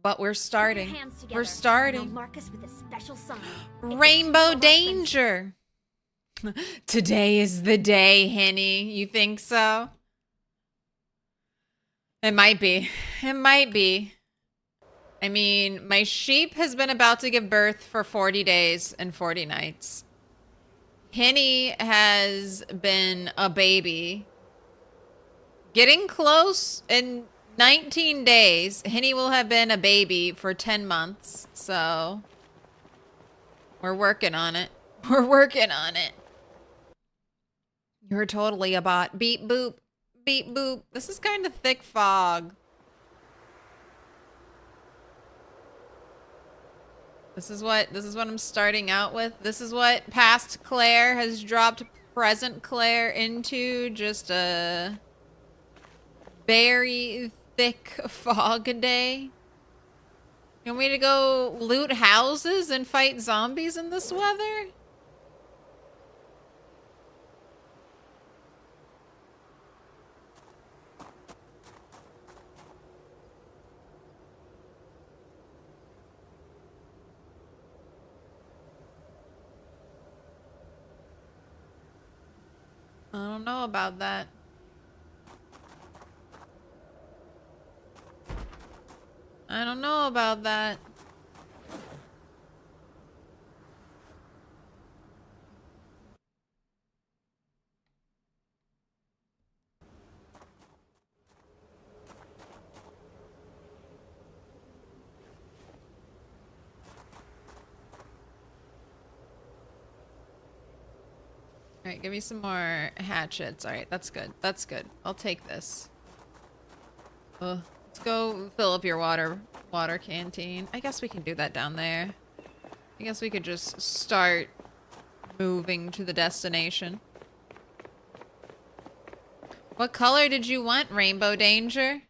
But we're starting. We're I'll starting. mark us with a special sign. Rainbow danger. Today is the day, Henny. You think so? It might be. It might be. I mean, my sheep has been about to give birth for 40 days and 40 nights. Henny has been a baby. Getting close in 19 days. Henny will have been a baby for 10 months. So, we're working on it. We're working on it. You're totally a bot. Beep boop. Beep boop. This is kind of thick fog. This is what I'm starting out with. This is what past Claire has dropped present Claire into. Just a very thick fog day. You want me to go loot houses and fight zombies in this weather? I don't know about that. I don't know about that. Alright, give me some more hatchets. Alright, that's good. That's good. I'll take this. Let's go fill up your water canteen. I guess we can do that down there. I guess we could just start moving to the destination. What color did you want, Rainbow Danger?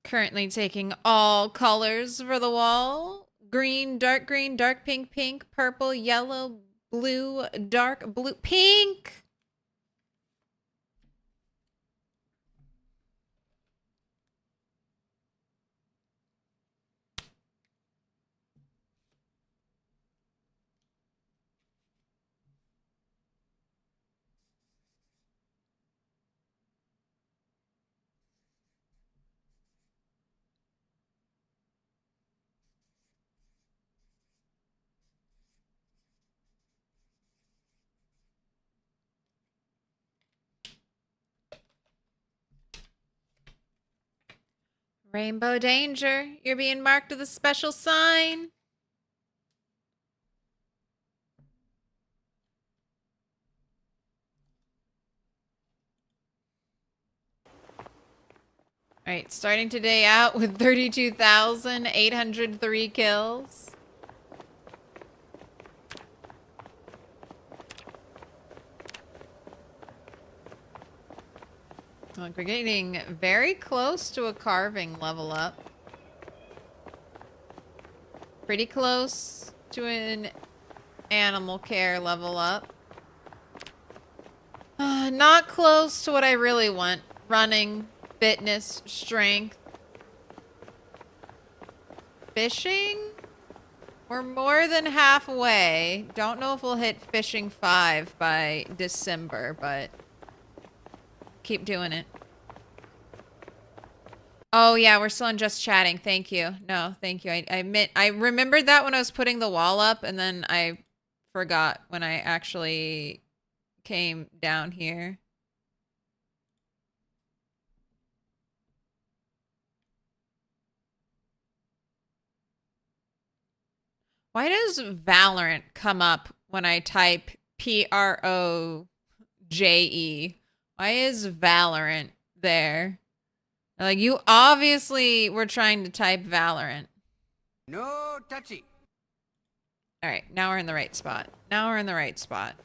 Currently taking all colors for the wall. Green, dark pink, pink, purple, yellow, blue, dark blue, pink! Rainbow Danger, you're being marked with a special sign. Alright, starting today out with 32,803 kills. Look, we're getting very close to a carving level up. Pretty close to an animal care level up. Not close to what I really want. Running, fitness, strength. Fishing? We're more than halfway. Don't know if we'll hit fishing 5 by December, but keep doing it. Oh yeah, we're still on just chatting. Thank you. No, thank you. I remembered that when I was putting the wall up, and then I forgot when I actually came down here. Why does Valorant come up when I type P-R-O-J-E? Why is Valorant there? Like, you obviously were trying to type Valorant. No touchy. Alright, now we're in the right spot. Now we're in the right spot.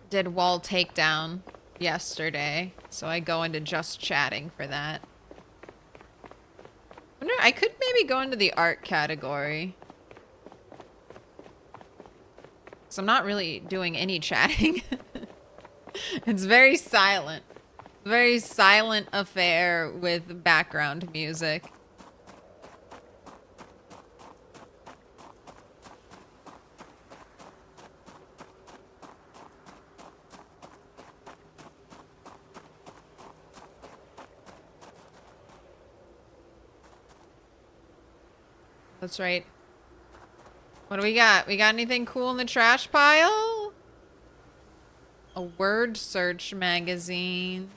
Did wall takedown. yesterday, so I go into just chatting for that. I could maybe go into the art category. So I'm not really doing any chatting. It's very silent. Very silent affair with background music. That's right. What do we got? We got anything cool in the trash pile? A word search magazine.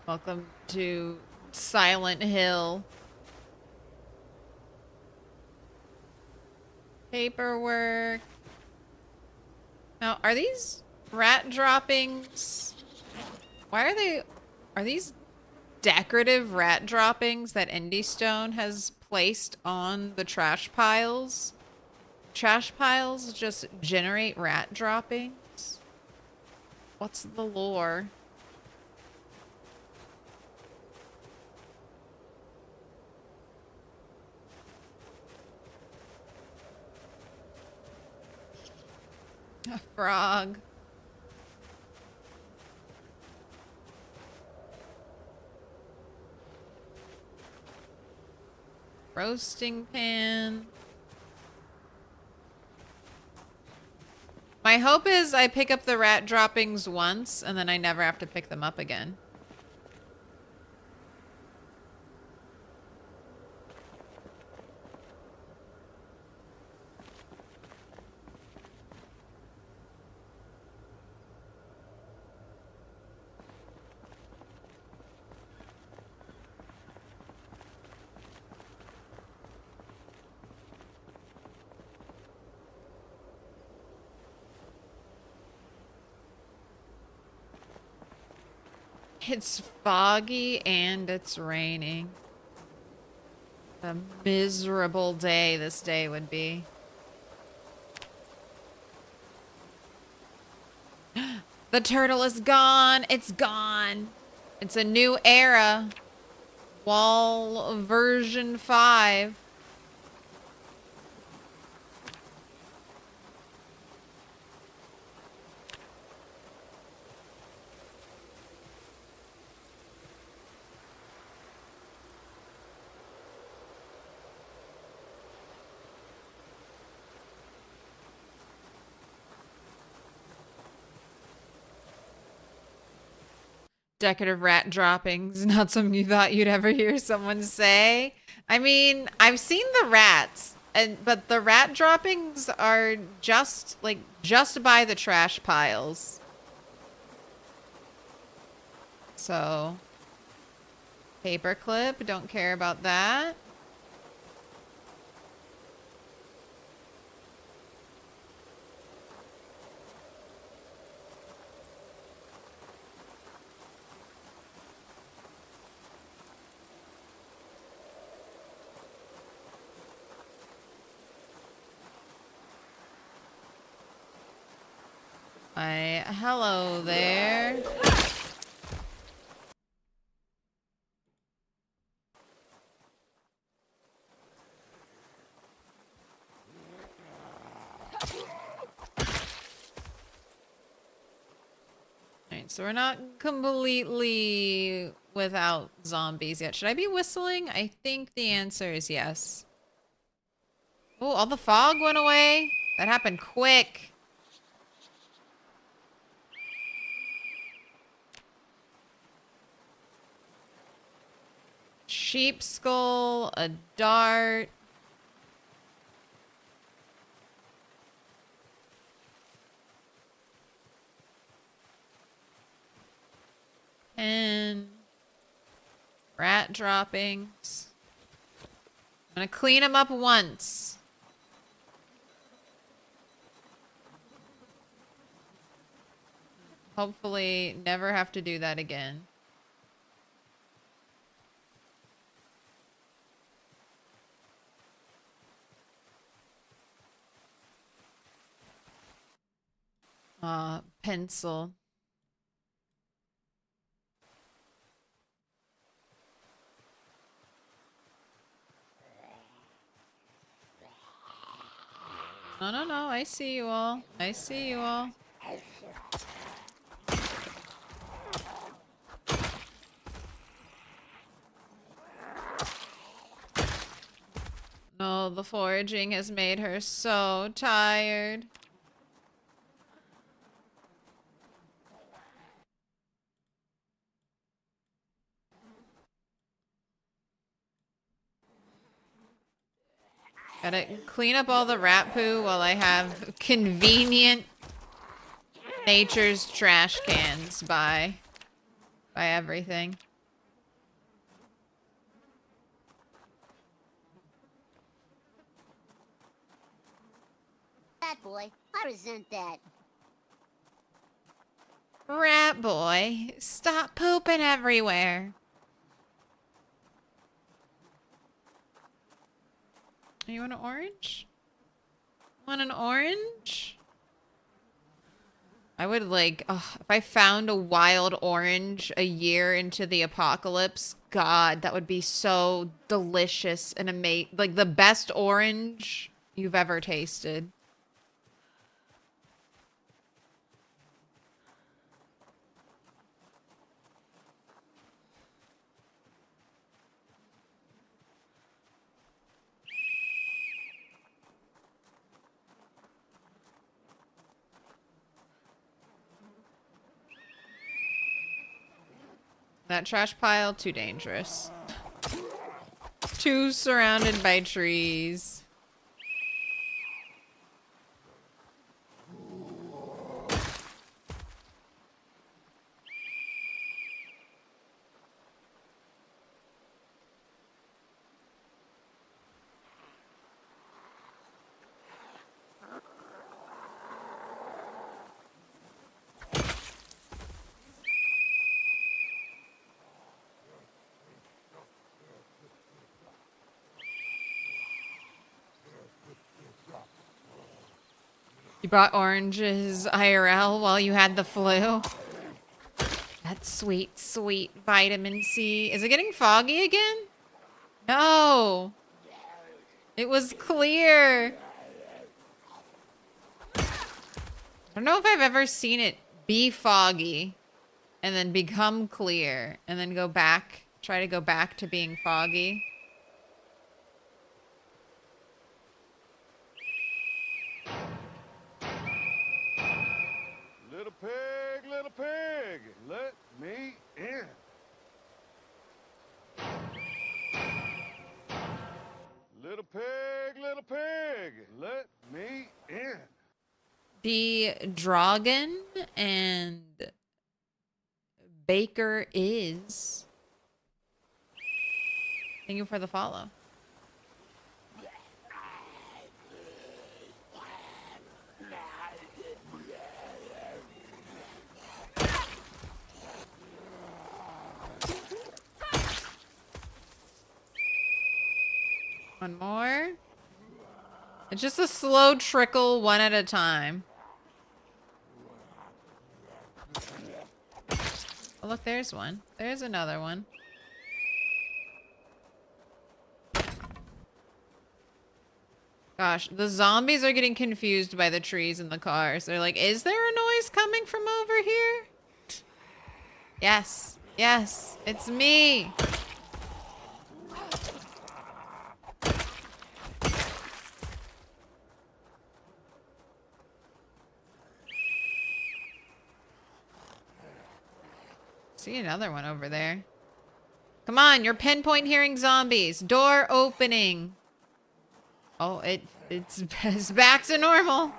Welcome to Silent Hill. Paperwork. Now, are these rat droppings? Why are they... Are these decorative rat droppings that Indie Stone has placed on the trash piles? Trash piles just generate rat droppings? What's the lore? A frog. Roasting pan. My hope is I pick up the rat droppings once and then I never have to pick them up again. It's foggy and it's raining. A miserable day this day would be. The turtle is gone. It's gone. It's a new era. Wall version 5. Decorative rat droppings, not something you thought you'd ever hear someone say. I mean, I've seen the rats, but the rat droppings are just by the trash piles. So, paperclip, don't care about that. Hello there. Alright, so we're not completely without zombies yet. Should I be whistling? I think the answer is yes. Oh, all the fog went away. That happened quick. Sheep skull, a dart. And rat droppings. I'm gonna clean them up once. Hopefully never have to do that again. Pencil. No, no, no. I see you all. I see you all. No, the foraging has made her so tired. Gotta clean up all the rat poo while I have convenient nature's trash cans by everything. Rat boy, I resent that. Rat boy, stop pooping everywhere. You want an orange? Want an orange? I would like, if I found a wild orange a year into the apocalypse, God, that would be so delicious and amazing. Like the best orange you've ever tasted. That trash pile, too dangerous. Too surrounded by trees. You brought oranges IRL while you had the flu? That sweet, sweet vitamin C. Is it getting foggy again? No. It was clear. I don't know if I've ever seen it be foggy and then become clear and then go back, try to go back to being foggy. Little pig, let me in. Little pig, let me in. The Dragon and Baker is. Thank you for the follow. One more. It's just a slow trickle, one at a time. Oh, look, there's one. There's another one. Gosh, the zombies are getting confused by the trees and the cars. They're like, is there a noise coming from over here? Yes. Yes. It's me. See another one over there. Come on, you're pinpoint hearing zombies. Door opening. Oh, it's back to normal.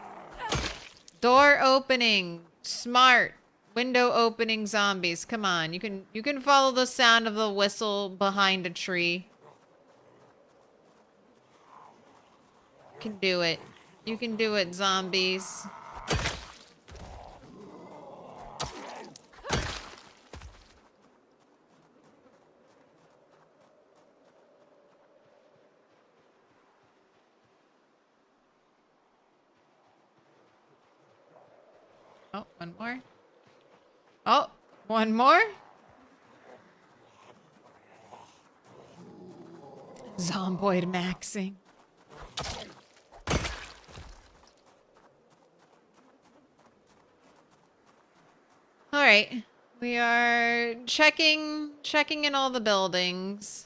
Door opening. Smart. Window opening zombies. Come on, you can follow the sound of the whistle behind a tree. You can do it. You can do it, zombies. Oh, one more. Oh, one more. Zomboid maxing. All right. We are checking in all the buildings.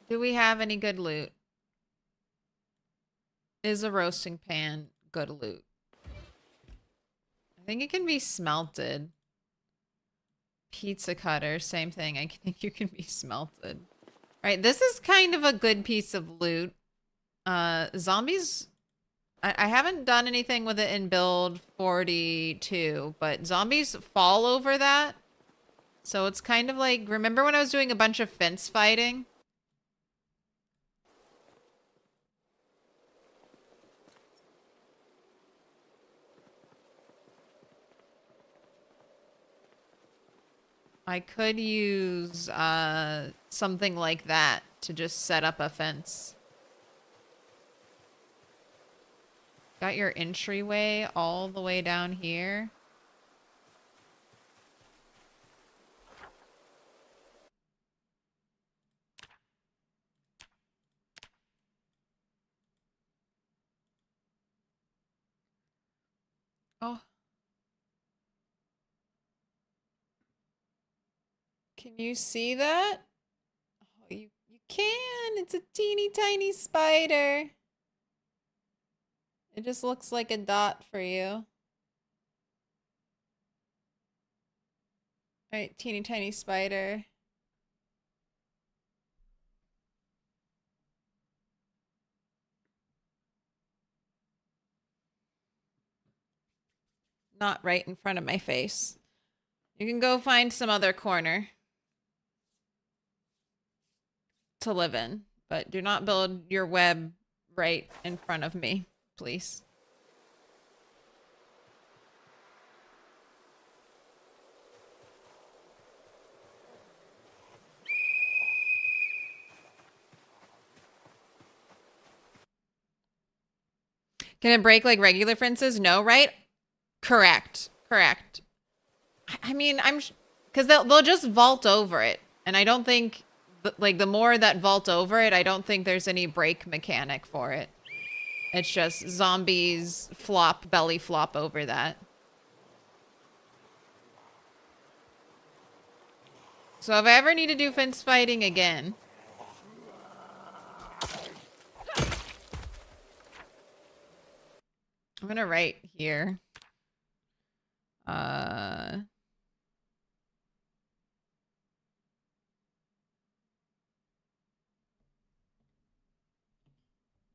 Do we have any good loot? Is a roasting pan good loot? I think it can be smelted. Pizza cutter, same thing. I think you can be smelted. All right, this is kind of a good piece of loot. Zombies, I haven't done anything with it in build 42, but zombies fall over that. So it's kind of like, remember when I was doing a bunch of fence fighting? I could use something like that to just set up a fence. Got your entryway all the way down here. Oh. Can you see that? Oh, you can. It's a teeny tiny spider. It just looks like a dot for you. All right, teeny tiny spider. Not right in front of my face. You can go find some other corner to live in, but do not build your web right in front of me, please. Can it break like regular fences? No, right? Correct. Correct. I mean, because they'll just vault over it, and I don't think like the more that vault over it, I don't think there's any break mechanic for it. It's just zombies belly flop over that. So if I ever need to do fence fighting again, I'm gonna write here.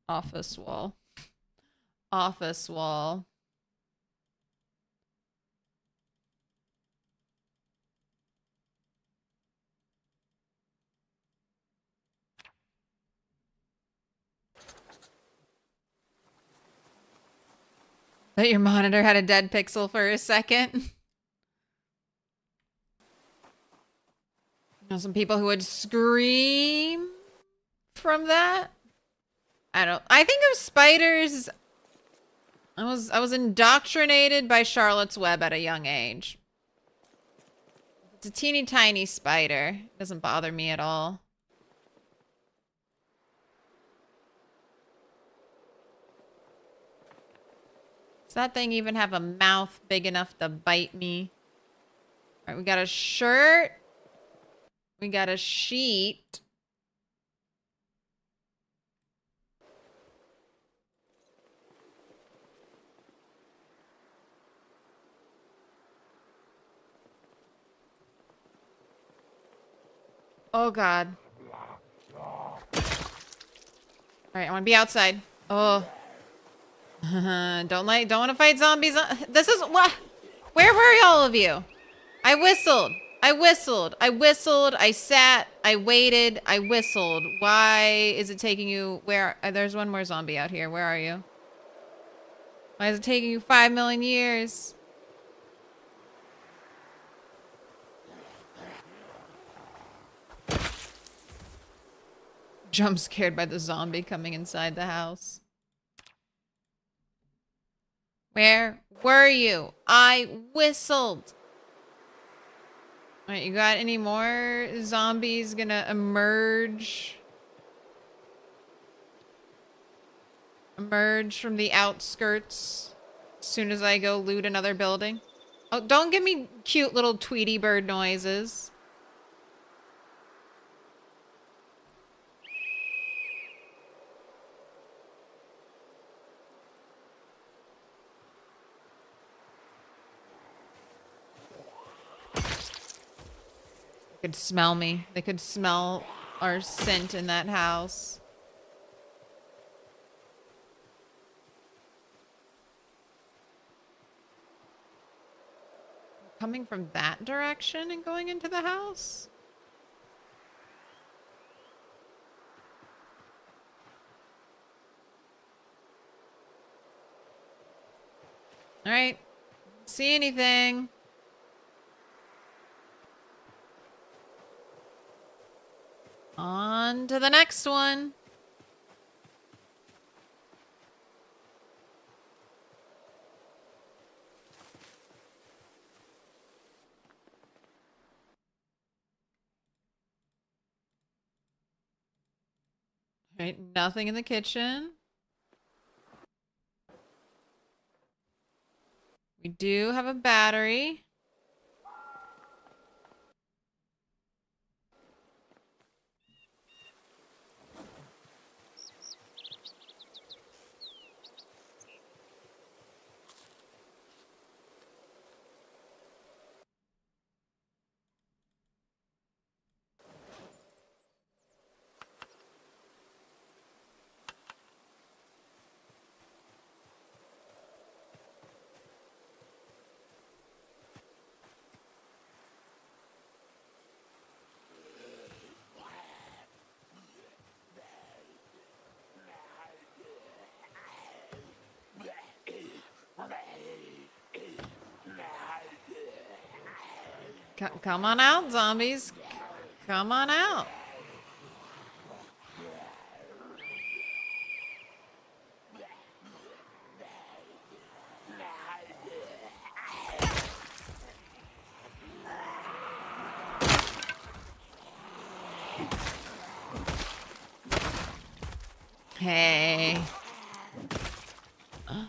Office wall. Office wall. That your monitor had a dead pixel for a second. You know, some people who would scream from that. I think of spiders. I was indoctrinated by Charlotte's Web at a young age. It's a teeny tiny spider. It doesn't bother me at all. Does that thing even have a mouth big enough to bite me? All right, we got a shirt. We got a sheet. Oh god. Alright, I want to be outside. Oh. Don't want to fight zombies. This is what? Where were all of you? I whistled. I whistled. I whistled. I sat. I waited. I whistled. Why is it taking you? Where? There's one more zombie out here. Where are you? Why is it taking you 5 million years? Jump scared by the zombie coming inside the house. Where were you? I whistled. All right, you got any more zombies gonna emerge? Emerge from the outskirts as soon as I go loot another building? Oh, don't give me cute little Tweety bird noises. They could smell me. They could smell our scent in that house. Coming from that direction and going into the house? All right. See anything? On to the next one. All right, nothing in the kitchen. We do have a battery. Come on out, zombies. Come on out. Hey. That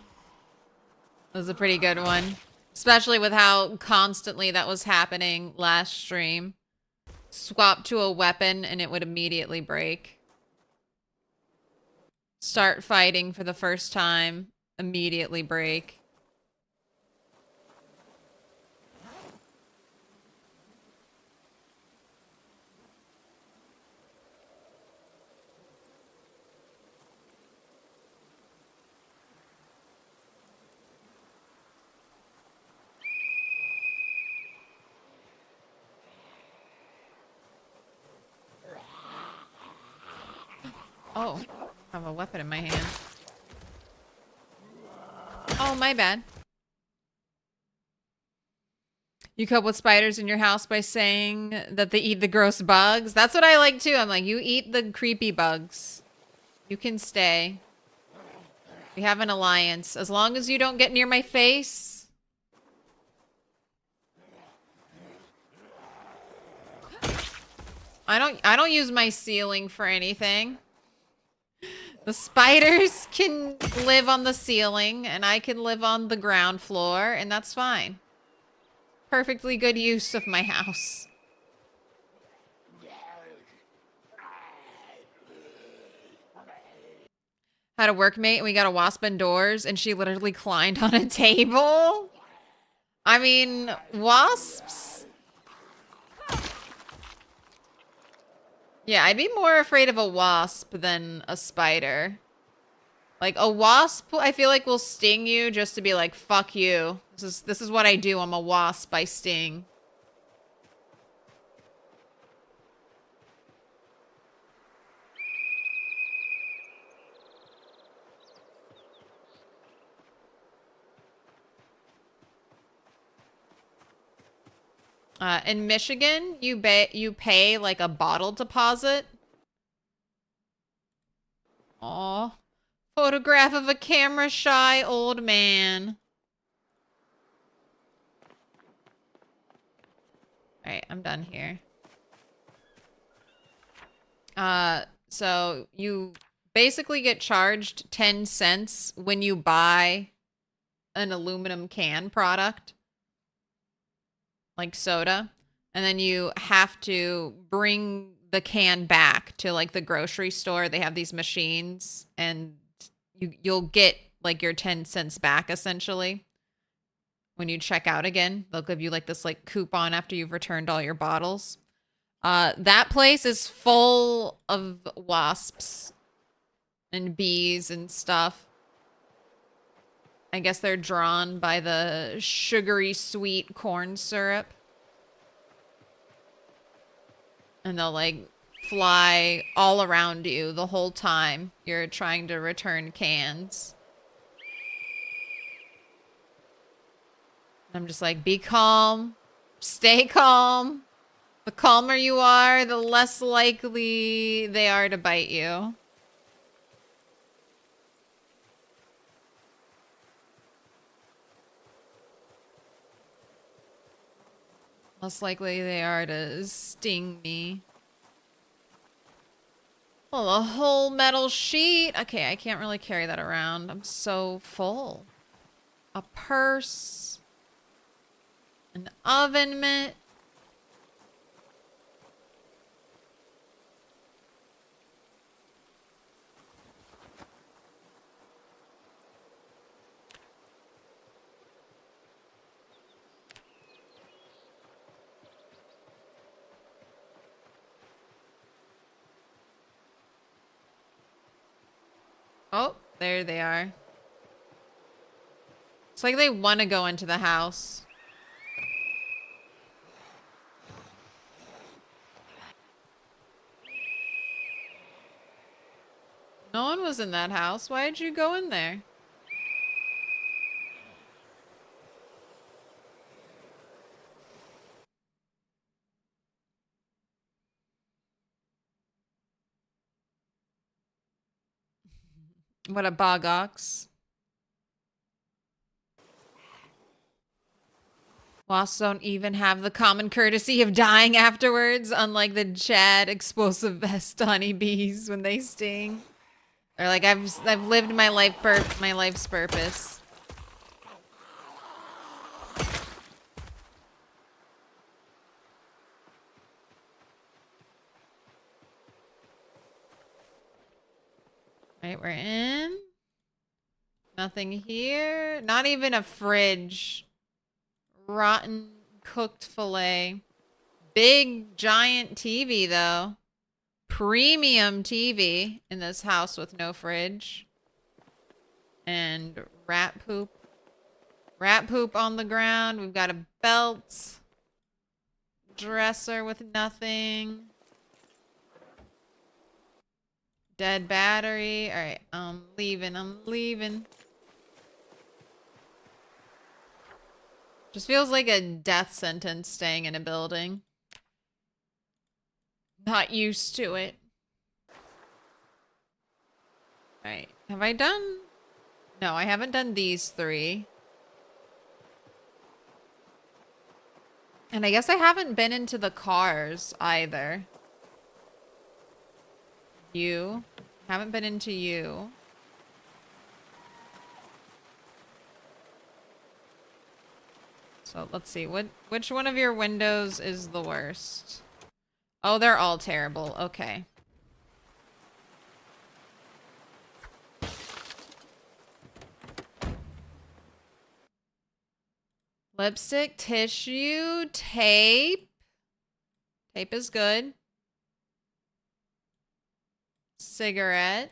was a pretty good one. Especially with how constantly that was happening last stream. Swap to a weapon and it would immediately break. Start fighting for the first time, immediately break. Oh, I have a weapon in my hand. Oh, my bad. You cope with spiders in your house by saying that they eat the gross bugs? That's what I like too. I'm like, you eat the creepy bugs. You can stay. We have an alliance. As long as you don't get near my face. I don't use my ceiling for anything. The spiders can live on the ceiling, and I can live on the ground floor, and that's fine. Perfectly good use of my house. Had a workmate, and we got a wasp indoors, and she literally climbed on a table. I mean, wasps... Yeah, I'd be more afraid of a wasp than a spider. Like a wasp, I feel like will sting you just to be like, fuck you. This is what I do. I'm a wasp. I sting. In Michigan, you pay like a bottle deposit. Aw. Photograph of a camera shy old man. Alright, I'm done here. So you basically get charged 10 cents when you buy an aluminum can product, like soda, and then you have to bring the can back to like the grocery store. They have these machines and you'll get like your 10 cents back essentially when you check out again. They'll give you like this like coupon after you've returned all your bottles. That place is full of wasps and bees and stuff. I guess they're drawn by the sugary sweet corn syrup. And they'll like fly all around you the whole time you're trying to return cans. I'm just like, be calm, stay calm. The calmer you are, the less likely they are to bite you. Less likely they are to sting me. Well, a whole metal sheet. Okay, I can't really carry that around. I'm so full. A purse. An oven mitt. Oh, there they are. It's like they want to go into the house. No one was in that house. Why did you go in there? What a bog ox. Wasps don't even have the common courtesy of dying afterwards, unlike the Chad explosive vest honeybees when they sting. They're like, I've lived my life's purpose. Right, we're in. Nothing here. Not even a fridge. Rotten cooked filet. Big giant TV though. Premium TV in this house with no fridge. And rat poop. Rat poop on the ground. We've got a belt. Dresser with nothing. Dead battery. Alright, I'm leaving. Just feels like a death sentence staying in a building. Not used to it. Alright, have I done? No, I haven't done these 3. And I guess I haven't been into the cars either. You. Haven't been into you. So let's see. Which one of your windows is the worst? Oh, they're all terrible. Okay. Lipstick, tissue, tape. Tape is good. cigarette.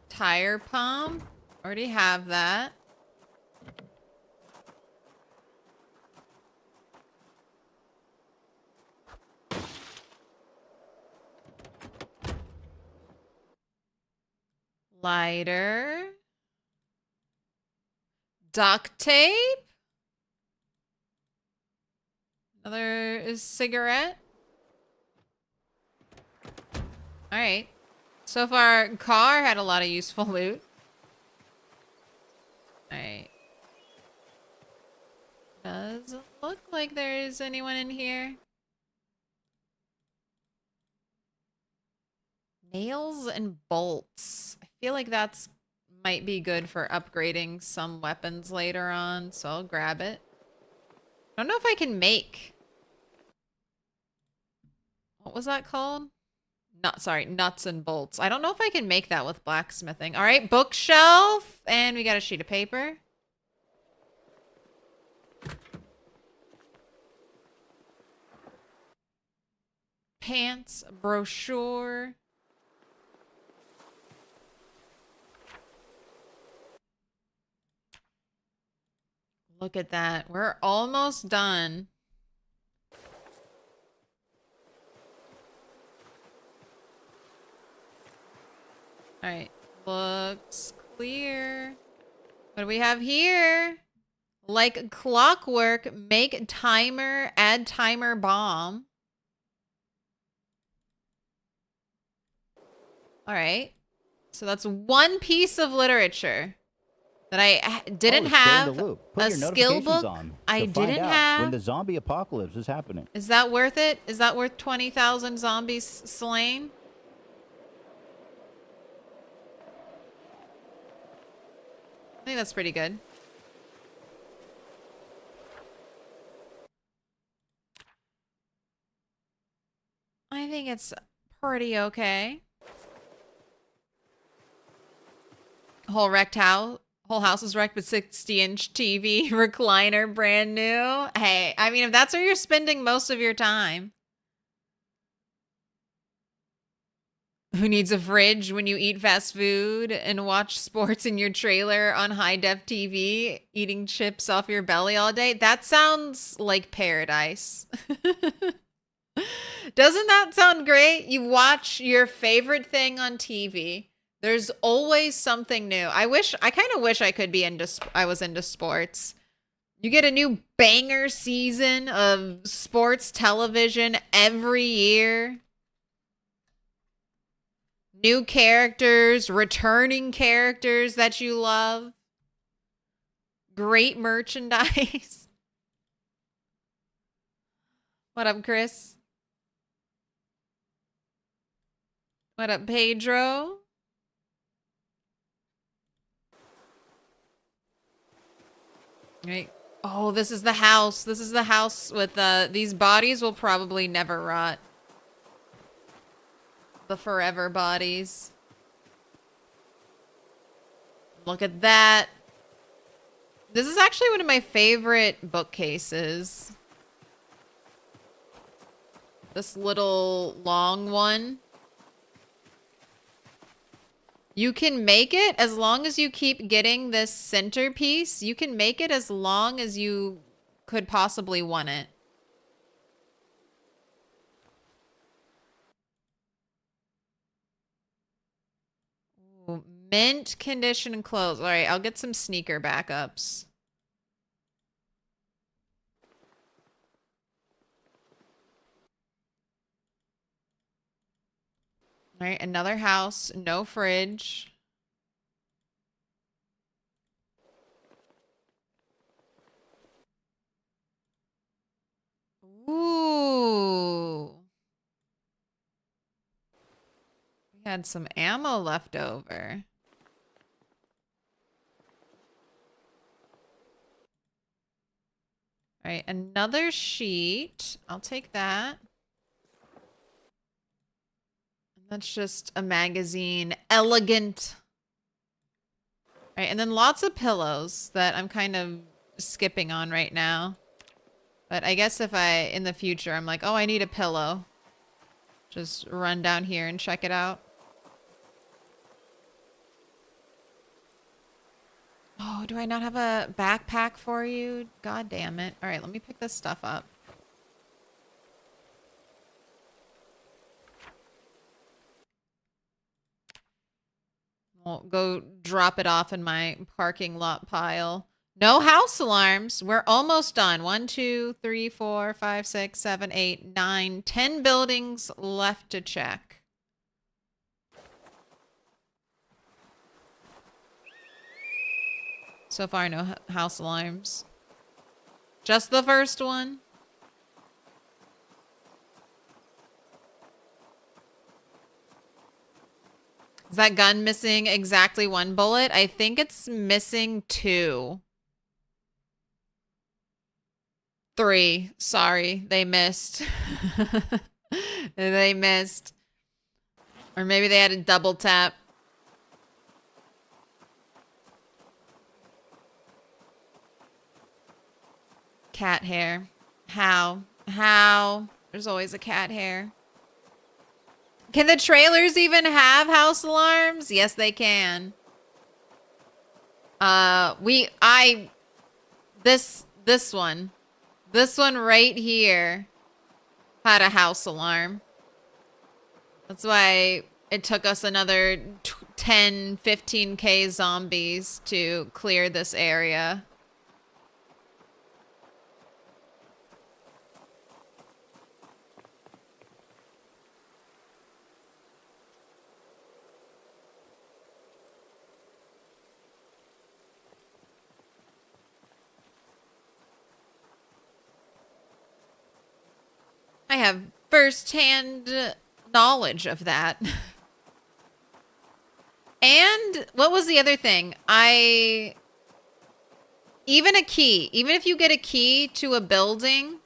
Tire pump. Already have that. Lighter. Duct tape. Another cigarette. All right. So far, car had a lot of useful loot. All right. Doesn't look like there is anyone in here. Nails and bolts. I feel like that's might be good for upgrading some weapons later on, so I'll grab it. I don't know if I can make... What was that called? Nuts and bolts. I don't know if I can make that with blacksmithing. All right, bookshelf. And we got a sheet of paper. Pants, brochure. Look at that. We're almost done. All right. Looks clear. What do we have here? Like clockwork, make timer, add timer bomb. All right. So that's one piece of literature that I didn't have. A skill book I didn't have. When the zombie apocalypse is happening. Is that worth it? Is that worth 20,000 zombies slain? I think that's pretty good. I think it's pretty okay. Whole house is wrecked with 60-inch TV, recliner, brand new. Hey, I mean, if that's where you're spending most of your time. Who needs a fridge when you eat fast food and watch sports in your trailer on high-def TV, eating chips off your belly all day? That sounds like paradise. Doesn't that sound great? You watch your favorite thing on TV. There's always something new. I kind of wish I could be I was into sports. You get a new banger season of sports television every year. New characters, returning characters that you love. Great merchandise. What up, Chris? What up, Pedro? Right. Oh, this is the house. This is the house with these bodies will probably never rot. The forever bodies. Look at that. This is actually one of my favorite bookcases. This little long one. You can make it as long as you keep getting this centerpiece. You can make it as long as you could possibly want it. Ooh, mint condition clothes. All right, I'll get some sneaker backups. All right, another house, no fridge. Ooh. We had some ammo left over. All right, another sheet. I'll take that. That's just a magazine. Elegant. All right, and then lots of pillows that I'm kind of skipping on right now. But I guess if I, in the future, I'm like, oh, I need a pillow. Just run down here and check it out. Oh, do I not have a backpack for you? God damn it. All right, let me pick this stuff up. We'll go drop it off in my parking lot pile. No house alarms. We're almost done. 1, 2, 3, 4, 5, 6, 7, 8, 9, 10 buildings left to check. So far, no house alarms. Just the first one. Is that gun missing exactly 1 bullet? I think it's missing 2. 3. Sorry, they missed. They missed. Or maybe they had a double tap. Cat hair. How? How? There's always a cat hair. Can the trailers even have house alarms? Yes, they can. This one. This one right here had a house alarm. That's why it took us another 10, 15K zombies to clear this area. I have first-hand knowledge of that. And what was the other thing? Even a key, even if you get a key to a building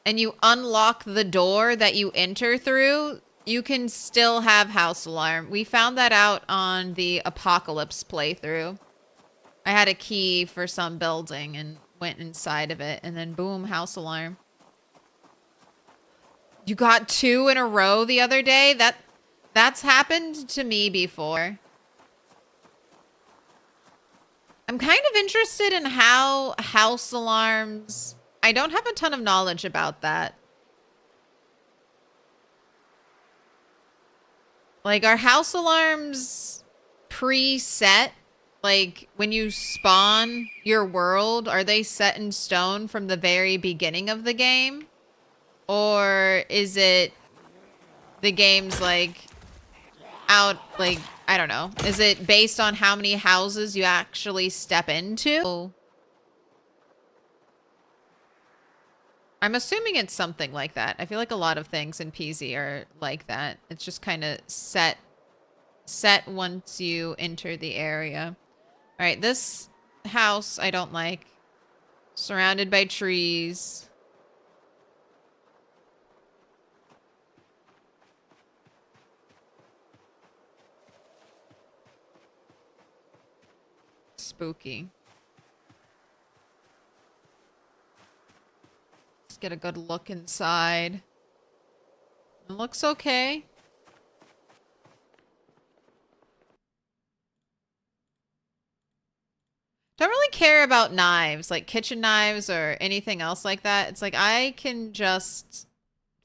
and you unlock the door that you enter through, you can still have house alarm. We found that out on the Apocalypse playthrough. I had a key for some building and went inside of it, and then boom, house alarm. You got 2 in a row the other day? That's happened to me before. I'm kind of interested in how house alarms... I don't have a ton of knowledge about that. Like, are house alarms preset? Like, when you spawn your world, are they set in stone from the very beginning of the game? Or is it the game's like out, like, I don't know. Is it based on how many houses you actually step into? I'm assuming it's something like that. I feel like a lot of things in PZ are like that. It's just kind of set once you enter the area. All right, this house I don't like. Surrounded by trees. Spooky. Let's get a good look inside. It looks okay. Don't really care about knives, like kitchen knives or anything else like that. It's like I can just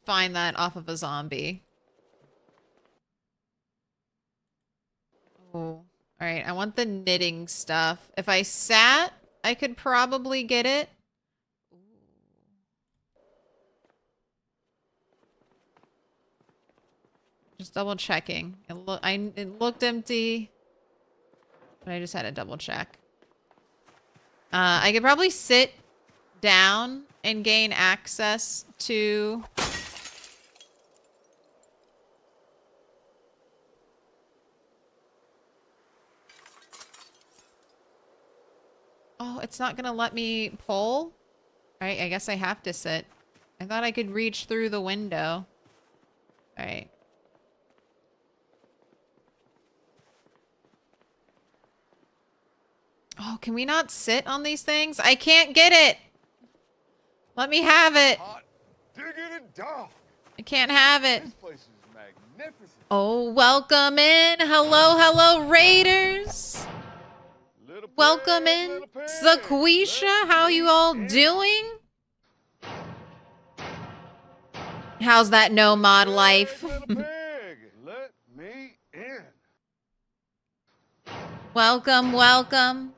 find that off of a zombie. Oh. All right, I want the knitting stuff. If I sat, I could probably get it. Just double checking. It looked empty, but I just had to double check. I could probably sit down and gain access to... Oh, it's not gonna let me pull? All right, I guess I have to sit. I thought I could reach through the window. All right. Oh, can we not sit on these things? I can't get it. Let me have it. Hot diggity dog. I can't have it. This place is magnificent. Oh, welcome in. Hello, hello, Raiders. Little pig, Welcome in. little pig. Zaquisha, how you all doing? How's that no mod life? Little pig, let me in. Welcome, welcome.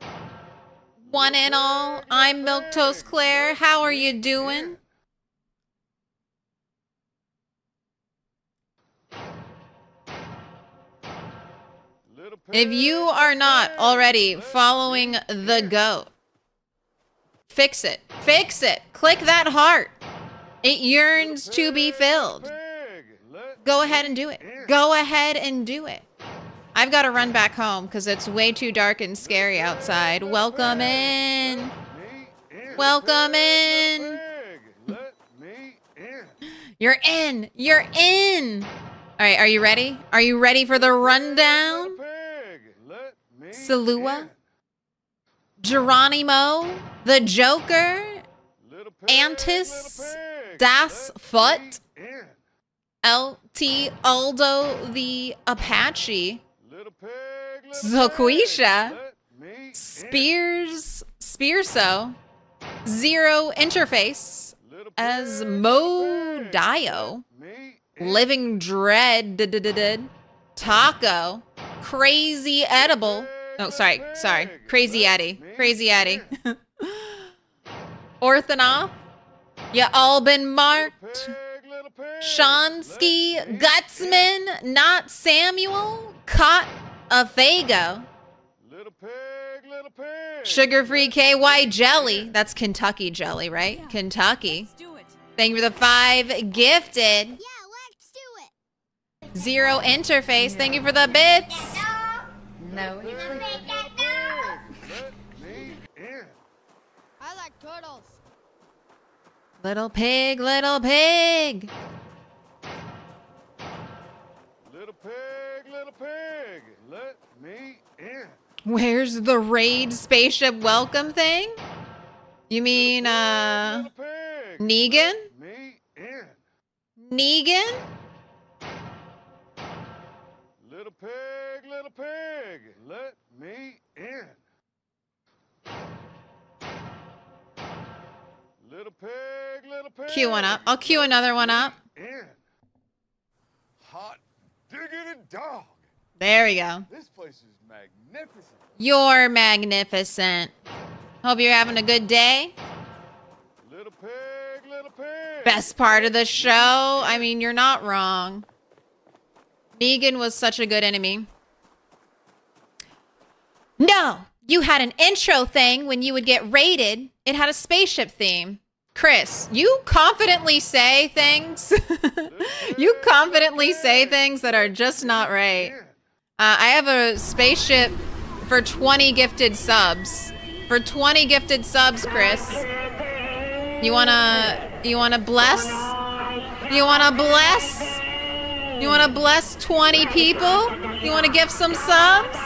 One and all, I'm Milquetoast Claire. How are you doing? If you are not already following the goat, fix it. Fix it. Click that heart. It yearns to be filled. Go ahead and do it. Go ahead and do it. I've got to run back home because it's way too dark and scary outside. Welcome in. Welcome in. You're in. You're in. All right, are you ready? Are you ready for the rundown? Salua, Geronimo, the Joker, Antis, Das Foot, LT Aldo the Apache, Zaquisha, Spearso, Zero Interface, Asmodio, Living Dread, Taco, Crazy Edible. Oh, sorry. Crazy Eddie. Orthonoff. You all been marked. Shonsky, Gutsman, Not Samuel, Caught a Fago. Sugar-free KY Jelly. That's Kentucky jelly, right? Kentucky. Thank you for the 5 gifted. Yeah, let's do it. Zero Interface. Thank you for the bits. No. I like turtles. Little pig, little pig. Little pig, let me in. Where's the raid spaceship welcome thing? You mean, Little pig, Negan? let me in. Negan? Little pig, let me in. Little pig. Cue one up. I'll cue another one up. In. Hot diggity dog. There we go. This place is magnificent. You're magnificent. Hope you're having a good day. Little pig. Best part of the show. I mean, you're not wrong. Negan was such a good enemy. No, you had an intro thing when you would get raided. It had a spaceship theme. Chris, you confidently say things. You confidently say things that are just not right. I have a spaceship for 20 gifted subs. For 20 gifted subs, Chris. You wanna bless? You wanna bless? You wanna bless 20 people? You wanna give some subs?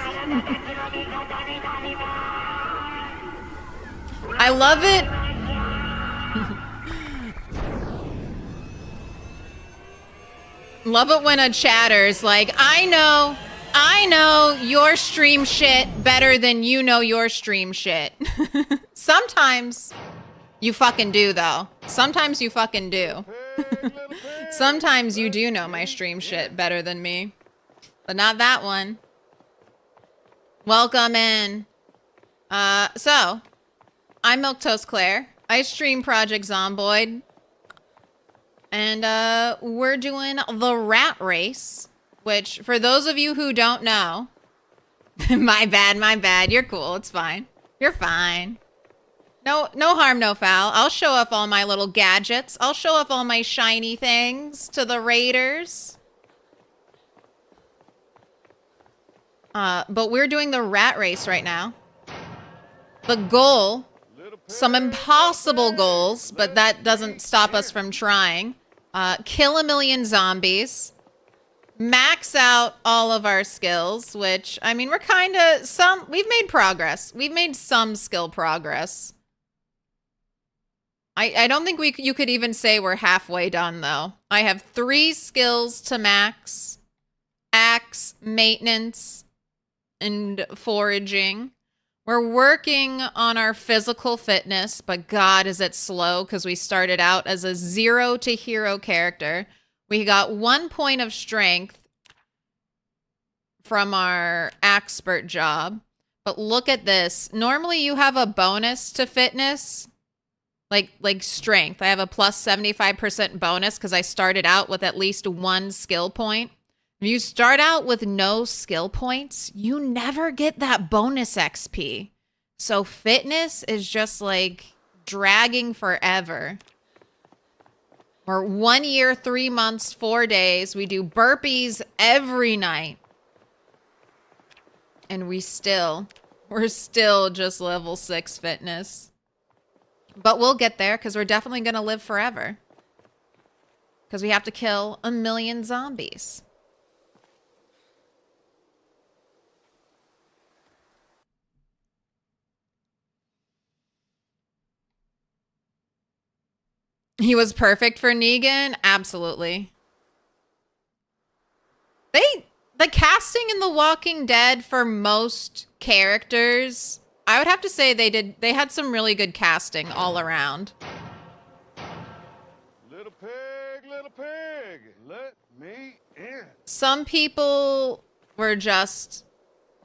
I love it. Love it when a chatter's like, I know your stream shit better than you know your stream shit. Sometimes you fucking do, though. Sometimes you fucking do. Sometimes you do know my stream shit better than me. But not that one. Welcome in. So, I'm Milquetoast Claire. I stream Project Zomboid. And we're doing the Rat Race, which, for those of you who don't know, my bad. You're cool. It's fine. You're fine. No harm, no foul. I'll show off all my little gadgets. I'll show off all my shiny things to the raiders. But we're doing the Rat Race right now. The goal, some impossible goals, but that doesn't stop us from trying. Kill 1 million zombies. max out all of our skills, which, I mean, we're we've made progress. We've made some skill progress. I don't think you could even say we're halfway done, though. I have 3 skills to max. Axe, maintenance, and foraging. We're working on our physical fitness, but God, is it slow, because we started out as a 0 to hero character. We got 1 point of strength from our expert job. But look at this. Normally you have a bonus to fitness, like strength. I have a plus 75% bonus because I started out with at least 1 skill point. If you start out with no skill points, you never get that bonus XP. So fitness is just like dragging forever. We're 1 year, 3 months, 4 days. We do burpees every night. And we're still just level 6 fitness. But we'll get there because we're definitely going to live forever. Because we have to kill 1 million zombies. He was perfect for Negan? Absolutely. The casting in The Walking Dead for most characters, I would have to say they had some really good casting all around. Little pig, let me in. Some people were just,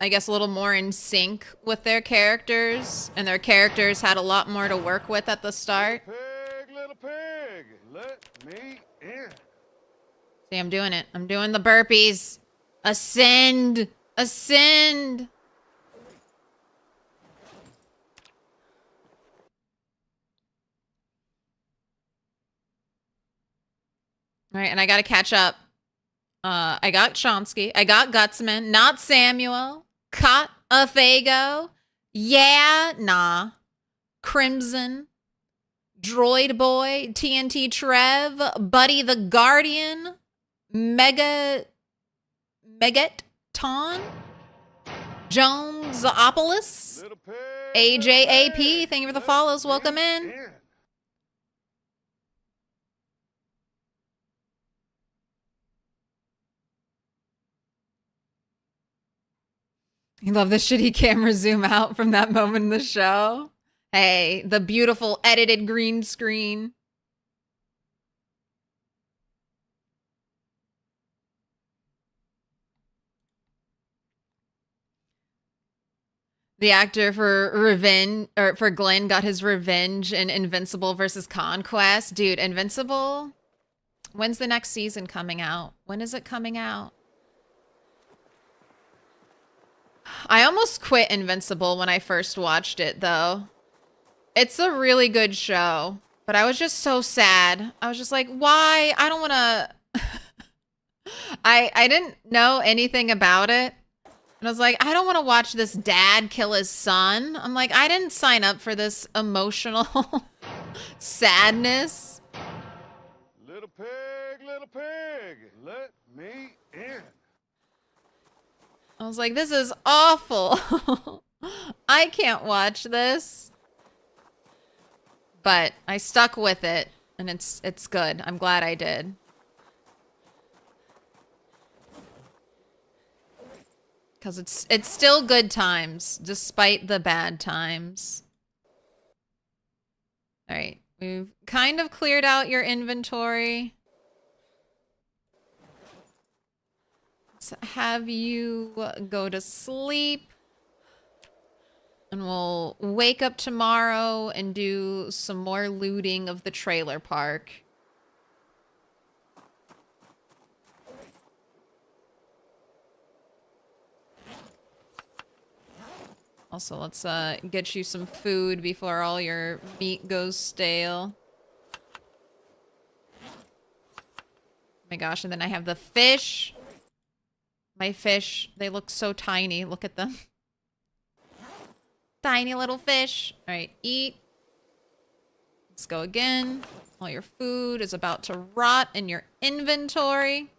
I guess, a little more in sync with their characters, and their characters had a lot more to work with at the start. Little pig, let me in. See, I'm doing it. I'm doing the burpees. Ascend! Ascend! All right, and I gotta catch up. I got Chomsky. I got Gutsman. Not Samuel. Caught a Fago. Yeah, nah. Crimson. Droid Boy. TNT Trev. Buddy the Guardian. Megaton. Jonesopolis. AJAP. Thank you for the follows. Welcome in. You love the shitty camera zoom out from that moment in the show. Hey, the beautiful edited green screen. The actor for Glenn got his revenge in Invincible versus Conquest. Dude, Invincible? When's the next season coming out? When is it coming out? I almost quit Invincible when I first watched it, though. It's a really good show, but I was just so sad. I was just like, why? I don't want to... I didn't know anything about it. And I was like, I don't want to watch this dad kill his son. I'm like, I didn't sign up for this emotional sadness. Little pig, let me in. I was like, this is awful. I can't watch this. But I stuck with it, and it's good. I'm glad I did. Because it's still good times, despite the bad times. All right, we've kind of cleared out your inventory. Let's have you go to sleep. And we'll wake up tomorrow and do some more looting of the trailer park. Also, let's get you some food before all your meat goes stale. Oh my gosh, and then I have the fish. My fish, they look so tiny. Look at them. Tiny little fish. All right, eat. Let's go again. All your food is about to rot in your inventory.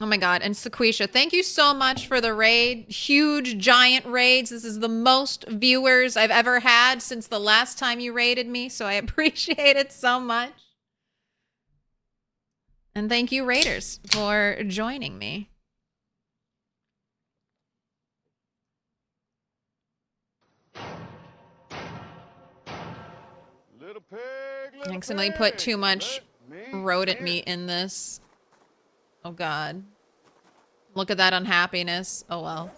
Oh my god, and Sequisha, thank you so much for the raid. Huge, giant raids. This is the most viewers I've ever had since the last time you raided me, so I appreciate it so much. And thank you, raiders, for joining me. Little pig, I little accidentally pig, put too much let me rodent in. meat in this. Oh god. Look at that unhappiness. Oh well.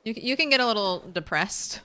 You can get a little depressed.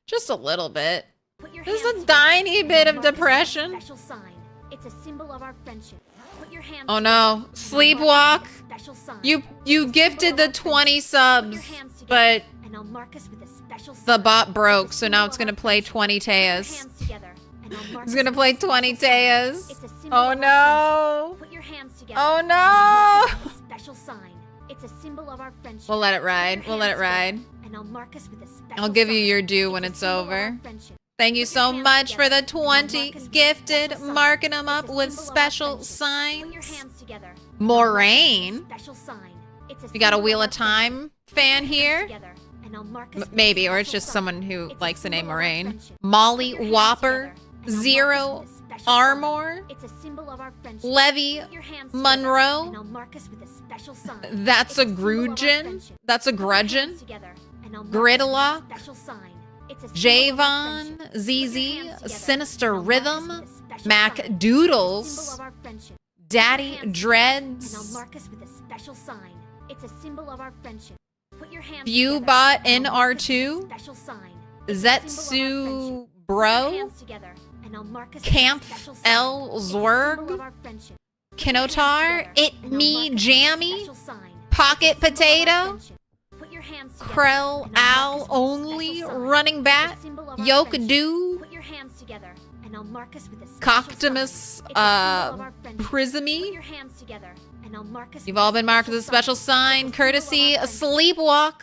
Just a little bit. Put your Just hands a together tiny and bit I'll of mark us with a depression. Special sign. It's a symbol of our friendship. Put your hands Oh together no. and I'll Sleepwalk. mark us with a special sign. You It's a symbol gifted of the our 20 friendship. Put your subs, hands together but and I'll mark us with a special the sign. bot broke, It's a so now symbol it's of our gonna play friendship. 20 Put your Teas. hands together and I'll mark It's us gonna with play a special 20 sign. Teas. It's a symbol Oh of our no. friendship. Put your hands together Oh and I'll mark us no. with a special sign. It's a symbol of our friendship. We'll let it Put your ride. We'll let it hands together ride. and I'll mark us with a special I'll give you sign. your due when a it's symbol of our over. friendship. Thank you Put your so hands much for together the and I'll 20 mark us with a gifted, special sign. marking them It's up a with symbol of our special friendship. Put your signs. hands together and I'll mark us with a Moraine. special sign. It's a We got a symbol Wheel our of Time friendship. Put fan your hands here. together and I'll mark us with a Maybe, or it's special just sign. someone who It's a likes the name symbol of our Moraine. friendship. Molly Put your hands Whopper. together and I'll mark us Zero. with a special sign. Armor. It's a symbol of our friendship. Levy. Put your hands together Monroe. and I'll mark us with a special sign. That's It's a symbol of our Grudgeon. friendship. That's a Put your hands Grudgeon. together and I'll mark us with a Gridlock. special sign. It's a symbol of our Javon. friendship. Put your ZZ. hands together Sinister and I'll mark us Rhythm. with a special Mac sign. It's a symbol Doodles. of our friendship. Daddy Put your hands together and I'll Dreads. mark us with a special sign. It's a symbol of our friendship. Put your hands Viewbot together and I'll mark us with a NR2. special sign. It's a symbol of our friendship. Zetsu Put your Bro. hands together and I'll mark us with a Camp special sign. L It's a symbol Zwerg. of our friendship. Put your hands Kinotar. together It and I'll Me mark us with a Jammy. special sign. Pocket It's a symbol of our Potato. friendship. Put your hands together Krell and I'll mark Al us with a Only. special sign. Running It's Bat. a symbol of our Yoke friendship. Do. Put your hands together and I'll mark us with a special Coctimus. sign. It's a symbol of our friendship. Put Prismy. your hands together and I'll mark us You've with all a been marked with a special sign, courtesy a Sleepwalk.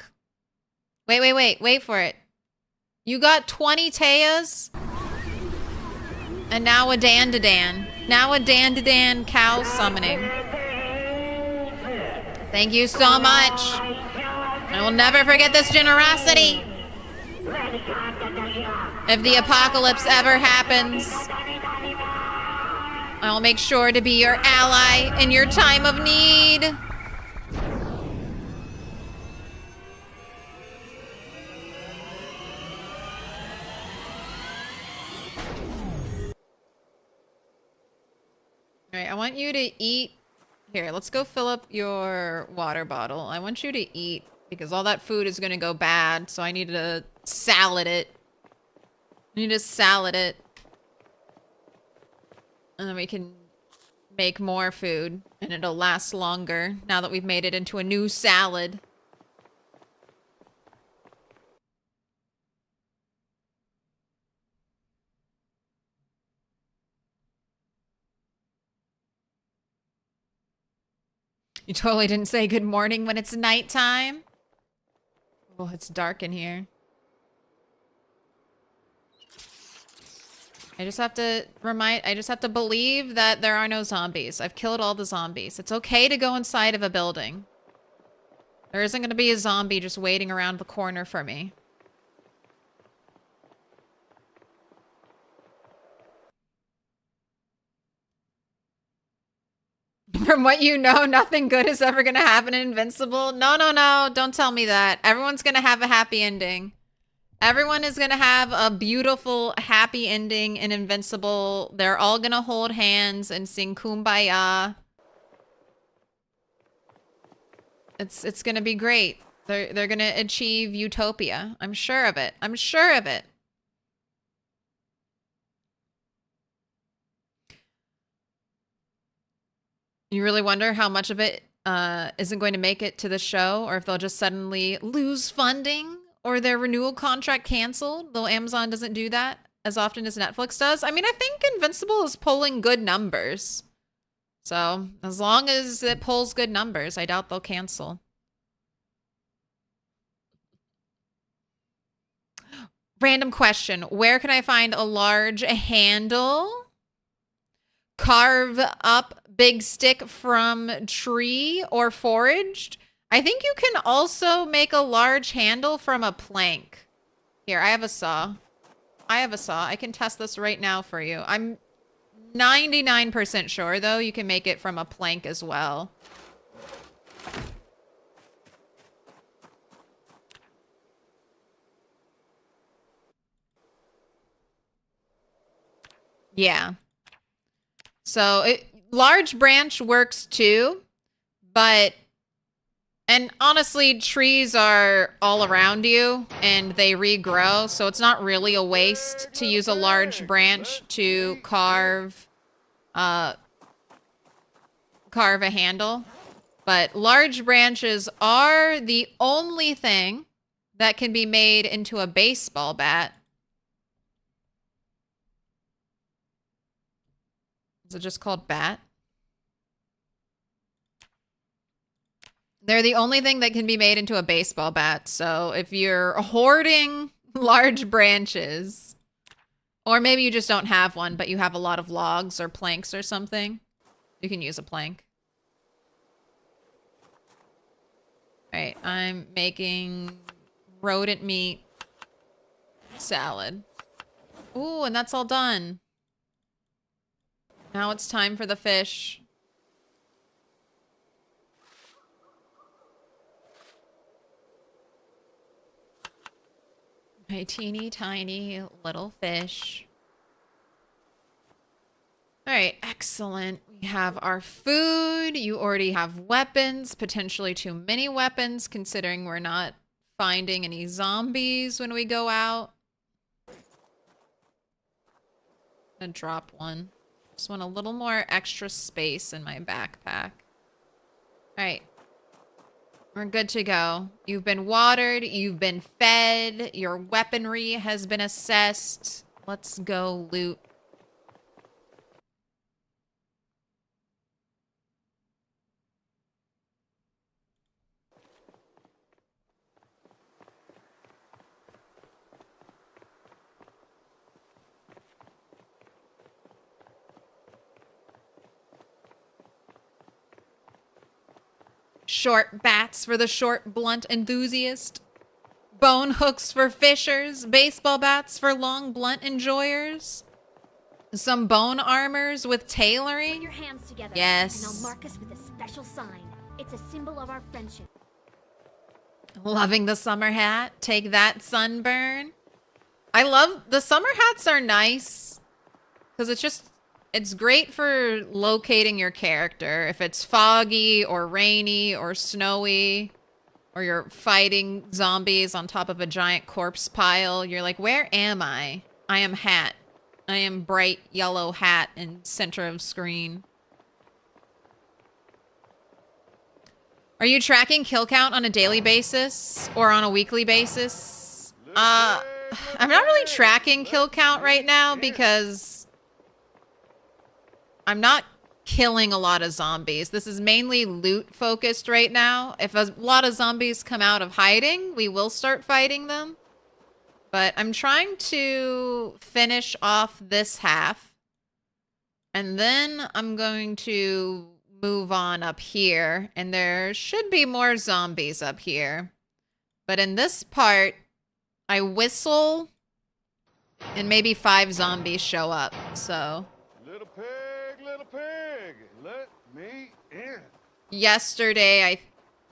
Wait for it. You got 20 Teas, and now a Dandadan. Now a Dandadan cow summoning. Thank you so much. I will never forget this generosity. If the apocalypse ever happens, I will make sure to be your ally in your time of need. All right, I want you to eat. Here, let's go fill up your water bottle. I want you to eat because all that food is going to go bad, so I need to salad it. I need to salad it. And then we can make more food, and it'll last longer now that we've made it into a new salad. You totally didn't say good morning when it's nighttime. Oh, it's dark in here. I just have to believe that there are no zombies. I've killed all the zombies. It's okay to go inside of a building. There isn't going to be a zombie just waiting around the corner for me. From what you know, nothing good is ever going to happen in Invincible. No. Don't tell me that. Everyone's going to have a happy ending. Everyone is going to have a beautiful, happy ending in Invincible. They're all going to hold hands and sing Kumbaya. It's going to be great. They're going to achieve utopia. I'm sure of it. I'm sure of it. You really wonder how much of it isn't going to make it to the show, or if they'll just suddenly lose funding or their renewal contract canceled, though Amazon doesn't do that as often as Netflix does. I mean, I think Invincible is pulling good numbers. So as long as it pulls good numbers, I doubt they'll cancel. Random question. Where can I find a large handle? carve up big stick from tree or foraged. I think you can also make a large handle from a plank. Here, I have a saw. I can test this right now for you. I'm 99% sure, though, you can make it from a plank as well. Yeah. So, large branch works too, but... And honestly, trees are all around you, and they regrow, so it's not really a waste to use a large branch to carve a handle. But large branches are the only thing that can be made into a baseball bat. Is it just called bat? They're the only thing that can be made into a baseball bat. So if you're hoarding large branches, or maybe you just don't have one, but you have a lot of logs or planks or something, you can use a plank. All right, I'm making rodent meat salad. Ooh, and that's all done. Now it's time for the fish. My teeny tiny little fish. All right, excellent. We have our food. You already have weapons, potentially too many weapons, considering we're not finding any zombies when we go out. I'm gonna drop one. Just want a little more extra space in my backpack. All right. We're good to go. You've been watered. You've been fed. Your weaponry has been assessed. Let's go loot. Short bats for the short, blunt enthusiast. Bone hooks for fishers. Baseball bats for long, blunt enjoyers. Some bone armors with tailoring. Put your hands together. Yes. And I'll mark us with a special sign. It's a symbol of our friendship. Loving the summer hat. Take that, sunburn. I love... The summer hats are nice. Because it's great for locating your character. If it's foggy or rainy or snowy, or you're fighting zombies on top of a giant corpse pile, you're like, where am I? I am hat. I am bright yellow hat in center of screen. Are you tracking kill count on a daily basis or on a weekly basis? I'm not really tracking kill count right now because I'm not killing a lot of zombies. This is mainly loot focused right now. If a lot of zombies come out of hiding, we will start fighting them. But I'm trying to finish off this half. And then I'm going to move on up here. And there should be more zombies up here. But in this part, I whistle and maybe 5 zombies show up. So... Little pig, let me in. Yesterday,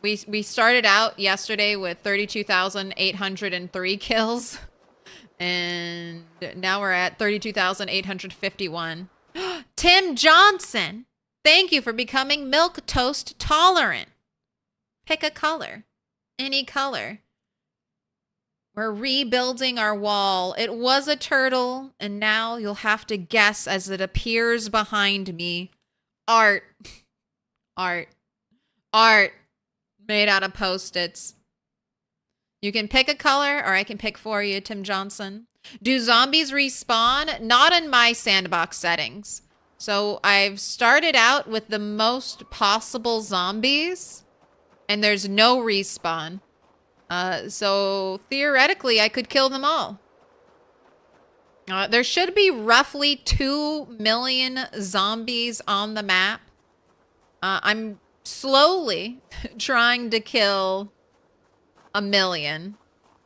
we started out yesterday with 32,803 kills. And now we're at 32,851. Tim Johnson, thank you for becoming Milquetoast tolerant. Pick a color. Any color. We're rebuilding our wall. It was a turtle, and now you'll have to guess as it appears behind me. Art. Art. Art. Made out of Post-its. You can pick a color, or I can pick for you, Tim Johnson. Do zombies respawn? Not in my sandbox settings. So I've started out with the most possible zombies, and there's no respawn. So theoretically, I could kill them all. There should be roughly 2 million zombies on the map. I'm slowly trying to kill 1 million,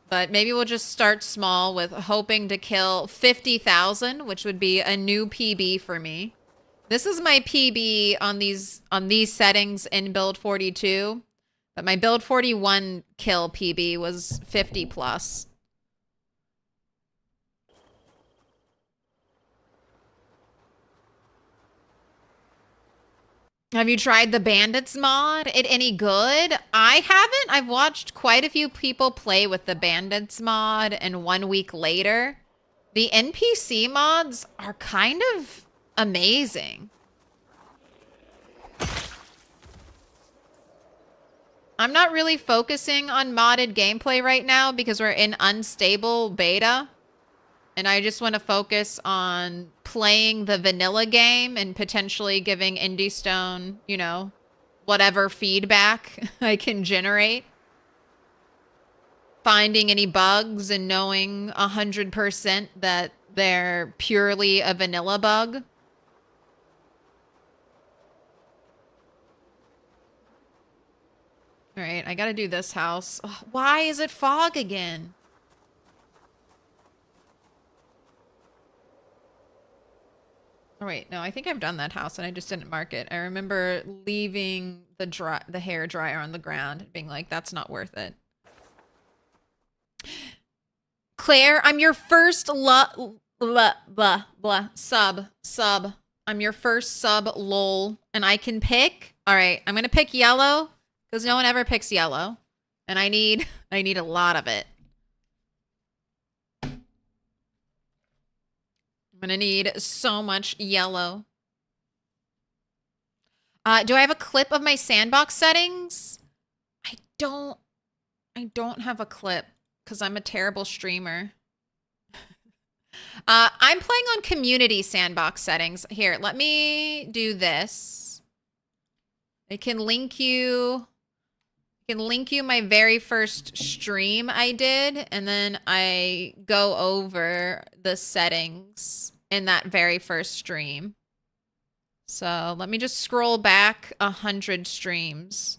but maybe we'll just start small with hoping to kill 50,000, which would be a new PB for me. This is my PB on these settings in build 42, but my build 41 kill PB was 50 plus. Have you tried the Bandits mod? It any good? I haven't. I've watched quite a few people play with the Bandits mod, and 1 week later, the NPC mods are kind of amazing. I'm not really focusing on modded gameplay right now because we're in unstable beta. And I just want to focus on playing the vanilla game and potentially giving Indie Stone, you know, whatever feedback I can generate. Finding any bugs and knowing 100% that they're purely a vanilla bug. All right, I gotta do this house. Ugh, why is it fog again? Oh wait, no, I think I've done that house and I just didn't mark it. I remember leaving the hair dryer on the ground and being like, that's not worth it. Claire, I'm your first sub. I'm your first sub lol. And I can pick. All right, I'm gonna pick yellow because no one ever picks yellow. And I need a lot of it. I'm gonna need so much yellow. Do I have a clip of my sandbox settings? I don't have a clip because I'm a terrible streamer. I'm playing on community sandbox settings. Here, let me do this. I can link you my very first stream I did, and then I go over the settings in that very first stream. So let me just scroll back 100 streams.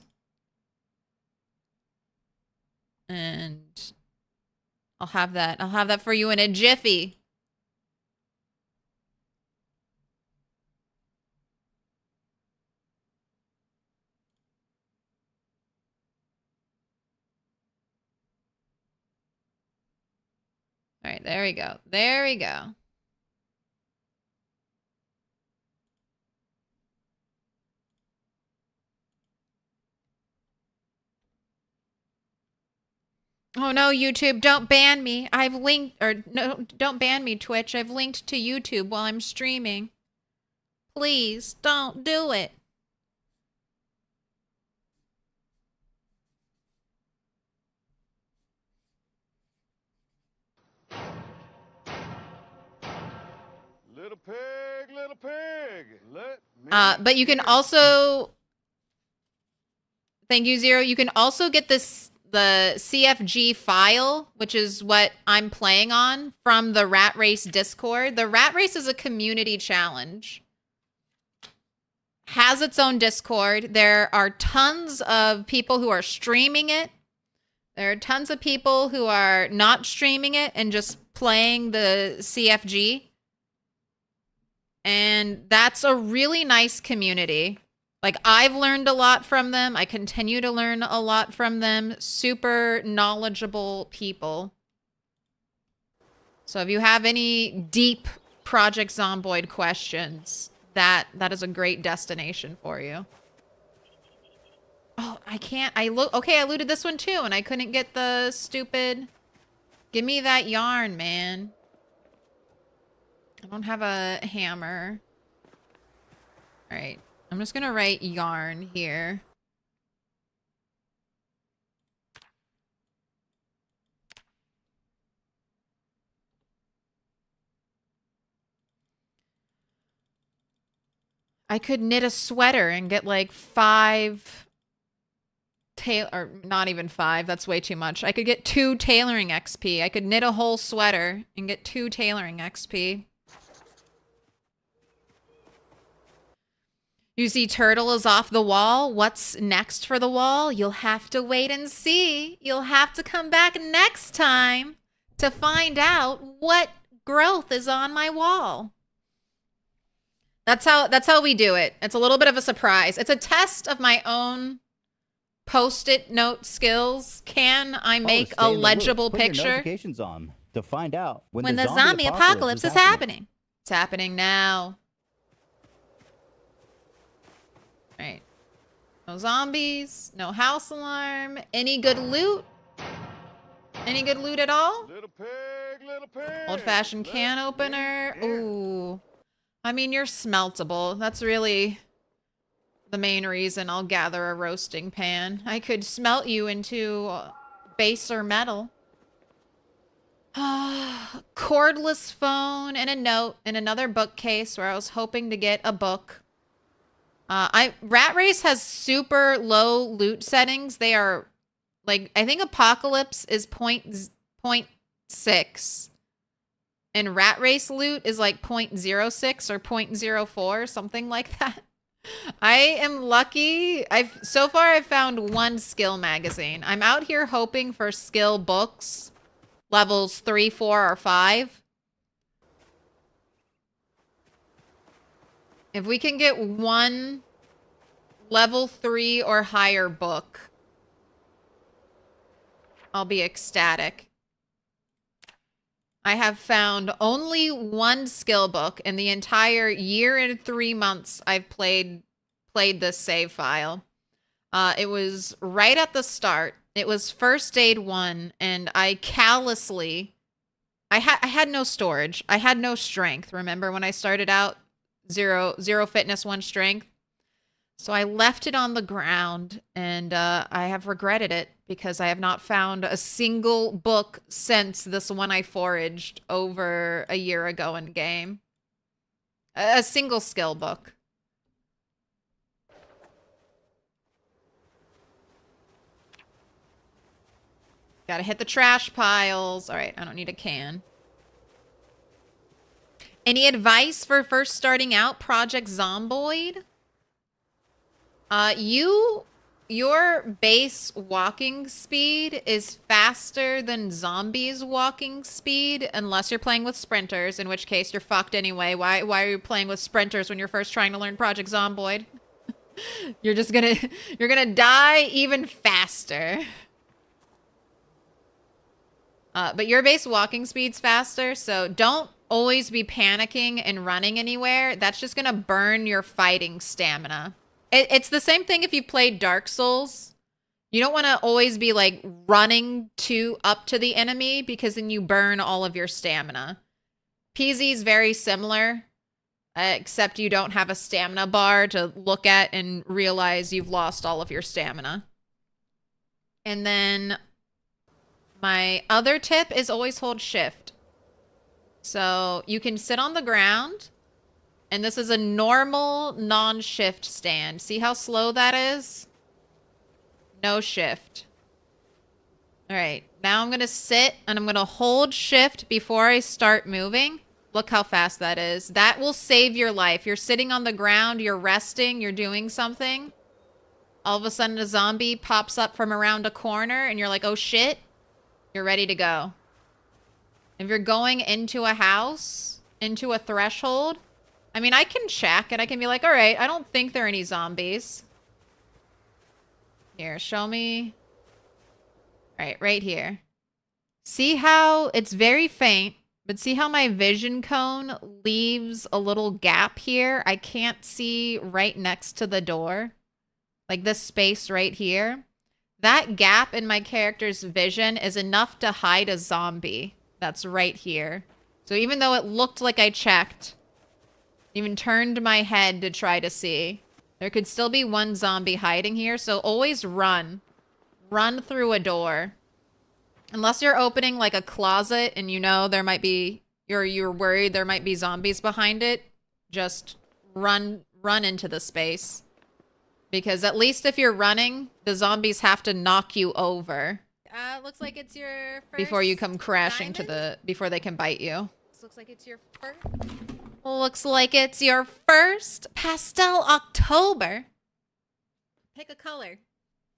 And I'll have that for you in a jiffy. All right, there we go. There we go. Oh no, YouTube, don't ban me. I've linked, or no, don't ban me, Twitch. I've linked to YouTube while I'm streaming. Please, don't do it. Little pig, let me But you can also, thank you, Zero. You can also get this, the CFG file, which is what I'm playing on, from the Rat Race Discord. The Rat Race is a community challenge. Has its own Discord. There are tons of people who are streaming it. There are tons of people who are not streaming it and just playing the CFG. And that's a really nice community. Like, I've learned a lot from them. I continue to learn a lot from them. Super knowledgeable people. So if you have any deep Project Zomboid questions, that is a great destination for you. Oh, I can't. Okay, I looted this one too, and I couldn't get the stupid. Give me that yarn, man. I don't have a hammer. All right. I'm just gonna write yarn here. I could knit a sweater and get like 5 or not even 5. That's way too much. I could get 2 tailoring XP. I could knit a whole sweater and get 2 tailoring XP. You see turtle is off the wall. What's next for the wall? You'll have to wait and see. You'll have to come back next time to find out what growth is on my wall. That's how we do it. It's a little bit of a surprise. It's a test of my own post-it note skills. Can I make a legible Put your picture? notifications on to find out when the zombie apocalypse is happening. It's happening now. Right. No zombies, no house alarm. Any good loot? Any good loot at all? Little pig, little pig. Old-fashioned can opener. Ooh. I mean, you're smeltable. That's really the main reason I'll gather a roasting pan. I could smelt you into baser metal. Cordless phone and a note in another bookcase where I was hoping to get a book. Rat Race has super low loot settings. They are like, I think Apocalypse is 0.6 and Rat Race loot is like 0.06 or 0.04, something like that. I am lucky. So far I've found 1 skill magazine. I'm out here hoping for skill books, levels 3, 4, or 5. If we can get 1 level 3 or higher book, I'll be ecstatic. I have found only 1 skill book in the entire year and 3 months I've played this save file. It was right at the start. It was first aid 1, and I callously... I had no storage. I had no strength. Remember when I started out? 0 fitness, 1 strength. So I left it on the ground, and I have regretted it because I have not found a single book since this one I foraged over a year ago in game. A single skill book. Gotta hit the trash piles. All right, I don't need a can. Any advice for first starting out Project Zomboid? Your base walking speed is faster than zombies' walking speed, unless you're playing with sprinters, in which case you're fucked anyway. Why are you playing with sprinters when you're first trying to learn Project Zomboid? You're gonna die even faster. But your base walking speed's faster, so don't always be panicking and running anywhere. That's just gonna burn your fighting stamina. It's the same thing if you played Dark Souls. You don't want to always be like running up to the enemy because then you burn all of your stamina. PZ is very similar, except you don't have a stamina bar to look at and realize you've lost all of your stamina. And then my other tip is always hold shift. So you can sit on the ground. And this is a normal non-shift stand. See how slow that is? No shift. All right. Now I'm going to sit and I'm going to hold shift before I start moving. Look how fast that is. That will save your life. You're sitting on the ground. You're resting. You're doing something. All of a sudden a zombie pops up from around a corner and you're like, oh shit. You're ready to go. If you're going into a house, into a threshold... I mean, I can check and I can be like, all right, I don't think there are any zombies. Here, show me. All right, right here. See how it's very faint, but see how my vision cone leaves a little gap here? I can't see right next to the door. Like this space right here. That gap in my character's vision is enough to hide a zombie that's right here. So even though it looked like I checked... Even turned my head to try to see. There could still be 1 zombie hiding here, so always run. Run through a door. Unless you're opening like a closet and you know there might be, you're worried there might be zombies behind it, just run into the space. Because at least if you're running, the zombies have to knock you over. Looks like it's your first before you come crashing diamond? Before they can bite you. Looks like it's your first. Looks like it's your first Pastel October. Pick a color.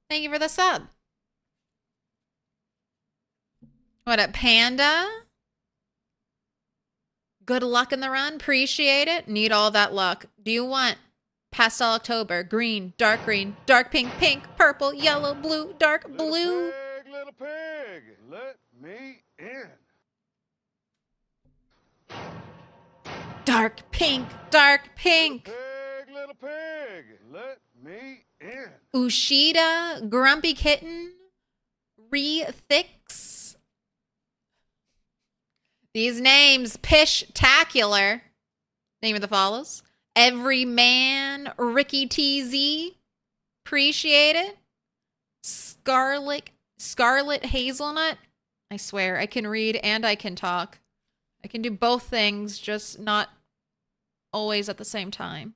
Thank you for the sub. What a panda. Good luck in the run. Appreciate it. Need all that luck. Do you want Pastel October, green, dark pink, pink, purple, yellow, blue, dark blue? Little pig, let me in. Dark pink, dark pink. Little pig, let me in. Ushida, Grumpy Kitten, Re-Thix. These names, Pish-tacular. Name of the follows. Every Man, Ricky TZ. Appreciate it. Scarlet Hazelnut. I swear, I can read and I can talk. I can do both things, just not always at the same time.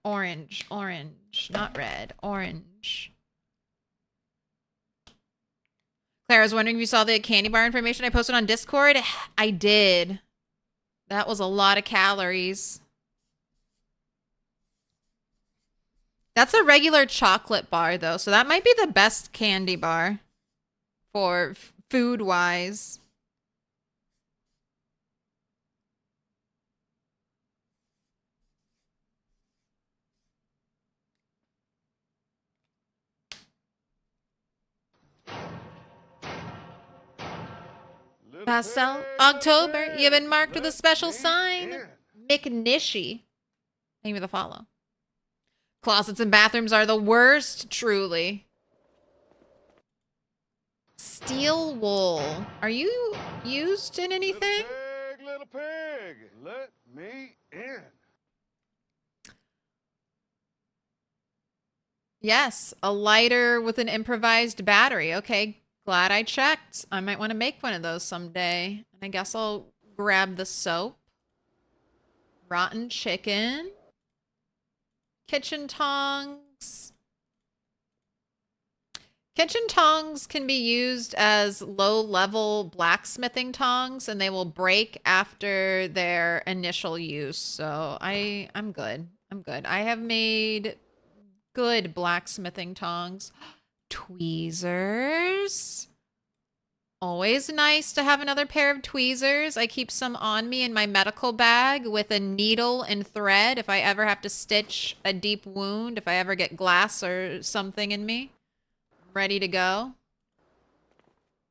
Orange, not red, orange. Claire, I was wondering if you saw the candy bar information I posted on Discord. I did. That was a lot of calories. That's a regular chocolate bar, though, so that might be the best candy bar for food-wise. Pastel October, you've been marked with a special sign. McNishy. Name of the follow. Closets and bathrooms are the worst, truly. Steel wool. Are you used in anything? Little pig, let me in. Yes, a lighter with an improvised battery. Okay, glad I checked. I might want to make one of those someday. I guess I'll grab the soap. Rotten chicken. Kitchen tongs. Kitchen tongs can be used as low-level blacksmithing tongs, and they will break after their initial use. So I'm good. I'm good. I have made good blacksmithing tongs. Tweezers. Always nice to have another pair of tweezers. I keep some on me in my medical bag with a needle and thread if I ever have to stitch a deep wound, if I ever get glass or something in me. Ready to go. All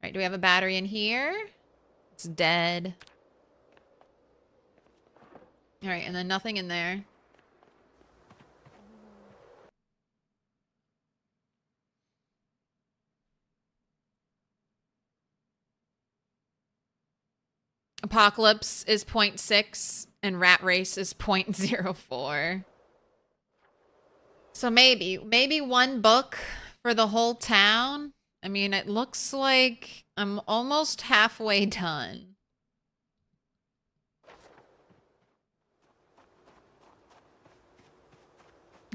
right, do we have a battery in here? It's dead. All right, and then nothing in there. Apocalypse is 0.6 and Rat Race is 0.04. So maybe one book for the whole town. I mean, it looks like I'm almost halfway done.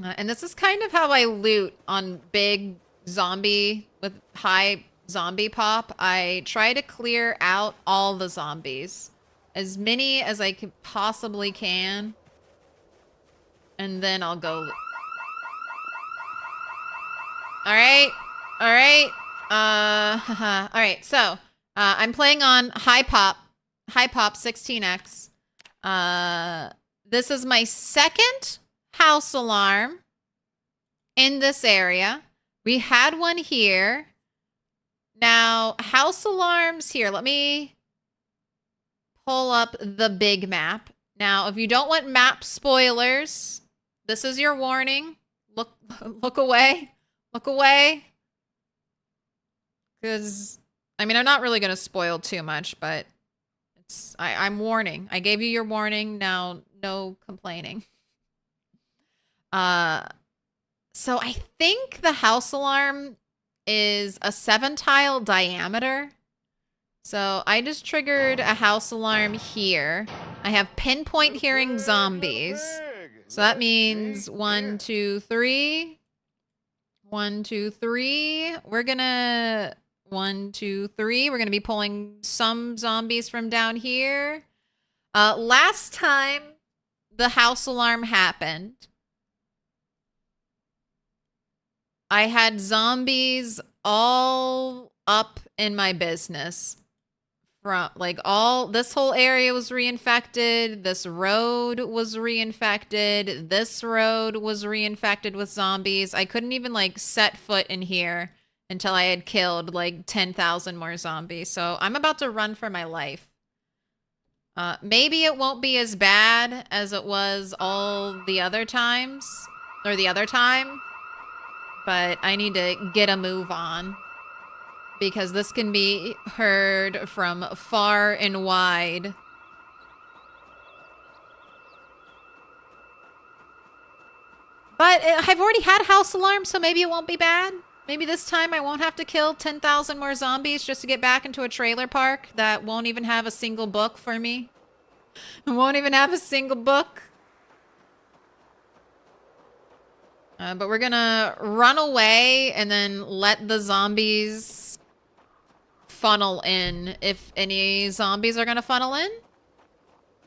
And this is kind of how I loot on big zombie with high zombie pop. I try to clear out all the zombies. As many as I possibly can. And then I'll go... Alright. Alright. Alright, so I'm playing on High Pop 16X. This is my second house alarm in this area. We had one here. Now, house alarms here. Let me pull up the big map. Now, if you don't want map spoilers, this is your warning. Look away. Look away. Because, I mean, I'm not really going to spoil too much, but I'm warning. I gave you your warning. Now, no complaining. So I think the house alarm is a 7-tile diameter. So I just triggered a house alarm here. I have pinpoint hearing zombies. So that Let means me 1, in. 2, 3. 1, 2, 3. We're gonna 1, 2, 3. We're gonna be pulling some zombies from down here. Last time the house alarm happened, I had zombies all up in my business. From like all this whole area was reinfected. This road was reinfected. This road was reinfected with zombies. I couldn't even like set foot in here until I had killed like 10,000 more zombies. So I'm about to run for my life. Maybe it won't be as bad as it was all the other times or the other time, but I need to get a move on. Because this can be heard from far and wide. But I've already had house alarm, so maybe it won't be bad. Maybe this time I won't have to kill 10,000 more zombies just to get back into a trailer park that won't even have a single book for me. It won't even have a single book. But we're gonna run away and then let the zombies funnel in if any zombies are gonna funnel in.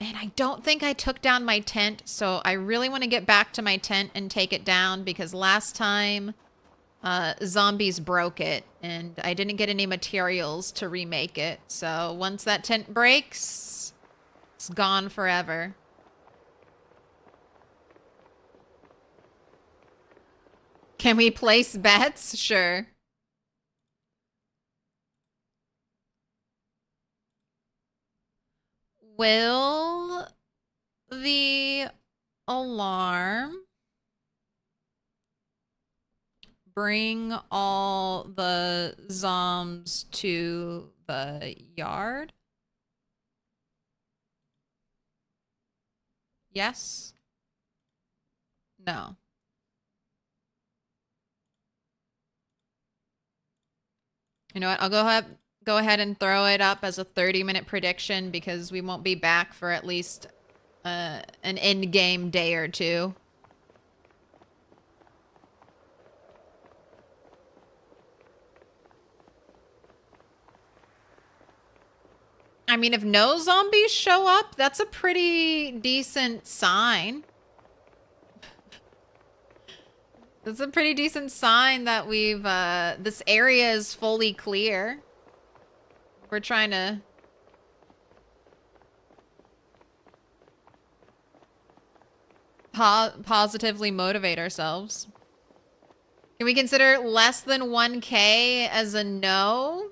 And I don't think I took down my tent, so I really want to get back to my tent and take it down because last time zombies broke it and I didn't get any materials to remake it. So once that tent breaks, it's gone forever. Can we place bets? Sure. Will the alarm bring all the zombs to the yard? Yes? No. You know what? I'll go ahead and throw it up as a 30-minute prediction because we won't be back for at least an in-game day or two. I mean, if no zombies show up, that's a pretty decent sign. That's a pretty decent sign that we've, this area is fully clear. We're trying to... positively motivate ourselves. Can we consider less than 1K as a no?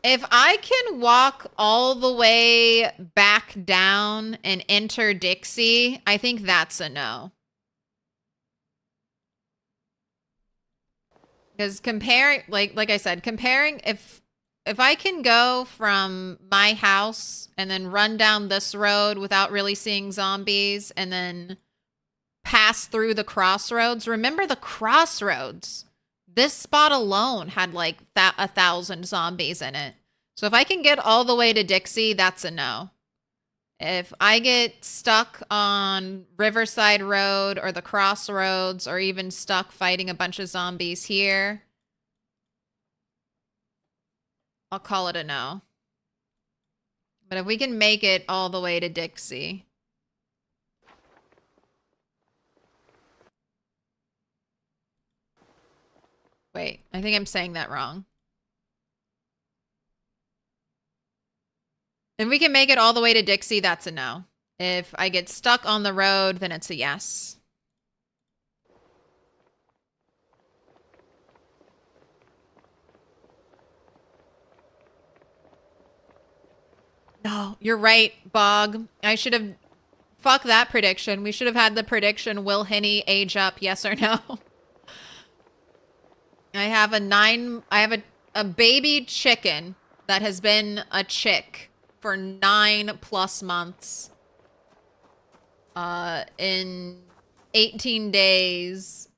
If I can walk all the way back down and enter Dixie, I think that's a no. Because comparing, like I said, comparing, if I can go from my house and then run down this road without really seeing zombies and then pass through the crossroads. Remember the crossroads? This spot alone had like 1,000 zombies in it. So if I can get all the way to Dixie, that's a no. If I get stuck on Riverside Road or the crossroads or even stuck fighting a bunch of zombies here, I'll call it a no. But if we can make it all the way to Dixie... Wait, I think I'm saying that wrong. If we can make it all the way to Dixie, that's a no. If I get stuck on the road, then it's a yes. No, you're right, Bog. I should have... Fuck that prediction. We should have had the prediction, will Henny age up, yes or no? I have a baby chicken that has been a chick for 9+ months. In 18 days.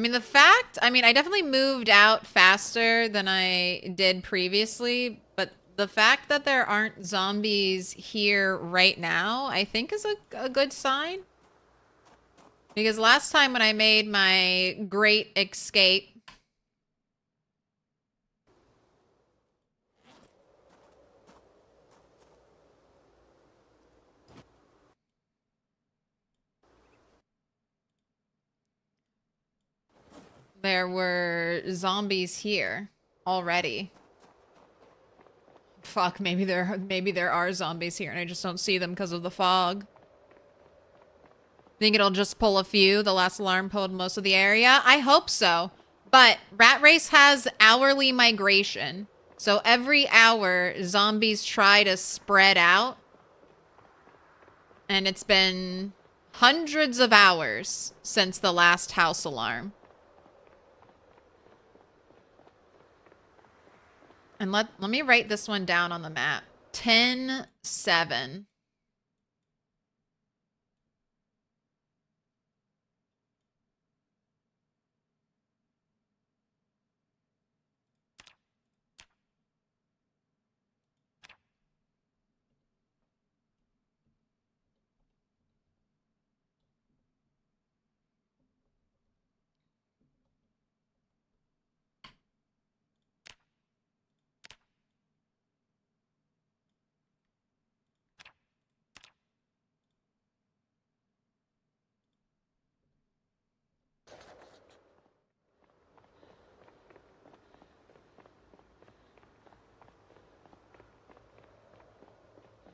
mean, I definitely moved out faster than I did previously, but the fact that there aren't zombies here right now, I think is a good sign. Because last time when I made my great escape, there were zombies here already. Fuck, maybe there are zombies here and I just don't see them because of the fog. Think it'll just pull a few? The last alarm pulled most of the area? I hope so. But Rat Race has hourly migration. So every hour, zombies try to spread out. And it's been hundreds of hours since the last house alarm. And let me write this one down on the map. 10-7.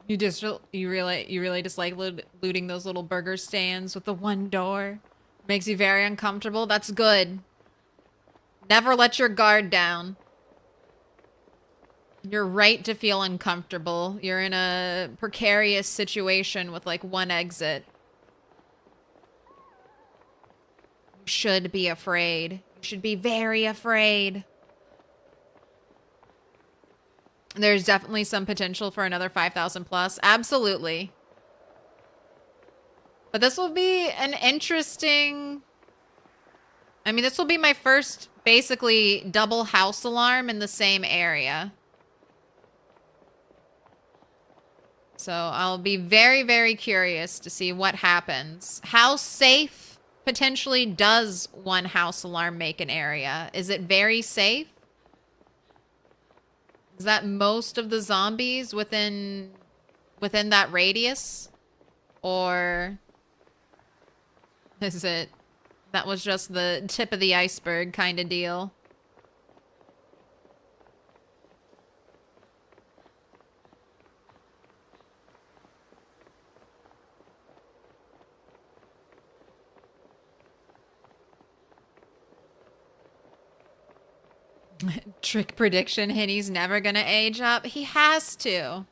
You really just like looting those little burger stands with the one door. Makes you very uncomfortable. That's good. Never let your guard down. You're right to feel uncomfortable. You're in a precarious situation with like one exit. You should be afraid. You should be very afraid. There's definitely some potential for another 5,000 plus. Absolutely. But this will be an interesting... I mean, this will be my first, basically, double house alarm in the same area. So I'll be very, very curious to see what happens. How safe, potentially, does one house alarm make an area? Is it very safe? Is that most of the zombies within that radius? Or is it that was just the tip of the iceberg kind of deal? Trick prediction, Henny's never gonna age up. He has to.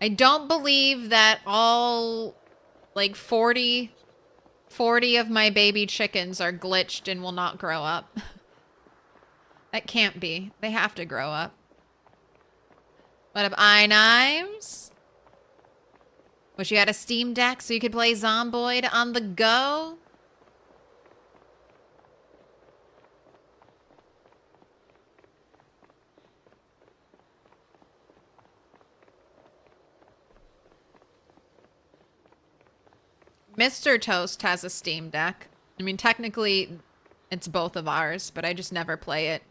I don't believe that all, like, 40 of my baby chickens are glitched and will not grow up. That can't be. They have to grow up. What up, iKnives? Wish you had a Steam Deck so you could play Zomboid on the go? Mr. Toast has a Steam Deck. I mean, technically, it's both of ours, but I just never play it.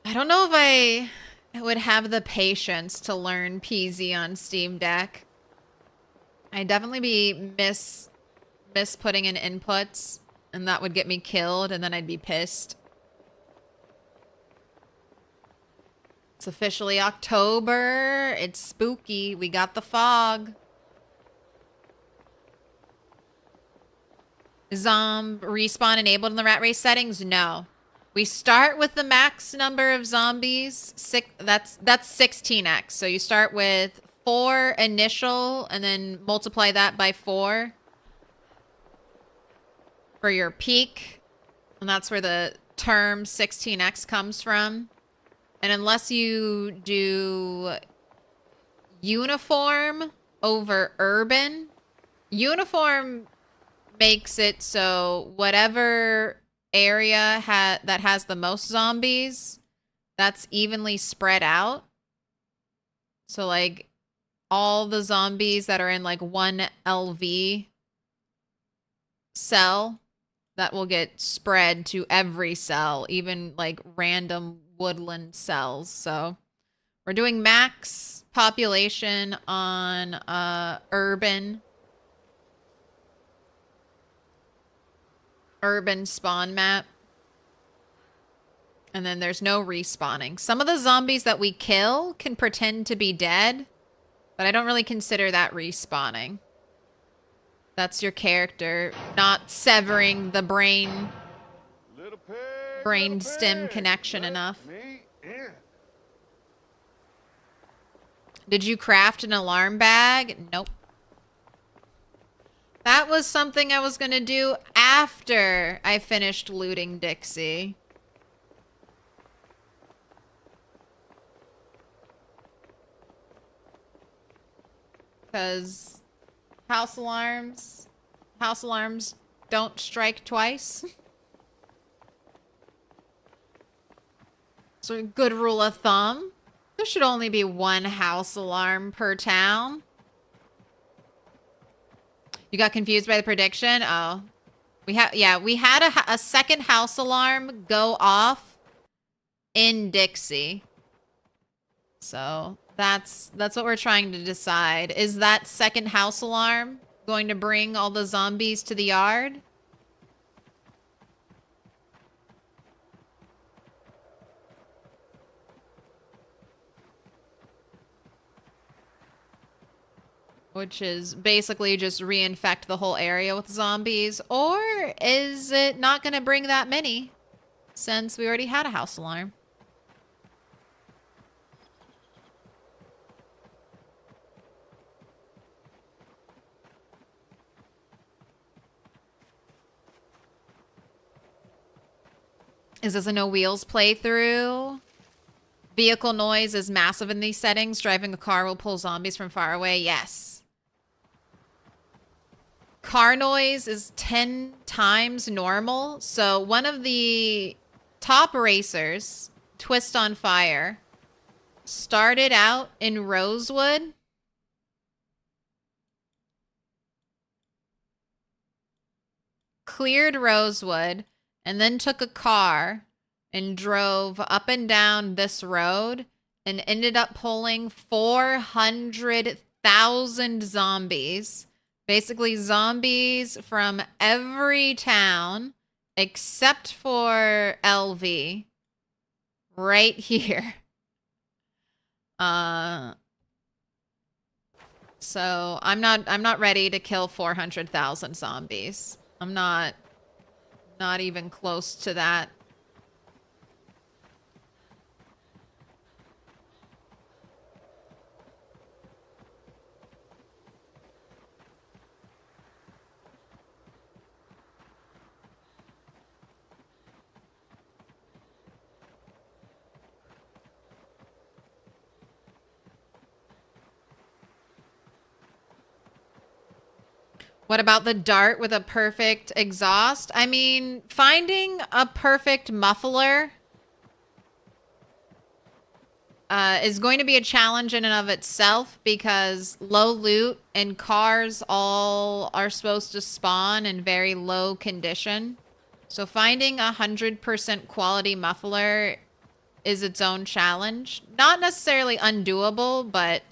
I don't know if I would have the patience to learn PZ on Steam Deck. I'd definitely be miss putting in inputs, and that would get me killed, and then I'd be pissed. It's officially October. It's spooky. We got the fog. Respawn enabled in the Rat Race settings? No. We start with the max number of zombies. That's 16x. So you start with 4 initial and then multiply that by 4 for your peak. And that's where the term 16x comes from. And unless you do uniform over urban, uniform makes it so whatever area that has the most zombies, that's evenly spread out. So like all the zombies that are in like one LV cell, that will get spread to every cell, even like random woodland cells. So we're doing max population on urban spawn map. And then there's no respawning. Some of the zombies that we kill can pretend to be dead, but I don't really consider that respawning. That's your character not severing the brain stem connection enough. Did you craft an alarm bag? Nope. That was something I was going to do after I finished looting Dixie. Because house alarms don't strike twice. So a good rule of thumb. There should only be one house alarm per town. You got confused by the prediction? Oh. We had a second house alarm go off in Dixie. So that's what we're trying to decide. Is that second house alarm going to bring all the zombies to the yard? Which is basically just reinfect the whole area with zombies. Or is it not going to bring that many since we already had a house alarm? Is this a no wheels playthrough? Vehicle noise is massive in these settings. Driving a car will pull zombies from far away. Yes. Car noise is 10 times normal. So one of the top racers, Twist on Fire, started out in Rosewood. Cleared Rosewood. And then took a car and drove up and down this road and ended up pulling 400,000 zombies. Basically zombies from every town except for LV right here. So I'm not ready to kill 400,000 zombies. I'm not even close to that. What about the dart with a perfect exhaust? I mean, finding a perfect muffler is going to be a challenge in and of itself because low loot and cars all are supposed to spawn in very low condition. So finding 100% quality muffler is its own challenge. Not necessarily undoable, but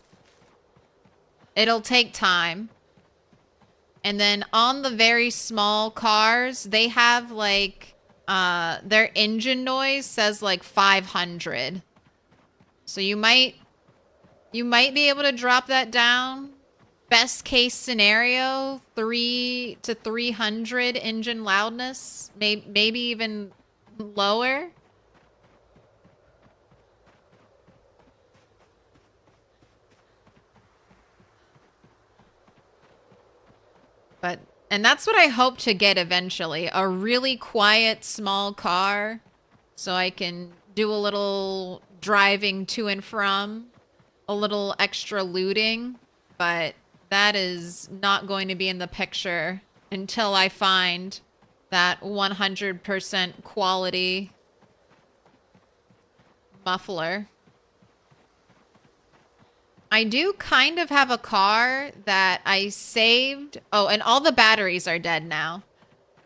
it'll take time. And then on the very small cars, they have like, their engine noise says like 500. So you might be able to drop that down. Best case scenario, 3 to 300 engine loudness, maybe even lower. And that's what I hope to get eventually. A really quiet, small car so I can do a little driving to and from, a little extra looting. But that is not going to be in the picture until I find that 100% quality muffler. I do kind of have a car that I saved. Oh, and all the batteries are dead now.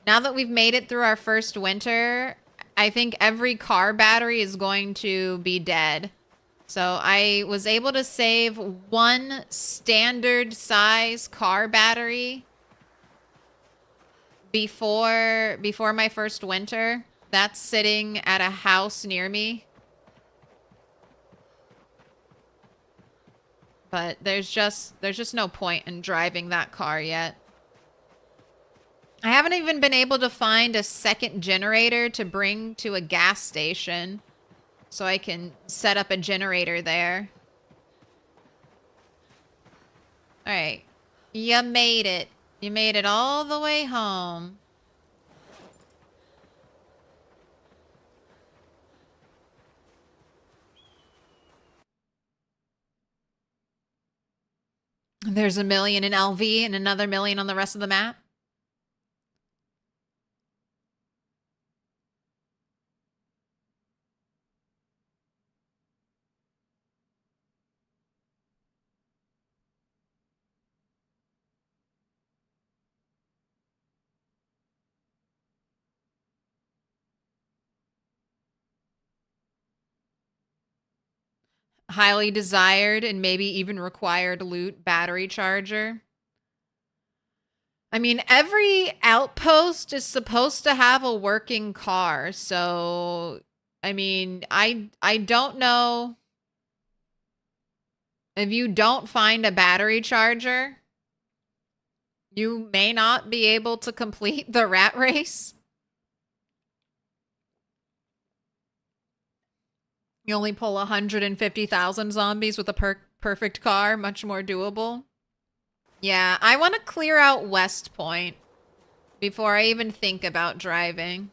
Now that we've made it through our first winter, I think every car battery is going to be dead. So I was able to save one standard size car battery before my first winter. That's sitting at a house near me. But there's just no point in driving that car yet. I haven't even been able to find a second generator to bring to a gas station so I can set up a generator there. All right. You made it. You made it all the way home. There's a million in LV and another million on the rest of the map. Highly desired and maybe even required loot battery charger. I mean, every outpost is supposed to have a working car. So, I mean, I don't know if you don't find a battery charger, you may not be able to complete the rat race. You only pull 150,000 zombies with a perfect car, much more doable. Yeah, I want to clear out West Point before I even think about driving.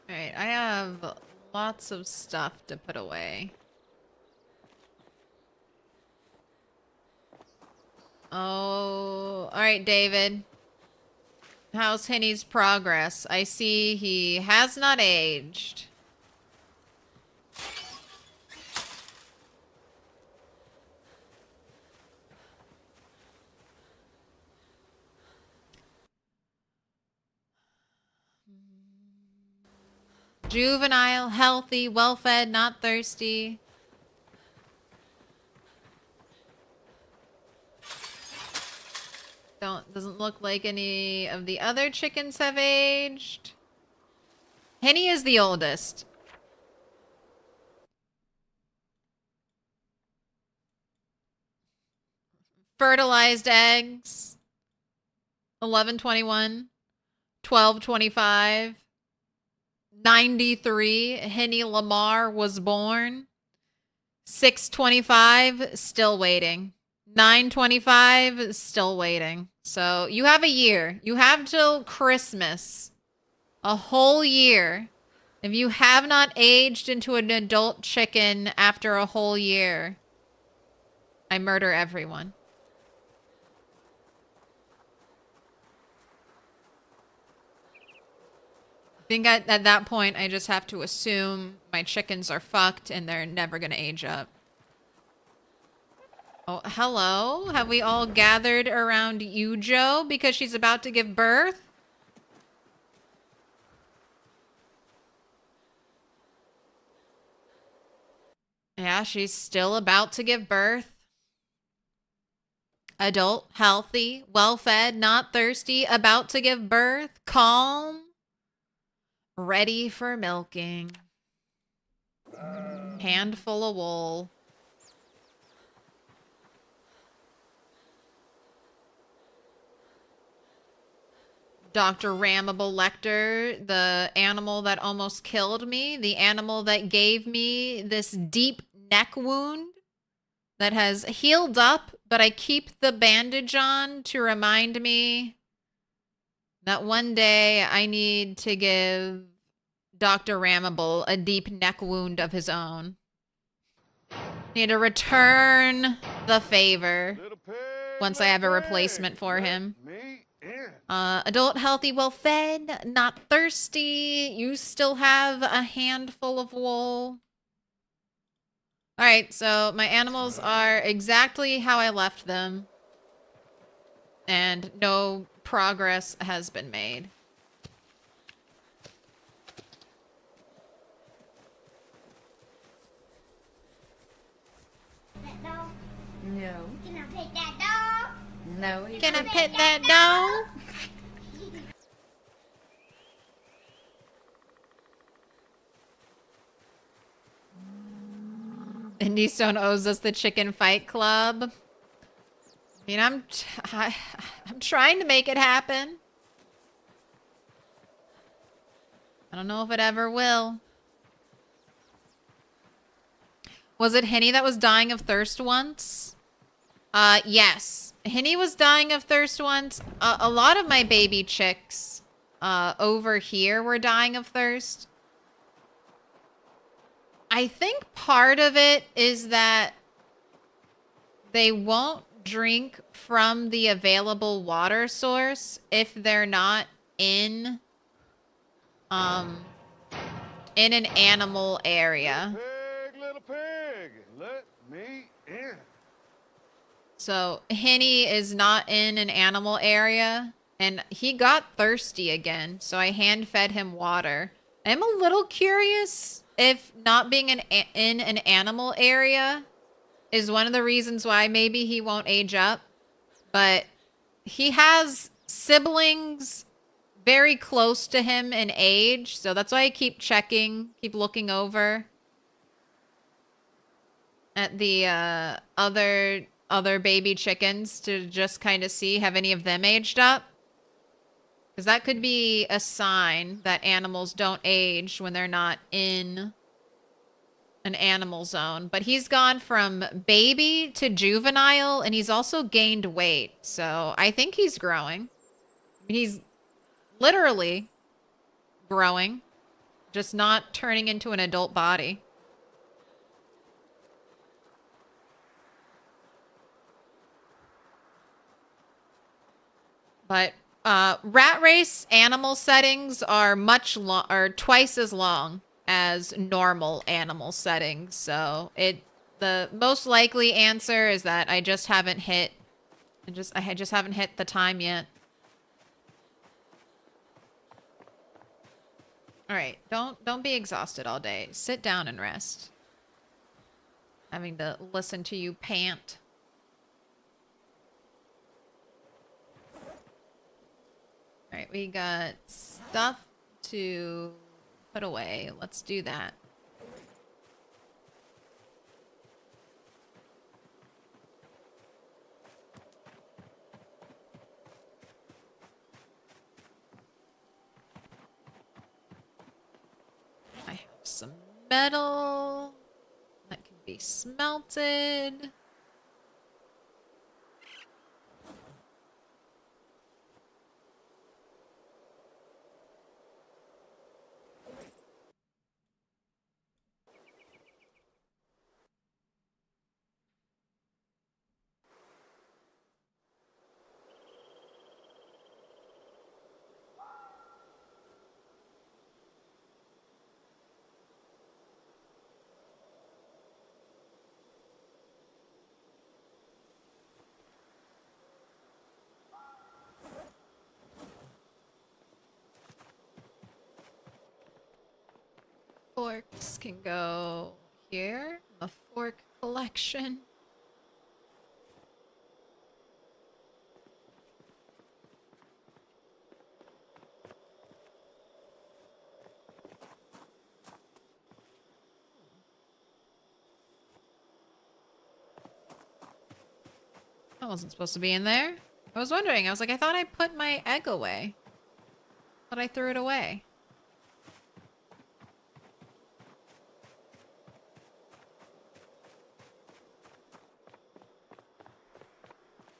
All right, I have lots of stuff to put away. Oh, all right, David. How's Henny's progress? I see he has not aged. Juvenile, healthy, well-fed, not thirsty. Doesn't look like any of the other chickens have aged. Henny is the oldest. Fertilized eggs. 1121. 1225. 93. Henny Lamar was born. 625. Still waiting. 925. Still waiting. So you have a year. You have till Christmas. A whole year. If you have not aged into an adult chicken after a whole year, I murder everyone. I think at that point, I just have to assume my chickens are fucked and they're never going to age up. Oh, hello. Have we all gathered around Yujo because she's about to give birth? Yeah, she's still about to give birth. Adult, healthy, well-fed, not thirsty, about to give birth, calm, ready for milking. Handful of wool. Dr. Ramable Lecter, the animal that almost killed me, the animal that gave me this deep neck wound that has healed up, but I keep the bandage on to remind me that one day I need to give Dr. Ramable a deep neck wound of his own. Need to return the favor once I have a replacement for him. Adult, healthy, well fed, not thirsty. You still have a handful of wool. Alright, so my animals are exactly how I left them. And no progress has been made. That dog? No. Can I pet that dog? No. you Can I can't. pet that dog? Indie Stone owes us the chicken fight club. I mean, I'm trying to make it happen. I don't know if it ever will. Was it Henny that was dying of thirst once? Yes. Henny was dying of thirst once. A lot of my baby chicks over here were dying of thirst. I think part of it is that they won't drink from the available water source if they're not in an animal area. Little pig, let me in. So Henny is not in an animal area, and he got thirsty again, so I hand fed him water. I'm a little curious if not being in an animal area is one of the reasons why maybe he won't age up. But he has siblings very close to him in age, so that's why I keep checking, keep looking over at the other baby chickens to just kind of see have any of them aged up. Because that could be a sign that animals don't age when they're not in an animal zone. But he's gone from baby to juvenile, and he's also gained weight. So I think he's growing. He's literally growing, just not turning into an adult body. But rat race animal settings are are twice as long as normal animal settings. So the most likely answer is that I just haven't hit I just haven't hit the time yet. All right, don't be exhausted all day. Sit down and rest. Having to listen to you pant. All right, we got stuff to put away. Let's do that. I have some metal that can be smelted. Forks can go here. A fork collection. That wasn't supposed to be in there. I was wondering. I was like, I thought I put my egg away. But I threw it away.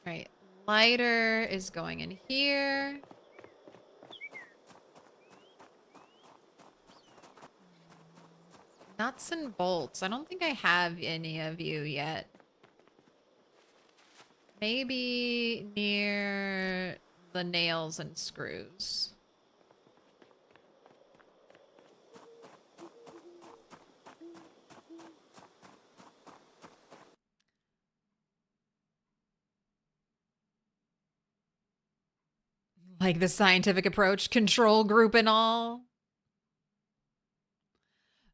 Right. Lighter is going in here. Nuts and bolts. I don't think I have any of you yet. Maybe near the nails and screws. Like the scientific approach, control group and all.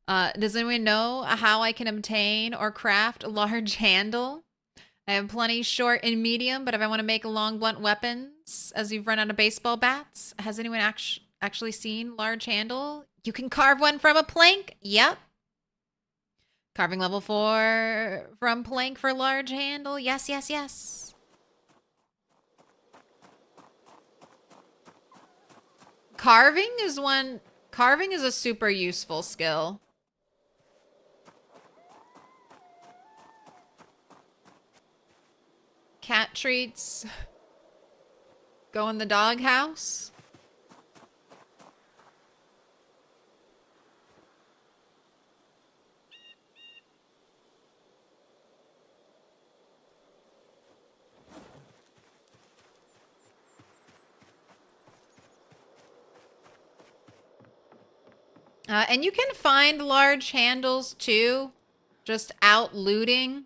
Does anyone know how I can obtain or craft a large handle? I have plenty short and medium, but if I want to make long blunt weapons, as you've run out of baseball bats, has anyone actually seen large handle? You can carve one from a plank. Yep. Carving level 4 from plank for large handle. Yes, yes, yes. Carving is a super useful skill. Cat treats go in the doghouse. And you can find large handles too, just out looting.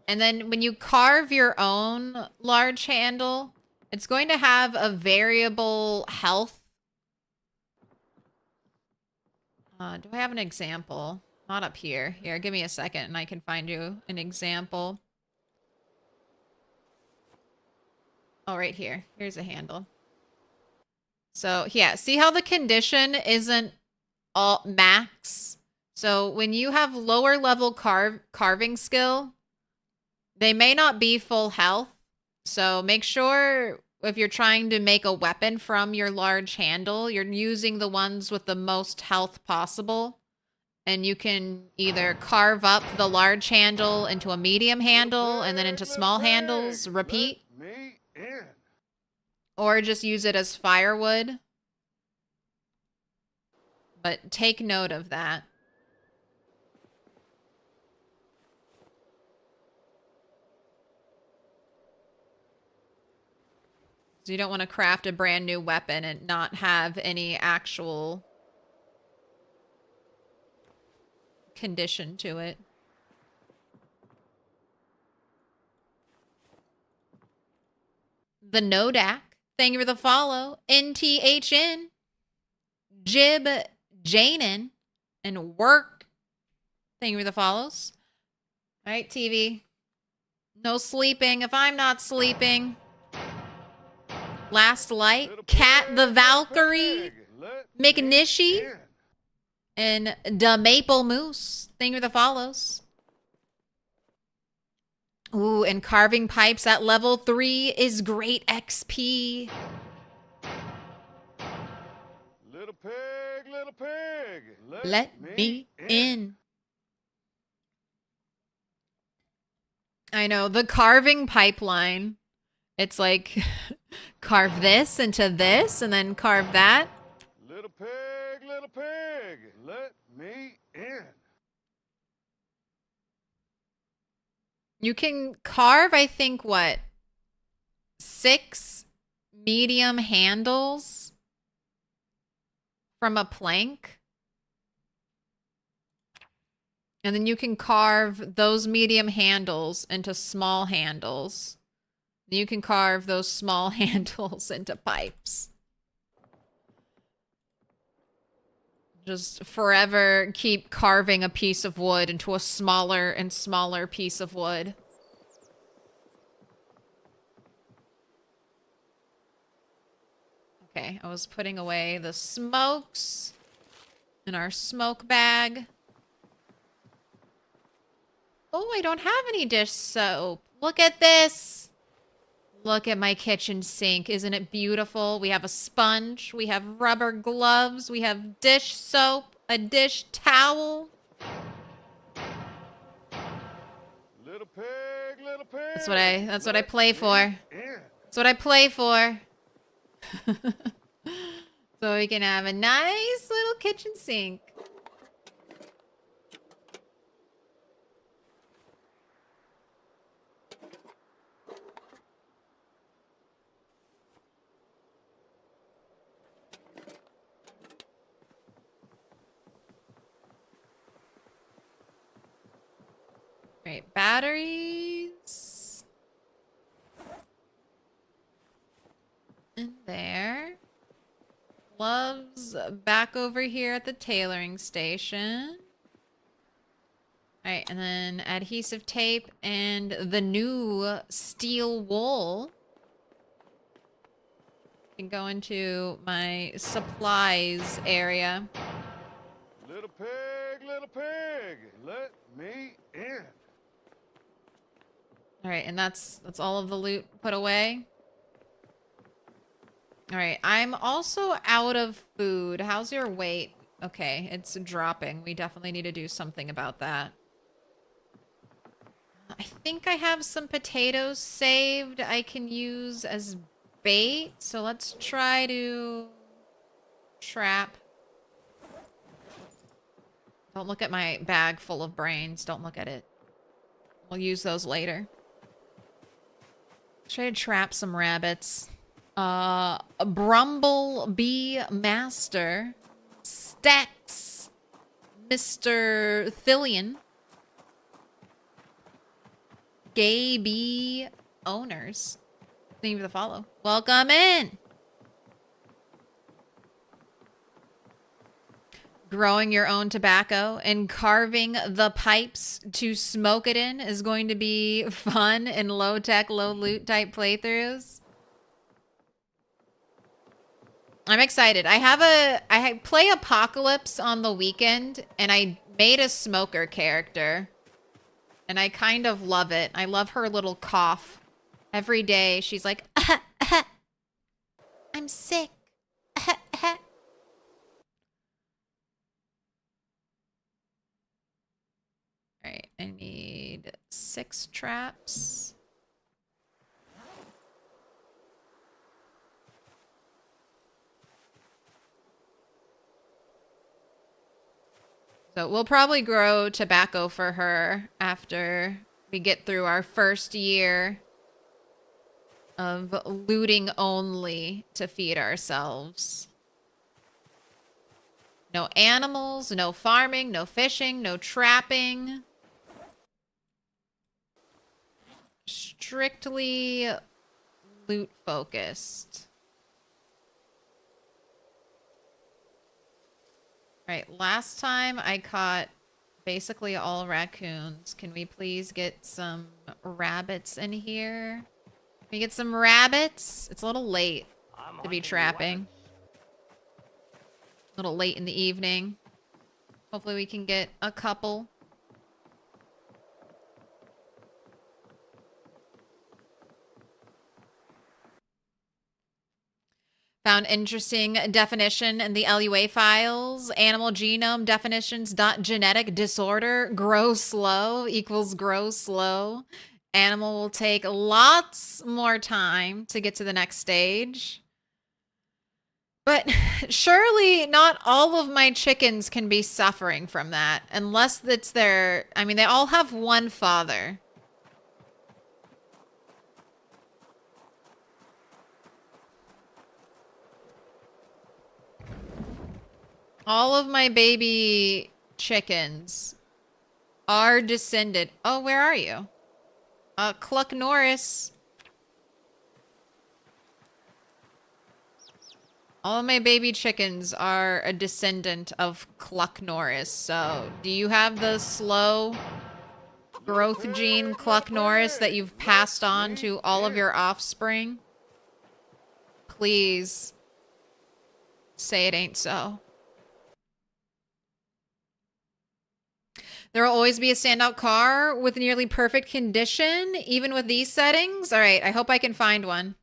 And then when you carve your own large handle, it's going to have a variable health. Do I have an example? Not up here. Here, give me a second and I can find you an example. Oh, right here. Here's a handle. So, yeah, see how the condition isn't all max? So when you have lower level carving skill, they may not be full health. So make sure if you're trying to make a weapon from your large handle, you're using the ones with the most health possible. And you can either carve up the large handle into a medium handle and then into small handles, repeat. Let me in. Or just use it as firewood. But take note of that. So you don't want to craft a brand new weapon and not have any actual condition to it. The Nodak, thank you for the follow. NTHN, Jib, Janin, and Work, thank you for the follows. All right, TV. No sleeping if I'm not sleeping. Last Light, Cat the Valkyrie, McNishi, and Da Maple Moose. Thank you for the follows. Ooh, and carving pipes at level 3 is great XP. Little pig, Let me in. I know, the carving pipeline. It's like, carve this into this, and then carve that. Little pig, let me in. You can carve, I think, what? 6 medium handles from a plank. And then you can carve those medium handles into small handles. You can carve those small handles into pipes. Just forever keep carving a piece of wood into a smaller and smaller piece of wood. Okay, I was putting away the smokes in our smoke bag. Oh, I don't have any dish soap. Look at this. Look at my kitchen sink. Isn't it beautiful? We have a sponge. We have rubber gloves. We have dish soap, a dish towel. Little pig, little pig. That's what I play for. In. That's what I play for. So we can have a nice little kitchen sink. Right, batteries. In there. Gloves back over here at the tailoring station. Alright, and then adhesive tape and the new steel wool can go into my supplies area. Little pig, let me in. Alright, and that's all of the loot put away. Alright, I'm also out of food. How's your weight? Okay, it's dropping. We definitely need to do something about that. I think I have some potatoes saved I can use as bait. So let's try to trap. Don't look at my bag full of brains. Don't look at it. We'll use those later. Try to trap some rabbits. Brumblebee Master. Stacks. Mr. Thillian. Gay Bee Owners. Thank you for the follow. Welcome in. Growing your own tobacco and carving the pipes to smoke it in is going to be fun in low-tech, low-loot type playthroughs. I'm excited. I play Apocalypse on the weekend, and I made a smoker character. And I kind of love it. I love her little cough. Every day, she's like, I'm sick. Alright, I need 6 traps. So we'll probably grow tobacco for her after we get through our first year of looting only to feed ourselves. No animals, no farming, no fishing, no trapping. Strictly loot focused. Right, last time I caught basically all raccoons. Can we please get some rabbits in here? Can we get some rabbits? It's a little late to be trapping. A little late in the evening. Hopefully we can get a couple. Found interesting definition in the LUA files. Animal genome definitions dot genetic disorder. Grow slow equals grow slow. Animal will take lots more time to get to the next stage. But surely not all of my chickens can be suffering from that. Unless it's their... I mean, they all have one father. All of my baby chickens are descended. Oh, where are you? Cluck Norris. All of my baby chickens are a descendant of Cluck Norris. So, do you have the slow growth gene Cluck Norris that you've passed on to all of your offspring? Please say it ain't so. There will always be a standout car with nearly perfect condition, even with these settings. All right, I hope I can find one.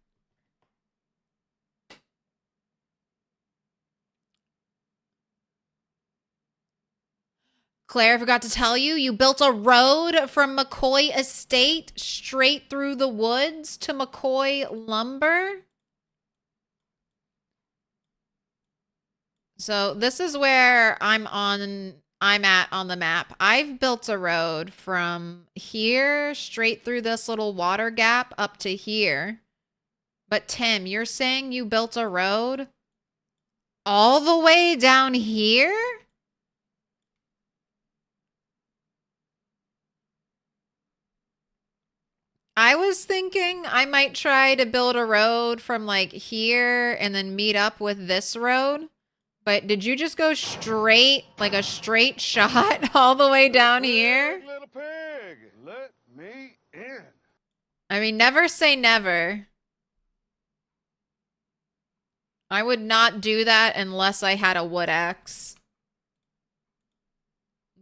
Claire, I forgot to tell you, you built a road from McCoy Estate straight through the woods to McCoy Lumber. So this is where I'm at on the map. I've built a road from here straight through this little water gap up to here. But Tim, you're saying you built a road all the way down here? I was thinking I might try to build a road from like here and then meet up with this road. But did you just go straight, like a straight shot all the way down here? Little pig, let me in. I mean, never say never. I would not do that unless I had a wood axe.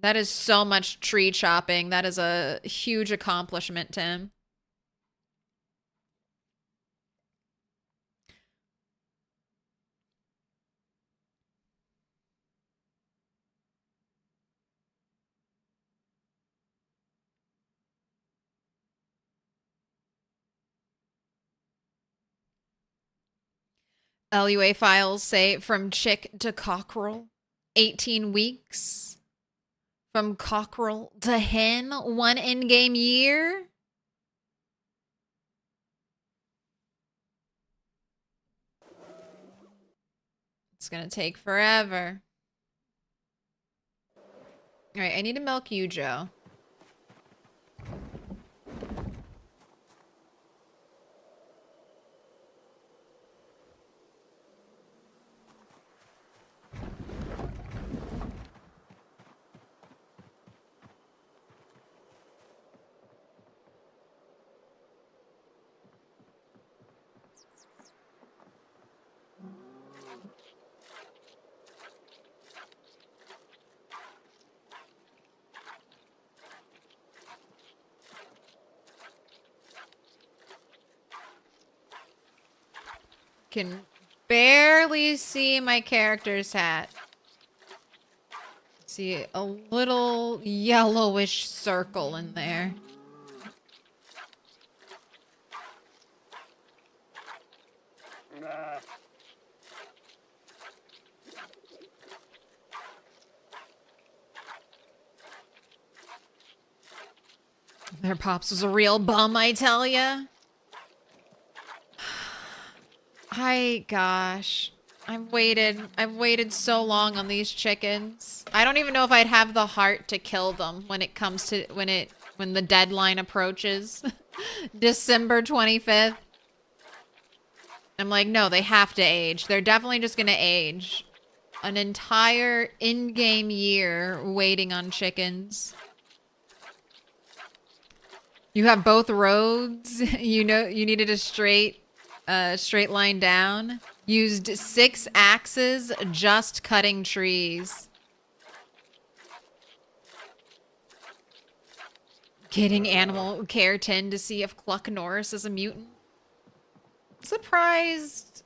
That is so much tree chopping. That is a huge accomplishment, Tim. LUA files say from chick to cockerel, 18 weeks. From cockerel to hen, 1 in-game year. It's gonna take forever. All right, I need to milk you, Joe. Can barely see my character's hat. See a little yellowish circle in there. Their pops was a real bum, I tell ya. Gosh, I've waited so long on these chickens. I don't even know if I'd have the heart to kill them when it comes to, when the deadline approaches. December 25th. I'm like, no, they have to age. They're definitely just gonna age. An entire in-game year waiting on chickens. You have both roads. You know, you needed a straight line down. Used 6 axes just cutting trees. Getting animal care 10 to see if Cluck Norris is a mutant. Surprised.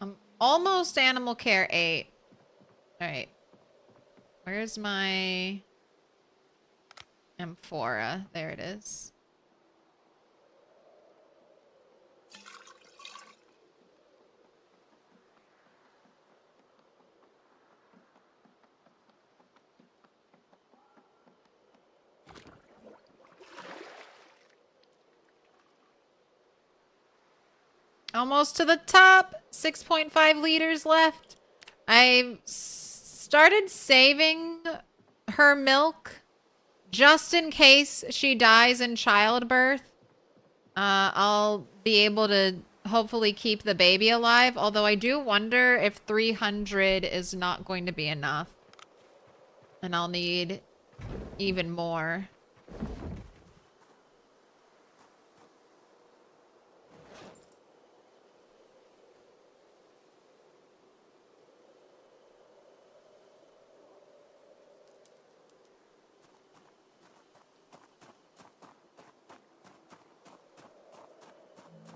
I'm almost animal care 8. All right. Where's my amphora? There it is. Almost to the top. 6.5 liters left. I started saving her milk just in case she dies in childbirth. I'll be able to hopefully keep the baby alive. Although I do wonder if 300 is not going to be enough. And I'll need even more.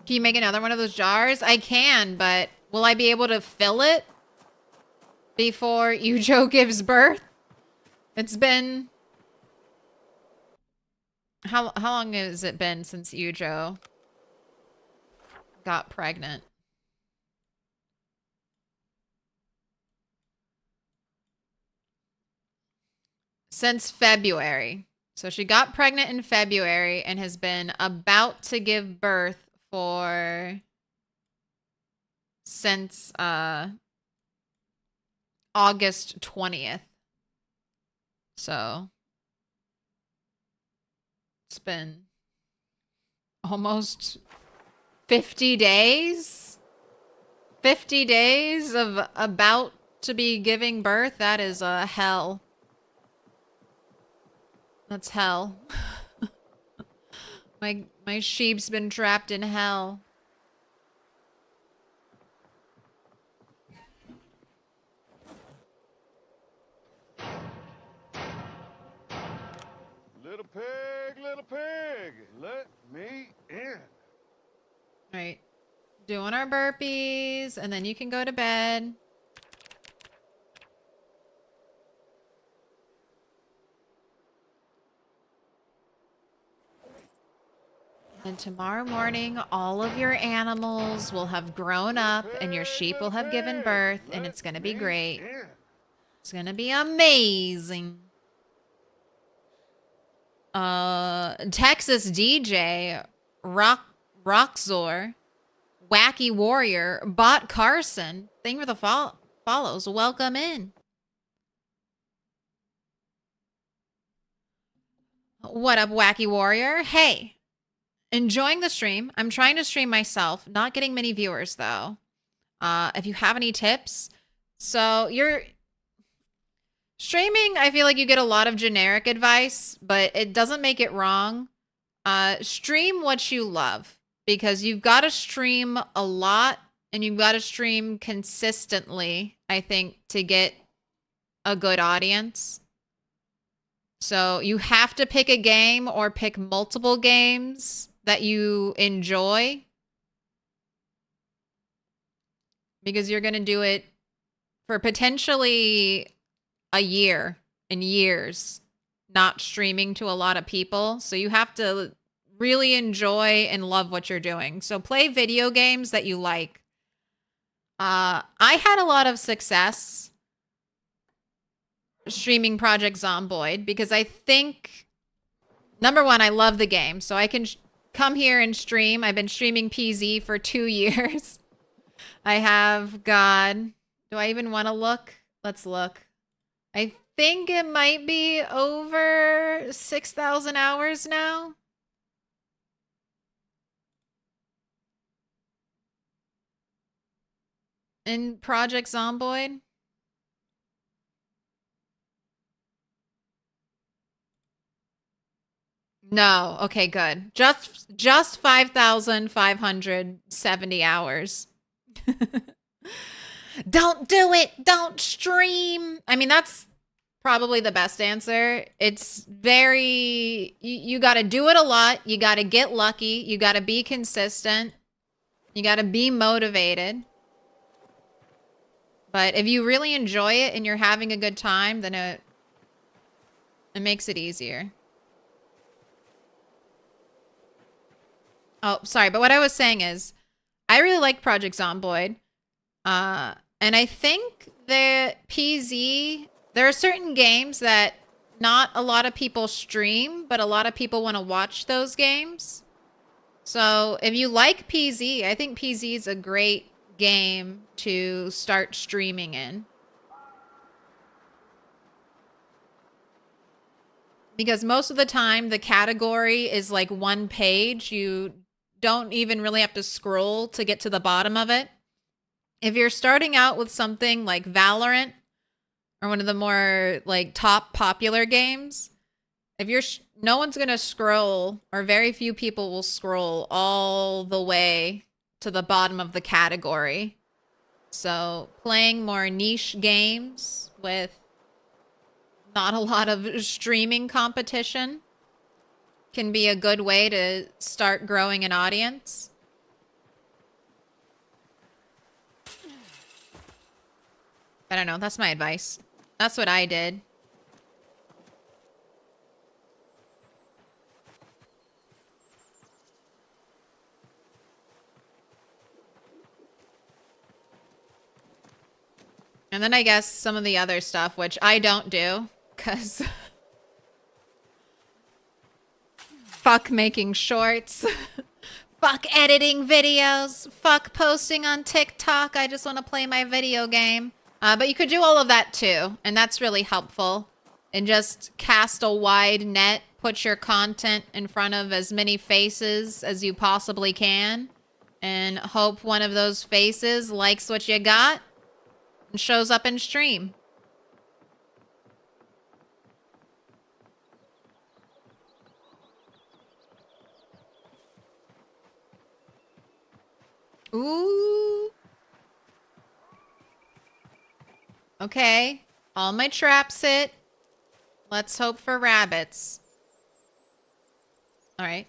Can you make another one of those jars? I can, but will I be able to fill it before Yujo gives birth? It's been... How long has it been since Yujo got pregnant? Since February. So she got pregnant in February and has been about to give birth since August 20th. So it's been almost 50 days. 50 days of about to be giving birth. That is hell. That's hell. My sheep's been trapped in hell. Little pig, let me in. All right. Doing our burpees, and then you can go to bed. And tomorrow morning, all of your animals will have grown up and your sheep will have given birth, and it's going to be great. It's going to be amazing. Texas DJ, Roxor, Wacky Warrior, Bot Carson. Thank you for the follows. Welcome in. What up, Wacky Warrior? Hey. Enjoying the stream. I'm trying to stream myself. Not getting many viewers, though. If you have any tips. So, you're... Streaming, I feel like you get a lot of generic advice, but it doesn't make it wrong. Stream what you love. Because you've got to stream a lot, and you've got to stream consistently, I think, to get a good audience. So, you have to pick a game or pick multiple games that you enjoy, because you're going to do it for potentially a year and years, not streaming to a lot of people. So you have to really enjoy and love what you're doing. So play video games that you like. I had a lot of success streaming Project Zomboid because I think, number one, I love the game. So I can come here and stream. I've been streaming PZ for 2 years. I have, God, do I even want to look? Let's look. I think it might be over 6,000 hours now. In Project Zomboid. No. Okay, good. Just 5,570 hours. Don't do it. Don't stream. I mean, that's probably the best answer. It's very... You got to do it a lot. You got to get lucky. You got to be consistent. You got to be motivated. But if you really enjoy it and you're having a good time, then it makes it easier. Oh, sorry. But what I was saying is, I really like Project Zomboid. And I think that PZ, there are certain games that not a lot of people stream, but a lot of people want to watch those games. So if you like PZ, I think PZ is a great game to start streaming in. Because most of the time, the category is like one page. You don't even really have to scroll to get to the bottom of it. If you're starting out with something like Valorant or one of the more like top popular games, if you're no one's going to scroll, or very few people will scroll all the way to the bottom of the category. So playing more niche games with not a lot of streaming competition can be a good way to start growing an audience. I don't know. That's my advice. That's what I did. And then I guess some of the other stuff, which I don't do, because fuck making shorts. Fuck editing videos. Fuck posting on TikTok. I just want to play my video game. But you could do all of that too, and that's really helpful. And just cast a wide net. Put your content in front of as many faces as you possibly can. And hope one of those faces likes what you got and shows up in stream. Ooh. Okay. All my traps hit. Let's hope for rabbits. All right.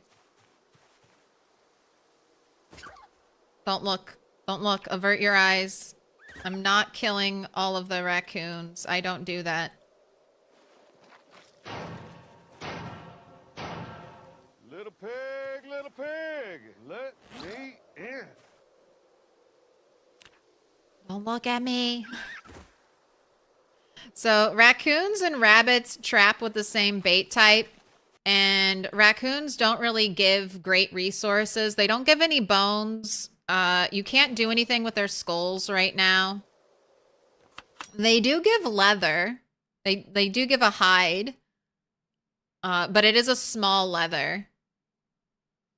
Don't look. Don't look. Avert your eyes. I'm not killing all of the raccoons. I don't do that. Little pig, let me in. Don't look at me. So raccoons and rabbits trap with the same bait type. And raccoons don't really give great resources. They don't give any bones. You can't do anything with their skulls right now. They do give leather. They do give a hide. But it is a small leather.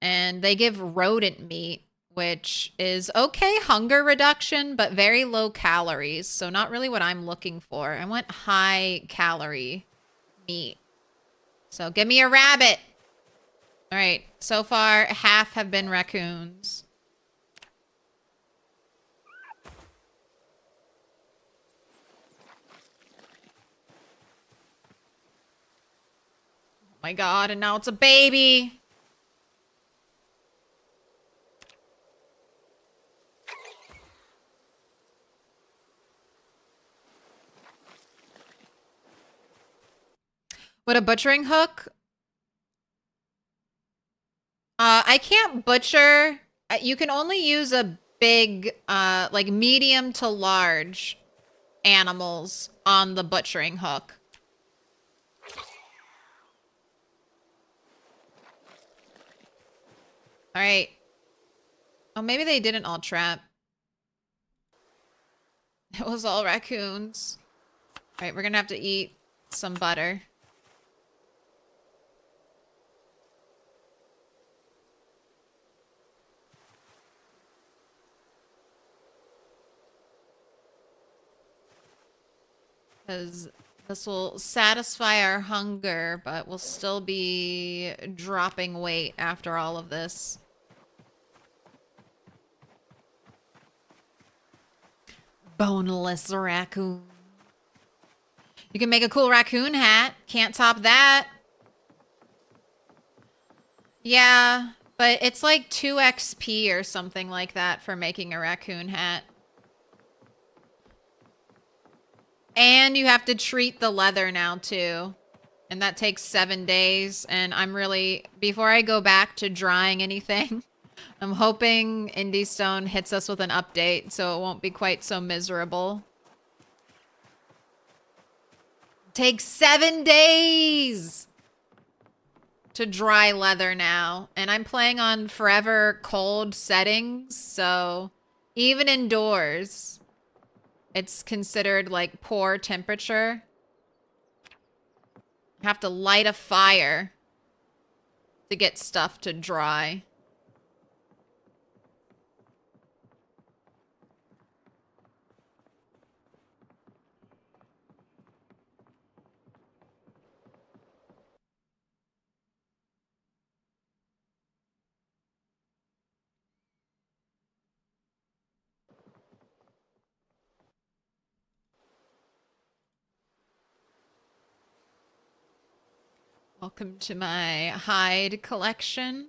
And they give rodent meat, which is okay hunger reduction, but very low calories. So not really what I'm looking for. I want high calorie meat. So give me a rabbit. All right. So far, half have been raccoons. Oh my God. And now it's a baby. With a butchering hook? I can't butcher. You can only use a big, like medium to large animals on the butchering hook. All right. Oh, maybe they didn't all trap. It was all raccoons. All right, we're gonna have to eat some butter. Because this will satisfy our hunger, but we'll still be dropping weight after all of this. Boneless raccoon. You can make a cool raccoon hat. Can't top that. Yeah, but it's like 2 XP or something like that for making a raccoon hat. And you have to treat the leather now, too. And that takes 7 days. And I'm really... Before I go back to drying anything, I'm hoping Indie Stone hits us with an update so it won't be quite so miserable. Takes 7 days to dry leather now. And I'm playing on forever cold settings, so even indoors... It's considered like poor temperature. Have to light a fire to get stuff to dry. Welcome to my hide collection.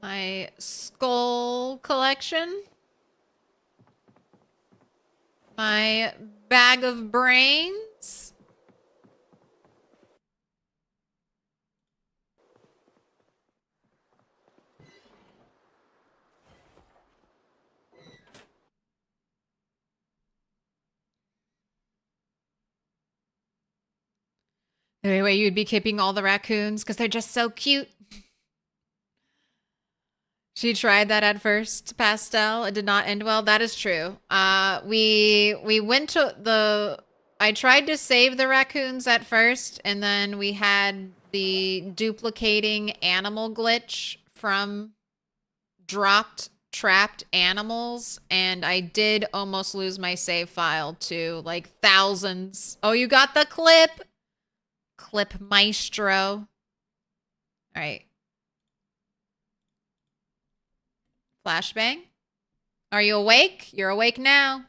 My skull collection. my bag of brains. Anyway, you'd be keeping all the raccoons because they're just so cute. She tried that at first, Pastel. It did not end well. That is true. We went to the. I tried to save the raccoons at first, and then we had the duplicating animal glitch from dropped trapped animals, and I did almost lose my save file to like thousands. Oh, you got the clip. Clip maestro. All right. Flashbang. Are you awake? You're awake now.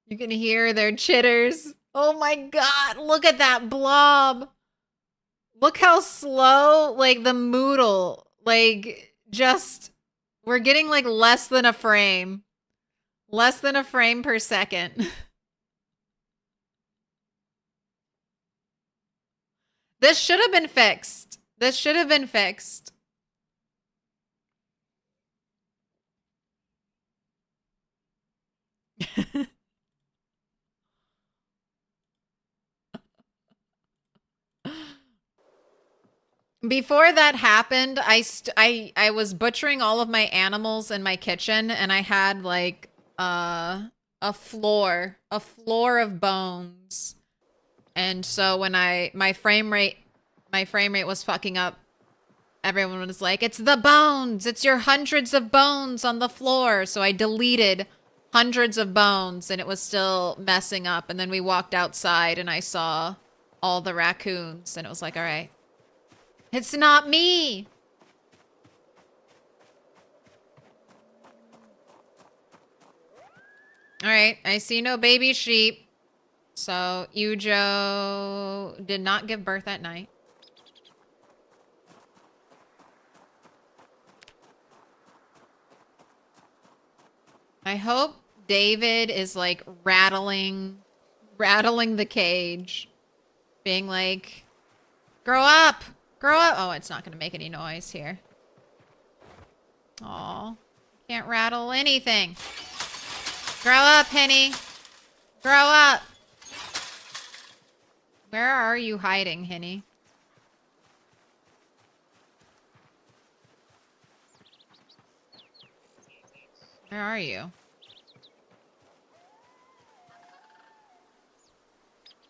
You can hear their chitters. Oh my god, look at that blob. Look how slow, like, the Moodle, like, just, we're getting, like, less than a frame. Less than a frame per second. This should have been fixed. This should have been fixed. Before that happened, I was butchering all of my animals in my kitchen, and I had like a floor of bones. And so when my frame rate was fucking up, everyone was like, "It's the bones. It's your hundreds of bones on the floor." So I deleted hundreds of bones, and it was still messing up. And then we walked outside, and I saw all the raccoons, and it was like, all right. It's not me. All right, I see no baby sheep. So Ujo did not give birth at night. I hope David is like rattling the cage, being like, grow up. Grow up. Oh, it's not going to make any noise here. Aw. Can't rattle anything. Grow up, Henny. Grow up. Where are you hiding, Henny? Where are you?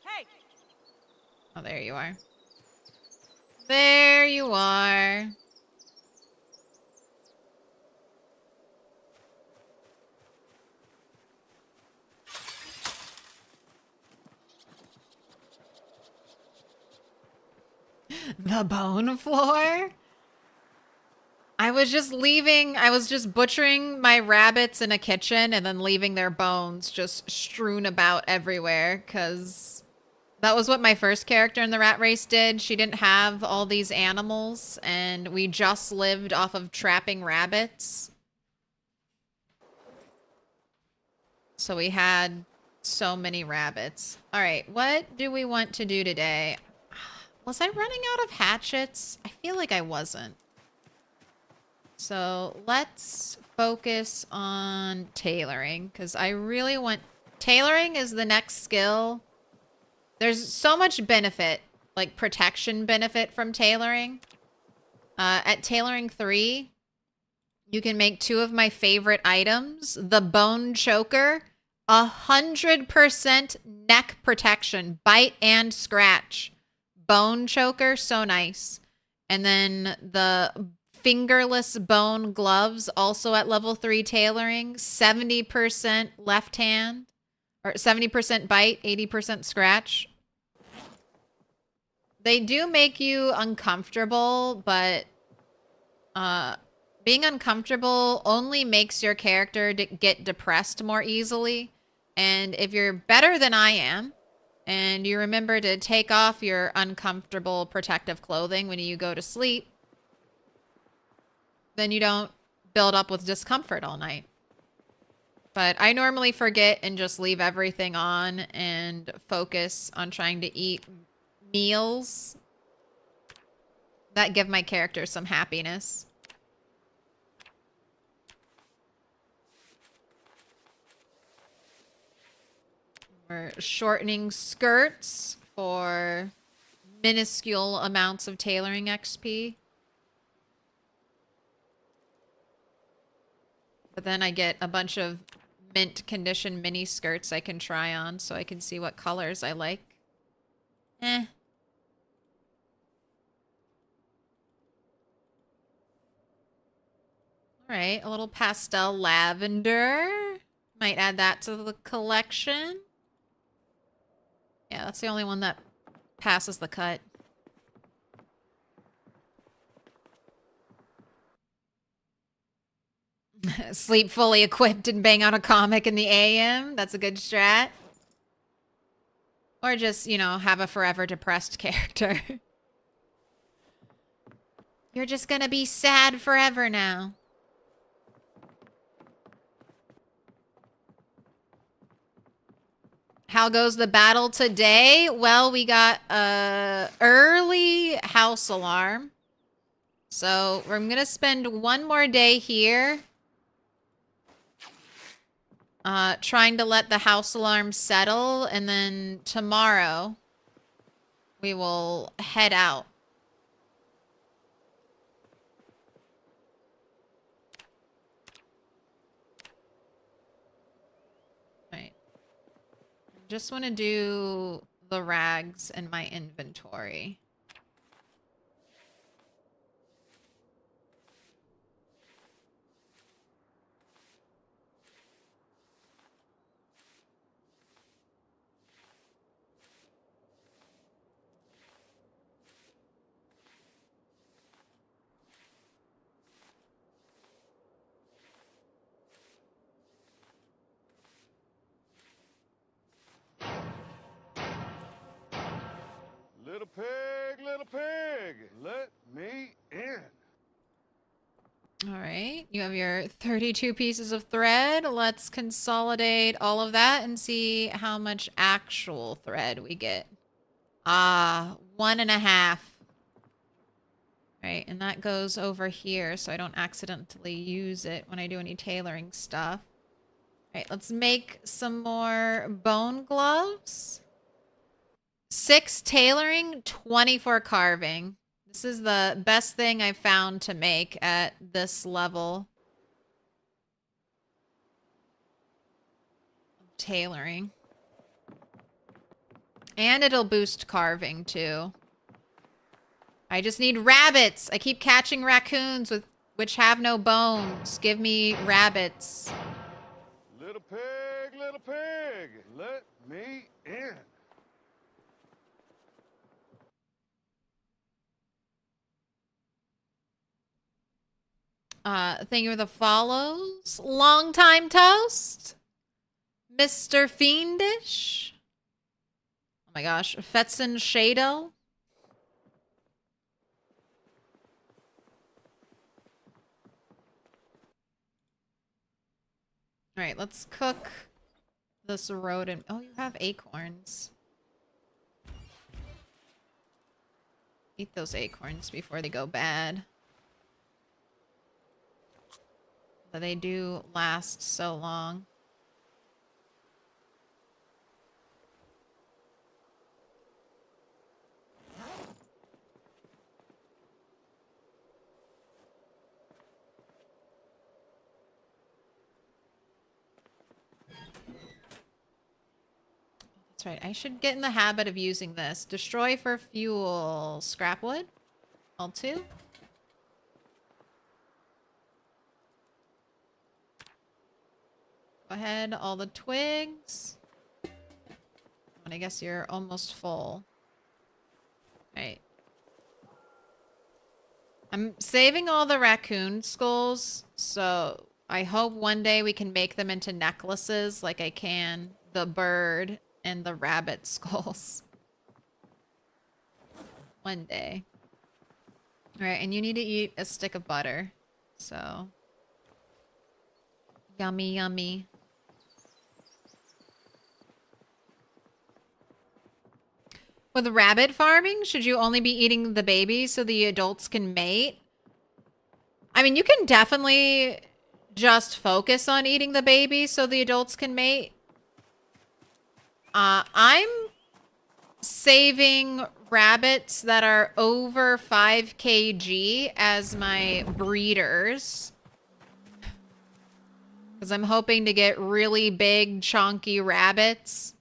Hey. Oh, there you are. There you are. The bone floor? I was just butchering my rabbits in a kitchen and then leaving their bones just strewn about everywhere, because that was what my first character in the rat race did. She didn't have all these animals, and we just lived off of trapping rabbits. So we had so many rabbits. All right, what do we want to do today? Was I running out of hatchets? I feel like I wasn't. So let's focus on tailoring, because I really want... Tailoring is the next skill. There's so much benefit, like protection benefit from tailoring. At tailoring 3, you can make 2 of my favorite items. The bone choker, 100% neck protection, bite and scratch. Bone choker, so nice. And then the fingerless bone gloves, also at level 3 tailoring, 70% left hand, or 70% bite, 80% scratch. They do make you uncomfortable, but being uncomfortable only makes your character get depressed more easily. And if you're better than I am, and you remember to take off your uncomfortable protective clothing when you go to sleep, then you don't build up with discomfort all night. But I normally forget and just leave everything on and focus on trying to eat meals that give my character some happiness. We're shortening skirts for minuscule amounts of tailoring XP. But then I get a bunch of mint condition mini skirts I can try on so I can see what colors I like. Alright, a little pastel lavender. Might add that to the collection. Yeah, that's the only one that passes the cut. Sleep fully equipped and bang out a comic in the AM. That's a good strat. Or just, you know, have a forever depressed character. You're just gonna be sad forever now. How goes the battle today? Well, we got a early house alarm. So I'm gonna spend one more day here. Trying to let the house alarm settle, and then tomorrow we will head out. Right. Just want to do the rags in my inventory. Little pig, let me in. All right, you have your 32 pieces of thread. Let's consolidate all of that and see how much actual thread we get. 1.5. Right, and that goes over here so I don't accidentally use it when I do any tailoring stuff. All right, let's make some more bone gloves. 6 tailoring, 24 carving. This is the best thing I've found to make at this level of tailoring. And it'll boost carving too. I just need rabbits. I keep catching raccoons which have no bones. Give me rabbits. Little pig, let me in. Thank you for the follows. Long time toast. Mr. Fiendish. Oh my gosh. Fetzen Shadel. All right, let's cook this rodent. Oh, you have acorns. Eat those acorns before they go bad. But they do last so long. That's right. I should get in the habit of using this. Destroy for fuel. Scrap wood. All 2. Go ahead. All the twigs. And I guess you're almost full. Right. I'm saving all the raccoon skulls, so I hope one day we can make them into necklaces like I can the bird and the rabbit skulls. One day. Alright, and you need to eat a stick of butter. So. Yummy, yummy. With rabbit farming, should you only be eating the babies so the adults can mate? I mean, you can definitely just focus on eating the babies so the adults can mate. I'm saving rabbits that are over 5 kg as my breeders. Because I'm hoping to get really big, chunky rabbits.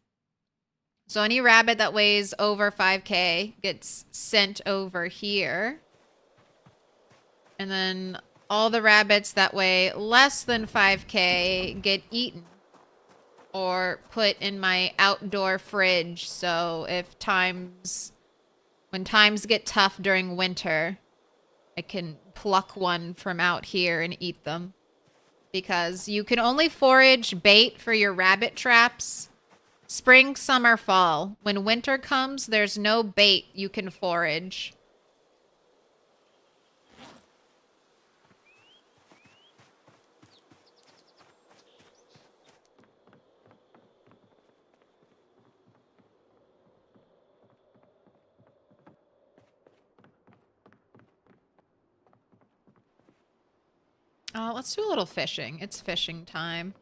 So any rabbit that weighs over 5K gets sent over here. And then all the rabbits that weigh less than 5K get eaten. Or put in my outdoor fridge. So if when times get tough during winter, I can pluck one from out here and eat them. Because you can only forage bait for your rabbit traps spring, summer, fall. When winter comes, there's no bait you can forage. Let's do a little fishing. It's fishing time.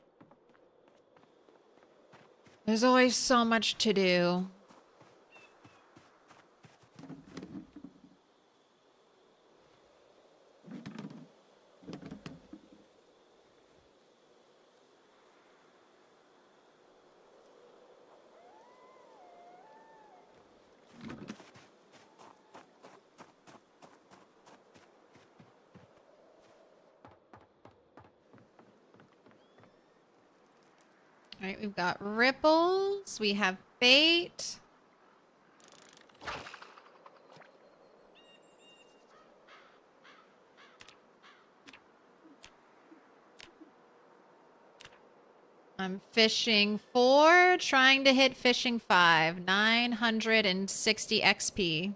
There's always so much to do. All right, we've got ripples. We have bait. I'm fishing 4, trying to hit fishing 5. 960 XP.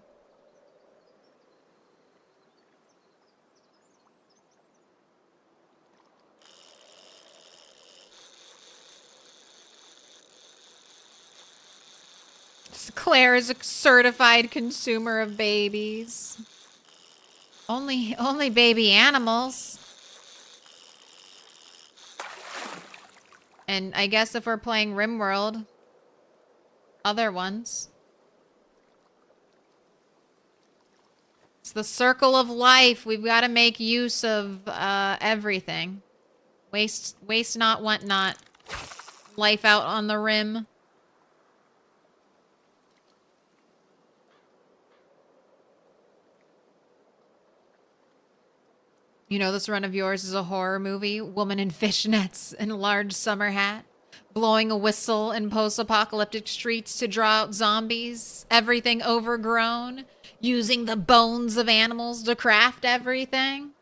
Claire is a certified consumer of babies. Only baby animals. And I guess if we're playing RimWorld, other ones. It's the circle of life. We've got to make use of everything. Waste not, want not. Life out on the rim. You know this run of yours is a horror movie? Woman in fishnets and a large summer hat. Blowing a whistle in post-apocalyptic streets to draw out zombies. Everything overgrown. Using the bones of animals to craft everything.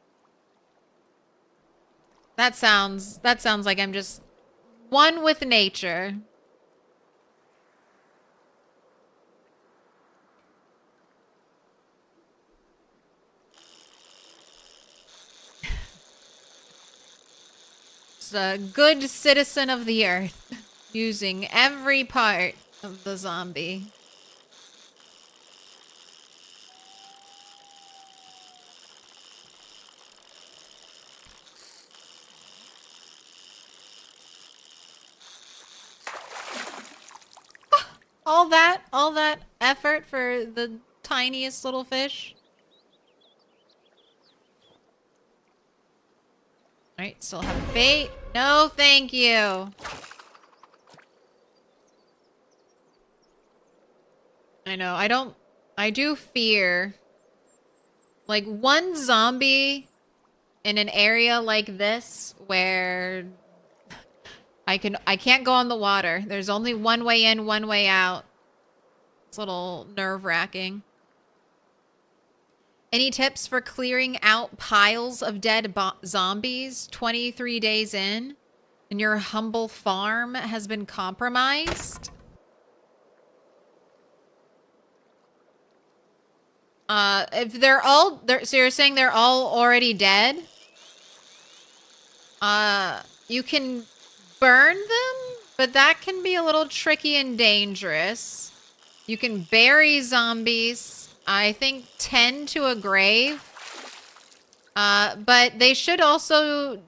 That sounds like I'm just one with nature. Just a good citizen of the earth. Using every part of the zombie. All that effort for the tiniest little fish. Alright, still have bait. No, thank you. I know, I do fear. Like, one zombie in an area like this where I can't go on the water. There's only one way in, one way out. It's a little nerve-wracking. Any tips for clearing out piles of dead zombies 23 days in? And your humble farm has been compromised? If they're all... so you're saying they're all already dead? You can burn them, but that can be a little tricky and dangerous. You can bury zombies. I think 10 to a grave. But they should also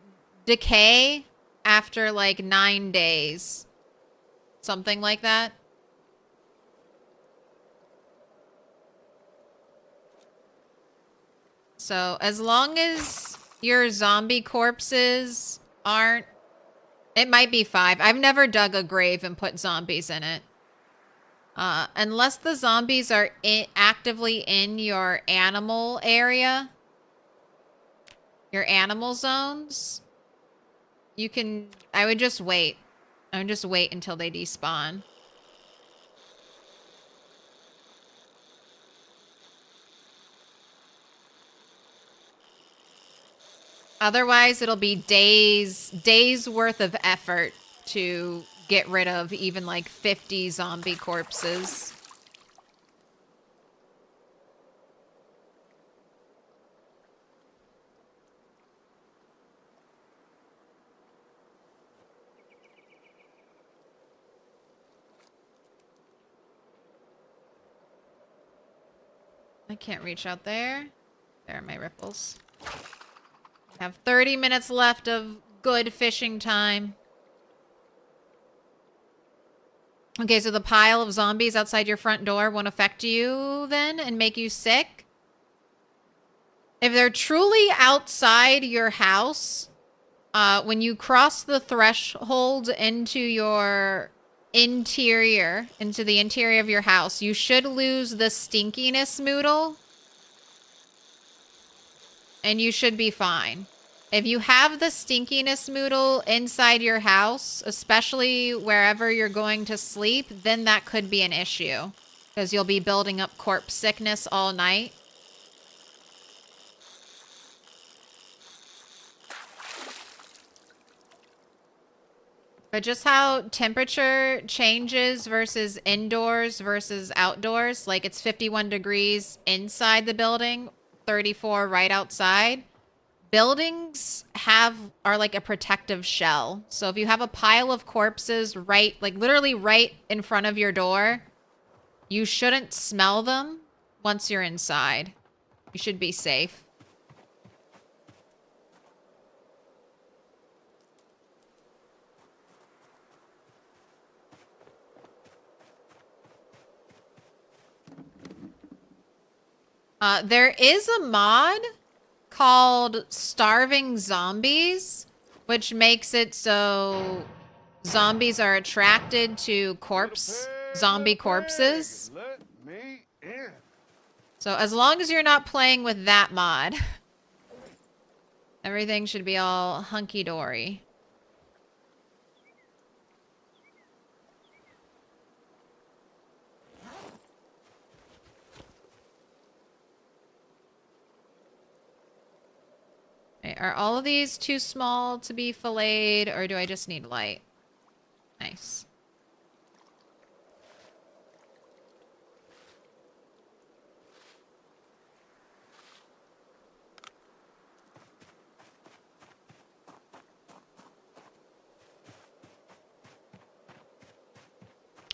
decay after like 9 days. Something like that. So as long as your zombie corpses aren't... It might be 5. I've never dug a grave and put zombies in it. Unless the zombies are actively in your animal area, your animal zones, you can... I would just wait. I would just wait until they despawn. Otherwise, it'll be days worth of effort to get rid of even like 50 zombie corpses. I can't reach out there. There are my ripples. I have 30 minutes left of good fishing time. Okay, so the pile of zombies outside your front door won't affect you then and make you sick? If they're truly outside your house, when you cross the threshold into your interior, into the interior of your house, you should lose the stinkiness moodle. And you should be fine. If you have the stinkiness moodle inside your house, especially wherever you're going to sleep, then that could be an issue. Because you'll be building up corpse sickness all night. But just how temperature changes versus indoors versus outdoors, like it's 51 degrees inside the building, 34 right outside. Buildings are like a protective shell. So if you have a pile of corpses right, like literally right in front of your door, you shouldn't smell them once you're inside. You should be safe. There is a mod called Starving Zombies, which makes it so zombies are attracted to zombie corpses. Let me in. So as long as you're not playing with that mod, everything should be all hunky-dory. Are all of these too small to be filleted, or do I just need light? Nice.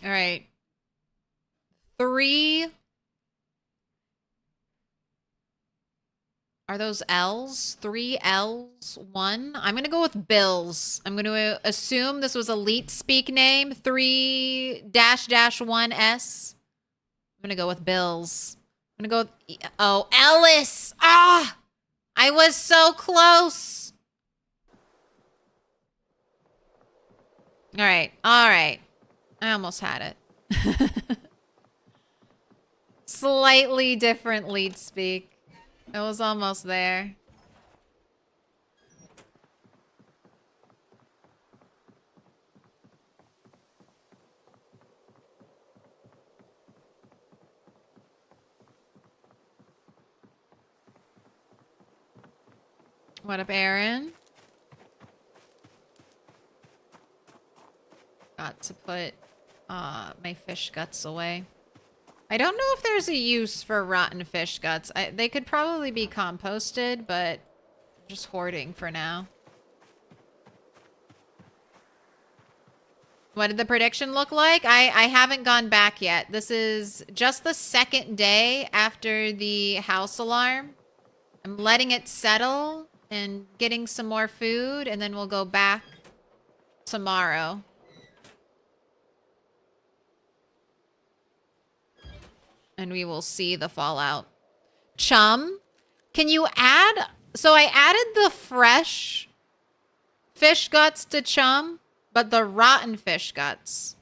All right. 3... Are those L's? 3 L's? 1? I'm going to go with Bills. I'm going to assume this was a Leet speak name. 3-1S. I'm going to go with Bills. I'm going to go with... Oh, Ellis! Ah! I was so close! Alright. Alright. I almost had it. Slightly different Leet speak. It was almost there. What up, Aaron? Got to put my fish guts away. I don't know if there's a use for rotten fish guts. They could probably be composted, but I'm just hoarding for now. What did the prediction look like? I haven't gone back yet. This is just the second day after the house alarm. I'm letting it settle and getting some more food, and then we'll go back tomorrow. And we will see the fallout. Chum, can you add... So I added the fresh fish guts to Chum, but the rotten fish guts,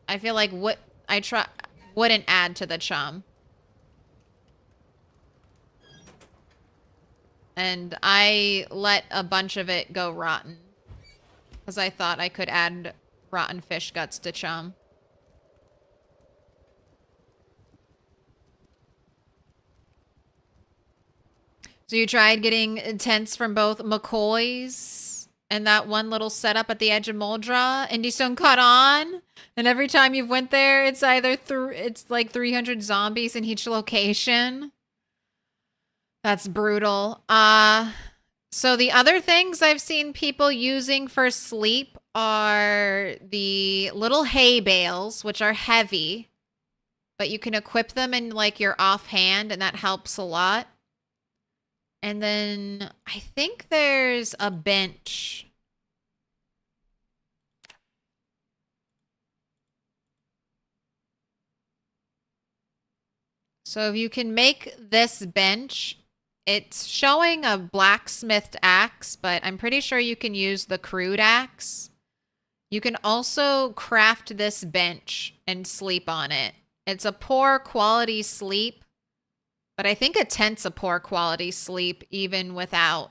I feel like wouldn't add to the Chum. And I let a bunch of it go rotten. Because I thought I could add rotten fish guts to Chum. So you tried getting tents from both McCoy's and that one little setup at the edge of Moldra? Indystone caught on, and every time you went there, it's either it's like 300 zombies in each location. That's brutal. So the other things I've seen people using for sleep are the little hay bales, which are heavy, but you can equip them in like your offhand, and that helps a lot. And then I think there's a bench. So if you can make this bench, it's showing a blacksmithed axe, but I'm pretty sure you can use the crude axe. You can also craft this bench and sleep on it. It's a poor quality sleep. But I think a tent's a poor quality sleep even without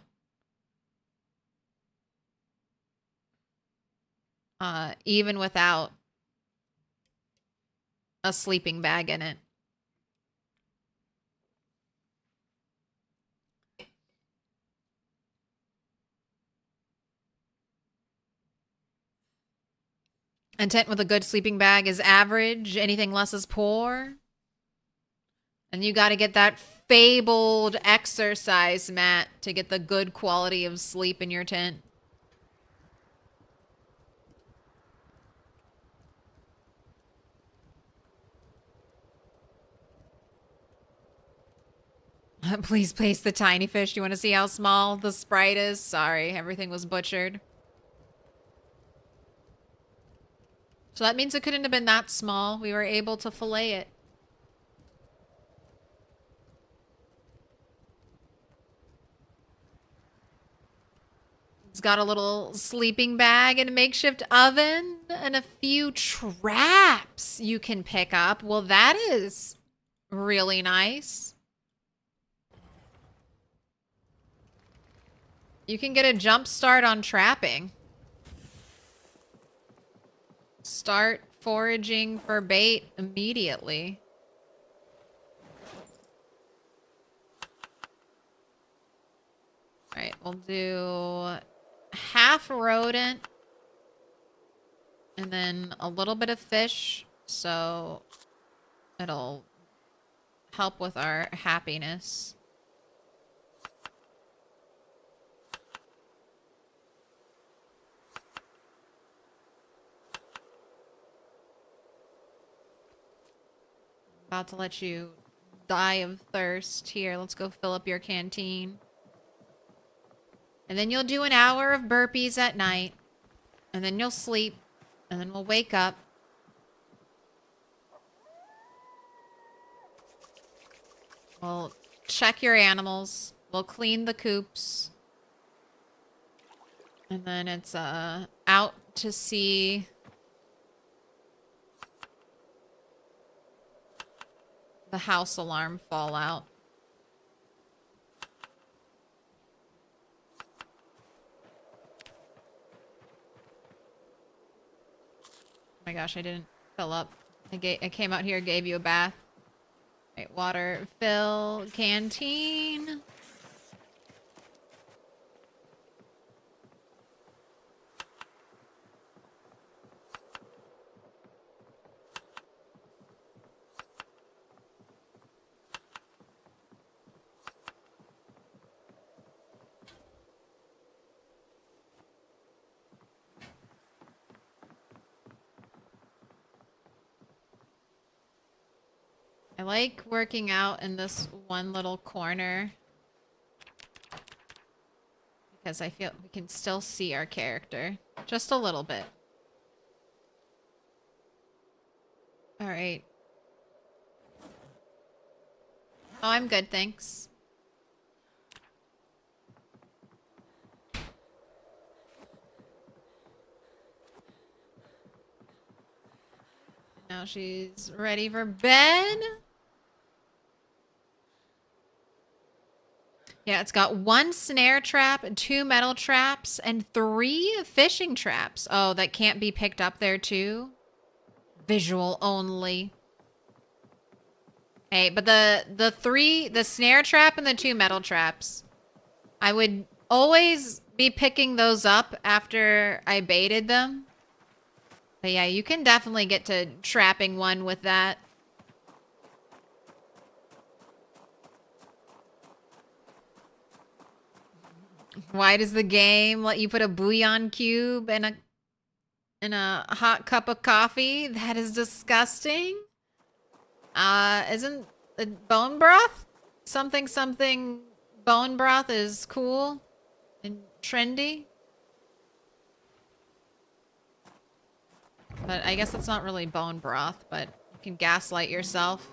a sleeping bag in it. A tent with a good sleeping bag is average. Anything less is poor. And you got to get that fabled exercise mat to get the good quality of sleep in your tent. Please place the tiny fish. You want to see how small the sprite is? Sorry, everything was butchered. So that means it couldn't have been that small. We were able to fillet it. It's got a little sleeping bag and a makeshift oven and a few traps you can pick up. Well, that is really nice. You can get a jump start on trapping. Start foraging for bait immediately. All right, we'll do half rodent and then a little bit of fish, so it'll help with our happiness. About to let you die of thirst. Here, let's go fill up your canteen. And then you'll do an hour of burpees at night. And then you'll sleep. And then we'll wake up. We'll check your animals. We'll clean the coops. And then it's out to see the house alarm fallout. Oh my gosh, I didn't fill up. I came out here, gave you a bath. Right, water, fill, canteen. I like working out in this one little corner because I feel we can still see our character just a little bit. All right. Oh, I'm good, thanks. Now she's ready for bed. Yeah, it's got 1 snare trap, 2 metal traps, and 3 fishing traps. Oh, that can't be picked up there too? Visual only. Hey, but the snare trap and the 2 metal traps, I would always be picking those up after I baited them. But yeah, you can definitely get to trapping one with that. Why does the game let you put a bouillon cube in a hot cup of coffee? That is disgusting. Isn't bone broth? Something bone broth is cool and trendy. But I guess that's not really bone broth, but you can gaslight yourself.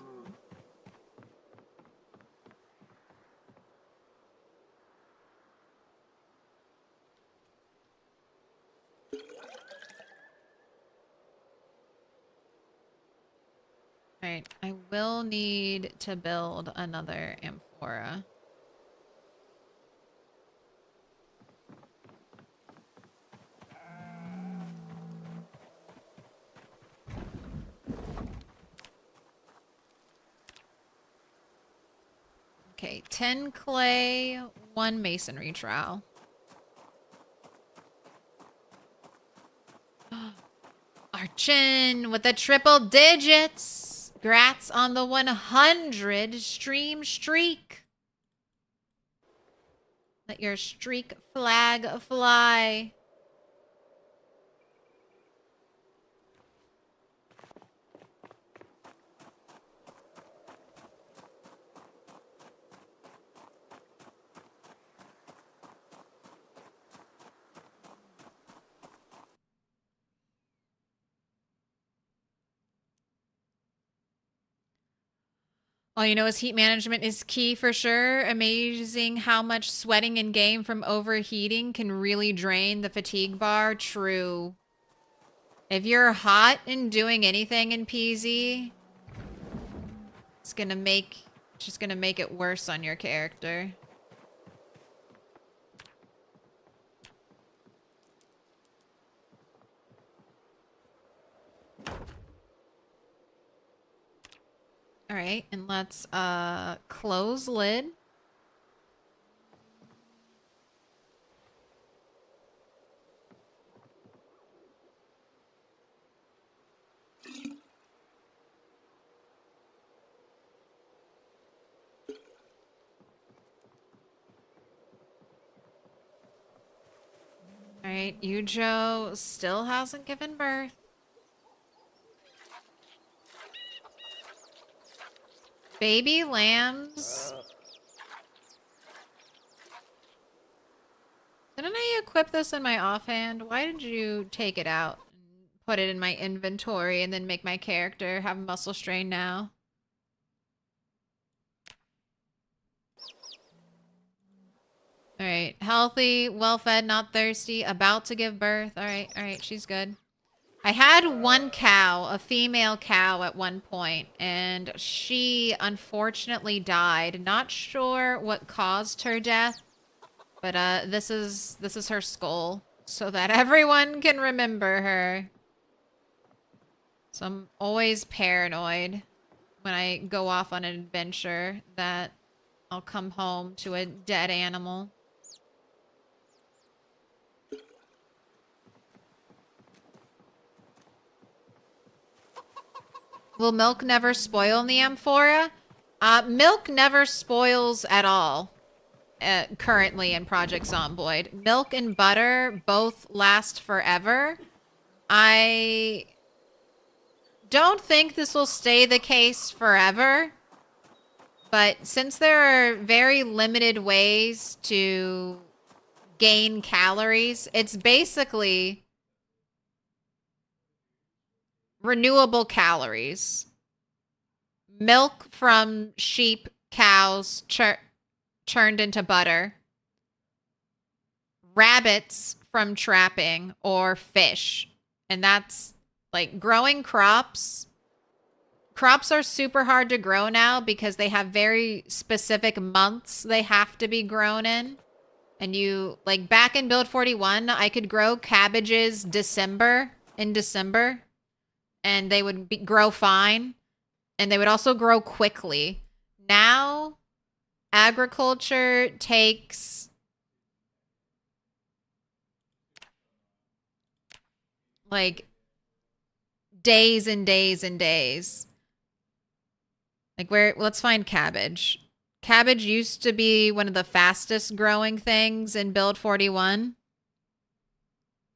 Alright, I will need to build another amphora. Okay, 10 clay, 1 masonry trowel. Archin with the triple digits. Grats on the 100 stream streak. Let your streak flag fly. All you know is heat management is key for sure. Amazing how much sweating in game from overheating can really drain the fatigue bar. True. If you're hot and doing anything in PZ, it's just gonna make it worse on your character. All right, and let's close lid. All right, Yujo still hasn't given birth. Baby lambs. Didn't I equip this in my offhand? Why did you take it out and put it in my inventory and then make my character have muscle strain now? All right, healthy, well-fed, not thirsty, about to give birth. All right, she's good. I had 1 cow, a female cow at one point, and she unfortunately died. Not sure what caused her death, but this is her skull so that everyone can remember her. So I'm always paranoid when I go off on an adventure that I'll come home to a dead animal. Will milk never spoil in the amphora? Milk never spoils at all currently in Project Zomboid. Milk and butter both last forever. I don't think this will stay the case forever. But since there are very limited ways to gain calories, it's basically renewable calories. Milk from sheep, cows, churned into butter. Rabbits from trapping, or fish. And that's like growing crops. Crops are super hard to grow now because they have very specific months they have to be grown in. And you, like back in Build 41, I could grow cabbages in December, and they would grow fine. And they would also grow quickly. Now, agriculture takes like days and days and days. Like let's find cabbage. Cabbage used to be one of the fastest growing things in Build 41.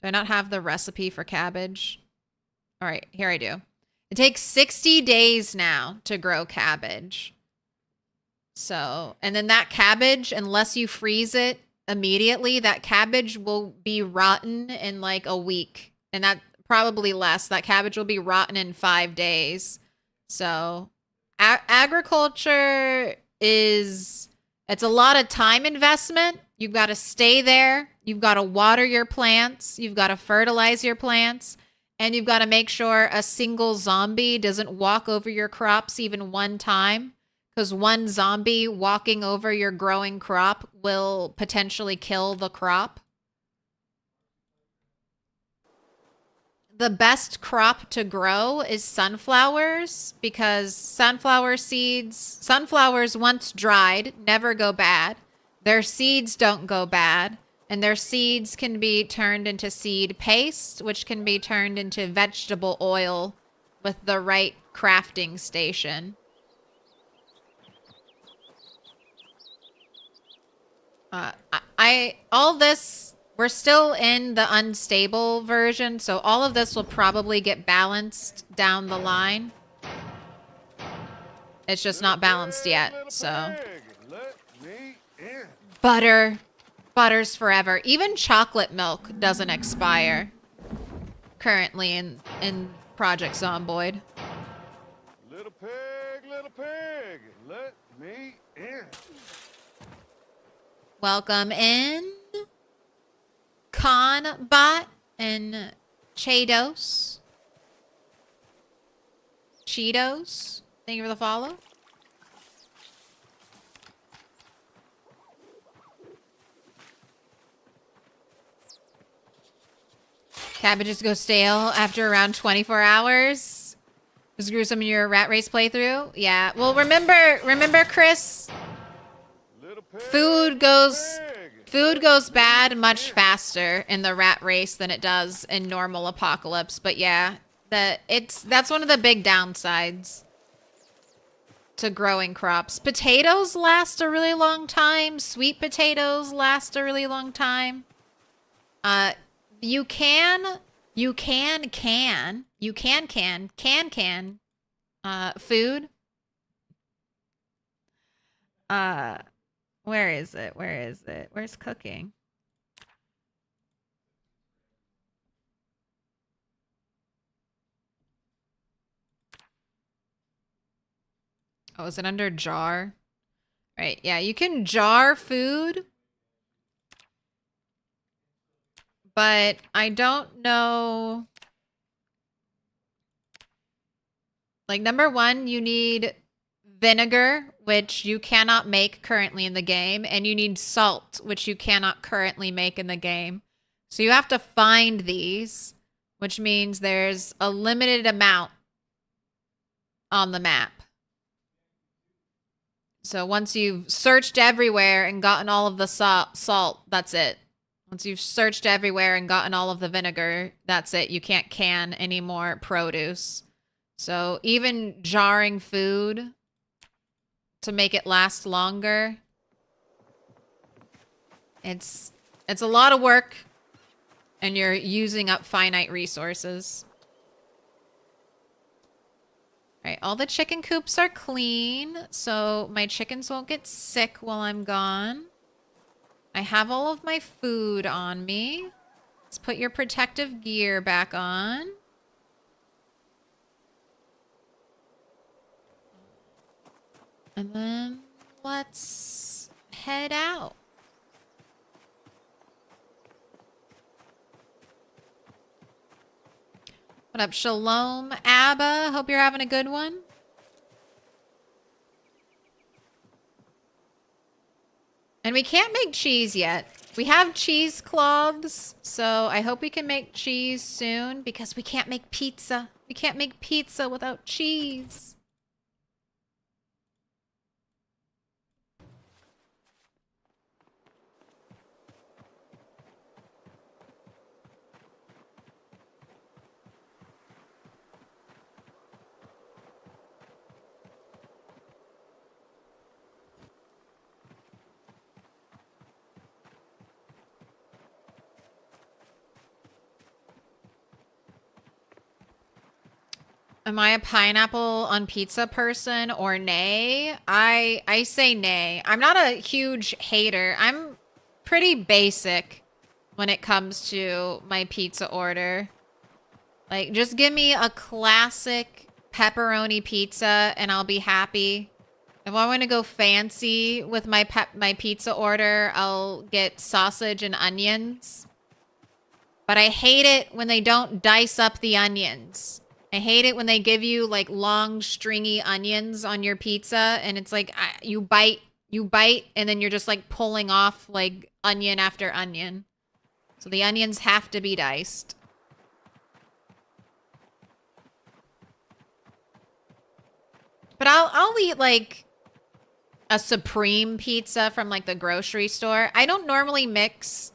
Do I not have the recipe for cabbage? All right, here I do. It takes 60 days now to grow cabbage. So, and then that cabbage, unless you freeze it immediately, that cabbage will be rotten in like a week. And that probably less. That cabbage will be rotten in 5 days. So, agriculture it's a lot of time investment. You've got to stay there. You've got to water your plants. You've got to fertilize your plants. And you've got to make sure a single zombie doesn't walk over your crops even one time. Because one zombie walking over your growing crop will potentially kill the crop. The best crop to grow is sunflowers, because sunflowers once dried never go bad. Their seeds don't go bad. And their seeds can be turned into seed paste, which can be turned into vegetable oil with the right crafting station. We're still in the unstable version, so all of this will probably get balanced down the line. It's just not balanced yet, so. Let me in. Butter. Butters forever. Even chocolate milk doesn't expire currently in Project Zomboid. Little pig, let me in. Welcome in, Conbot and Cheetos. Thank you for the follow. Cabbages go stale after around 24 hours. Just grew some in your rat race playthrough. Yeah. Well, remember, Chris. Food goes bad much faster in the rat race than it does in normal apocalypse. But yeah, that's one of the big downsides to growing crops. Potatoes last a really long time. Sweet potatoes last a really long time. You can food. Where is it? Where's cooking? Oh, is it under jar? Right, yeah, you can jar food. But I don't know. Like, number one, you need vinegar, which you cannot make currently in the game. And you need salt, which you cannot currently make in the game. So you have to find these, which means there's a limited amount on the map. So once you've searched everywhere and gotten all of the salt, that's it. Once you've searched everywhere and gotten all of the vinegar, that's it. You can't can any more produce. So even jarring food to make it last longer, it's a lot of work, and you're using up finite resources. Alright, all the chicken coops are clean, so my chickens won't get sick while I'm gone. I have all of my food on me. Let's put your protective gear back on. And then let's head out. What up, Shalom, Abba? Hope you're having a good one. And we can't make cheese yet. We have cheesecloths, so I hope we can make cheese soon because we can't make pizza. We can't make pizza without cheese. Am I a pineapple on pizza person or nay? I say nay. I'm not a huge hater. I'm pretty basic when it comes to my pizza order. Like, just give me a classic pepperoni pizza and I'll be happy. If I want to go fancy with my pizza order, I'll get sausage and onions. But I hate it when they don't dice up the onions. I hate it when they give you like long stringy onions on your pizza and it's like you bite and then you're just like pulling off like onion after onion. So the onions have to be diced. But I'll eat like a supreme pizza from like the grocery store. I don't normally mix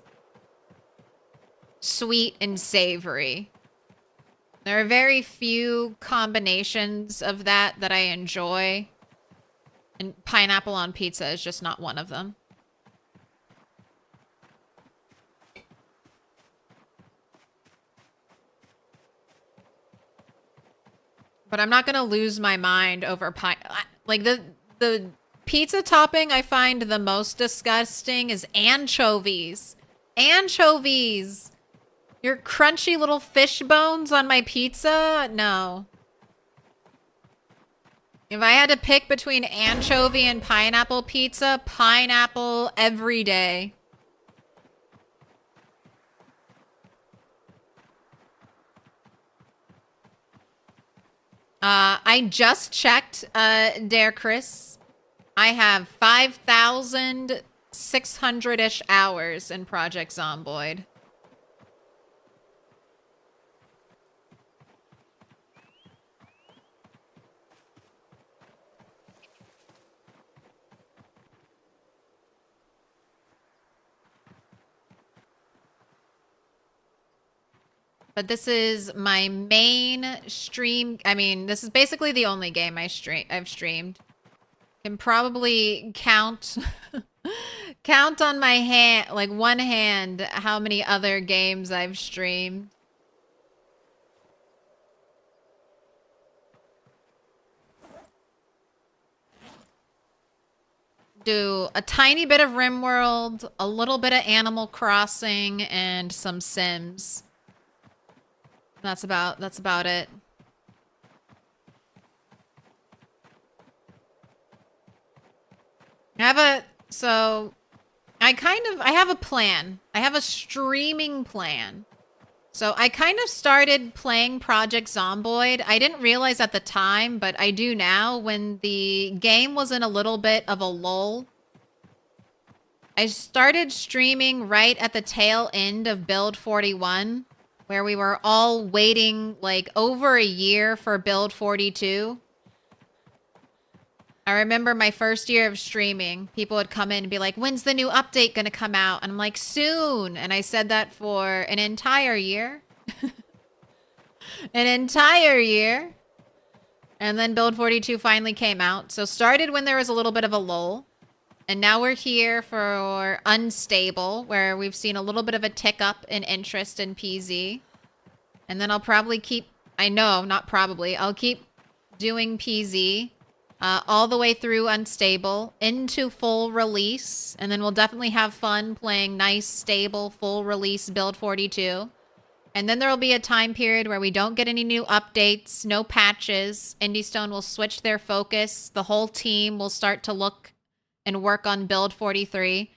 sweet and savory. There are very few combinations of that I enjoy. And pineapple on pizza is just not one of them. But I'm not going to lose my mind over like the pizza topping I find the most disgusting is anchovies. Anchovies! Your crunchy little fish bones on my pizza? No. If I had to pick between anchovy and pineapple pizza, pineapple every day. I just checked, Dare Chris. I have 5,600-ish hours in Project Zomboid. But this is my main stream. I mean, this is basically the only game I've streamed. Can probably count count on my hand, like one hand, how many other games I've streamed. Do a tiny bit of RimWorld, a little bit of Animal Crossing, and some Sims. That's about it. I have a plan. I have a streaming plan. So I kind of started playing Project Zomboid. I didn't realize at the time, but I do now, when the game was in a little bit of a lull. I started streaming right at the tail end of Build 41. Where we were all waiting like over a year for Build 42. I remember my first year of streaming, people would come in and be like, when's the new update gonna come out? And I'm like, soon. And I said that for an entire year. An entire year. And then Build 42 finally came out. So started when there was a little bit of a lull. And now we're here for Unstable, where we've seen a little bit of a tick up in interest in PZ. And then I'll probably keep... I know, not probably. I'll keep doing PZ all the way through Unstable into full release. And then we'll definitely have fun playing nice, stable, full release build 42. And then there will be a time period where we don't get any new updates, no patches. IndieStone will switch their focus. The whole team will start to look and work on build 43.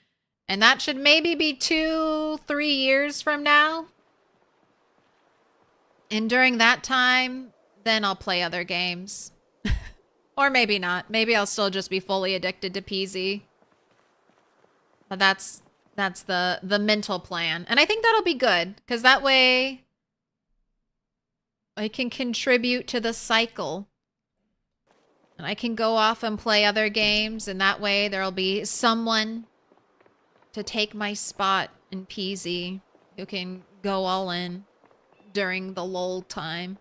And that should maybe be 2-3 years from now. And during that time, then I'll play other games. Or maybe not. Maybe I'll still just be fully addicted to PZ. But that's the mental plan. And I think that'll be good, because that way I can contribute to the cycle. And I can go off and play other games, and that way there'll be someone to take my spot in PZ who can go all in during the lull time.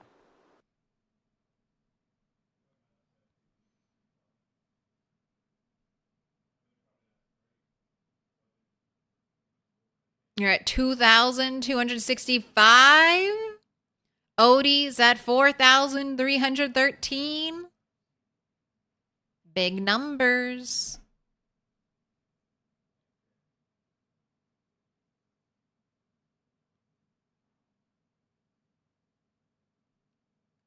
You're at 2,265. Odie's at 4,313. Big numbers.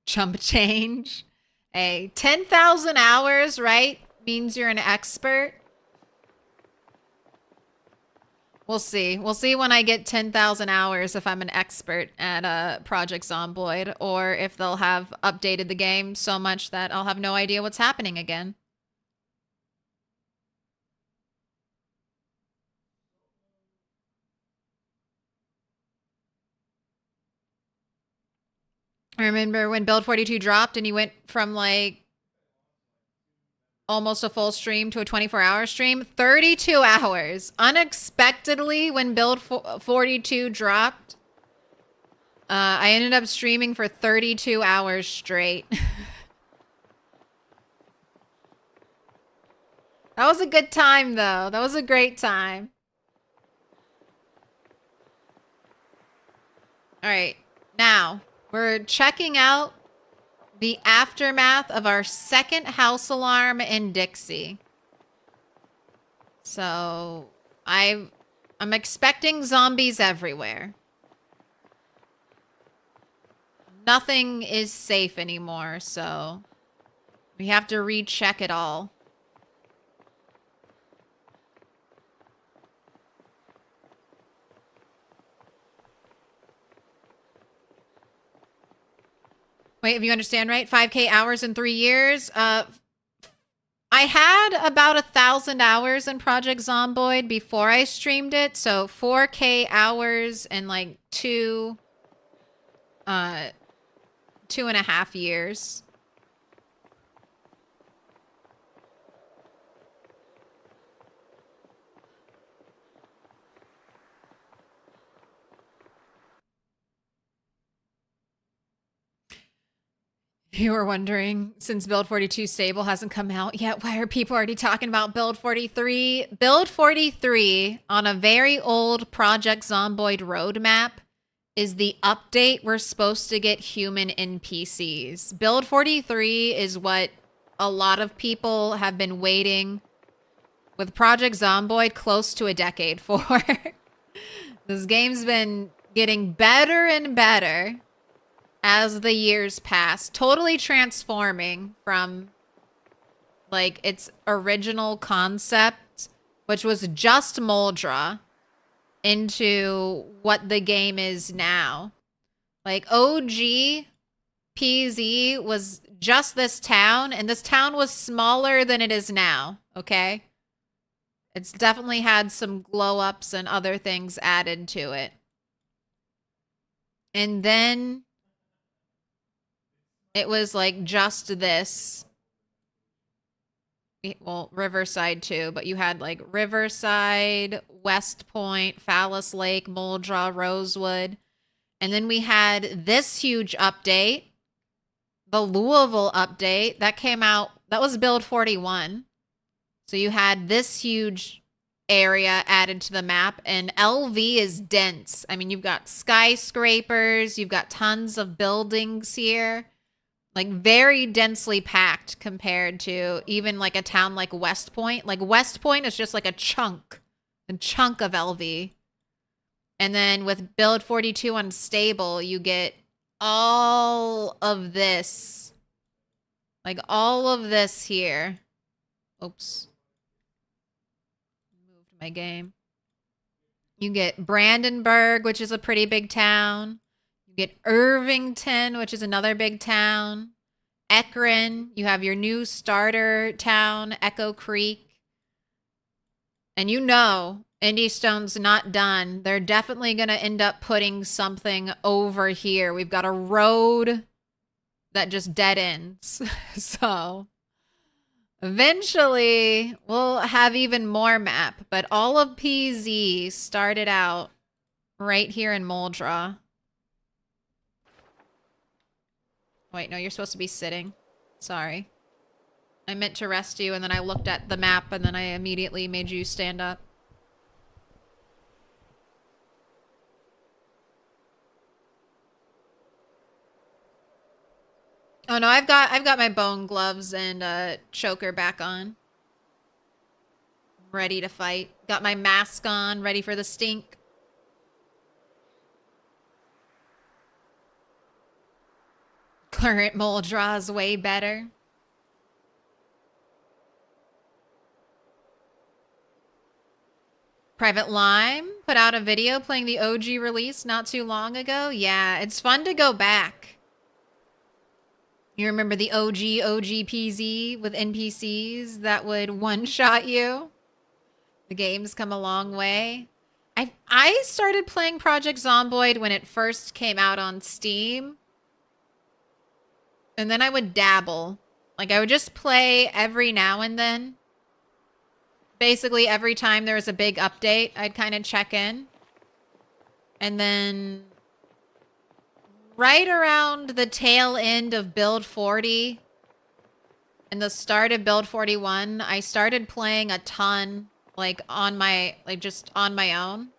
Chump change. Hey, 10,000 hours, right? Means you're an expert. We'll see. We'll see when I get 10,000 hours if I'm an expert at Project Zomboid, or if they'll have updated the game so much that I'll have no idea what's happening again. I remember when Build 42 dropped and you went from like almost a full stream to a 24-hour stream. 32 hours. Unexpectedly, when Build 42 dropped, I ended up streaming for 32 hours straight. That was a good time, though. That was a great time. All right. Now, we're checking out the aftermath of our second house alarm in Dixie. So, I'm expecting zombies everywhere. Nothing is safe anymore, so we have to recheck it all. Wait, if you understand right, 5K hours in 3 years. I had about 1,000 hours in Project Zomboid before I streamed it. So 4K hours in like 2.5 years. You were wondering, since Build 42 Stable hasn't come out yet, why are people already talking about Build 43? Build 43 on a very old Project Zomboid roadmap is the update we're supposed to get human NPCs. Build 43 is what a lot of people have been waiting with Project Zomboid close to a decade for. This game's been getting better and better as the years pass, totally transforming from like its original concept, which was just Moldra, into what the game is now. Like OG PZ was just this town, and this town was smaller than it is now, okay? It's definitely had some glow ups and other things added to it. And then it was like just this. Well, Riverside too, but you had like Riverside, West Point, Phallus Lake, Moldra, Rosewood. And then we had this huge update, the Louisville update that came out. That was Build 41. So you had this huge area added to the map, and LV is dense. I mean, you've got skyscrapers, you've got tons of buildings here. Like very densely packed compared to even like a town like West Point. Like West Point is just like a chunk of LV. And then with build 42 unstable, you get all of this. Like all of this here. Oops. Moved my game. You get Brandenburg, which is a pretty big town. You get Irvington, which is another big town. Ekron, you have your new starter town, Echo Creek. And you know, Indy Stone's not done. They're definitely going to end up putting something over here. We've got a road that just dead ends. So eventually we'll have even more map. But all of PZ started out right here in Moldra. Wait, no, you're supposed to be sitting. Sorry. I meant to rest you, and then I looked at the map, and then I immediately made you stand up. Oh no, I've got my bone gloves and choker back on. Ready to fight. Got my mask on, ready for the stink. Current Moldra is way better. Private Lime put out a video playing the OG release not too long ago. Yeah, it's fun to go back. You remember the OG PZ with NPCs that would one-shot you? The game's come a long way. I started playing Project Zomboid when it first came out on Steam. And then I would dabble. Like, I would just play every now and then. Basically, every time there was a big update, I'd kind of check in. And then right around the tail end of Build 40 and the start of Build 41, I started playing a ton, like, just on my own.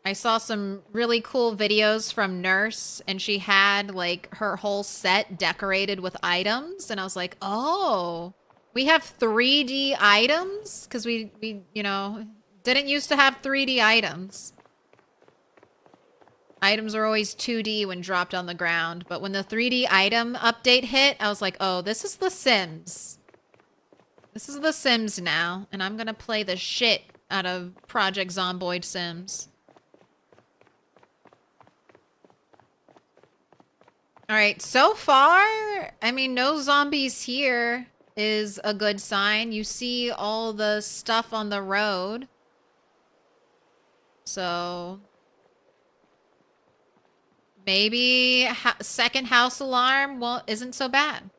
I saw some really cool videos from Nurse, and she had, like, her whole set decorated with items. And I was like, oh, we have 3D items? Because we, you know, didn't used to have 3D items. Items were always 2D when dropped on the ground. But when the 3D item update hit, I was like, oh, this is The Sims. This is The Sims now. And I'm going to play the shit out of Project Zomboid Sims. All right, so far, I mean, no zombies here is a good sign. You see all the stuff on the road. So maybe second house alarm, well, isn't so bad.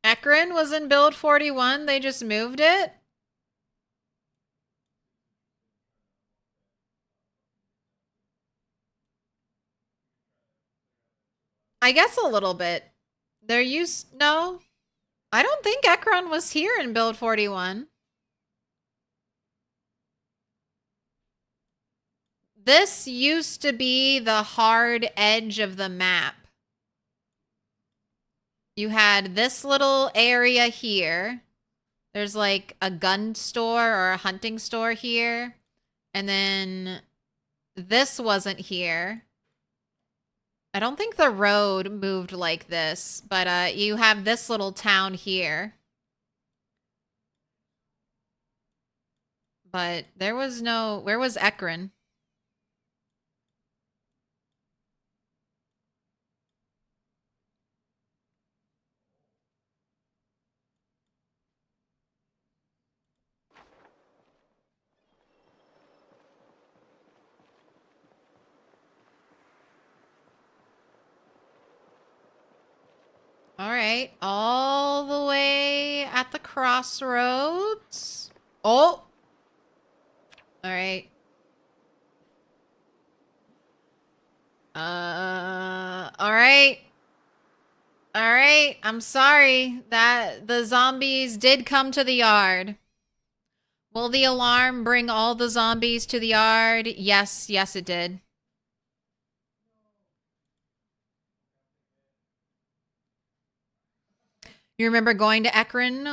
Ekron was in build 41. They just moved it. I guess a little bit. No. I don't think Ekron was here in build 41. This used to be the hard edge of the map. You had this little area here. There's like a gun store or a hunting store here. And then this wasn't here. I don't think the road moved like this, but you have this little town here. But there was no... Where was Ekron? All right, all the way at the crossroads. Oh! All right. All right. All right, I'm sorry that the zombies did come to the yard. Will the alarm bring all the zombies to the yard? Yes, yes it did. You remember going to Ekron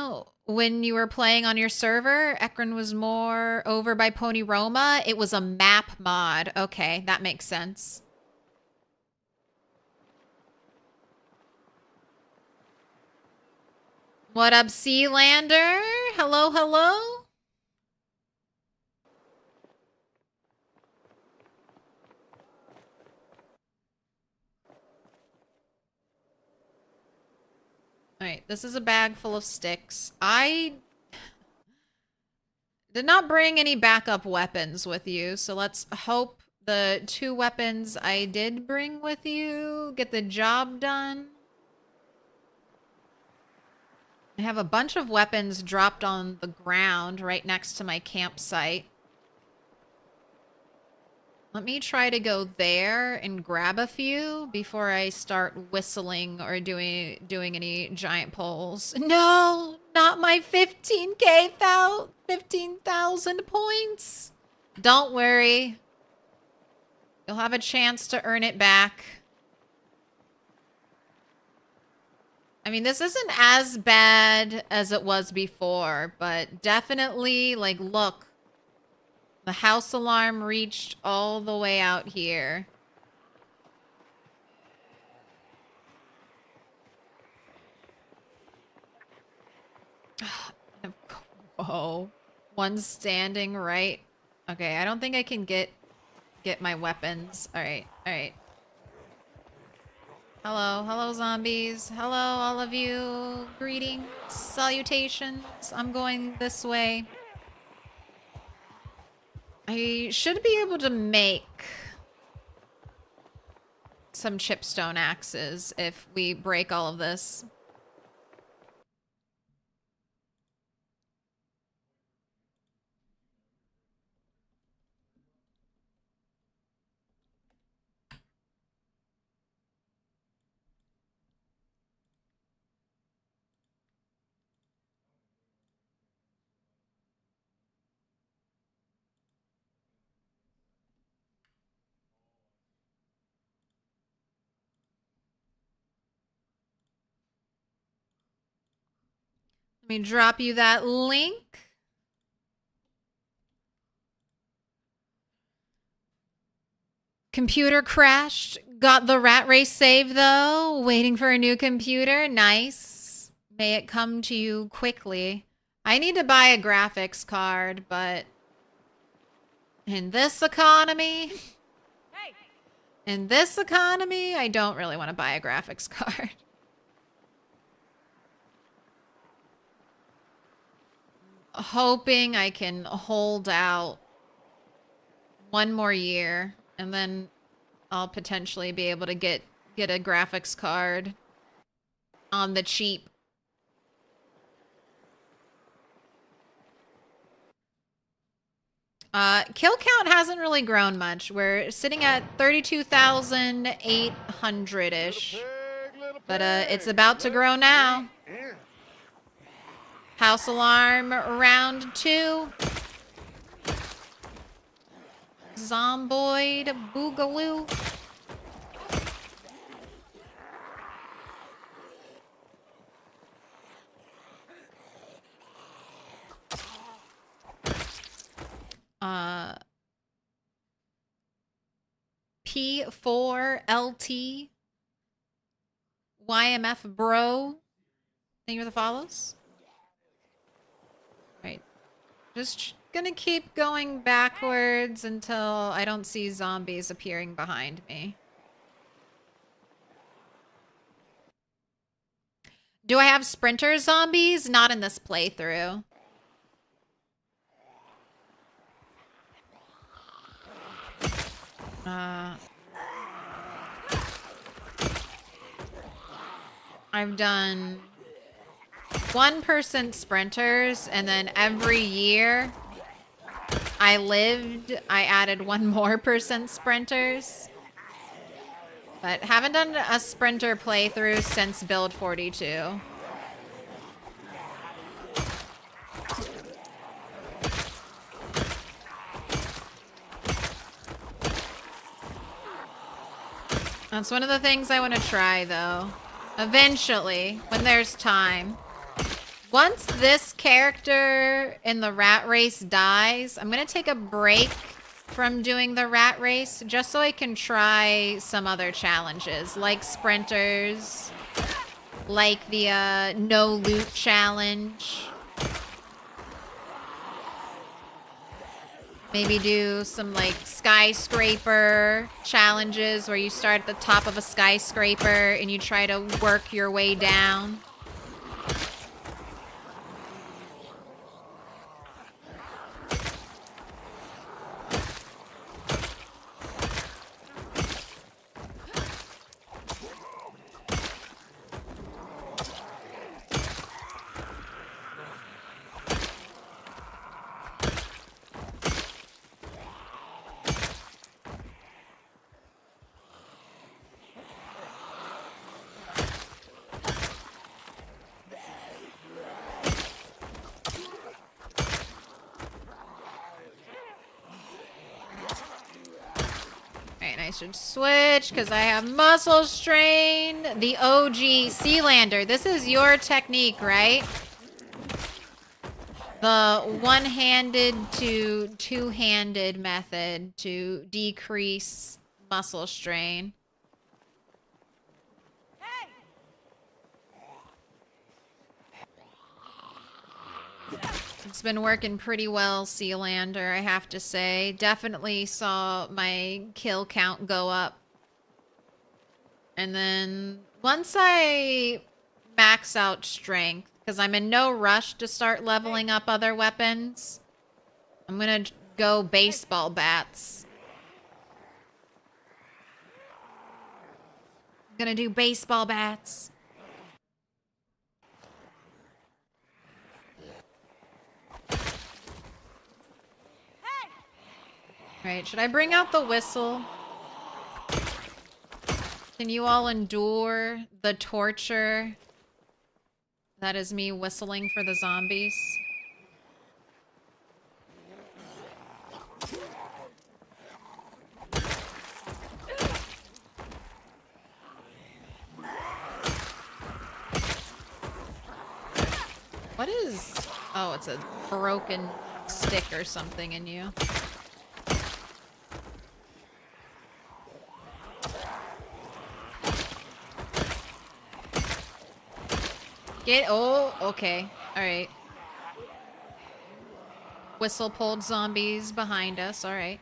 when you were playing on your server? Ekron was more over by Pony Roma. It was a map mod. Okay, that makes sense. What up, Sealander? Hello, hello. All right, this is a bag full of sticks. I did not bring any backup weapons with you, so let's hope the 2 weapons I did bring with you get the job done. I have a bunch of weapons dropped on the ground right next to my campsite. Let me try to go there and grab a few before I start whistling or doing any giant pulls. No, not my 15,000 points. Don't worry. You'll have a chance to earn it back. I mean, this isn't as bad as it was before, but definitely, like, look. The house alarm reached all the way out here. Whoa. One standing right. Okay, I don't think I can get my weapons. All right, all right. Hello, hello zombies. Hello all of you. Greetings, salutations. I'm going this way. I should be able to make some chipstone axes if we break all of this. Let me drop you that link. Computer crashed. Got the rat race save though. Waiting for a new computer. Nice. May it come to you quickly. I need to buy a graphics card, but in this economy, I don't really want to buy a graphics card. Hoping I can hold out one more year and then I'll potentially be able to get a graphics card on the cheap. Kill count hasn't really grown much. We're sitting at 32,800-ish. But it's about to grow now. House alarm round 2. Zomboid boogaloo. P4LT YMF bro. Thank you for the follows. Right. Just gonna keep going backwards until I don't see zombies appearing behind me. Do I have sprinter zombies? Not in this playthrough. I've done 1% sprinters, and then every year I added 1 more % sprinters. But haven't done a sprinter playthrough since build 42. That's one of the things I want to try, though. Eventually, when there's time. Once this character in the rat race dies, I'm going to take a break from doing the rat race just so I can try some other challenges, like sprinters, like the no loot challenge. Maybe do some like skyscraper challenges where you start at the top of a skyscraper and you try to work your way down. I should switch because I have muscle strain. The OG Sealander. This is your technique, right? The one-handed to two-handed method to decrease muscle strain. It's been working pretty well, Sealander, I have to say. Definitely saw my kill count go up. And then once I max out strength, because I'm in no rush to start leveling up other weapons, I'm gonna go baseball bats. I'm gonna do baseball bats. Right, should I bring out the whistle? Can you all endure the torture that is me whistling for the zombies? What is... Oh, it's a broken stick or something in you. Oh, okay. Alright. Whistle pulled zombies behind us. Alright.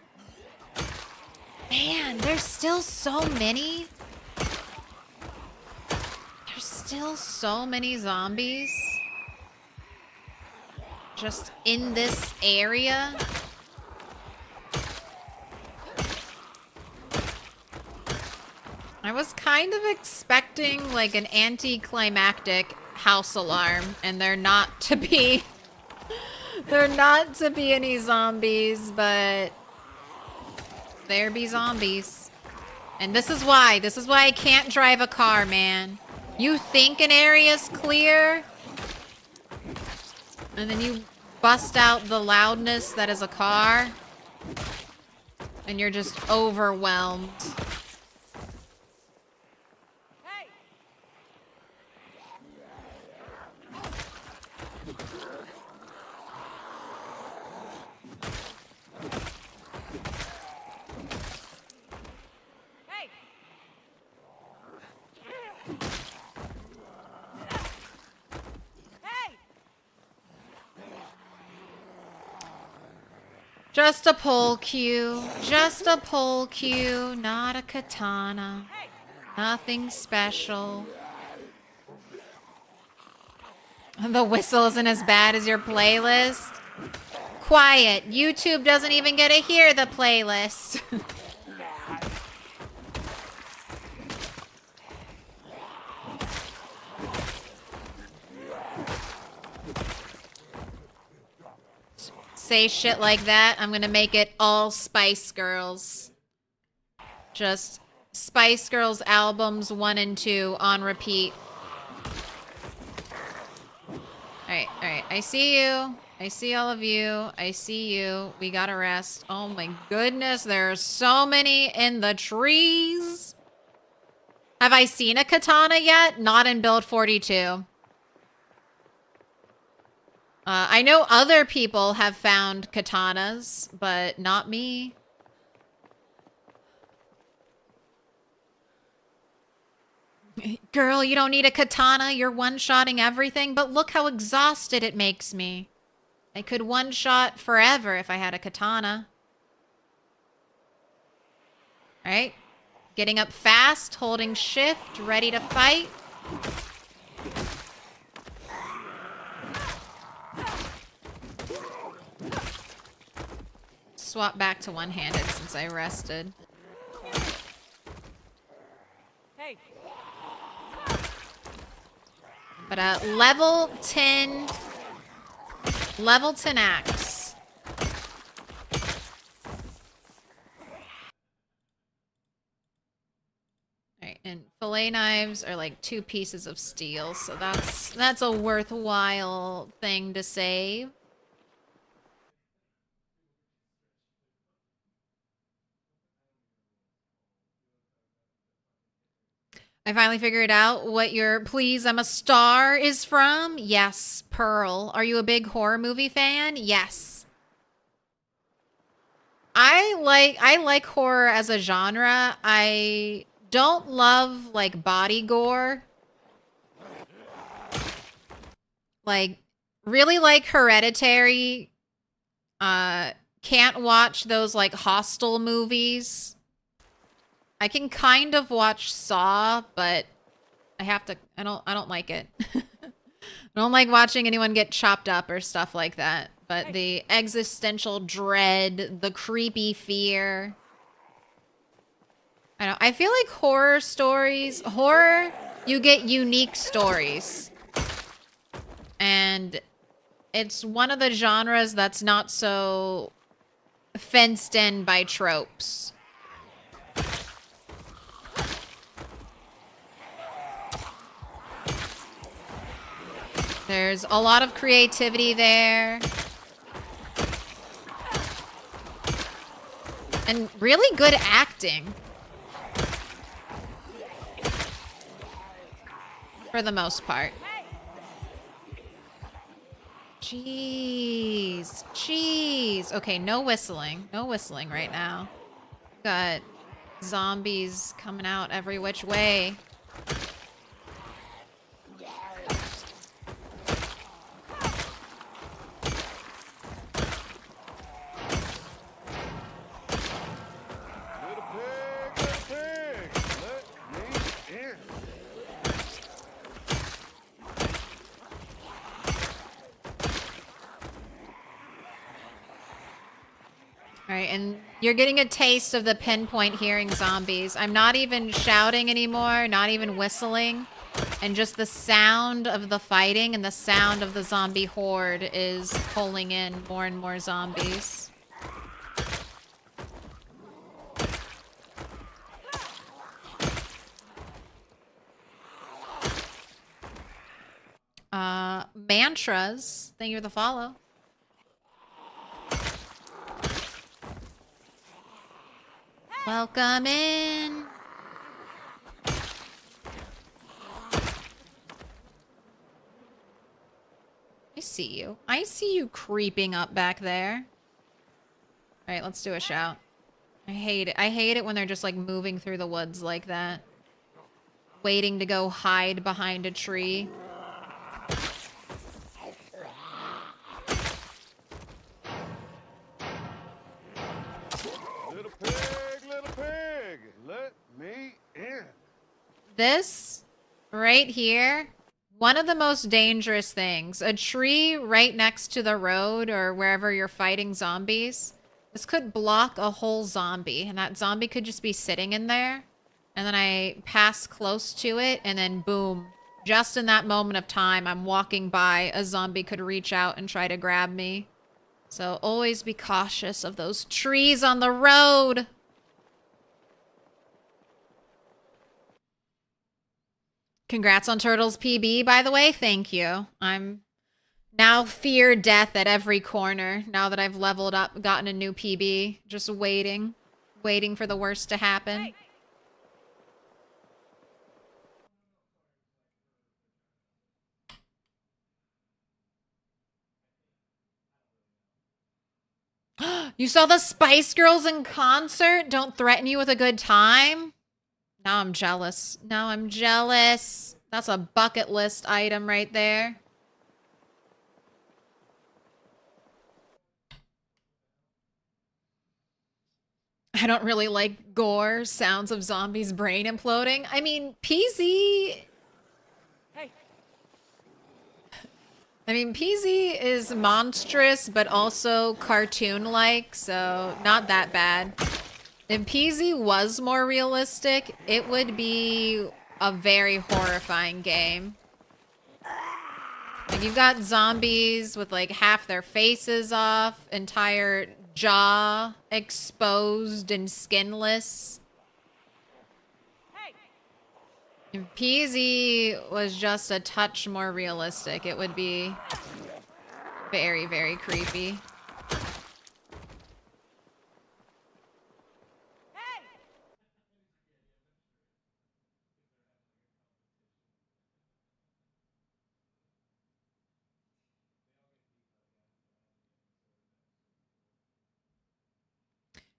Man, there's still so many. There's still so many zombies. Just in this area. I was kind of expecting like an anticlimactic house alarm, and they're not to be any zombies, but there be zombies. And this is why I can't drive a car, man. You think an area's clear, and then you bust out the loudness that is a car, and you're just overwhelmed. Just a pole cue. Just a pole cue, not a katana. Nothing special. The whistle isn't as bad as your playlist. Quiet. YouTube doesn't even get to hear the playlist. Say shit like that, I'm gonna make it all Spice Girls. Just Spice Girls albums 1 and 2 on repeat. Alright. I see you. I see all of you. I see you. We gotta rest. Oh my goodness, there are so many in the trees. Have I seen a katana yet? Not in build 42. I know other people have found katanas, but not me. Girl, you don't need a katana. You're one-shotting everything, but look how exhausted it makes me. I could one-shot forever if I had a katana. Alright. Getting up fast, holding shift, ready to fight. Swap back to one-handed since I rested. Hey. But level 10 axe. Alright, and fillet knives are like 2 pieces of steel, so that's a worthwhile thing to save. I finally figured out what your "Please, I'm a Star" is from. Yes, Pearl. Are you a big horror movie fan? Yes. I like horror as a genre. I don't love like body gore. Like really like Hereditary. Can't watch those like Hostel movies. I can kind of watch Saw, but I don't like it. I don't like watching anyone get chopped up or stuff like that. But the existential dread, the creepy fear. I feel like horror, you get unique stories. And it's one of the genres that's not so fenced in by tropes. There's a lot of creativity there. And really good acting. For the most part. Jeez. Okay, no whistling. No whistling right now. Got zombies coming out every which way. Alright, and you're getting a taste of the pinpoint hearing zombies. I'm not even shouting anymore, not even whistling. And just the sound of the fighting and the sound of the zombie horde is pulling in more and more zombies. Mantras, thank you for the follow. Welcome in. I see you. I see you creeping up back there. All right, let's do a shout. I hate it. I hate it when they're just like moving through the woods like that. Waiting to go hide behind a tree. Little pig, let me in. This right here, one of the most dangerous things. A tree right next to the road or wherever you're fighting zombies. This could block a whole zombie, and that zombie could just be sitting in there. And then I pass close to it, and then boom. Just in that moment of time, I'm walking by, a zombie could reach out and try to grab me. So always be cautious of those trees on the road. Congrats on Turtles PB, by the way. Thank you. I'm now fear death at every corner now that I've leveled up, gotten a new PB. Just waiting for the worst to happen. You saw the Spice Girls in concert? Don't threaten you with a good time? Now I'm jealous. Now I'm jealous. That's a bucket list item right there. I don't really like gore, sounds of zombies' brain imploding. I mean, PZ... PZ is monstrous, but also cartoon-like, so not that bad. If PZ was more realistic, it would be a very horrifying game. Like, you've got zombies with, like, half their faces off, entire jaw exposed and skinless. If PZ was just a touch more realistic, it would be very, very creepy.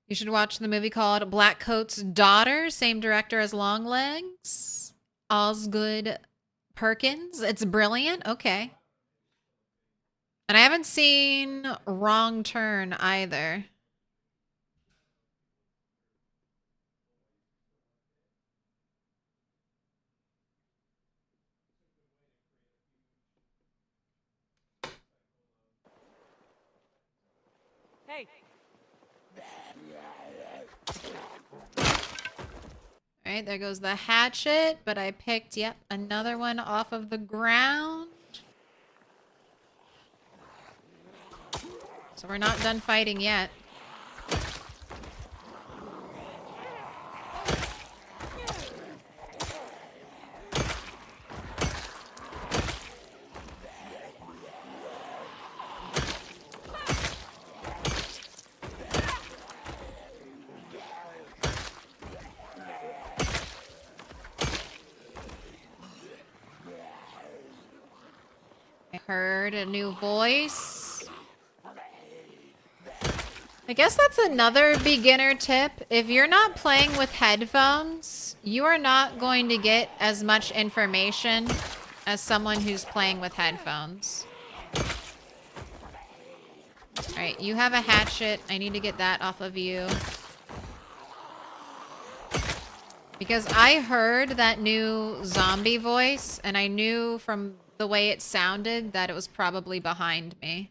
You should watch the movie called Blackcoat's Daughter, same director as Longlegs. Osgood Perkins. It's brilliant. Okay. And I haven't seen Wrong Turn either. Hey. All right, there goes the hatchet, but I picked, yep, another one off of the ground. So we're not done fighting yet. I heard a new voice. I guess that's another beginner tip. If you're not playing with headphones, you are not going to get as much information as someone who's playing with headphones. Alright, you have a hatchet. I need to get that off of you. Because I heard that new zombie voice, and I knew from the way it sounded that it was probably behind me.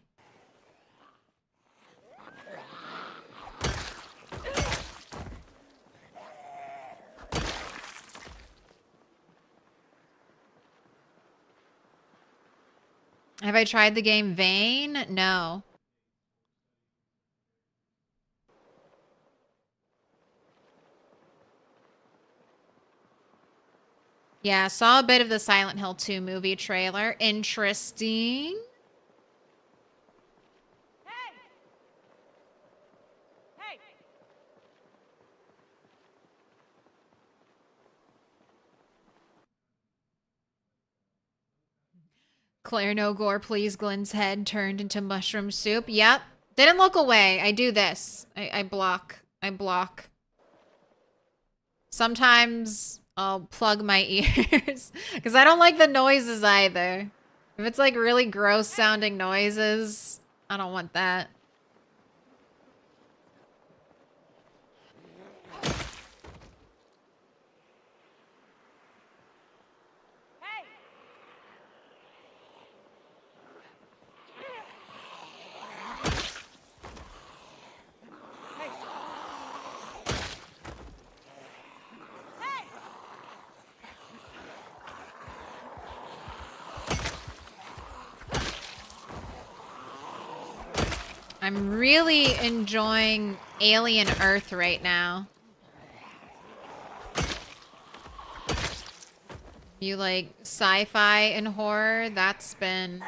Have I tried the game Vane? No. Yeah, saw a bit of the Silent Hill 2 movie trailer. Interesting. Hey. Hey. Claire, no gore, please. Glenn's head turned into mushroom soup. Yep. Didn't look away. I do this. I block. I block. Sometimes I'll plug my ears because I don't like the noises either. If it's like really gross sounding noises, I don't want that. I'm really enjoying Alien Earth right now. You like sci-fi and horror, that's been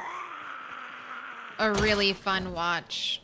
a really fun watch.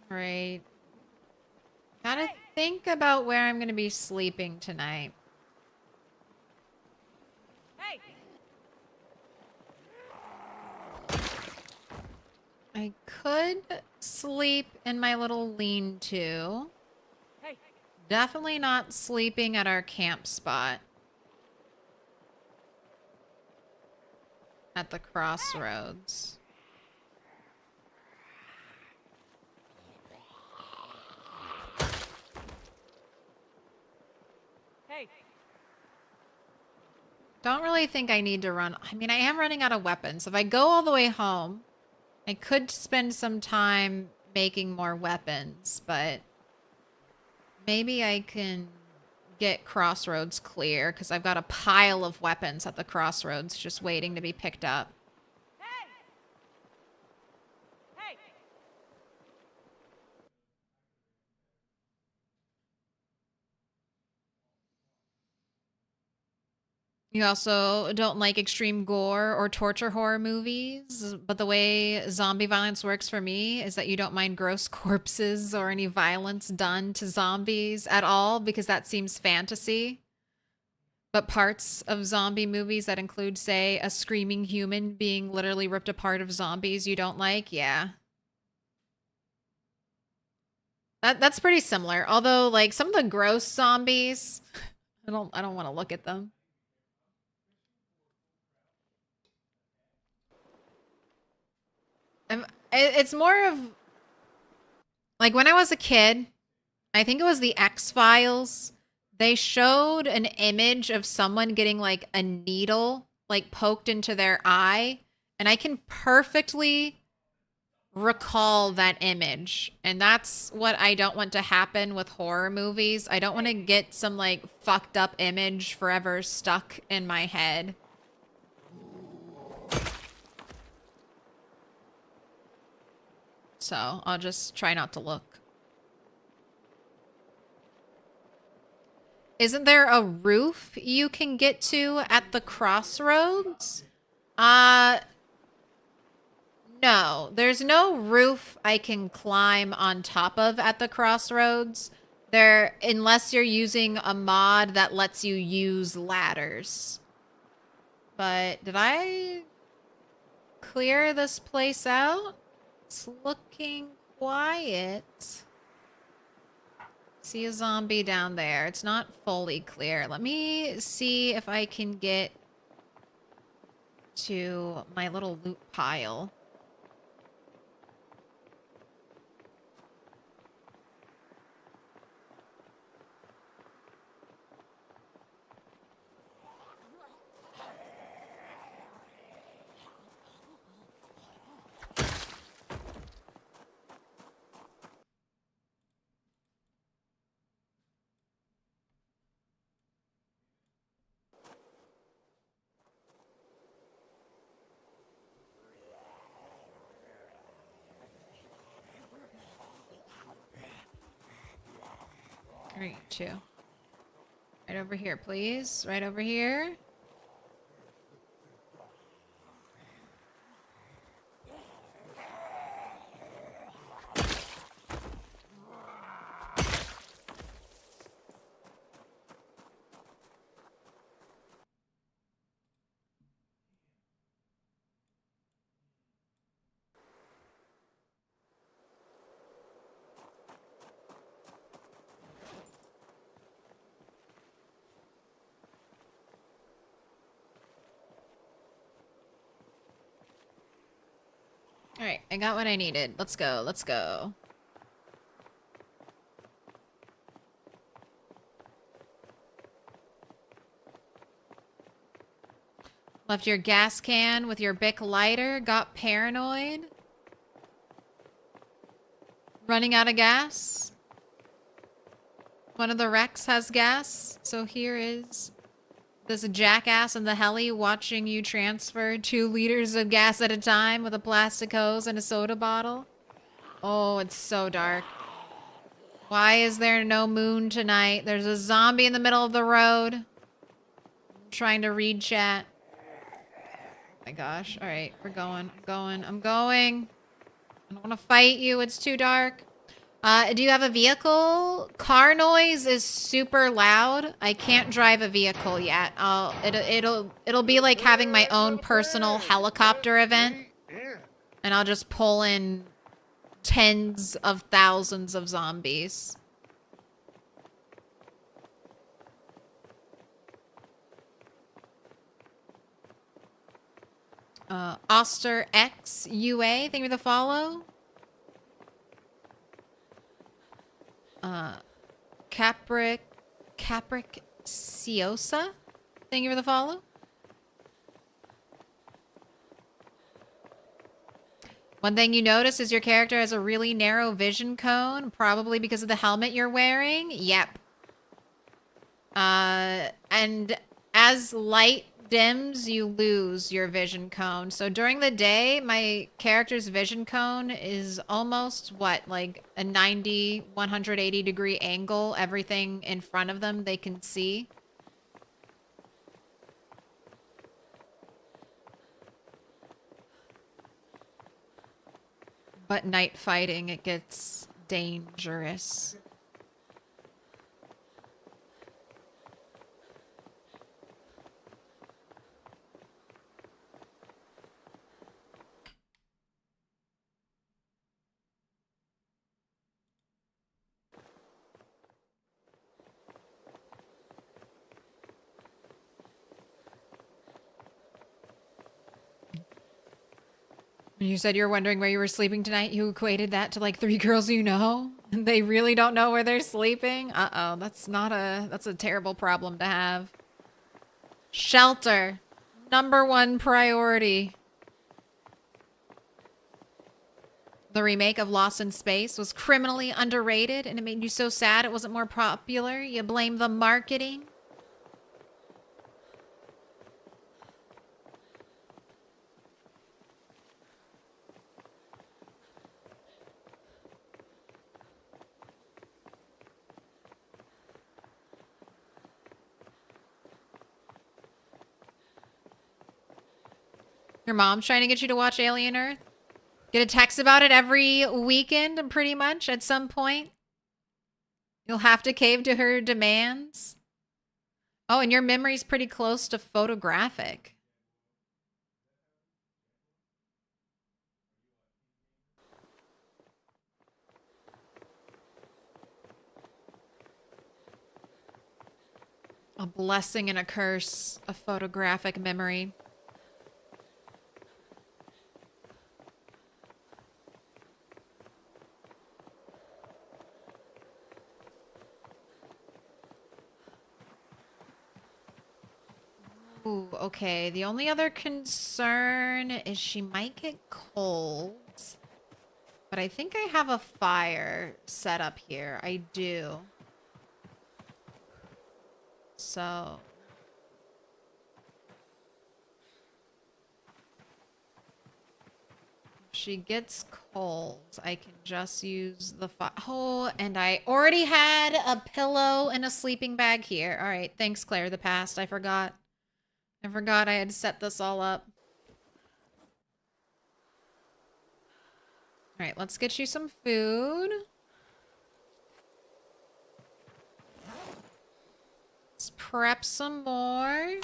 Right. Gotta think about where I'm gonna be sleeping tonight. I could sleep in my little lean-to. Definitely not sleeping at our camp spot. At the crossroads. Don't really think I need to run. I mean, I am running out of weapons. If I go all the way home, I could spend some time making more weapons, but maybe I can get crossroads clear because I've got a pile of weapons at the crossroads just waiting to be picked up. You also don't like extreme gore or torture horror movies, but the way zombie violence works for me is that you don't mind gross corpses or any violence done to zombies at all because that seems fantasy. But parts of zombie movies that include, say, a screaming human being literally ripped apart of zombies you don't like, yeah. That's pretty similar. Although, like, some of the gross zombies, I don't want to look at them. It's more of like when I was a kid, I think it was the X-Files. They showed an image of someone getting like a needle like poked into their eye, and I can perfectly recall that image. And that's what I don't want to happen with horror movies. I don't want to get some like fucked up image forever stuck in my head. So I'll just try not to look. Isn't there a roof you can get to at the crossroads? No. There's no roof I can climb on top of at the crossroads. There, unless you're using a mod that lets you use ladders. But did I clear this place out? It's looking quiet. See a zombie down there. It's not fully clear. Let me see if I can get to my little loot pile. Where are you two? Right over here, please. Right over here. All right, I got what I needed. Let's go. Let's go. Left your gas can with your Bic lighter. Got paranoid. Running out of gas. One of the wrecks has gas. So here is this jackass in the heli watching you transfer 2 liters of gas at a time with a plastic hose and a soda bottle. Oh, it's so dark. Why is there no moon tonight? There's a zombie in the middle of the road. I'm trying to read chat. Oh my gosh. All right, we're going. I'm going. I don't want to fight you. It's too dark. Do you have a vehicle? Car noise is super loud. I can't drive a vehicle yet. It'll be like having my own personal helicopter event, and I'll just pull in tens of thousands of zombies. Oster X UA, thank you for the follow. Capric Ciosa, thank you for the follow. One thing you notice is your character has a really narrow vision cone, probably because of the helmet you're wearing. Yep. And as light dims, you lose your vision cone. So during the day, my character's vision cone is almost, what, like a 90, 180 degree angle. Everything in front of them they can see. But night fighting, it gets dangerous. You said you were wondering where you were sleeping tonight. You equated that to like 3 girls you know, and they really don't know where they're sleeping. Uh-oh, that's a terrible problem to have. Shelter. #1 priority. The remake of Lost in Space was criminally underrated, and it made you so sad it wasn't more popular. You blame the marketing. Your mom's trying to get you to watch Alien Earth? Get a text about it every weekend, pretty much, at some point. You'll have to cave to her demands. Oh, and your memory's pretty close to photographic. A blessing and a curse, a photographic memory. Ooh, okay. The only other concern is she might get cold. But I think I have a fire set up here. I do. So... if she gets cold, I can just use the fire. Oh, and I already had a pillow and a sleeping bag here. All right, thanks, Claire, the past. I forgot. I forgot I had set this all up. All right, let's get you some food. Let's prep some more.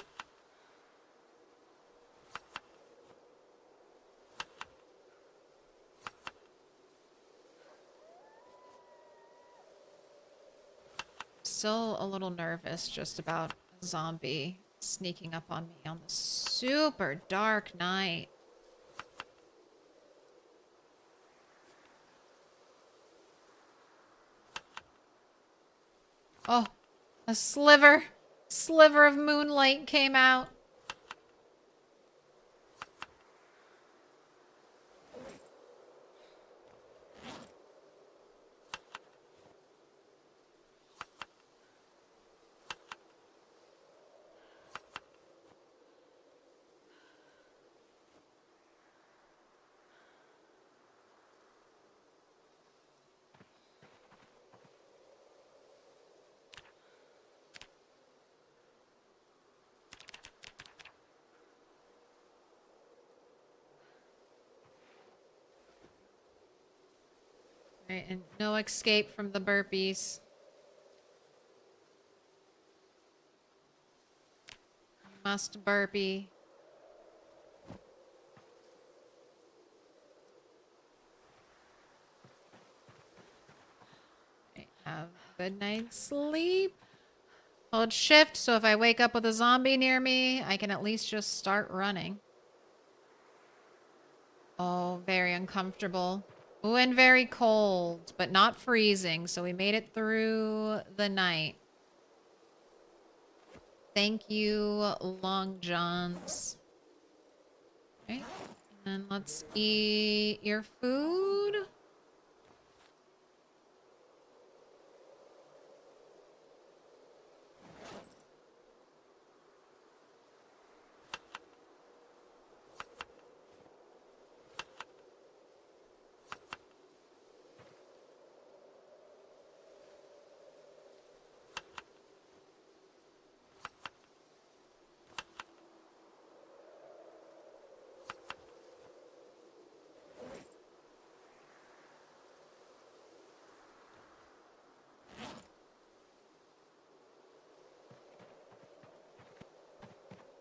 Still a little nervous just about a zombie sneaking up on me on the super dark night. Oh, a sliver of moonlight came out. Right, and no escape from the burpees. Must burpee. Right, have a good night's sleep. Hold shift, so if I wake up with a zombie near me, I can at least just start running. Oh, very uncomfortable. Oh, and very cold, but not freezing, so we made it through the night. Thank you, Long Johns. Okay, and then let's eat your food.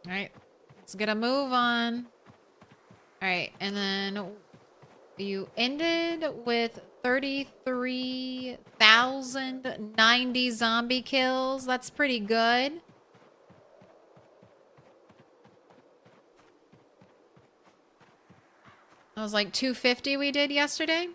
All right, let's get a move on. All right, and then you ended with 33,090 zombie kills. That's pretty good. That was like 250 we did yesterday.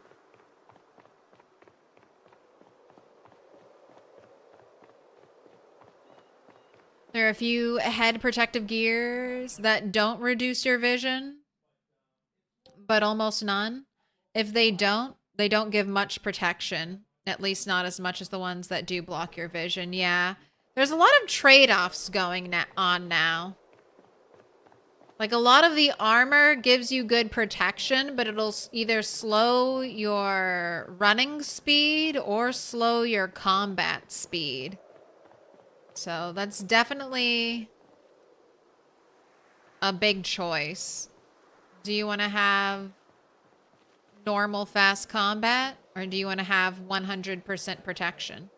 There are a few head protective gears that don't reduce your vision, but almost none. If they don't give much protection. At least not as much as the ones that do block your vision. Yeah. There's a lot of trade-offs going on now. Like, a lot of the armor gives you good protection, but it'll either slow your running speed or slow your combat speed. So that's definitely a big choice. Do you want to have normal fast combat, or do you want to have 100% protection?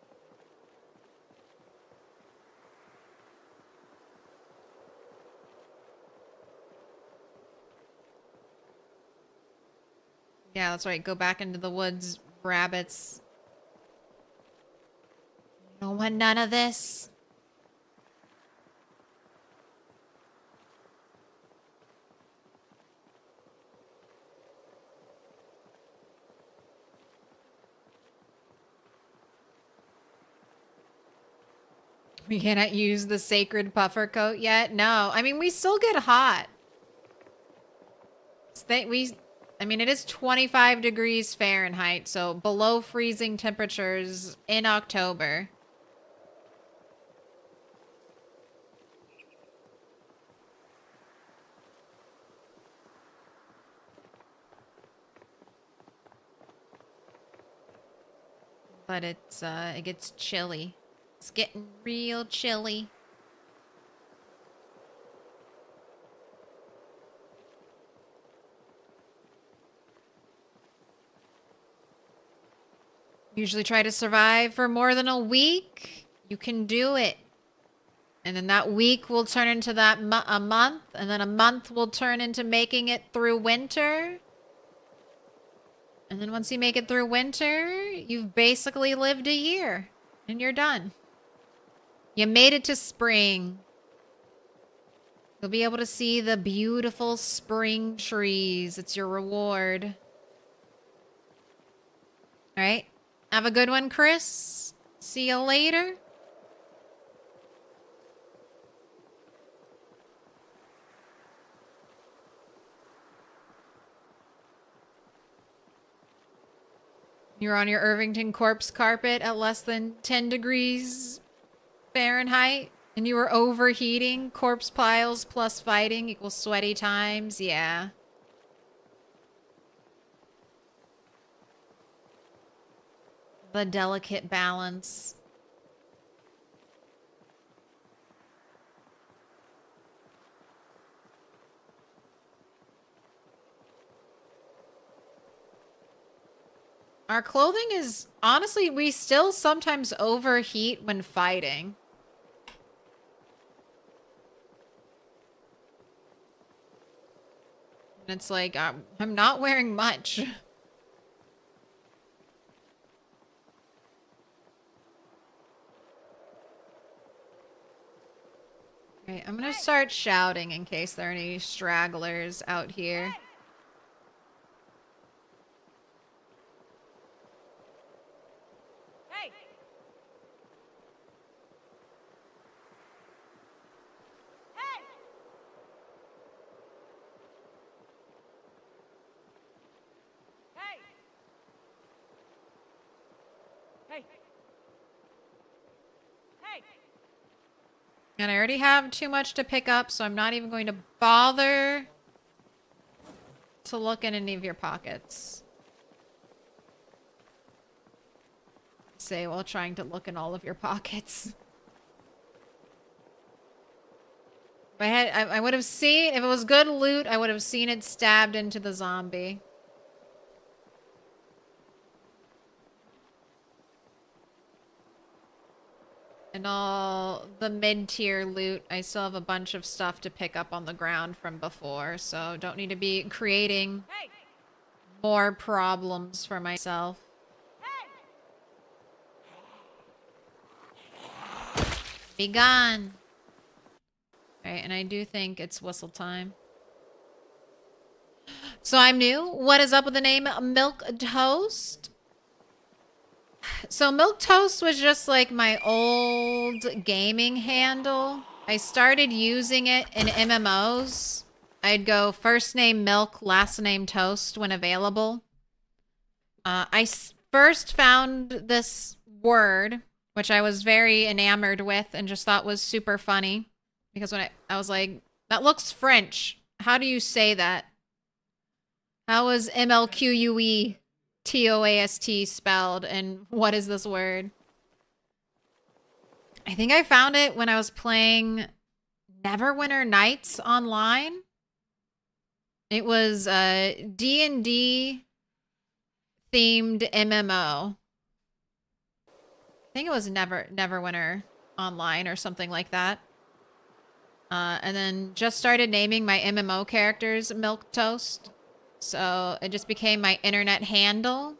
Yeah, that's right. Go back into the woods, rabbits. No one, none of this. We cannot use the sacred puffer coat yet. No, I mean, we still get hot. I mean, it is 25 degrees Fahrenheit, so below freezing temperatures in October. But it gets chilly. It's getting real chilly. Usually try to survive for more than a week. You can do it. And then that week will turn into a month. And then a month will turn into making it through winter. And then once you make it through winter, you've basically lived a year. And you're done. You made it to spring. You'll be able to see the beautiful spring trees. It's your reward. All right. Have a good one, Chris. See you later. You're on your Irvington corpse carpet at less than 10 degrees Fahrenheit, and you were overheating. Corpse piles plus fighting equals sweaty times. Yeah. The delicate balance. Our clothing is, honestly, we still sometimes overheat when fighting. And it's like, I'm not wearing much. Right, I'm gonna start shouting in case there are any stragglers out here. Hey! Hey! Hey! Hey! Hey! And I already have too much to pick up, so I'm not even going to bother to look in any of your pockets. Say while trying to look in all of your pockets. If I would have seen, if it was good loot, I would have seen it stabbed into the zombie. And all the mid-tier loot, I still have a bunch of stuff to pick up on the ground from before, so don't need to be creating Hey! more problems for myself. Be gone! Alright, and I do think it's whistle time. So I'm new. What is up with the name Milquetoast? So Milquetoast was just like my old gaming handle. I started using it in MMOs. I'd go first name Milk, last name Toast when available. First found this word, which I was very enamored with and just thought was super funny. Because when I was like, that looks French. How do you say that? How is MLQUE TOAST spelled, and what is this word? I think I found it when I was playing Neverwinter Nights online. It was a D&D themed MMO. I think it was Neverwinter Online or something like that. And then just started naming my MMO characters Milquetoast. So it just became my internet handle.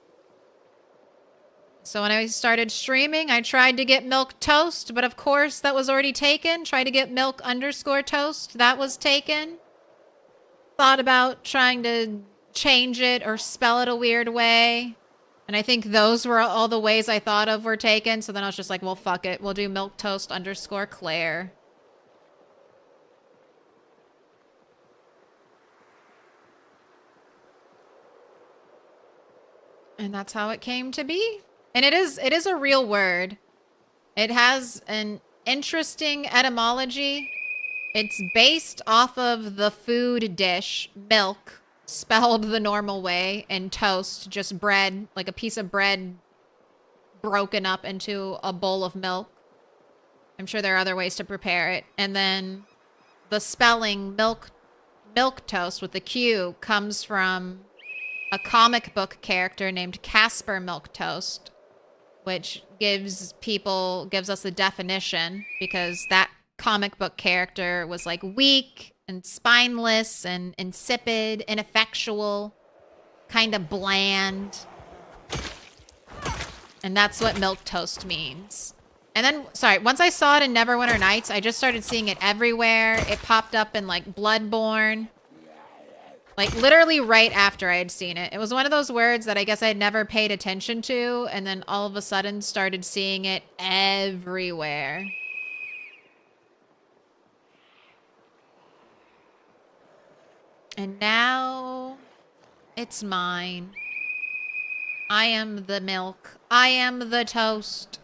So when I started streaming, I tried to get Milquetoast, but of course that was already taken. Tried to get Milk_toast, that was taken. Thought about trying to change it or spell it a weird way. And I think those were all the ways I thought of were taken. So then I was just like, well, fuck it. We'll do Milquetoast_Claire. And that's how it came to be. And it is a real word. It has an interesting etymology. It's based off of the food dish, milk, spelled the normal way, and toast, just bread, like a piece of bread broken up into a bowl of milk. I'm sure there are other ways to prepare it. And then the spelling Milquetoast with the Q comes from a comic book character named Casper Milquetoast, which gives us the definition, because that comic book character was like weak and spineless and insipid, ineffectual, kind of bland. And that's what Milquetoast means. And then, sorry, once I saw it in Neverwinter Nights, I just started seeing it everywhere. It popped up in like Bloodborne. Like, literally right after I had seen it. It was one of those words that I guess I had never paid attention to, and then all of a sudden started seeing it everywhere. And now it's mine. I am the milk. I am the toast.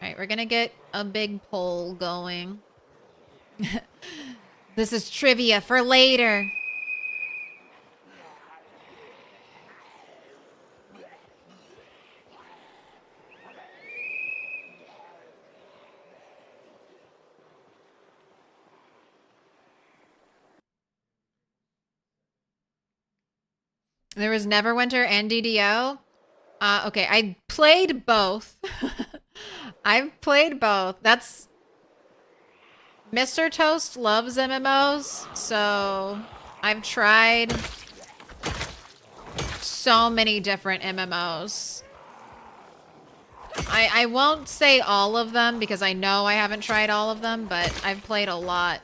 All right, we're gonna get a big poll going. This is trivia for later. There was Neverwinter and DDO. Okay, I played both. I've played both. That's Mr. Toast loves MMOs, so I've tried so many different MMOs. I won't say all of them because I know I haven't tried all of them, but I've played a lot.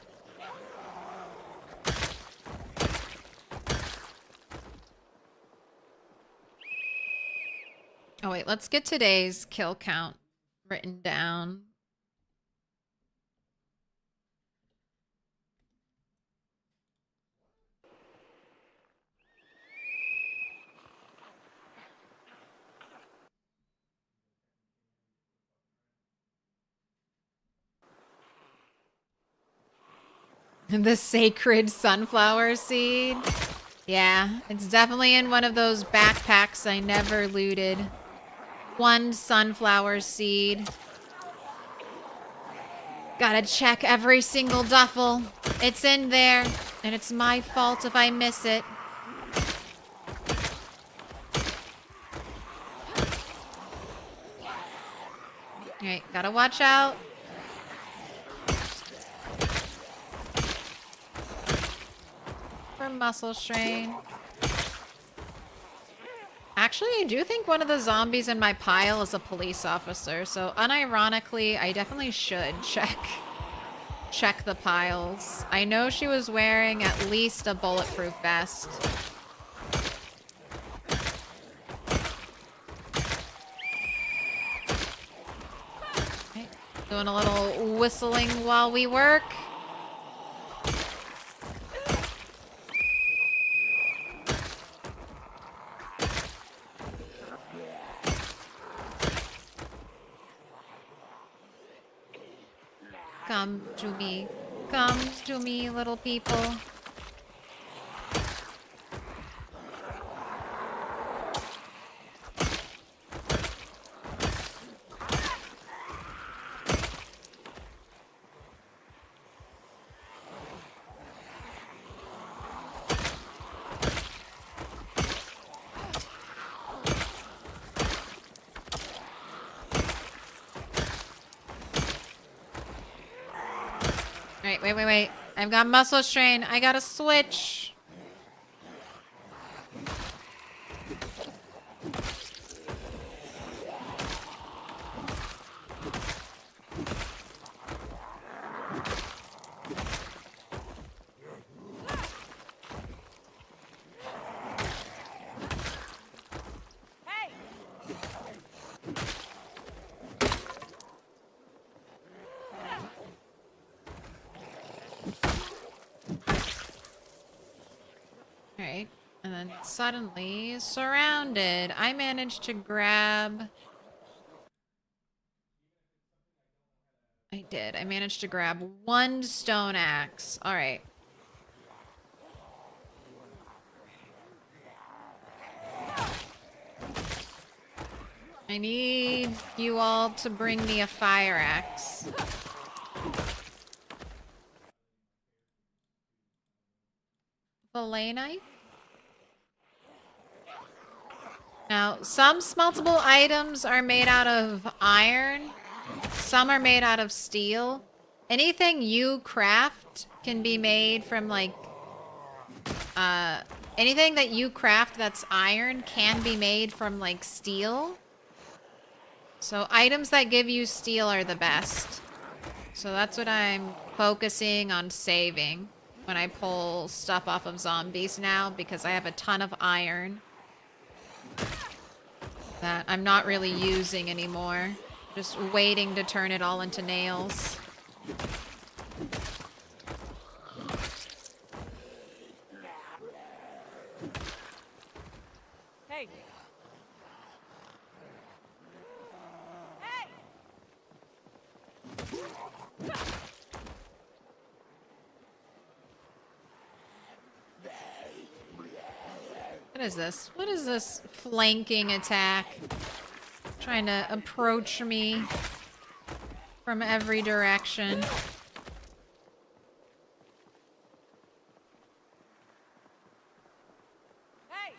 Oh wait, let's get today's kill count written down. The sacred sunflower seed. Yeah, it's definitely in one of those backpacks I never looted. One sunflower seed. Gotta check every single duffel. It's in there, and it's my fault if I miss it. Alright, gotta watch out. For muscle strain. Actually, I do think one of the zombies in my pile is a police officer, so unironically, I definitely should check the piles. I know she was wearing at least a bulletproof vest. Okay, doing a little whistling while we work. Come to me, little people. Wait. I've got muscle strain. I gotta switch. Alright, and then suddenly surrounded. I managed to grab... I did. I managed to grab one stone axe. Alright. I need you all to bring me a fire axe. Fillet knife? Now, some smeltable items are made out of iron. Some are made out of steel. Anything you craft can be made from, like... anything that you craft that's iron can be made from, like, steel. So items that give you steel are the best. So that's what I'm focusing on saving when I pull stuff off of zombies now, because I have a ton of iron that I'm not really using anymore. Just waiting to turn it all into nails. Hey! What is this? What is this flanking attack? Trying to approach me from every direction. Hey!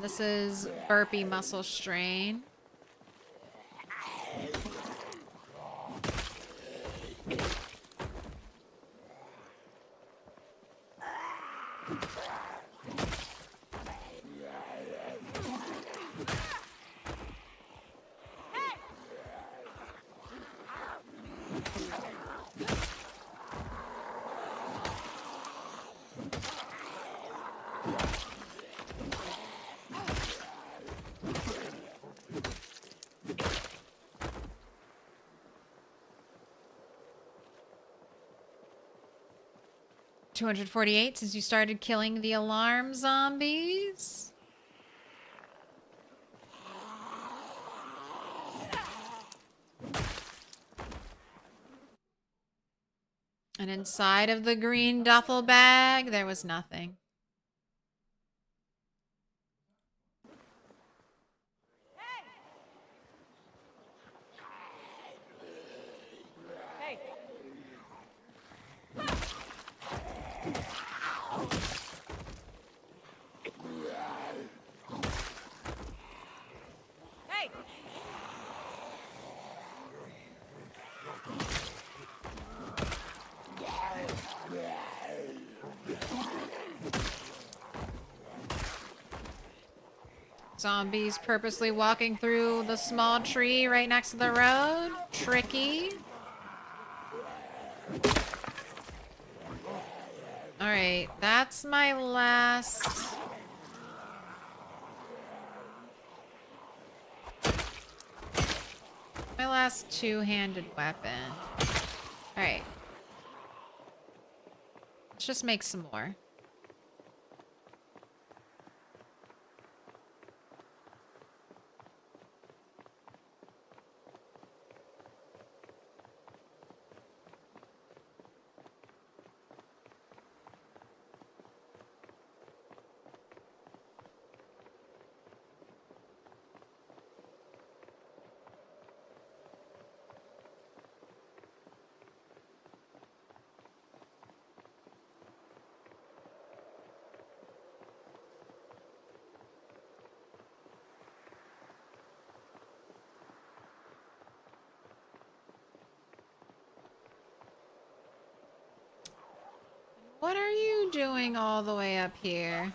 This is burpee muscle strain. $248 since you started killing the alarm zombies. And inside of the green duffel bag, there was nothing. Zombies purposely walking through the small tree right next to the road. Tricky. Alright, that's my last... my last two-handed weapon. Alright. Let's just make some more. What are you doing all the way up here?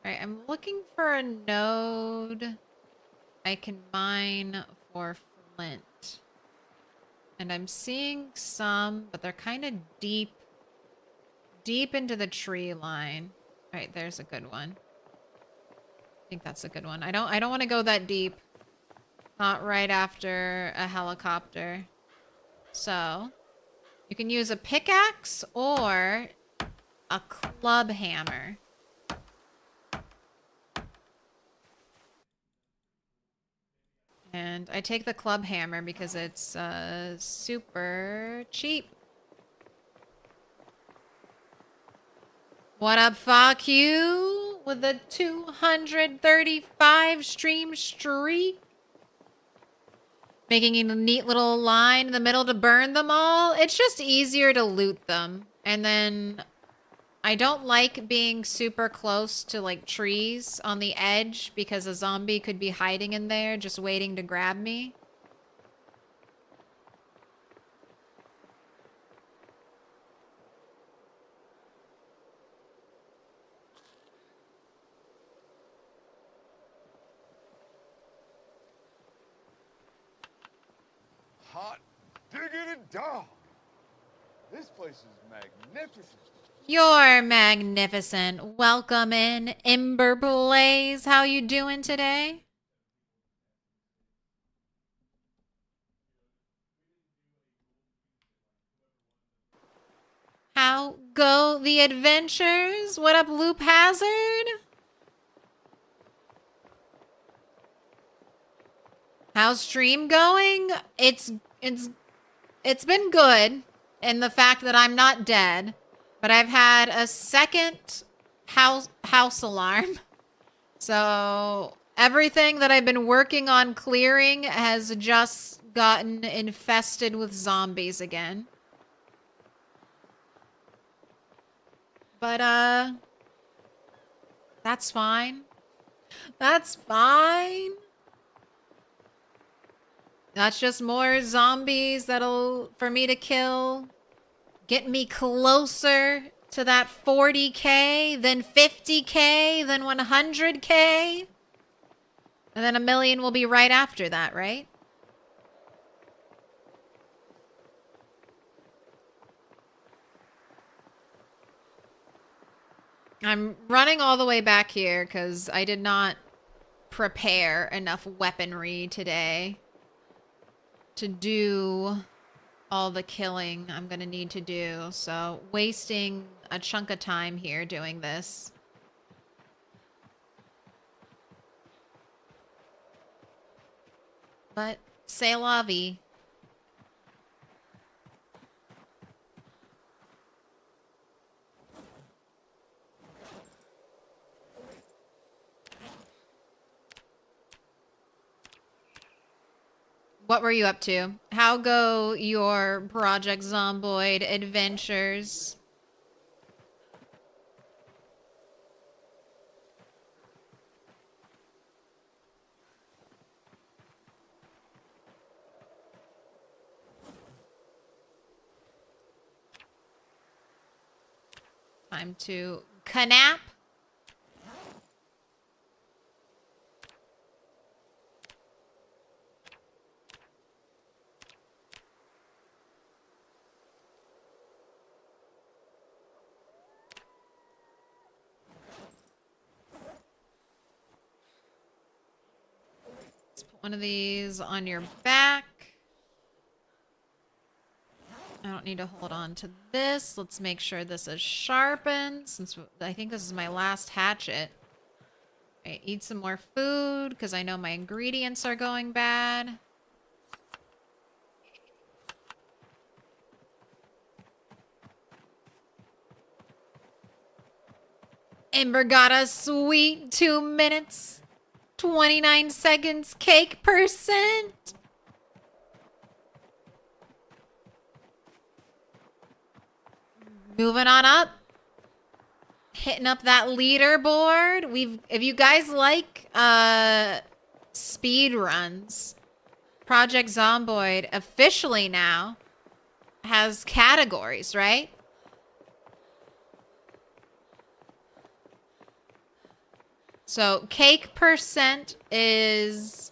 Alright, I'm looking for a node I can mine for flint. And I'm seeing some, but they're kind of deep into the tree line. All right, there's a good one. I think that's a good one. I don't want to go that deep. Not right after a helicopter. So, you can use a pickaxe or a club hammer. And I take the club hammer because it's super cheap. What up, fuck you? With a 235 stream streak? Making a neat little line in the middle to burn them all. It's just easier to loot them. And then I don't like being super close to like trees on the edge because a zombie could be hiding in there just waiting to grab me. Hot diggity dog. This place is magnificent. You're magnificent. Welcome in, Ember Blaze. How you doing today? How go the adventures? What up, Loop Hazard? How's stream going? It's been good in the fact that I'm not dead, But I've had a second house alarm. So everything that I've been working on clearing has just gotten infested with zombies again. But that's fine. That's fine. That's just more zombies for me to kill. Get me closer to that 40K, then 50K, then 100K. And then 1 million will be right after that, right? I'm running all the way back here because I did not prepare enough weaponry today to do all the killing I'm gonna need to do. So wasting a chunk of time here doing this. But c'est la vie. What were you up to? How go your Project Zomboid adventures? Time to canap. Let's put one of these on your back. I don't need to hold on to this. Let's make sure this is sharpened since I think this is my last hatchet. Okay, eat some more food because I know my ingredients are going bad. Ember got a sweet 2 minutes, 29 seconds cake percent. Moving on up. Hitting up that leaderboard. If you guys like speed runs, Project Zomboid officially now has categories, right? So cake percent is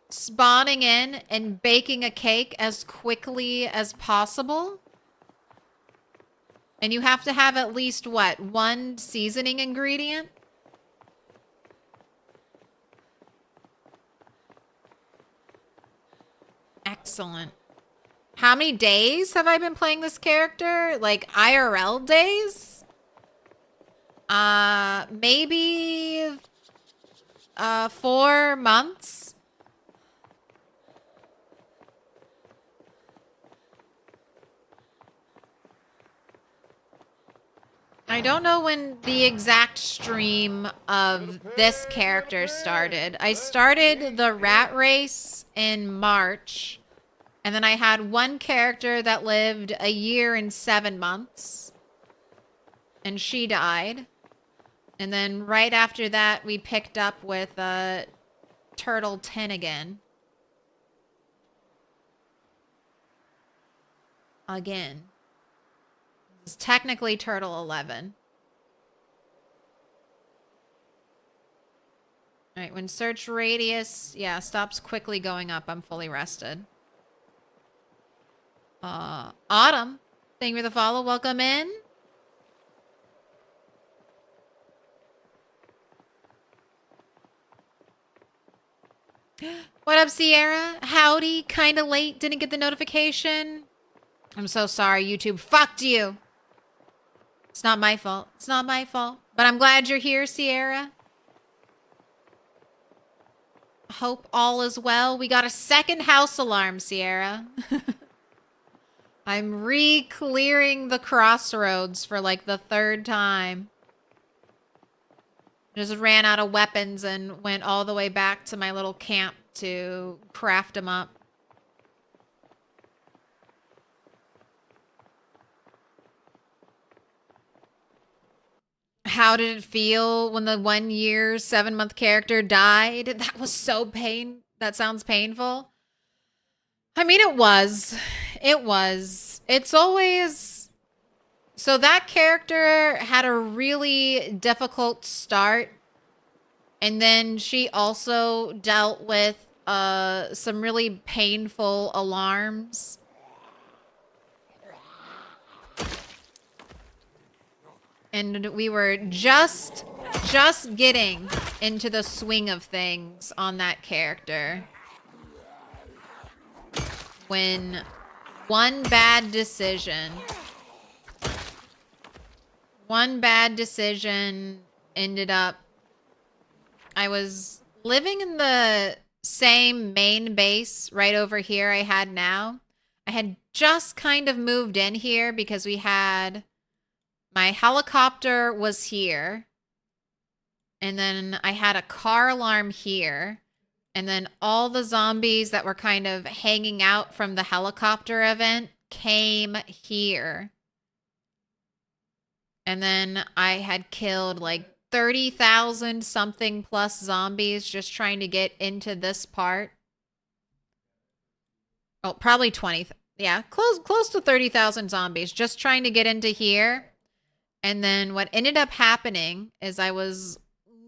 spawning in and baking a cake as quickly as possible. And you have to have at least, what, 1 seasoning ingredient? Excellent. How many days have I been playing this character? Like, IRL days? Maybe 4 months? I don't know when the exact stream of this character started. I started the rat race in March, and then I had one character that lived 1 year and 7 months, and she died. And then right after that, we picked up with Turtle 10 again. It's technically Turtle 11. All right, when search radius, stops quickly going up, I'm fully rested. Autumn, thank you for the follow. Welcome in. What up, Sierra? Howdy, kinda late, didn't get the notification. I'm so sorry, YouTube fucked you. It's not my fault. It's not my fault. But I'm glad you're here, Sierra. Hope all is well. We got a second house alarm, Sierra. I'm re-clearing the crossroads for like the third time. Just ran out of weapons and went all the way back to my little camp to craft them up. How did it feel when the 1 year, 7-month character died? That was so that sounds painful. I mean, it was. It was. It's always... So that character had a really difficult start. And then she also dealt with some really painful alarms. And we were just getting into the swing of things on that character when one bad decision ended up... I was living in the same main base right over here I had now. I had just kind of moved in here because we had... My helicopter was here. And then I had a car alarm here. And then all the zombies that were kind of hanging out from the helicopter event came here. And then I had killed like 30,000 something plus zombies just trying to get into this part. Oh, probably 20. Yeah, close to 30,000 zombies just trying to get into here. And then what ended up happening is I was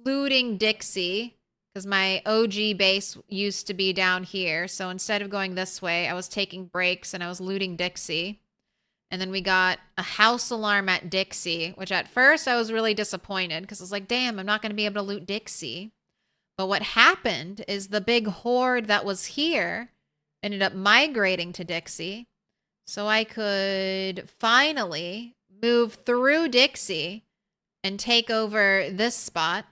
looting Dixie because my OG base used to be down here. So instead of going this way, I was taking breaks and I was looting Dixie. And then we got a house alarm at Dixie, which at first I was really disappointed because I was like, damn, I'm not going to be able to loot Dixie. But what happened is the big horde that was here ended up migrating to Dixie. So I could finally move through Dixie and take over this spot.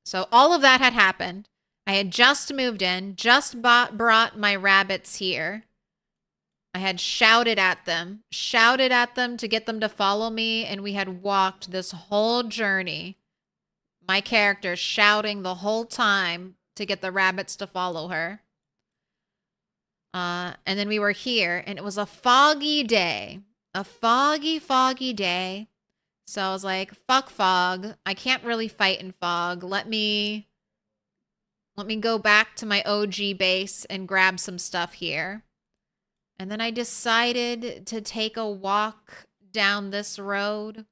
So all of that had happened. I had just moved in, just brought my rabbits here. I had shouted at them to get them to follow me, and we had walked this whole journey. My character shouting the whole time to get the rabbits to follow her. And then we were here, and it was a foggy day. A foggy day. So I was like, fuck fog. I can't really fight in fog. Let me go back to my OG base and grab some stuff here. And then I decided to take a walk down this road.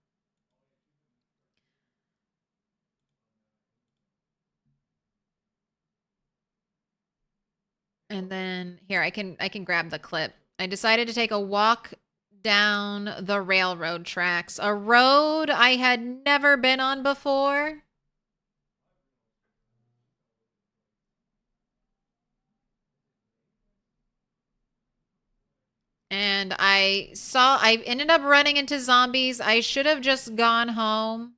And then here, I can grab the clip. I decided to take a walk down the railroad tracks, a road I had never been on before. And I ended up running into zombies. I should have just gone home.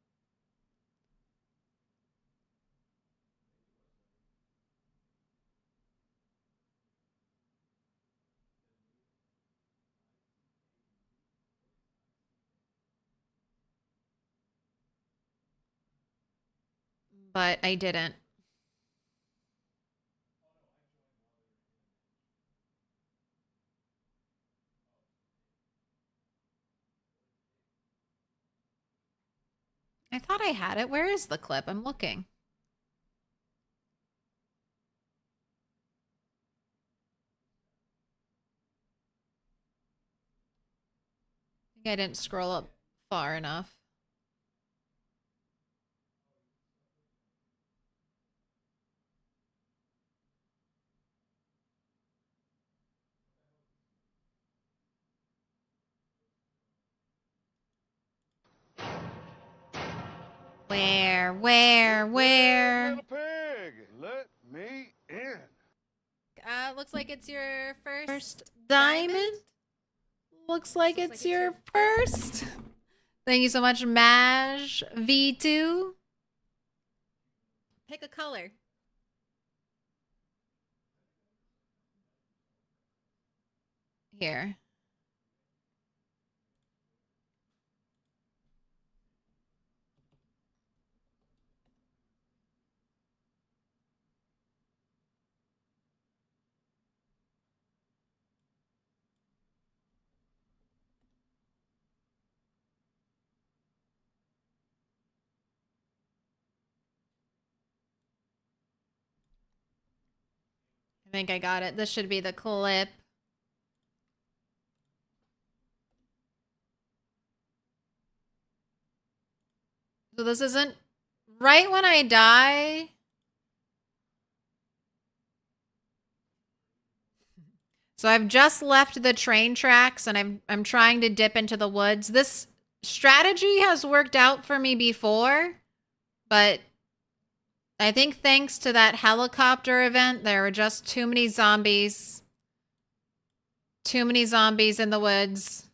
But I didn't. I thought I had it. Where is the clip? I'm looking. I think I didn't scroll up far enough. Where? Little pig, let me in. Looks like it's your first diamond. Looks like it's your first. Thank you so much, Maj V2. Pick a color. Here. think I got it. This should be the clip. So this isn't right when I die. So I've just left the train tracks and I'm trying to dip into the woods. This strategy has worked out for me before, but I think thanks to that helicopter event, there were just too many zombies. Too many zombies in the woods.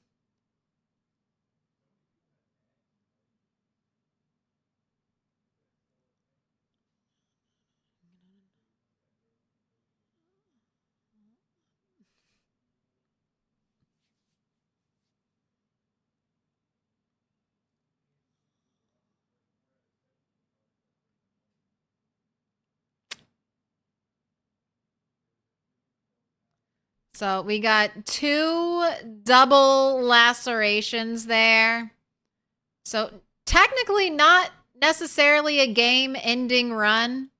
So we got 2 double lacerations there. So technically not necessarily a game-ending run,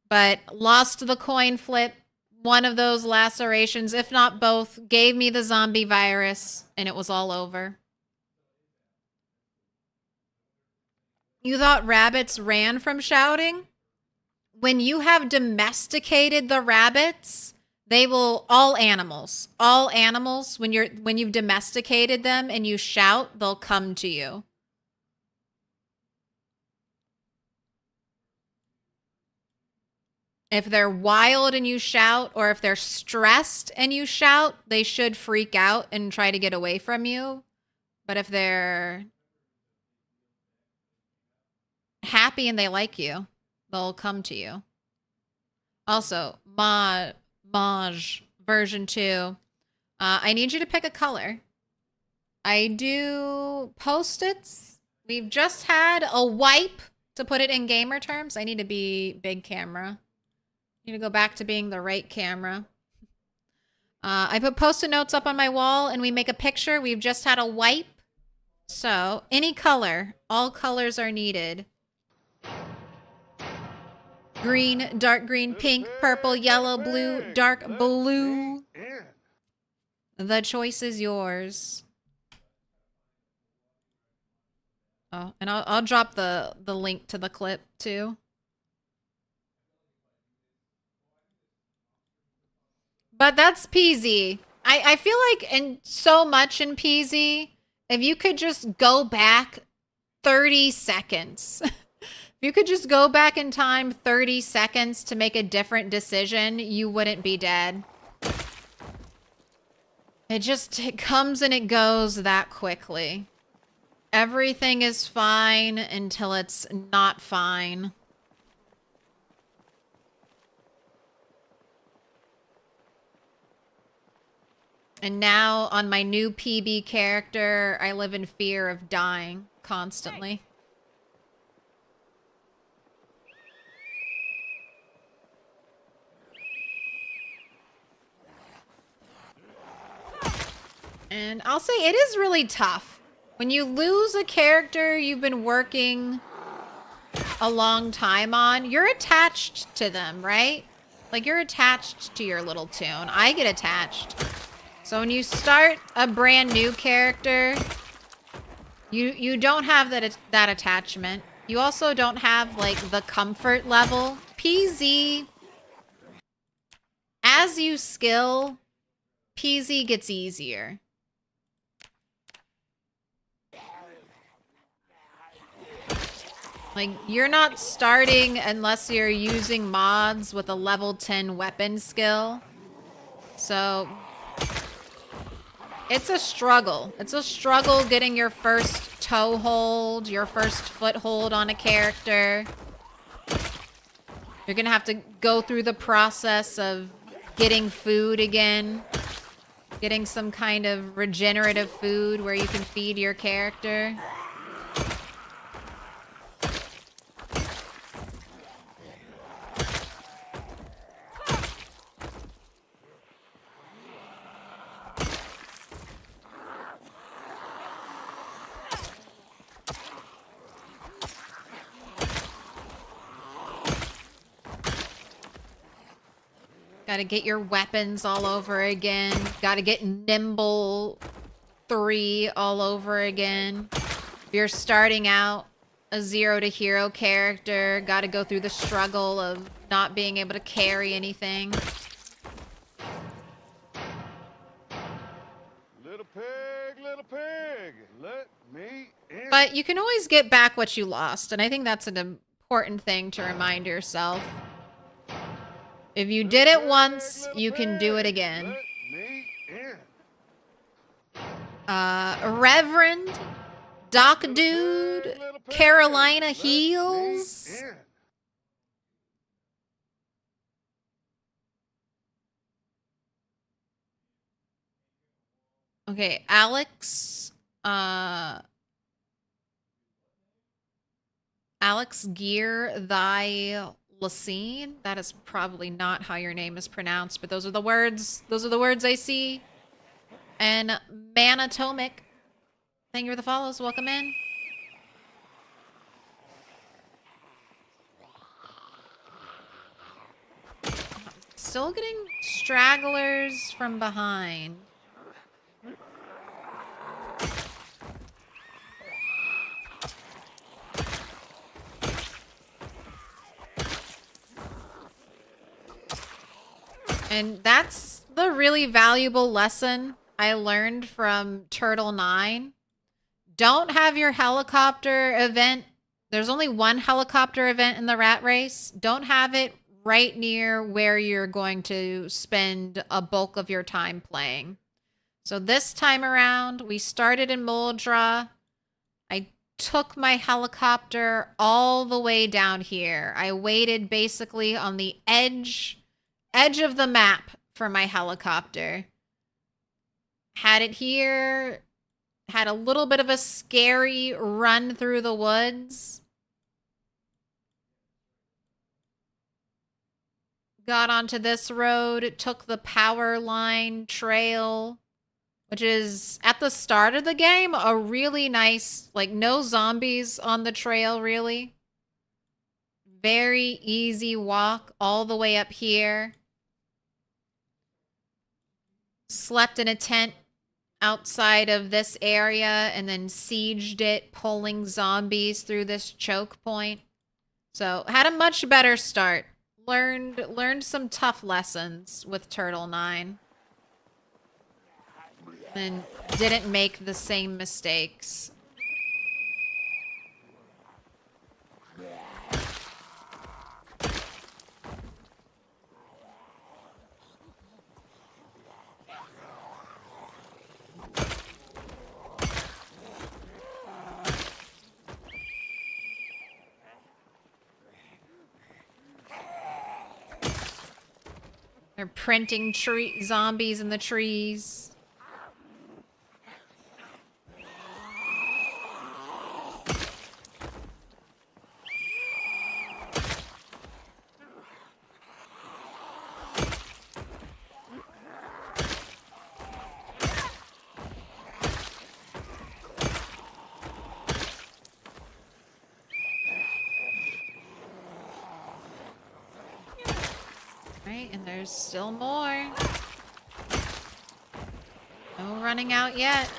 but lost the coin flip. One of those lacerations, if not both, gave me the zombie virus, and it was all over. You thought rabbits ran from shouting? When you have domesticated the rabbits, they will, all animals, when you've domesticated them and you shout, they'll come to you. If they're wild and you shout, or if they're stressed and you shout, they should freak out and try to get away from you. But if they're happy and they like you, they'll come to you. Also, Maj version 2. I need you to pick a color. I do Post-its. We've just had a wipe, to put it in gamer terms. I need to be big camera. I need to go back to being the right camera. I put Post-it notes up on my wall and we make a picture. We've just had a wipe. So, any color. All colors are needed. Green, dark green, pink, purple, yellow, blue, dark blue. The choice is yours. Oh, and I'll drop the link to the clip too. But that's PZ. I feel like in so much in PZ, if you could just go back 30 seconds. If you could just go back in time 30 seconds to make a different decision, you wouldn't be dead. It comes and it goes that quickly. Everything is fine until it's not fine. And now, on my new PB character, I live in fear of dying constantly. And I'll say it is really tough. When you lose a character you've been working a long time on, you're attached to them, right? Like, you're attached to your little toon. I get attached. So when you start a brand new character, you don't have that attachment. You also don't have, like, the comfort level. PZ, as you skill, PZ gets easier. Like, you're not starting unless you're using mods with a level 10 weapon skill. So, it's a struggle. It's a struggle getting your first toe hold, your first foothold on a character. You're gonna have to go through the process of getting food again. Getting some kind of regenerative food where you can feed your character. Gotta get your weapons all over again. Gotta get nimble 3 all over again. If you're starting out a 0 to hero character, gotta go through the struggle of not being able to carry anything. Little pig, let me in. But you can always get back what you lost, and I think that's an important thing to remind yourself. If you did it once, you can do it again. Let me in. Reverend, Doc Dude, Little pig, Carolina let Heels. me in. Okay, Alex Gear Thy Lacine. That is probably not how your name is pronounced, but those are the words I see. And Manatomic, thank you for the follows. Welcome in. Still getting stragglers from behind. And that's the really valuable lesson I learned from Turtle 9. Don't have your helicopter event. There's only one helicopter event in the rat race. Don't have it right near where you're going to spend a bulk of your time playing. So this time around, we started in Muldra. I took my helicopter all the way down here. I waited basically on the edge of the map for my helicopter. Had it here, had a little bit of a scary run through the woods. Got onto this road, took the power line trail, which is at the start of the game a really nice, like, no zombies on the trail really. Very easy walk all the way up here. Slept in a tent outside of this area and then sieged it, pulling zombies through this choke point. So had a much better start. Learned some tough lessons with Turtle 9. And didn't make the same mistakes. They're printing zombies in the trees. Right, and there's still more. No running out yet.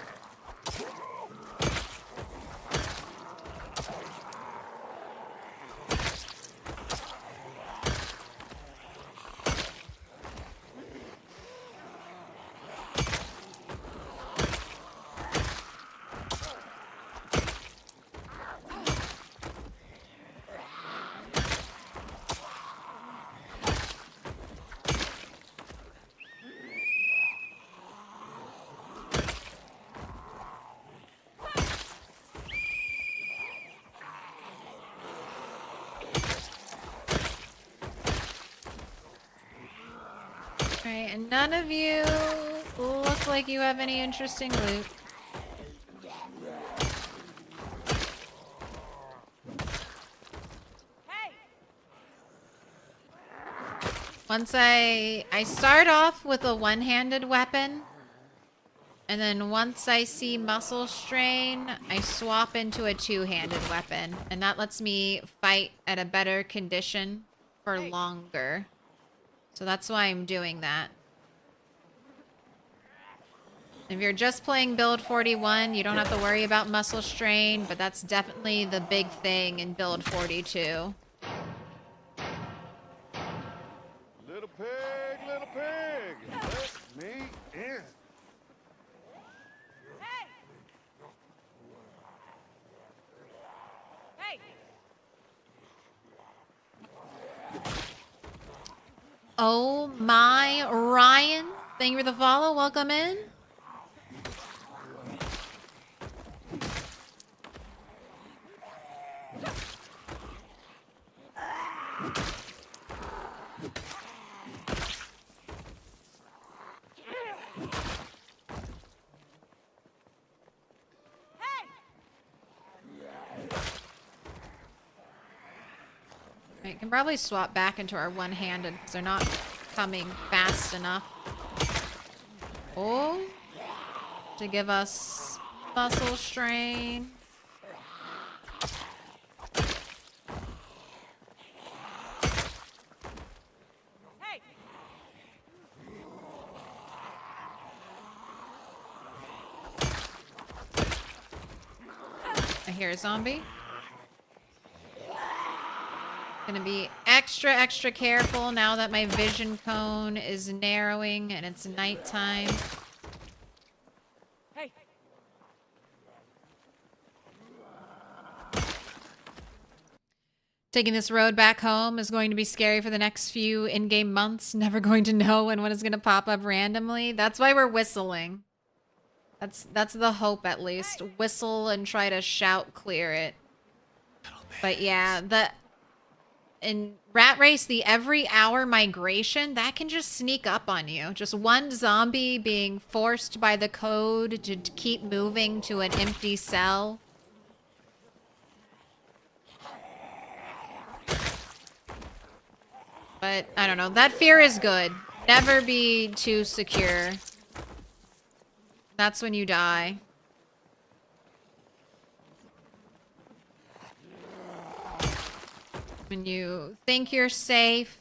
Right, and none of you look like you have any interesting loot. Once I start off with a one-handed weapon, and then once I see muscle strain, I swap into a two-handed weapon, and that lets me fight at a better condition for longer. So that's why I'm doing that. If you're just playing build 41, you don't have to worry about muscle strain, but that's definitely the big thing in build 42. Little pig, let me in. Oh my, Ryan. Thank you for the follow. Welcome in. I can probably swap back into our one-handed because they're not coming fast enough. Oh, to give us muscle strain. I hear a zombie. Gonna be extra careful now that my vision cone is narrowing and it's nighttime. Hey. Taking this road back home is going to be scary for the next few in-game months. Never going to know when one is going to pop up randomly. That's why we're whistling. That's the hope, at least. Whistle and try to shout clear it. But yeah, in Rat Race, the every hour migration, that can just sneak up on you. Just one zombie being forced by the code to keep moving to an empty cell. But I don't know. That fear is good. Never be too secure. That's when you die. When you think you're safe.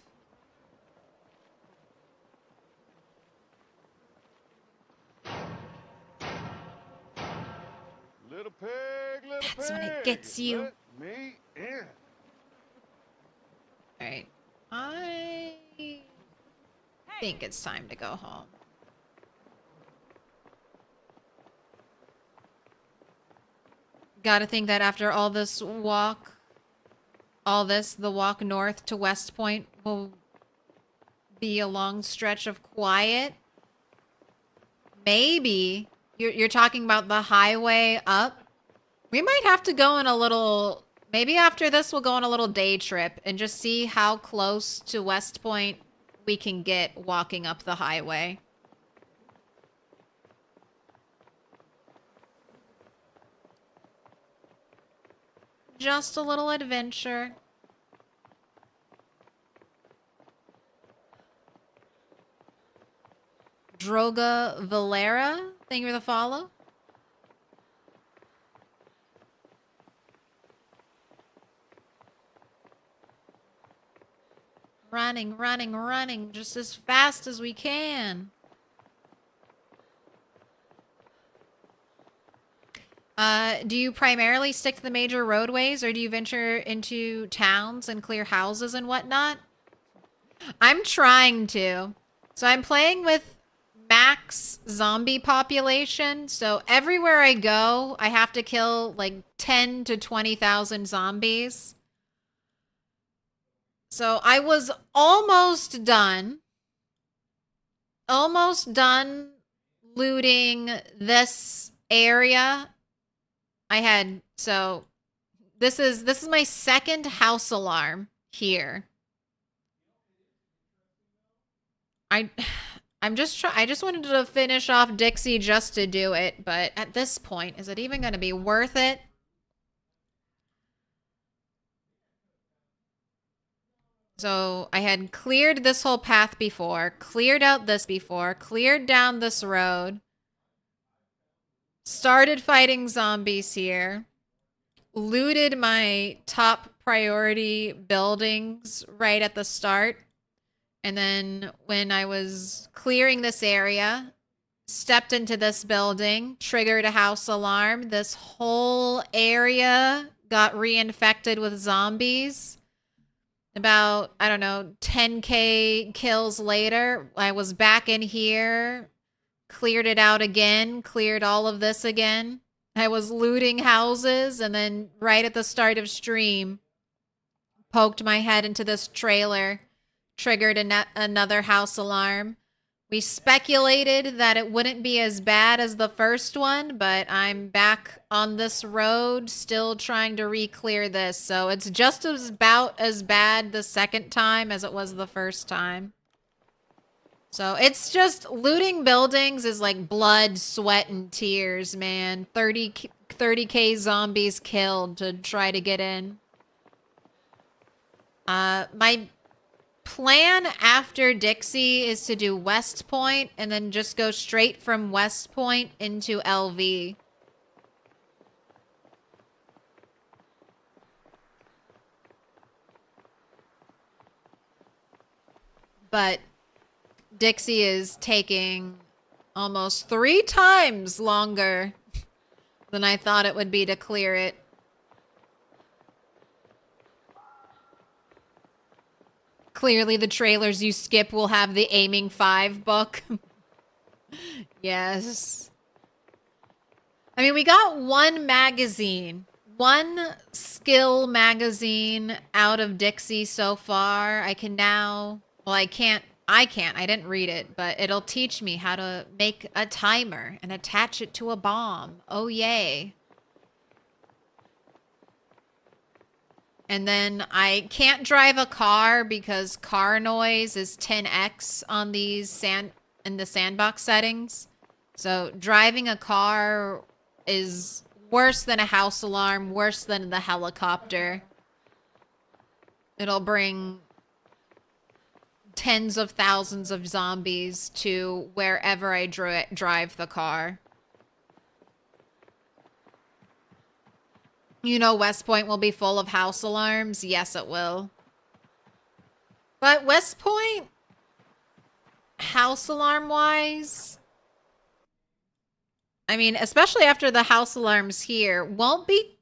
Little pig, That's when it gets you. let me in. Alright. I think it's time to go home. Gotta think that after all this walk, the walk north to West Point will be a long stretch of quiet. Maybe you're talking about the highway up. We might have to go on a little, maybe after this we'll go on a little day trip and just see how close to West Point we can get walking up the highway. Just a little adventure. Droga Valera, thank you for the follow. Running, just as fast as we can. Do you primarily stick to the major roadways, or do you venture into towns and clear houses and whatnot? I'm trying to. So I'm playing with max zombie population. So everywhere I go, I have to kill like 10 to 20,000 zombies. So I was almost done. Almost done looting this area. I had, so this is my second house alarm here. I just wanted to finish off Dixie just to do it, but at this point, is it even going to be worth it? So I had cleared this whole path before, cleared out this before, cleared down this road, started fighting zombies here, looted my top priority buildings right at the start, And then when I was clearing this area, stepped into this building, triggered a house alarm. This whole area got reinfected with zombies. About, I don't know, 10K kills later, I was back in here, cleared it out again, cleared all of this again. I was looting houses, and then right at the start of stream, poked my head into this trailer, triggered another house alarm. We speculated that it wouldn't be as bad as the first one, but I'm back on this road still trying to re-clear this. So it's just about as bad the second time as it was the first time. So it's just looting buildings is like blood, sweat, and tears, man. 30K zombies killed to try to get in. My plan after Dixie is to do West Point and then just go straight from West Point into LV. But Dixie is taking almost 3 times longer than I thought it would be to clear it. Clearly, the trailers you skip will have the Aiming 5 book. Yes. I mean, we got one magazine. One skill magazine out of Dixie so far. I can now... Well, I can't. I didn't read it, but it'll teach me how to make a timer and attach it to a bomb. Oh, yay. And then I can't drive a car because car noise is 10x on these in the sandbox settings. So driving a car is worse than a house alarm, worse than the helicopter. It'll bring tens of thousands of zombies to wherever I drive the car. You know West Point will be full of house alarms? Yes, it will. But West Point, house alarm-wise, I mean, especially after the house alarms here, won't be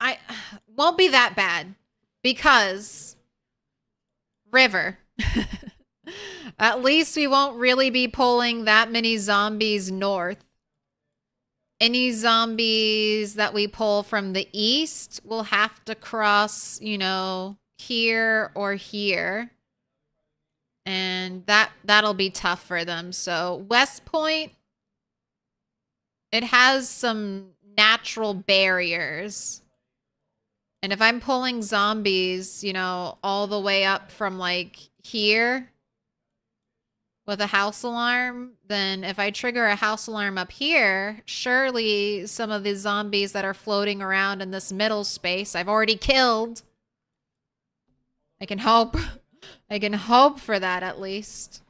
that bad. Because river. At least we won't really be pulling that many zombies north. Any zombies that we pull from the east will have to cross, you know, here or here. And that'll be tough for them. So West Point, it has some natural barriers. And if I'm pulling zombies, you know, all the way up from like here with a house alarm, then if I trigger a house alarm up here, surely some of the zombies that are floating around in this middle space I've already killed. I can hope. I can hope for that at least.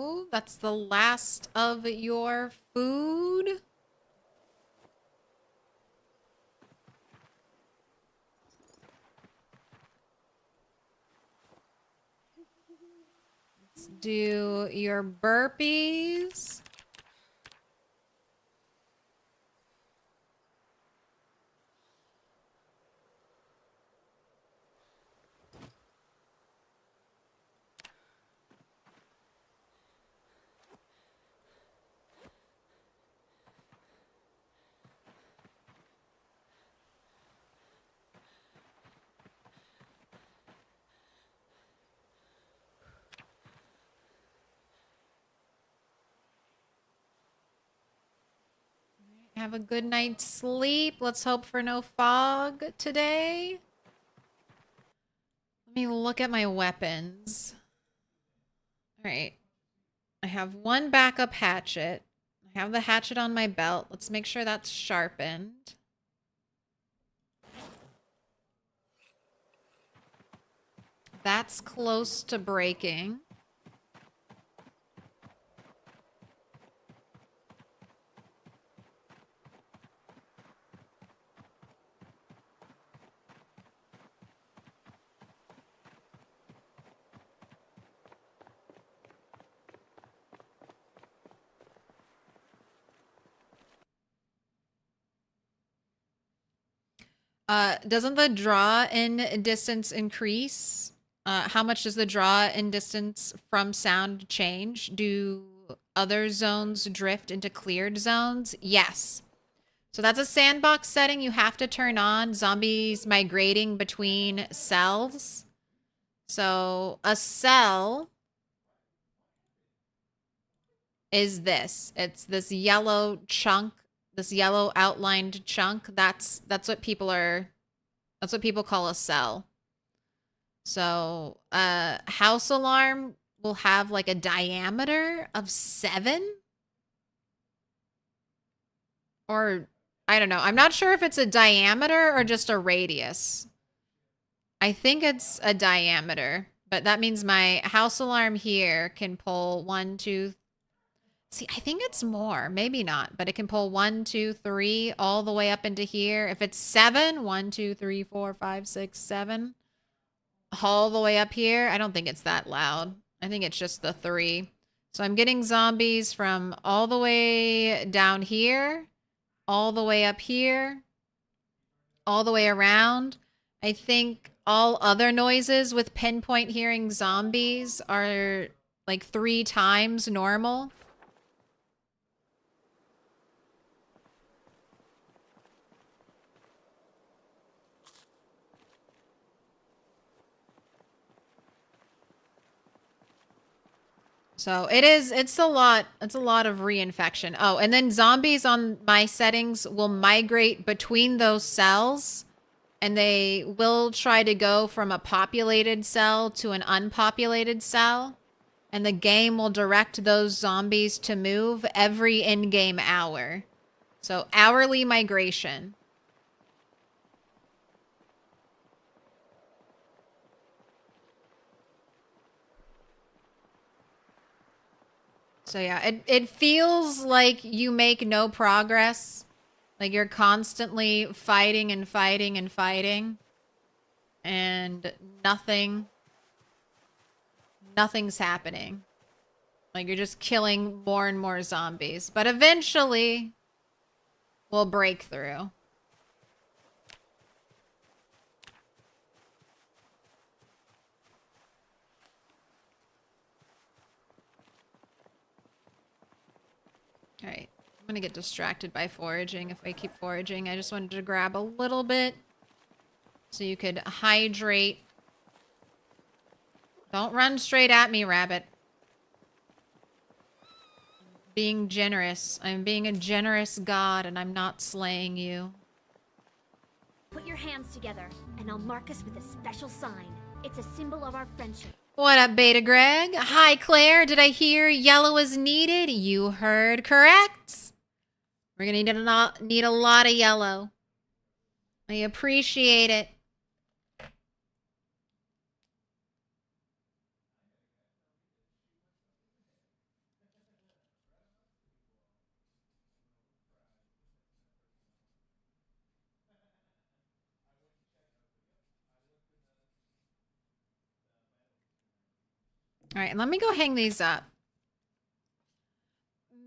Oh, that's the last of your food. Let's do your burpees. Have a good night's sleep. Let's hope for no fog today. Let me look at my weapons. All right. I have one backup hatchet. I have the hatchet on my belt. Let's make sure that's sharpened. That's close to breaking. Doesn't the draw in distance increase? How much does the draw in distance from sound change? Do other zones drift into cleared zones? Yes. So that's a sandbox setting you have to turn on. Zombies migrating between cells. So a cell is this. It's this yellow chunk, this yellow outlined chunk. That's what people call a cell. So, house alarm will have like a diameter of 7, or I don't know. I'm not sure if it's a diameter or just a radius. I think it's a diameter, but that means my house alarm here can pull 1, 2. See, I think it's more, maybe not, but it can pull 1, 2, 3 all the way up into here. If it's 7, 1, 2, 3, 4, 5, 6, 7. All the way up here. I don't think it's that loud. I think it's just the 3. So I'm getting zombies from all the way down here, all the way up here, all the way around. I think all other noises with pinpoint hearing zombies are like 3 times normal. So it's a lot of reinfection. Oh, and then zombies on my settings will migrate between those cells, and they will try to go from a populated cell to an unpopulated cell, and the game will direct those zombies to move every in-game hour. So hourly migration. So yeah, it feels like you make no progress. Like you're constantly fighting and fighting and fighting. And nothing's happening. Like you're just killing more and more zombies. But eventually we'll break through. All right, I'm gonna get distracted by foraging if I keep foraging. I just wanted to grab a little bit so you could hydrate. Don't run straight at me, rabbit. Being generous. I'm being a generous god and I'm not slaying you. Put your hands together and I'll mark us with a special sign. It's a symbol of our friendship. What up, Beta Greg? Hi, Claire. Did I hear yellow is needed? You heard correct. We're gonna need a lot of yellow. I appreciate it. All right, and let me go hang these up.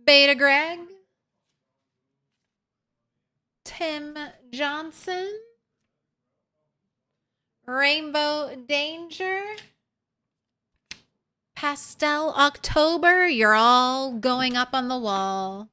Beta Greg. Tim Johnson. Rainbow Danger. Pastel October. You're all going up on the wall.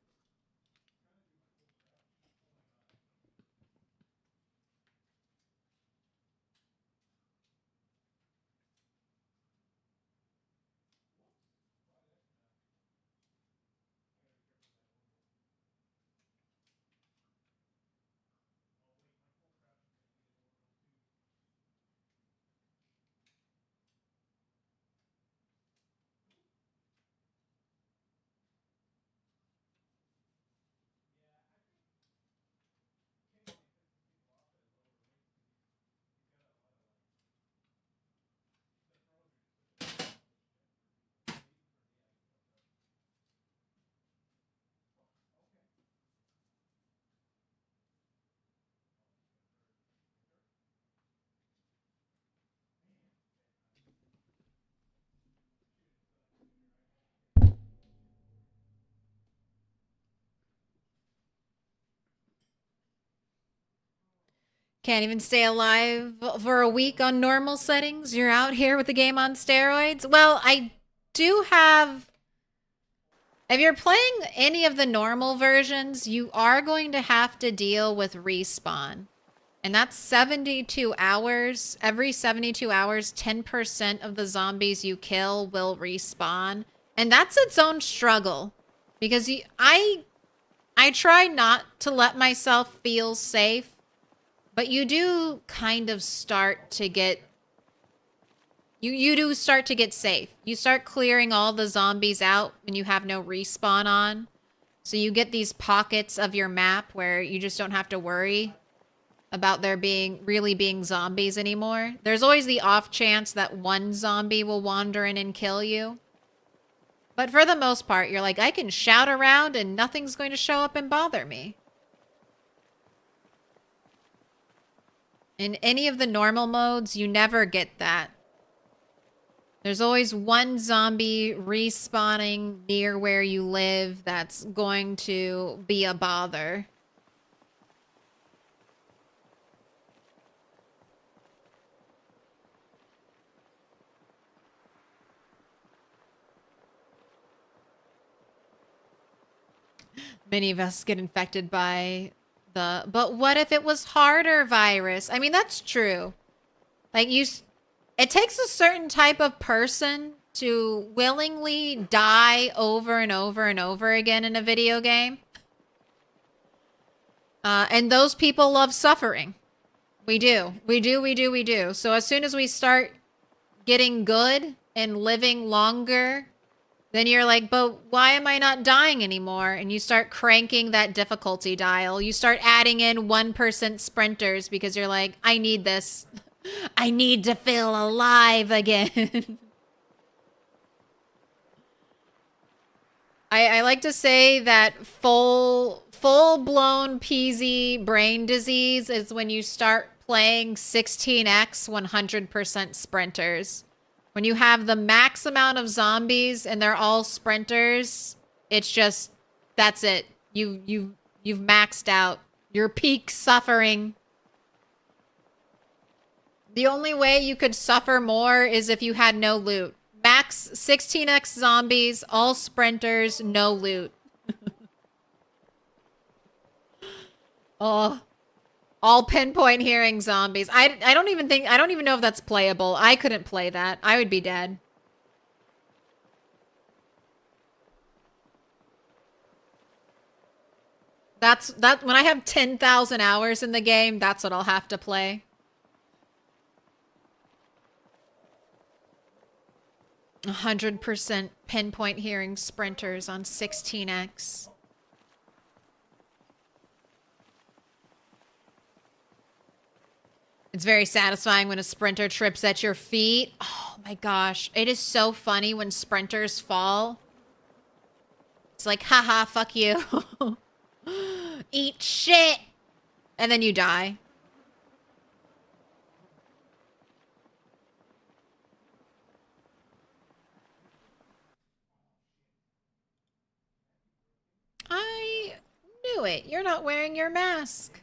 Can't even stay alive for a week on normal settings. You're out here with the game on steroids. Well, I do have... If you're playing any of the normal versions, you are going to have to deal with respawn. And that's 72 hours. Every 72 hours, 10% of the zombies you kill will respawn. And that's its own struggle. Because I try not to let myself feel safe. But you do kind of start to get... You do start to get safe. You start clearing all the zombies out when you have no respawn on. So you get these pockets of your map where you just don't have to worry about there really being zombies anymore. There's always the off chance that one zombie will wander in and kill you. But for the most part, you're like, I can shout around and nothing's going to show up and bother me. In any of the normal modes, you never get that. There's always one zombie respawning near where you live that's going to be a bother. Many of us get infected by the... But what if it was harder virus? I mean, that's true. Like, it takes a certain type of person to willingly die over and over and over again in a video game. And those people love suffering. We do. We do, we do, we do. So as soon as we start getting good and living longer, then you're like, but why am I not dying anymore? And you start cranking that difficulty dial. You start adding in 1% sprinters because you're like, I need this. I need to feel alive again. I like to say that full-blown PZ brain disease is when you start playing 16x 100% sprinters. When you have the max amount of zombies and they're all sprinters, it's just, that's it. You've maxed out. Your peak suffering. The only way you could suffer more is if you had no loot. Max 16x zombies, all sprinters, no loot. Oh, all pinpoint hearing zombies. I don't even know if that's playable. I couldn't play that. I would be dead. That when I have 10,000 hours in the game, that's what I'll have to play. 100% pinpoint hearing sprinters on 16x. It's very satisfying when a sprinter trips at your feet. Oh my gosh. It is so funny when sprinters fall. It's like, haha, fuck you. Eat shit. And then you die. I knew it. You're not wearing your mask.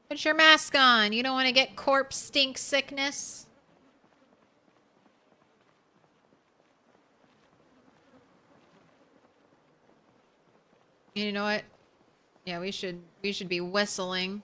Put your mask on. You don't want to get corpse stink sickness. You know what? Yeah, we should be whistling.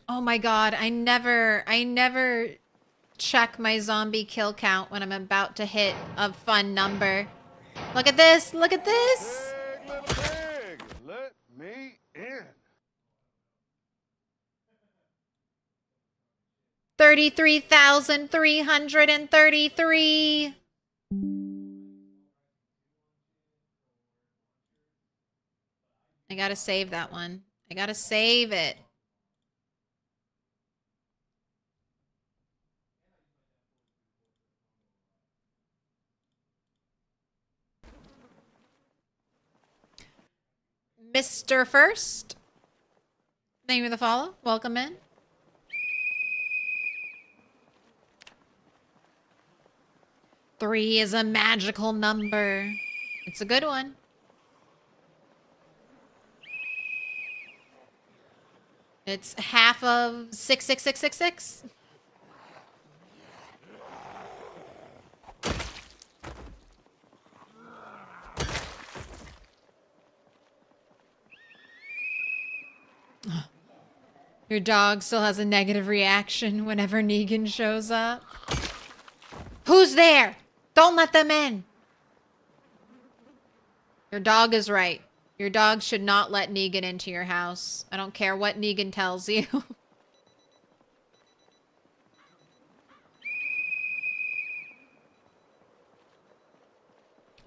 Oh my god, I never check my zombie kill count when I'm about to hit a fun number. Look at this, look at this! Pig, little pig, let me in. 33,333! I gotta save that one. I gotta save it. Mr. First. Thank you for the follow. Welcome in. Three is a magical number. It's a good one. It's half of 66666. Your dog still has a negative reaction whenever Negan shows up. Who's there? Don't let them in. Your dog is right. Your dog should not let Negan into your house. I don't care what Negan tells you.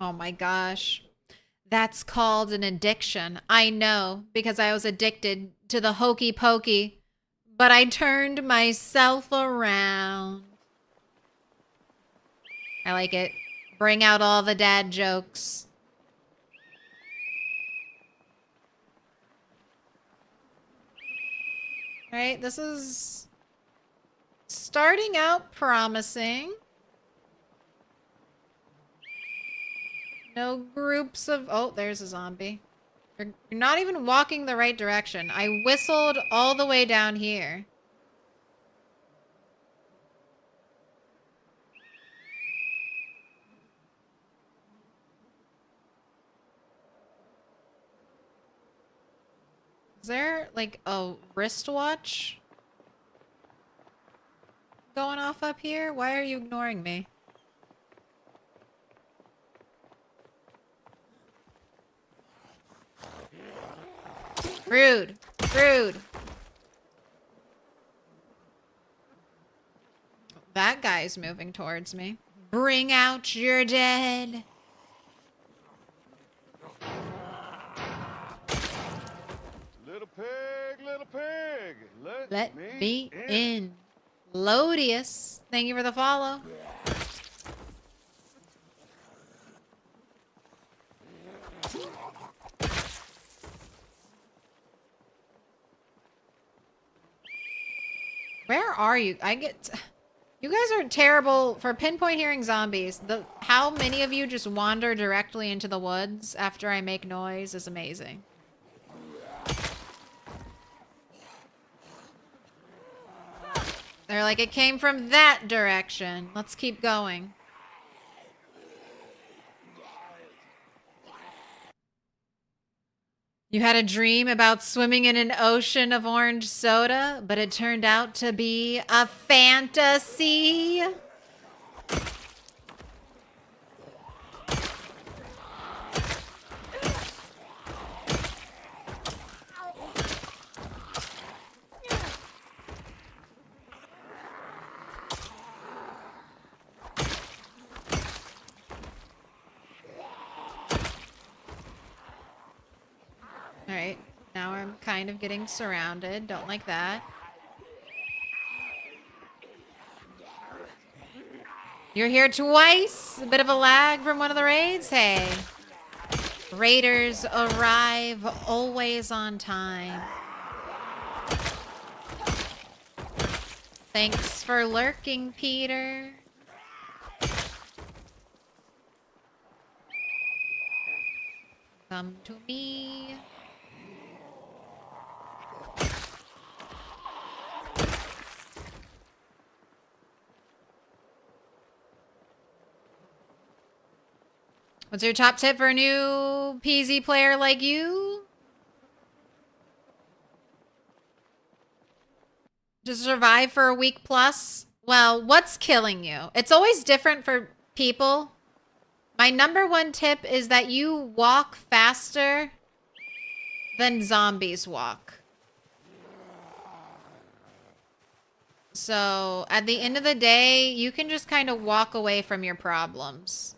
Oh my gosh. That's called an addiction. I know, because I was addicted to the hokey pokey, but I turned myself around. I like it. Bring out all the dad jokes. All right, this is starting out promising. No groups of... Oh, there's a zombie. You're not even walking the right direction. I whistled all the way down here. Is there, like, a wristwatch going off up here? Why are you ignoring me? Rude. Rude. That guy's moving towards me. Bring out your dead. Little pig, Let me in. Lodius, thank you for the follow. Where are you? You guys are terrible for pinpoint hearing zombies. How many of you just wander directly into the woods after I make noise is amazing. They're like, it came from that direction. Let's keep going. You had a dream about swimming in an ocean of orange soda, but it turned out to be a fantasy. All right, now I'm kind of getting surrounded. Don't like that. You're here twice? A bit of a lag from one of the raids? Hey. Raiders arrive always on time. Thanks for lurking, Peter. Come to me. What's your top tip for a new PZ player like you? To survive for a week plus? Well, what's killing you? It's always different for people. My number one tip is that you walk faster than zombies walk. So at the end of the day, you can just kind of walk away from your problems.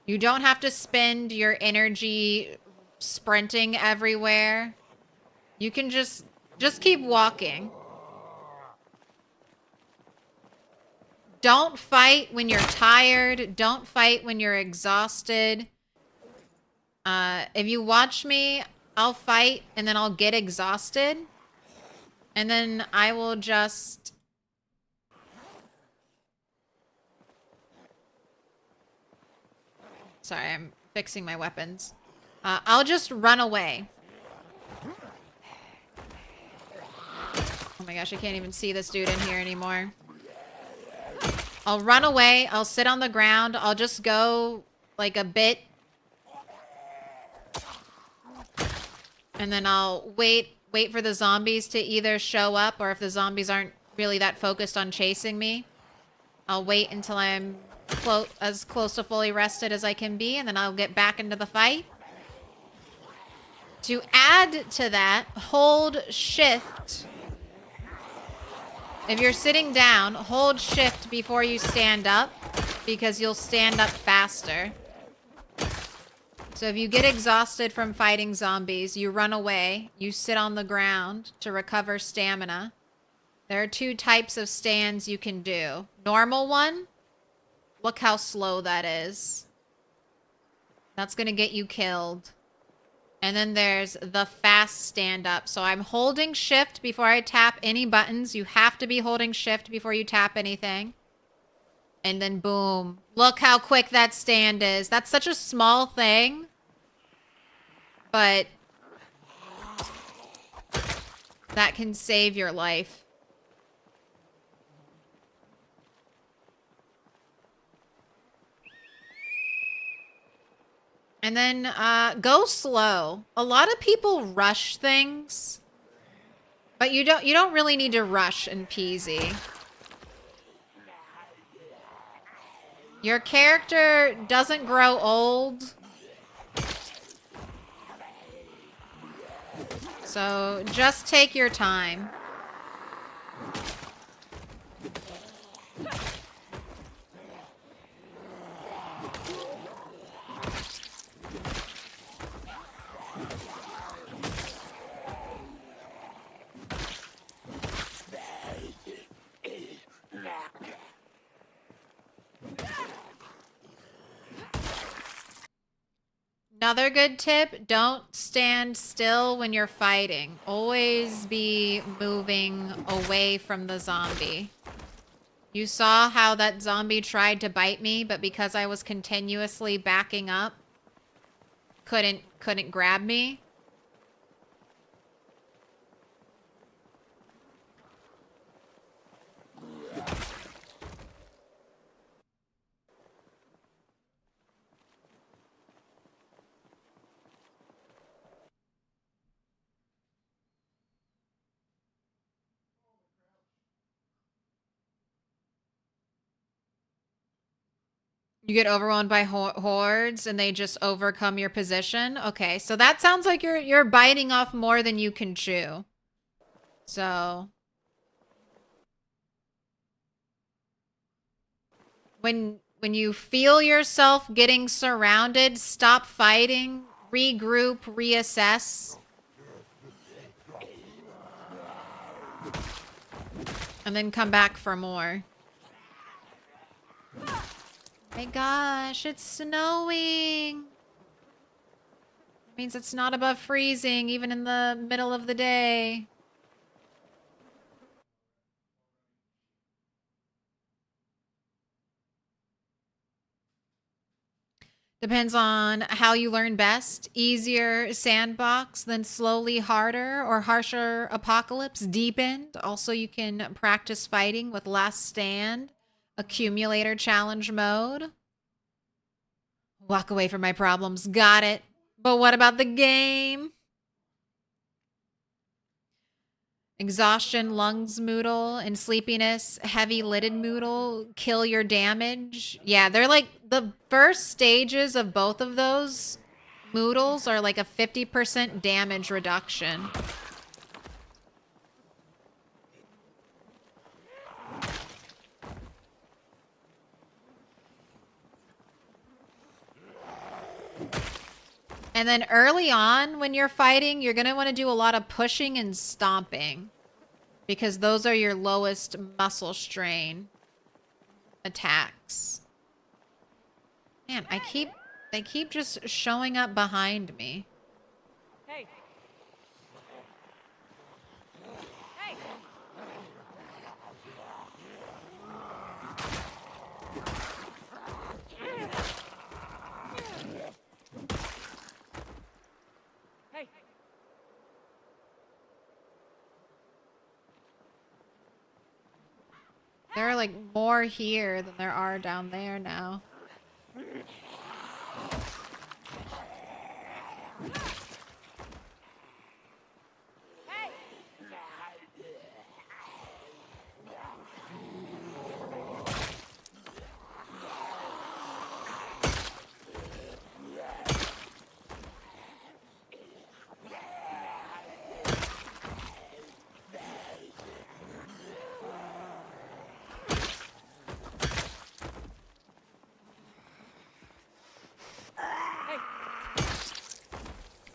You don't have to spend your energy sprinting everywhere. You can just keep walking. Don't fight when you're tired. Don't fight when you're exhausted. If you watch me, I'll fight and then I'll get exhausted. And then I will just... Sorry, I'm fixing my weapons. I'll just run away. Oh my gosh, I can't even see this dude in here anymore. I'll run away. I'll sit on the ground. I'll just go like a bit. And then I'll wait for the zombies to either show up, or if the zombies aren't really that focused on chasing me, I'll wait until I'm as close to fully rested as I can be, and then I'll get back into the fight. To add to that, hold shift. If you're sitting down, hold shift before you stand up, because you'll stand up faster. So if you get exhausted from fighting zombies, you run away, you sit on the ground to recover stamina. There are 2 types of stands you can do. Normal one, look how slow that is. That's gonna get you killed. And then there's the fast stand up. So I'm holding shift before I tap any buttons. You have to be holding shift before you tap anything. And then boom. Look how quick that stand is. That's such a small thing. But that can save your life. And then go slow. A lot of people rush things, but you don't really need to rush in PZ. Your character doesn't grow old. So just take your time. Another good tip, don't stand still when you're fighting. Always be moving away from the zombie. You saw how that zombie tried to bite me, but because I was continuously backing up, couldn't grab me. You get overwhelmed by hordes and they just overcome your position. Okay, so that sounds like you're biting off more than you can chew. So when you feel yourself getting surrounded, stop fighting, regroup, reassess. And then come back for more. My gosh, it's snowing. It means it's not above freezing, even in the middle of the day. Depends on how you learn best. Easier sandbox, then slowly harder or harsher apocalypse, deepened. Also, you can practice fighting with last stand, accumulator challenge mode. Walk away from my problems. Got it. But what about the game? Exhaustion, lungs moodle, and sleepiness, heavy lidded moodle, kill your damage. Yeah, they're like the first stages of both of those moodles are like a 50% damage reduction. And then early on when you're fighting, you're going to want to do a lot of pushing and stomping because those are your lowest muscle strain attacks. Man, they keep just showing up behind me. Hey, There are like more here than there are down there now.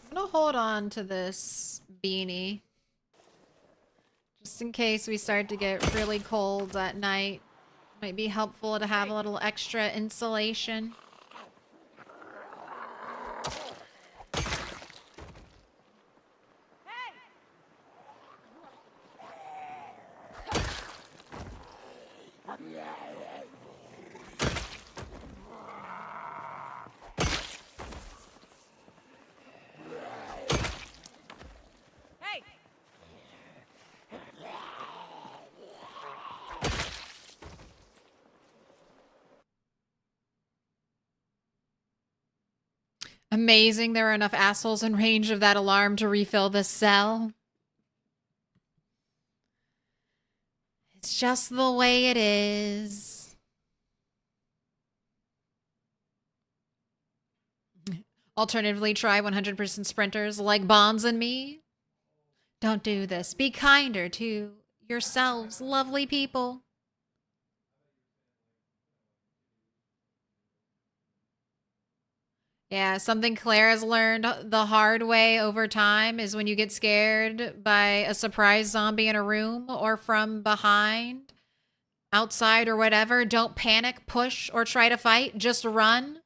I'm gonna hold on to this beanie. Just in case we start to get really cold at night. Might be helpful to have a little extra insulation. Amazing there are enough assholes in range of that alarm to refill the cell. It's just the way it is. Alternatively, try 100% sprinters like Bonds and me. Don't do this. Be kinder to yourselves, lovely people. Yeah, something Claire has learned the hard way over time is when you get scared by a surprise zombie in a room or from behind, outside or whatever, don't panic, push, or try to fight. Just run,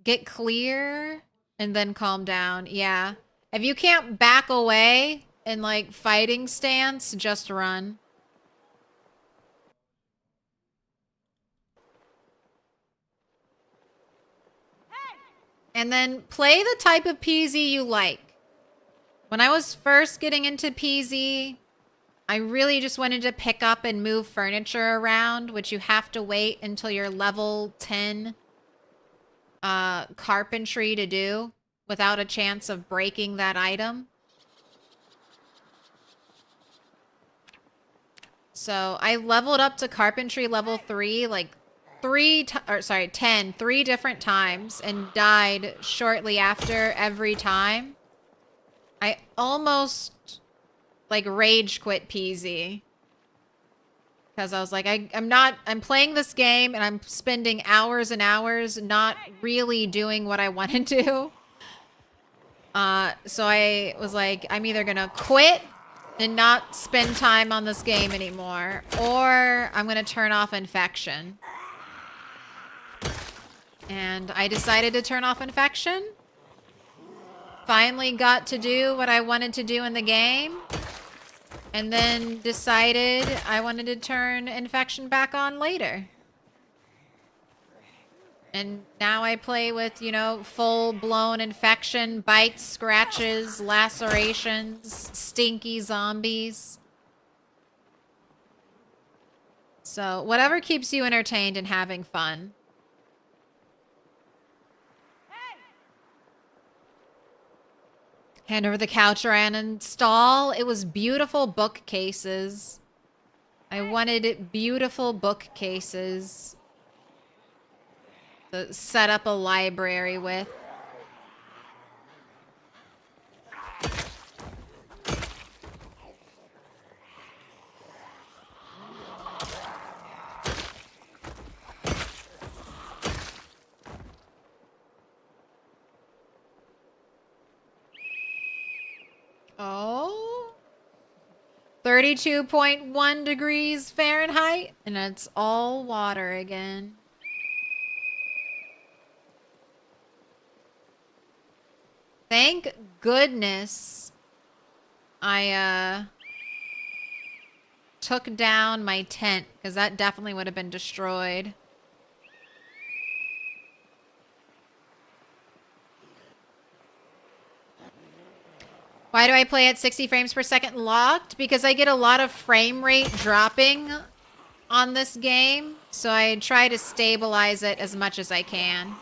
get clear, and then calm down. Yeah. If you can't back away in like fighting stance, just run. And then play the type of PZ you like. When I was first getting into PZ, I really just wanted to pick up and move furniture around, which you have to wait until you're level 10 carpentry to do without a chance of breaking that item. So I leveled up to carpentry level 3 like 10 3 different times and died shortly after every time. I almost like rage quit PZ because I was like, I'm playing this game and I'm spending hours and hours not really doing what I wanted to. So I was like, I'm either gonna quit and not spend time on this game anymore, or I'm gonna turn off infection. And I decided to turn off infection. Finally got to do what I wanted to do in the game. And then decided I wanted to turn infection back on later. And now I play with, you know, full-blown infection, bites, scratches, lacerations, stinky zombies. So whatever keeps you entertained and having fun. Hand over the couch or uninstall. It was beautiful bookcases. I wanted beautiful bookcases to set up a library with. Oh, 32.1 degrees Fahrenheit, and it's all water again. Thank goodness I took down my tent, because that definitely would have been destroyed. Why do I play at 60 frames per second locked? Because I get a lot of frame rate dropping on this game, so I try to stabilize it as much as I can.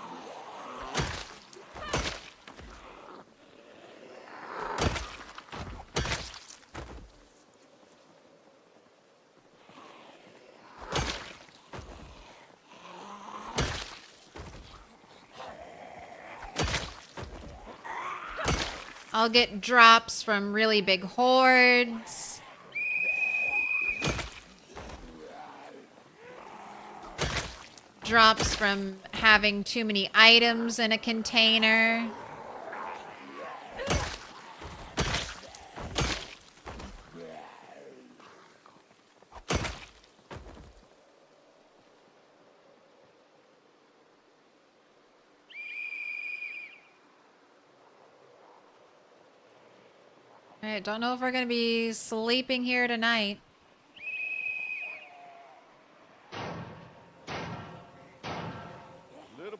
I'll get drops from really big hordes. Drops from having too many items in a container. I don't know if we're going to be sleeping here tonight. Little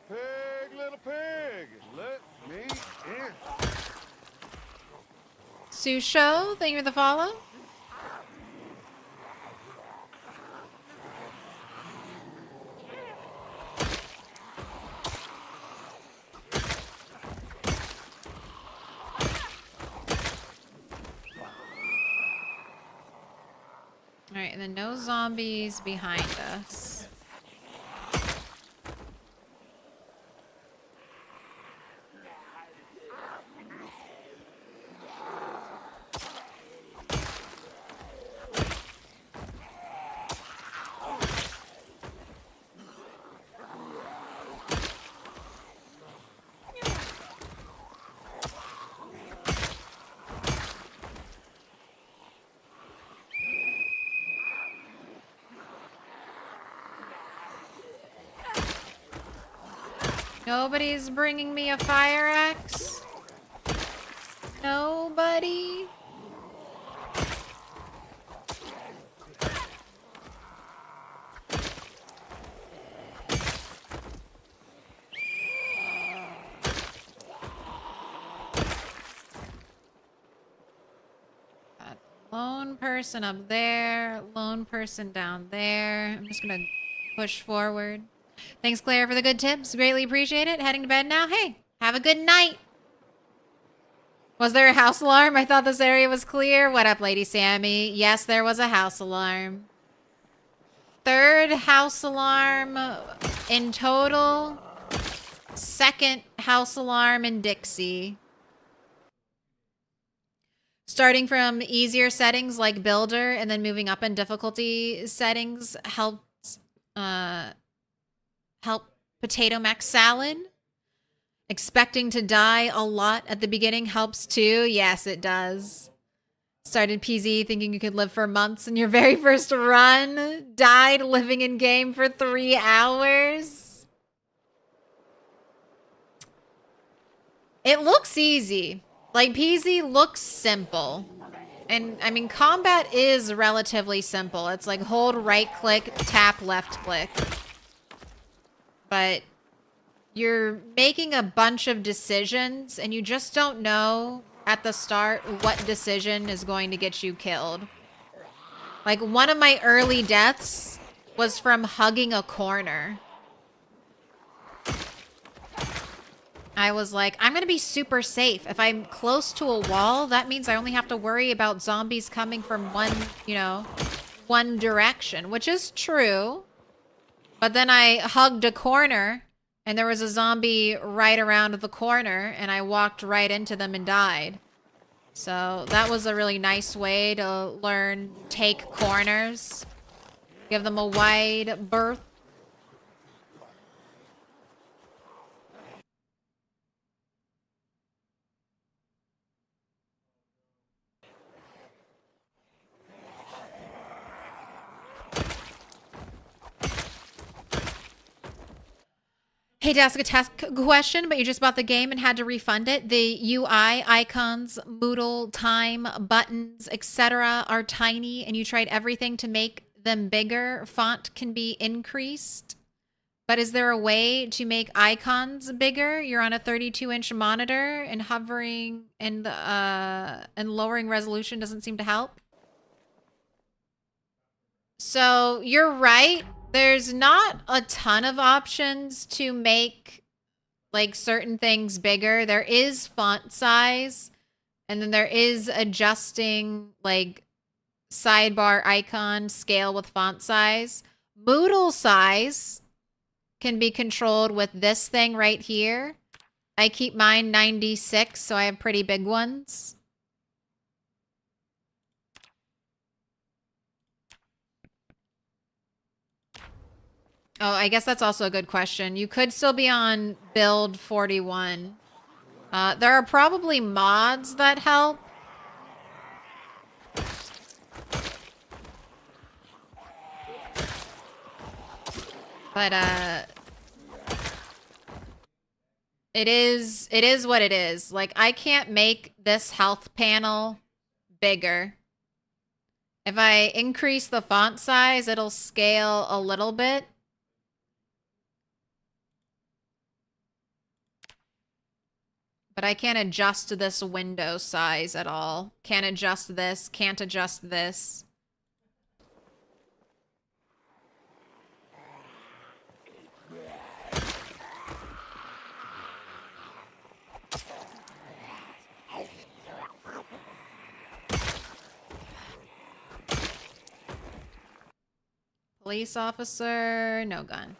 pig, let me in. Susho, thank you for the follow. Alright, and then no zombies behind us. Nobody's bringing me a fire axe. Nobody. That lone person up there, lone person down there. I'm just gonna push forward. Thanks, Claire, for the good tips. Greatly appreciate it. Heading to bed now. Hey, have a good night. Was there a house alarm? I thought this area was clear. What up, Lady Sammy? Yes, there was a house alarm. Third house alarm in total. Second house alarm in Dixie. Starting from easier settings like Builder and then moving up in difficulty settings helped help Potato Mac Salad. Expecting to die a lot at the beginning helps too. Yes, it does. Started PZ thinking you could live for months in your very first run. Died living in game for 3 hours. It looks easy. Like, PZ looks simple. And, I mean, combat is relatively simple. It's like hold right click, tap left click. But you're making a bunch of decisions and you just don't know at the start what decision is going to get you killed. Like, one of my early deaths was from hugging a corner. I was like, I'm going to be super safe. If I'm close to a wall, that means I only have to worry about zombies coming from one, you know, one direction, which is true. But then I hugged a corner and there was a zombie right around the corner and I walked right into them and died. So that was a really nice way to learn take corners. Give them a wide berth. Hey, to ask a task question, but you just bought the game and had to refund it. The UI, icons, Moodle, time, buttons, etc. are tiny, and you tried everything to make them bigger. Font can be increased. But is there a way to make icons bigger? You're on a 32-inch monitor, and hovering and lowering resolution doesn't seem to help. So you're right. There's not a ton of options to make like certain things bigger. There is font size, and then there is adjusting like sidebar icon scale with font size. Moodle size can be controlled with this thing right here. I keep mine 96, so I have pretty big ones. Oh, I guess that's also a good question. You could still be on build 41. There are probably mods that help. But it is what it is. Like, I can't make this health panel bigger. If I increase the font size, it'll scale a little bit. But I can't adjust this window size at all. Can't adjust this, can't adjust this. Police officer, no gun.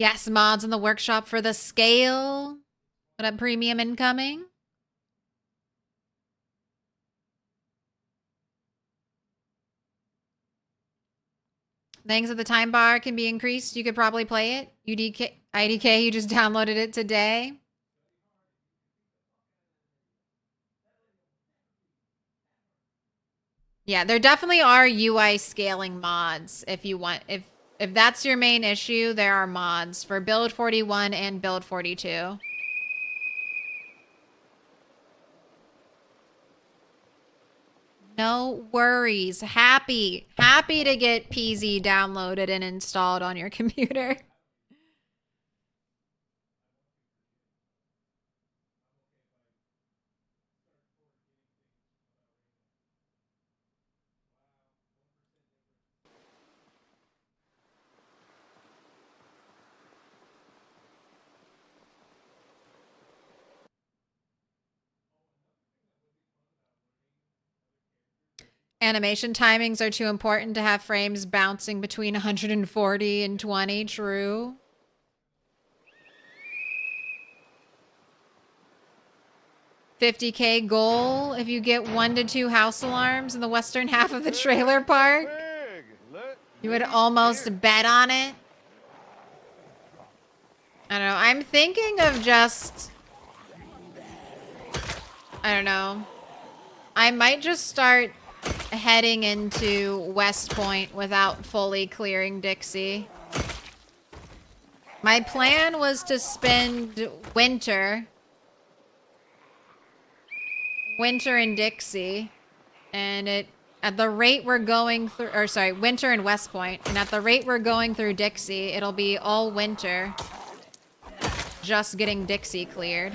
Yes, mods in the workshop for the scale. What up, premium incoming? Things at the time bar can be increased. You could probably play it. IDK, you just downloaded it today. Yeah, there definitely are UI scaling mods if you want. If that's your main issue, there are mods for build 41 and build 42. No worries. Happy to get PZ downloaded and installed on your computer. Animation timings are too important to have frames bouncing between 140 and 20. True. $50K goal if you get 1 to 2 house alarms in the western half of the trailer park. You would almost bet on it. I don't know. I'm thinking of just... I don't know. I might just start heading into West Point without fully clearing Dixie. My plan was to spend winter in Dixie, and at the rate we're going through, or sorry, winter in West Point, and at the rate we're going through Dixie, it'll be all winter just getting Dixie cleared.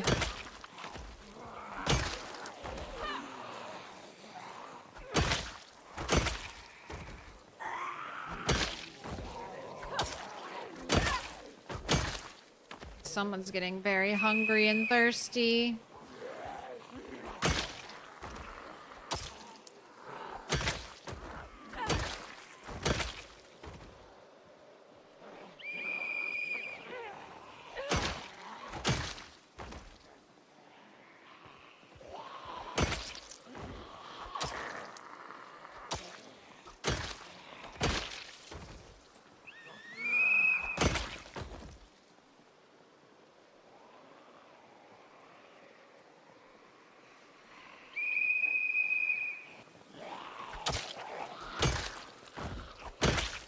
Someone's getting very hungry and thirsty.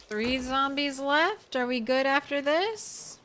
Three zombies left. Are we good after this?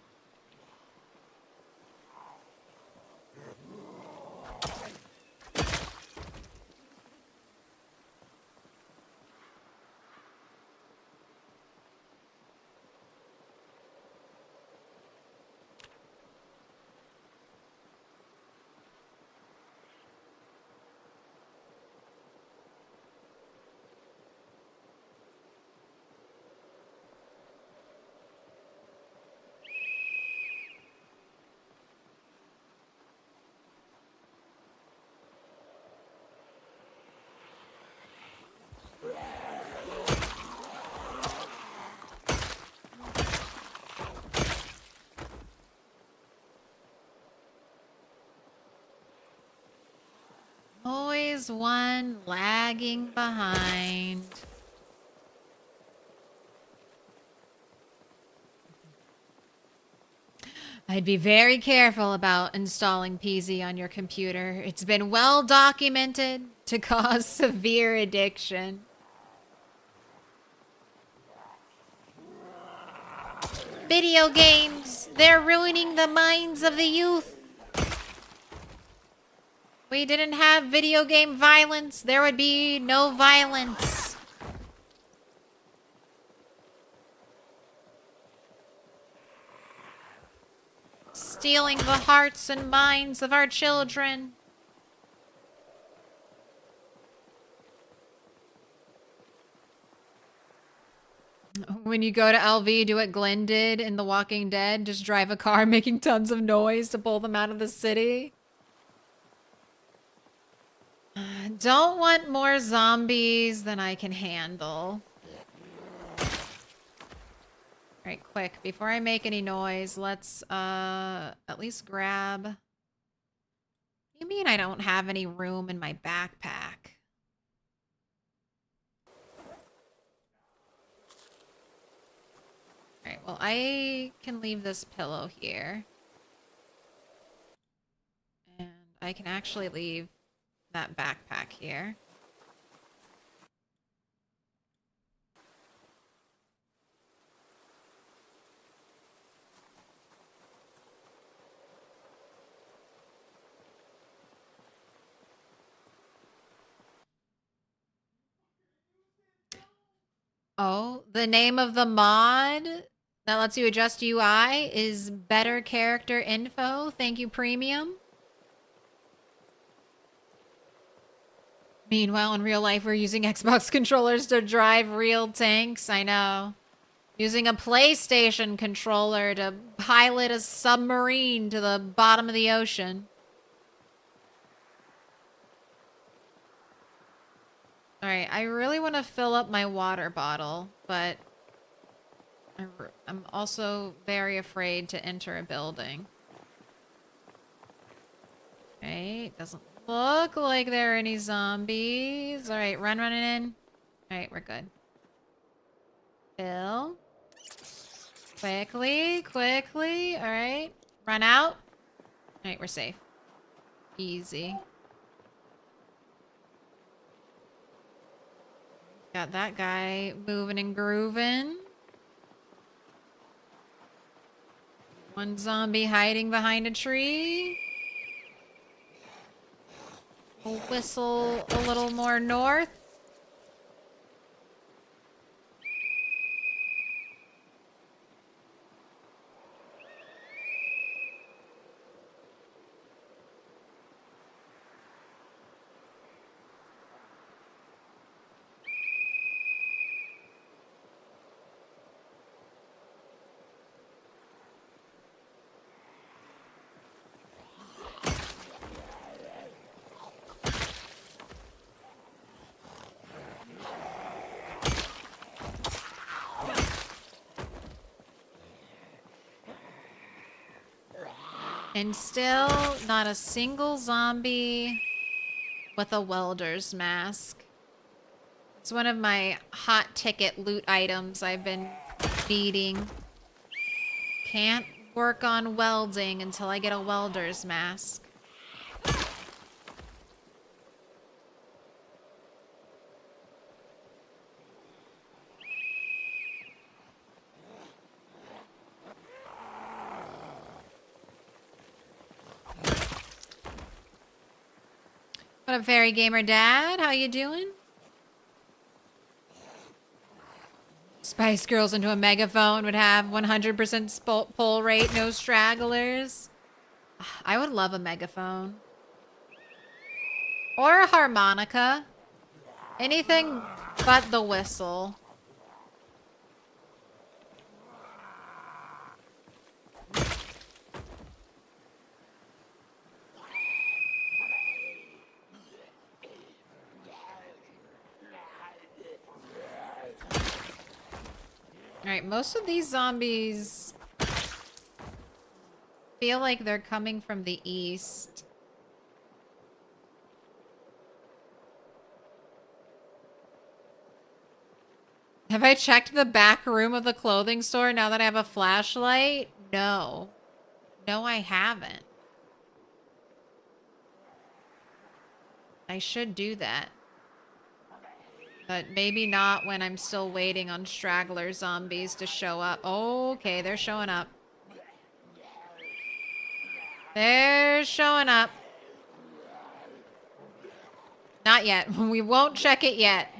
There's one lagging behind. I'd be very careful about installing PZ on your computer. It's been well documented to cause severe addiction. Video games, they're ruining the minds of the youth. We didn't have video game violence, there would be no violence. Stealing the hearts and minds of our children. When you go to LV, do what Glenn did in The Walking Dead. Just drive a car making tons of noise to pull them out of the city. Don't want more zombies than I can handle. Alright, quick. Before I make any noise, let's at least grab... What do you mean I don't have any room in my backpack? Alright, well, I can leave this pillow here. And I can actually leave that backpack here. Oh, the name of the mod that lets you adjust UI is Better Character Info. Thank you, Premium. Meanwhile, in real life, we're using Xbox controllers to drive real tanks. I know. Using a PlayStation controller to pilot a submarine to the bottom of the ocean. Alright, I really want to fill up my water bottle, but I'm also very afraid to enter a building. Okay, doesn't look like there are any zombies. Alright, running in. Alright, we're good. Fill. Quickly. Alright, run out. Alright, we're safe. Easy. Got that guy moving and grooving. One zombie hiding behind a tree. We'll whistle a little more north. And still not a single zombie with a welder's mask. It's one of my hot ticket loot items I've been needing. Can't work on welding until I get a welder's mask. What up, Fairy Gamer Dad? How you doing? Spice Girls into a megaphone would have 100% pull rate, no stragglers. I would love a megaphone. Or a harmonica. Anything but the whistle. Alright, most of these zombies feel like they're coming from the east. Have I checked the back room of the clothing store now that I have a flashlight? No. No, I haven't. I should do that. But maybe not when I'm still waiting on straggler zombies to show up. Okay, they're showing up. They're showing up. Not yet. We won't check it yet.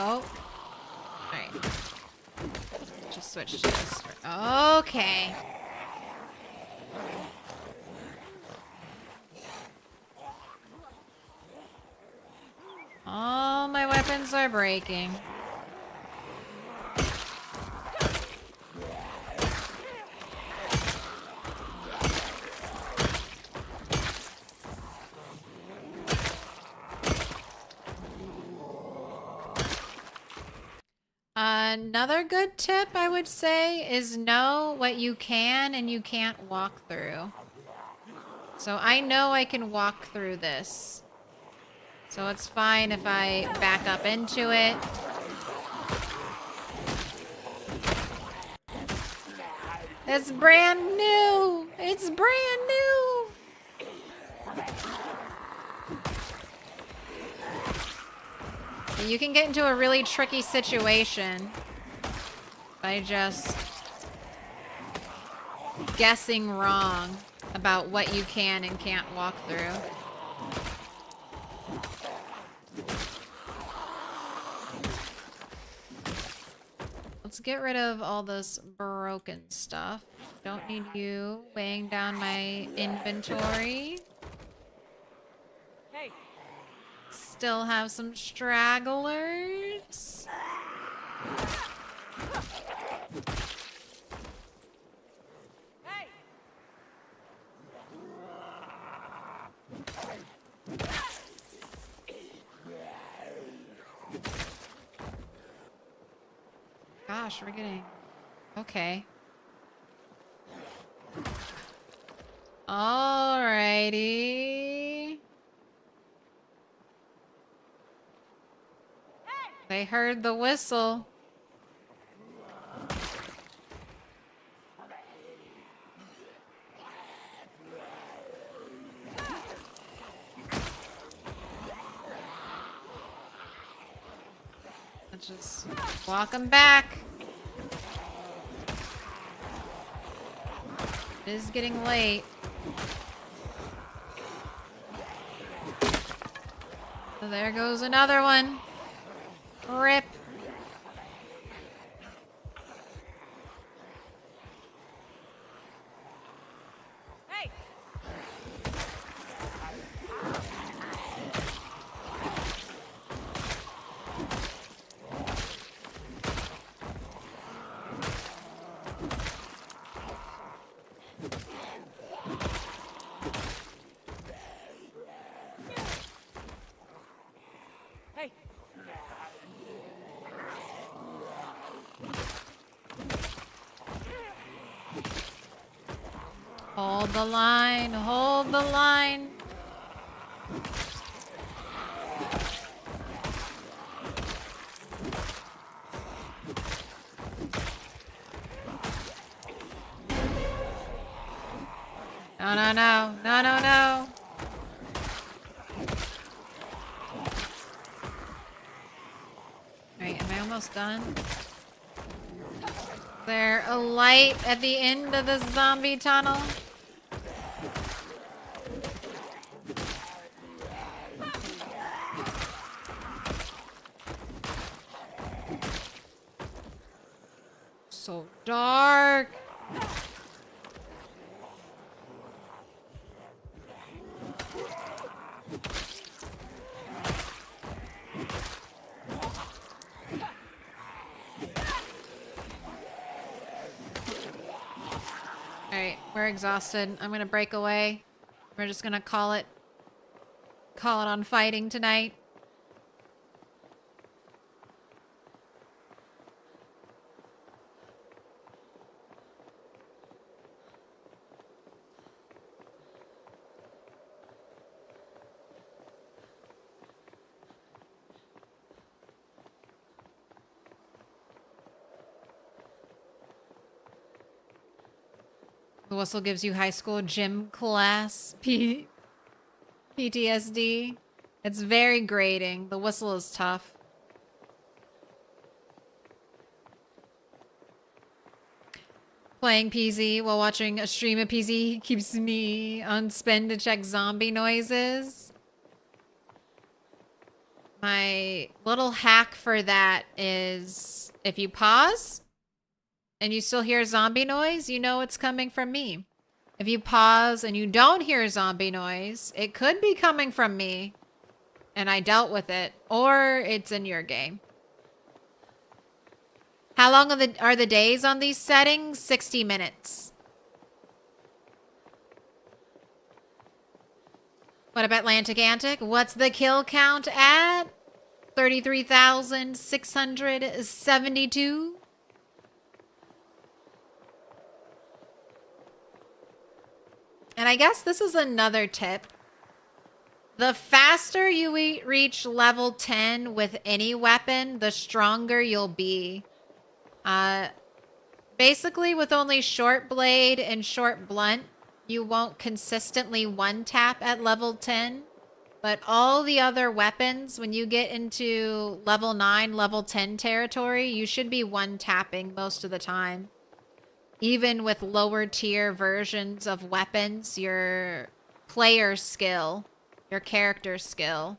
Oh. Alright. Just switch to this. Okay. All my weapons are breaking. Another good tip I would say is know what you can and you can't walk through. So I know I can walk through this. So it's fine if I back up into it. It's brand new! It's brand new! You can get into a really tricky situation by just guessing wrong about what you can and can't walk through. Let's get rid of all this broken stuff. Don't need you weighing down my inventory. Hey. Still have some stragglers. Hey. Gosh, we're getting... Okay. Alrighty. They heard the whistle. Let's just walk them back. It is getting late. So there goes another one. Rip. Hey. Hey. Hold the line. Hold the line. No, no, no. No, no, no. Alright, am I almost done? Is there a light at the end of the zombie tunnel? So dark. Alright, we're exhausted. I'm gonna break away. We're just gonna call it on fighting tonight. The whistle gives you high school gym class PTSD. It's very grating. The whistle is tough. Playing PZ while watching a stream of PZ keeps me on spin to check zombie noises. My little hack for that is if you pause and you still hear zombie noise, you know it's coming from me. If you pause and you don't hear zombie noise, it could be coming from me and I dealt with it, or it's in your game. How long are the days on these settings? 60 minutes. What about Atlantic Antic? What's the kill count at? 33,672. And I guess this is another tip. The faster you reach level 10 with any weapon, the stronger you'll be. Basically, with only short blade and short blunt, you won't consistently one tap at level 10. But all the other weapons, when you get into level 9, level 10 territory, you should be one tapping most of the time. Even with lower tier versions of weapons, your player skill, your character skill,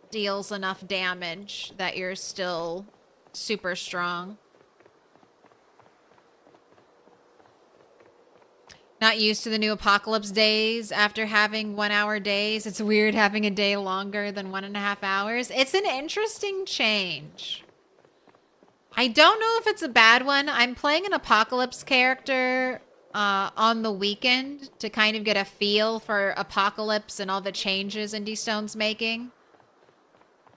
deals enough damage that you're still super strong. Not used to the new apocalypse days after having 1 hour days. It's weird having a day longer than 1.5 hours. It's an interesting change. I don't know if it's a bad one. I'm playing an apocalypse character on the weekend to kind of get a feel for apocalypse and all the changes Indie Stone's making.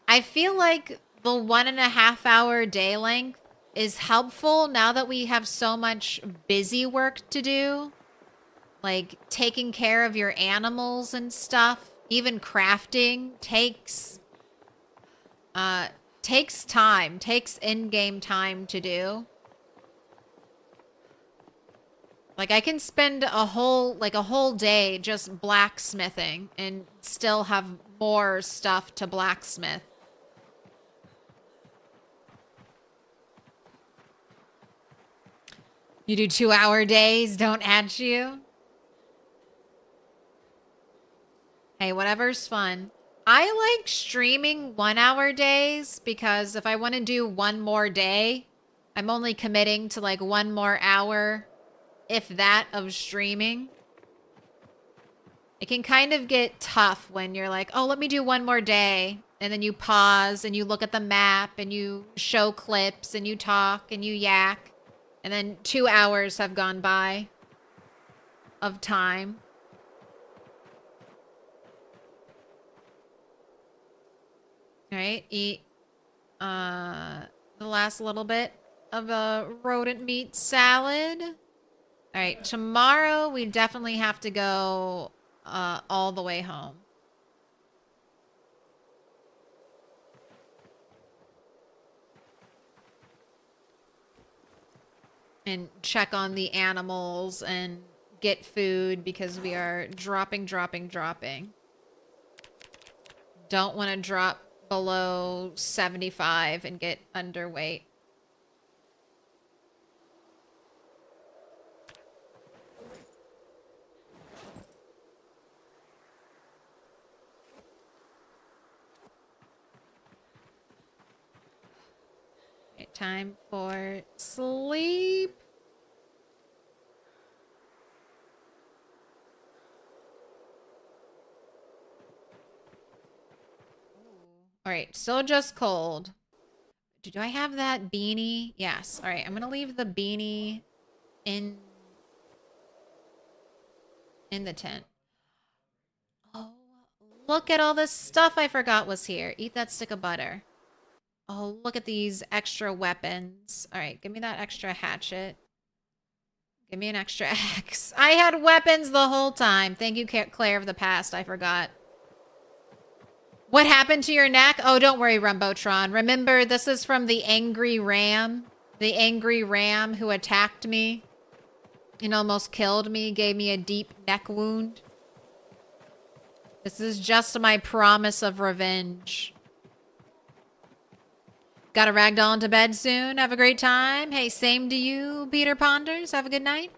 I feel like the 1.5 hour day length is helpful now that we have so much busy work to do. Like taking care of your animals and stuff. Even crafting takes time, takes in-game time to do. Like I can spend a whole day just blacksmithing and still have more stuff to blacksmith. You do 2 hour days, don't add you. Hey, whatever's fun. I like streaming 1 hour days because if I want to do one more day, I'm only committing to like 1 more hour, if that, of streaming. It can kind of get tough when you're like, oh, let me do 1 more day. And then you pause and you look at the map and you show clips and you talk and you yak. And then 2 hours have gone by of time. All right, eat the last little bit of a rodent meat salad. All right, tomorrow we definitely have to go all the way home. And check on the animals and get food because we are dropping. Don't want to drop below 75 and get underweight. Okay, time for sleep. All right, still just cold. Do I have that beanie? Yes. All right, I'm gonna leave the beanie in the tent. Oh, look at all this stuff I forgot was here. Eat that stick of butter. Oh, look at these extra weapons. All right, give me that extra hatchet. Give me an extra axe. I had weapons the whole time. Thank you, Claire of the past. I forgot. What happened to your neck? Oh, don't worry, Rumbotron. Remember, this is from the angry ram. The angry ram who attacked me and almost killed me, gave me a deep neck wound. This is just my promise of revenge. Got a ragdoll into bed soon. Have a great time. Hey, same to you, Peter Ponders. Have a good night.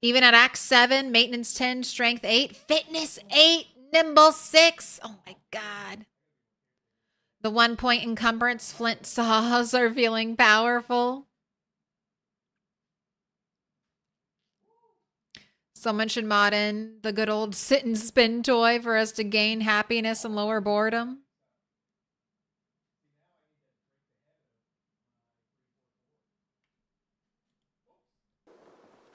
Even at Act 7, Maintenance 10, Strength 8, Fitness 8, Nimble 6. Oh my god. The 1 point encumbrance flint saws are feeling powerful. Someone should mod in the good old sit and spin toy for us to gain happiness and lower boredom.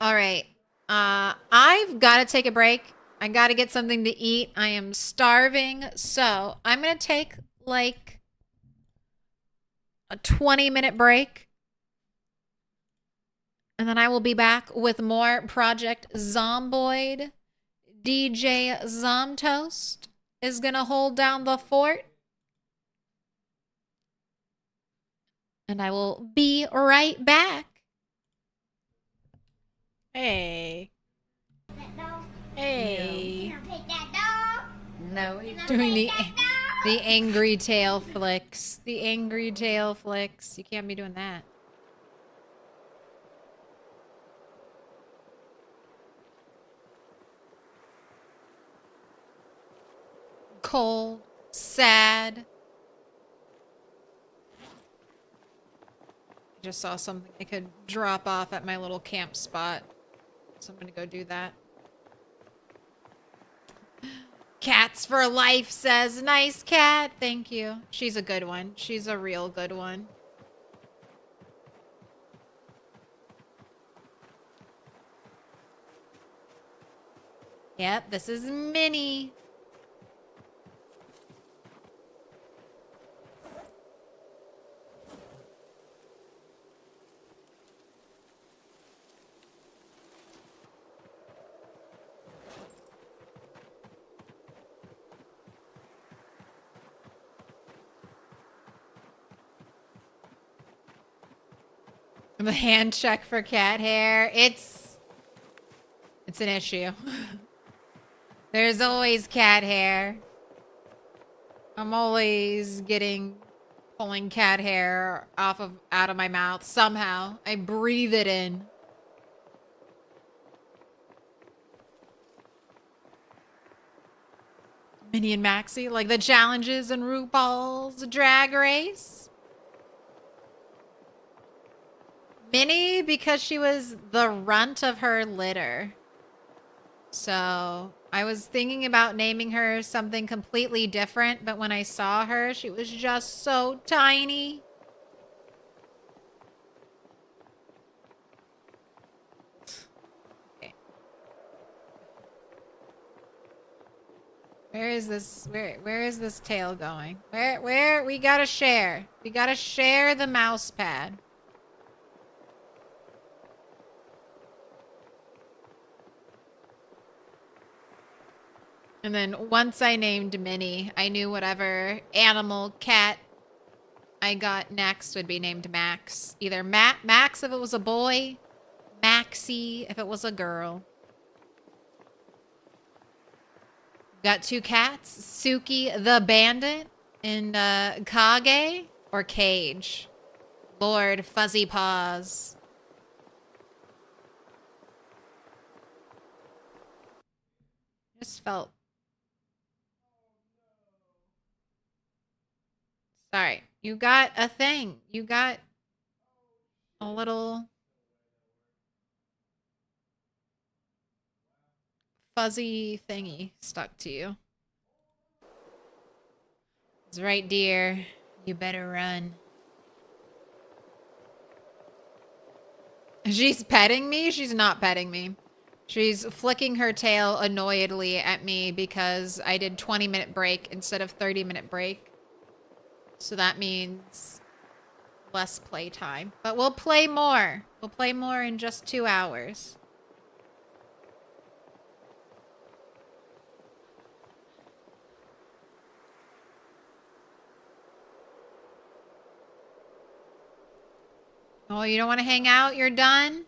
All right. I've got to take a break. I got to get something to eat. I am starving. So I'm going to take like a 20-minute break. And then I will be back with more Project Zomboid. DJ Zomtoast is going to hold down the fort. And I will be right back. Hey. That dog? Hey. Can I pet that dog? No, he's Can I Doing pet that dog? the angry tail flicks. The angry tail flicks. You can't be doing that. Cold. Sad. I just saw something I could drop off at my little camp spot. So I'm gonna go do that. Cats for life says, nice cat. Thank you. She's a good one. She's a real good one. Yep, this is Minnie. The hand check for cat hair. It's an issue. There's always cat hair. I'm always pulling cat hair out of my mouth somehow. I breathe it in. Minnie and Maxie, like the challenges in RuPaul's Drag Race. Minnie, because she was the runt of her litter. So I was thinking about naming her something completely different, but when I saw her, she was just so tiny. Okay. Where is this? Where is this tail going? Where we gotta share. We gotta share the mouse pad. And then once I named Minnie, I knew whatever animal, cat I got next would be named Max. Either Max if it was a boy, Max Lexi if it was a girl. Got 2 cats, Suki the Bandit and Kage or Cage. Lord Fuzzy Paws. Just felt. Sorry, you got a thing. You got a little fuzzy thingy stuck to you. That's right, dear. You better run. She's petting me? She's not petting me. She's flicking her tail annoyedly at me because I did 20-minute break instead of 30-minute break. So that means less playtime. But we'll play more. We'll play more in just 2 hours. Oh, you don't want to hang out? You're done?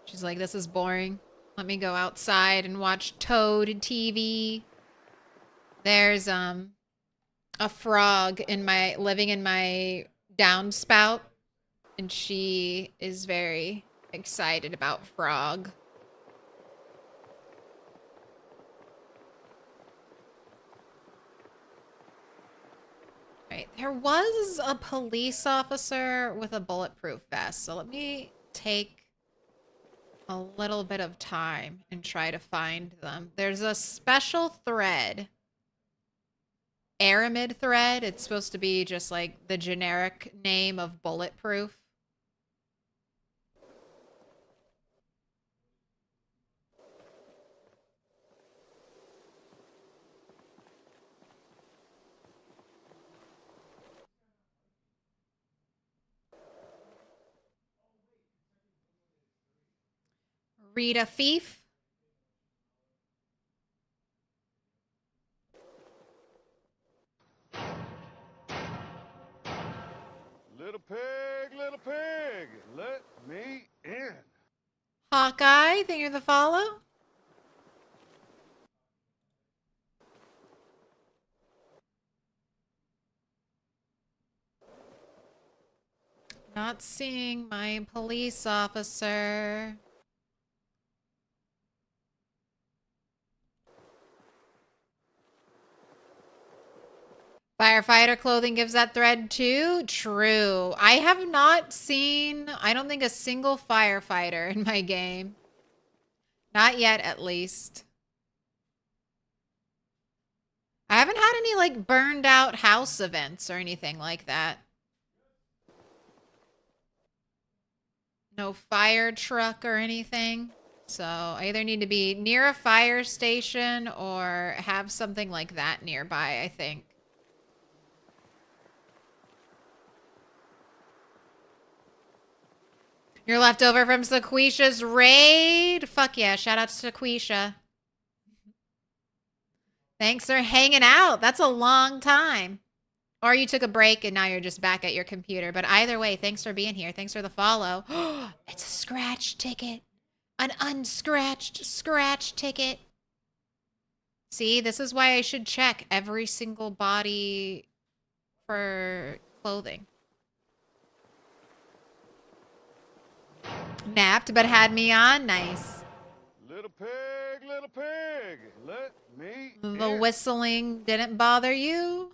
She's like, this is boring. Let me go outside and watch Toad TV. There's a frog living in my downspout, and she is very excited about frog. Right, there was a police officer with a bulletproof vest, so let me take a little bit of time and try to find them. There's a special thread. Aramid thread. It's supposed to be just like the generic name of bulletproof. Rita Fief. Little pig, let me in. Hawkeye, think you're the follow? Not seeing my police officer. Firefighter clothing gives that thread too? True. I have not seen, I don't think, a single firefighter in my game. Not yet, at least. I haven't had any, like, burned out house events or anything like that. No fire truck or anything. So I either need to be near a fire station or have something like that nearby, I think. You're left over from Sequisha's raid? Fuck yeah, shout out to Sequisha. Thanks for hanging out. That's a long time. Or you took a break and now you're just back at your computer. But either way, thanks for being here. Thanks for the follow. It's a scratch ticket. An unscratched scratch ticket. See, this is why I should check every single body for clothing. Napped but had me on. Nice. Little pig, let me The in. whistling didn't bother you?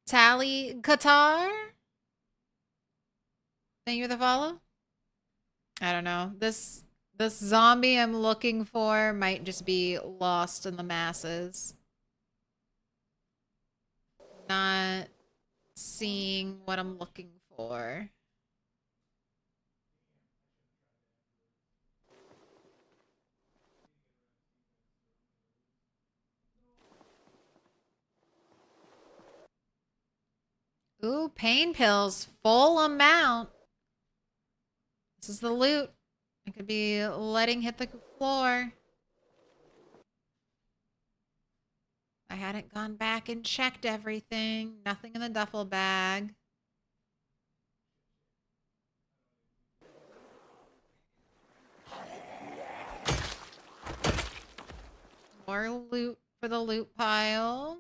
Tally Qatar? Think you're the follow? I don't know. This zombie I'm looking for might just be lost in the masses. Not seeing what I'm looking for. Ooh, pain pills, full amount. This is the loot. I could be letting hit the floor. I hadn't gone back and checked everything. Nothing in the duffel bag. More loot for the loot pile.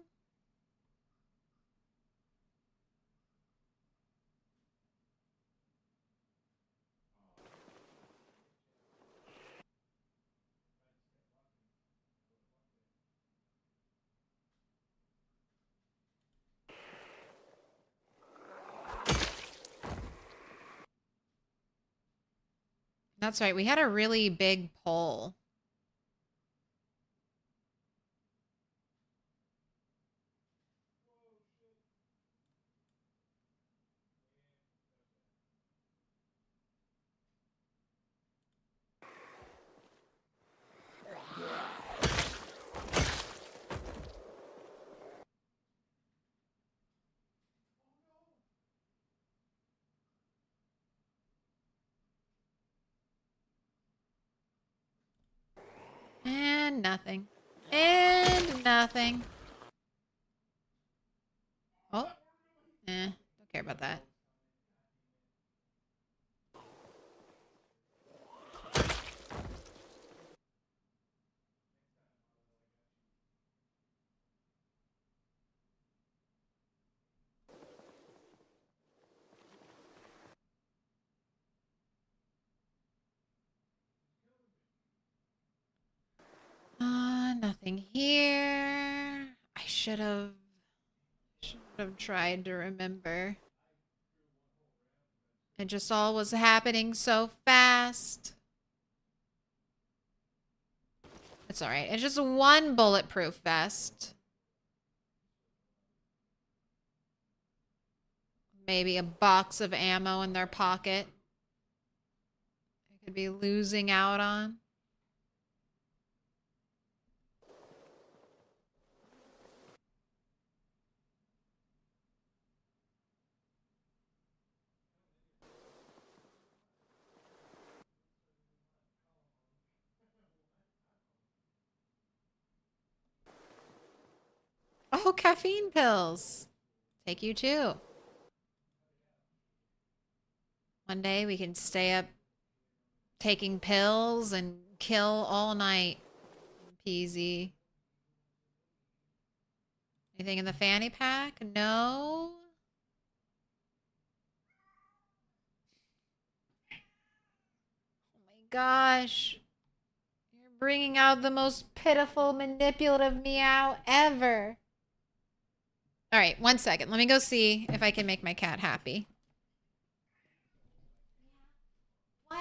That's right. We had a really big pole. And nothing. And nothing. Oh. Don't care about that. Nothing here. I should have tried to remember. It just all was happening so fast. It's all right. It's just one bulletproof vest. Maybe a box of ammo in their pocket. They could be losing out on. Oh, caffeine pills. Take you too. One day we can stay up taking pills and kill all night. Peasy. Anything in the fanny pack? No. Oh my gosh. You're bringing out the most pitiful, manipulative meow ever. All right, 1 second. Let me go see if I can make my cat happy. What?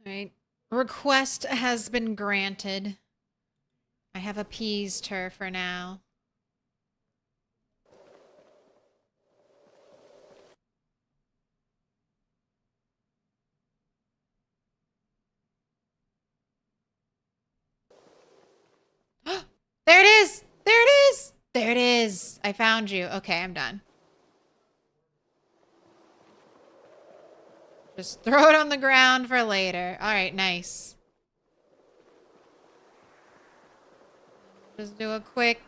All right. Request has been granted. I have appeased her for now. There it is! There it is! There it is! I found you. Okay, I'm done. Just throw it on the ground for later. All right, nice. Just do a quick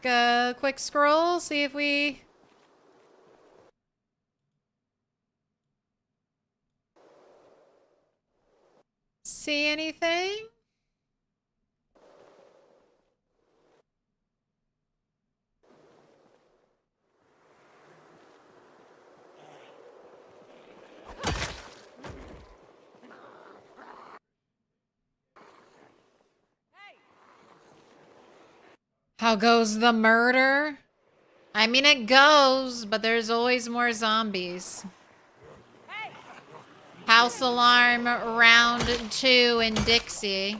scroll, see if we... see anything? How goes the murder? I mean, it goes, but there's always more zombies. Hey! House alarm round 2 in Dixie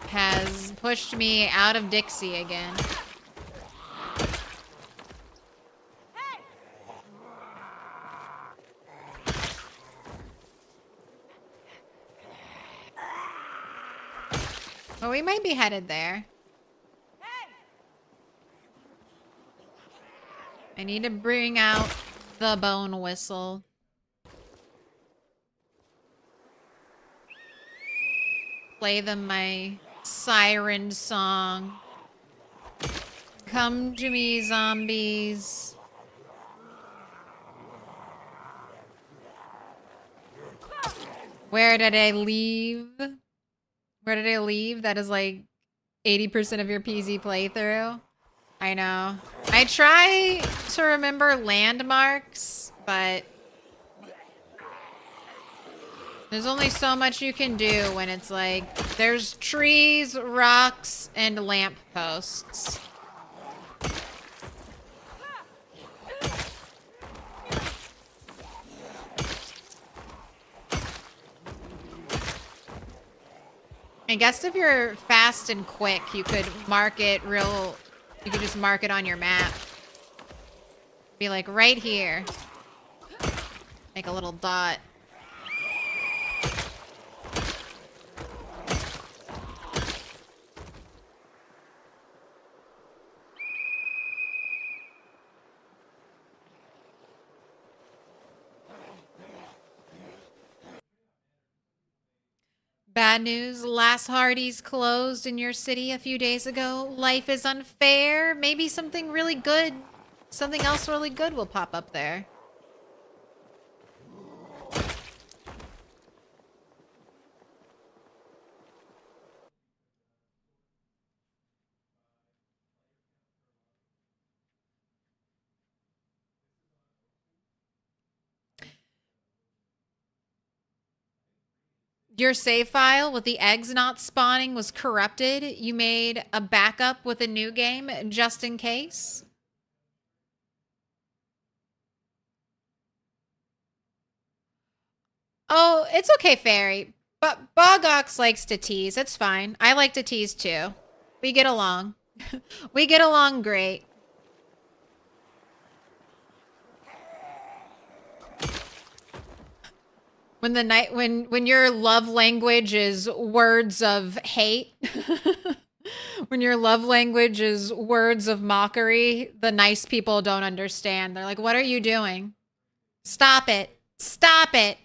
has pushed me out of Dixie again. Well, we might be headed there. I need to bring out the bone whistle. Play them my siren song. Come to me, zombies. Where did I leave? Where did I leave? That is like 80% of your PZ playthrough. I know. I try to remember landmarks, but there's only so much you can do when it's like there's trees, rocks, and lampposts. I guess if you're fast and quick, you could mark it real. You could just mark it on your map. Be like right here. Make a little dot. Bad news, Last Hardy's closed in your city a few days ago. Life is unfair. Maybe something really good, something else really good will pop up there. Your save file with the eggs not spawning was corrupted. You made a backup with a new game just in case. Oh, it's okay, Fairy. But Bogox likes to tease. It's fine. I like to tease too. We get along. We get along great. When the night when your love language is words of hate, when your love language is words of mockery, the nice people don't understand. They're like, "What are you doing? Stop it. Stop it."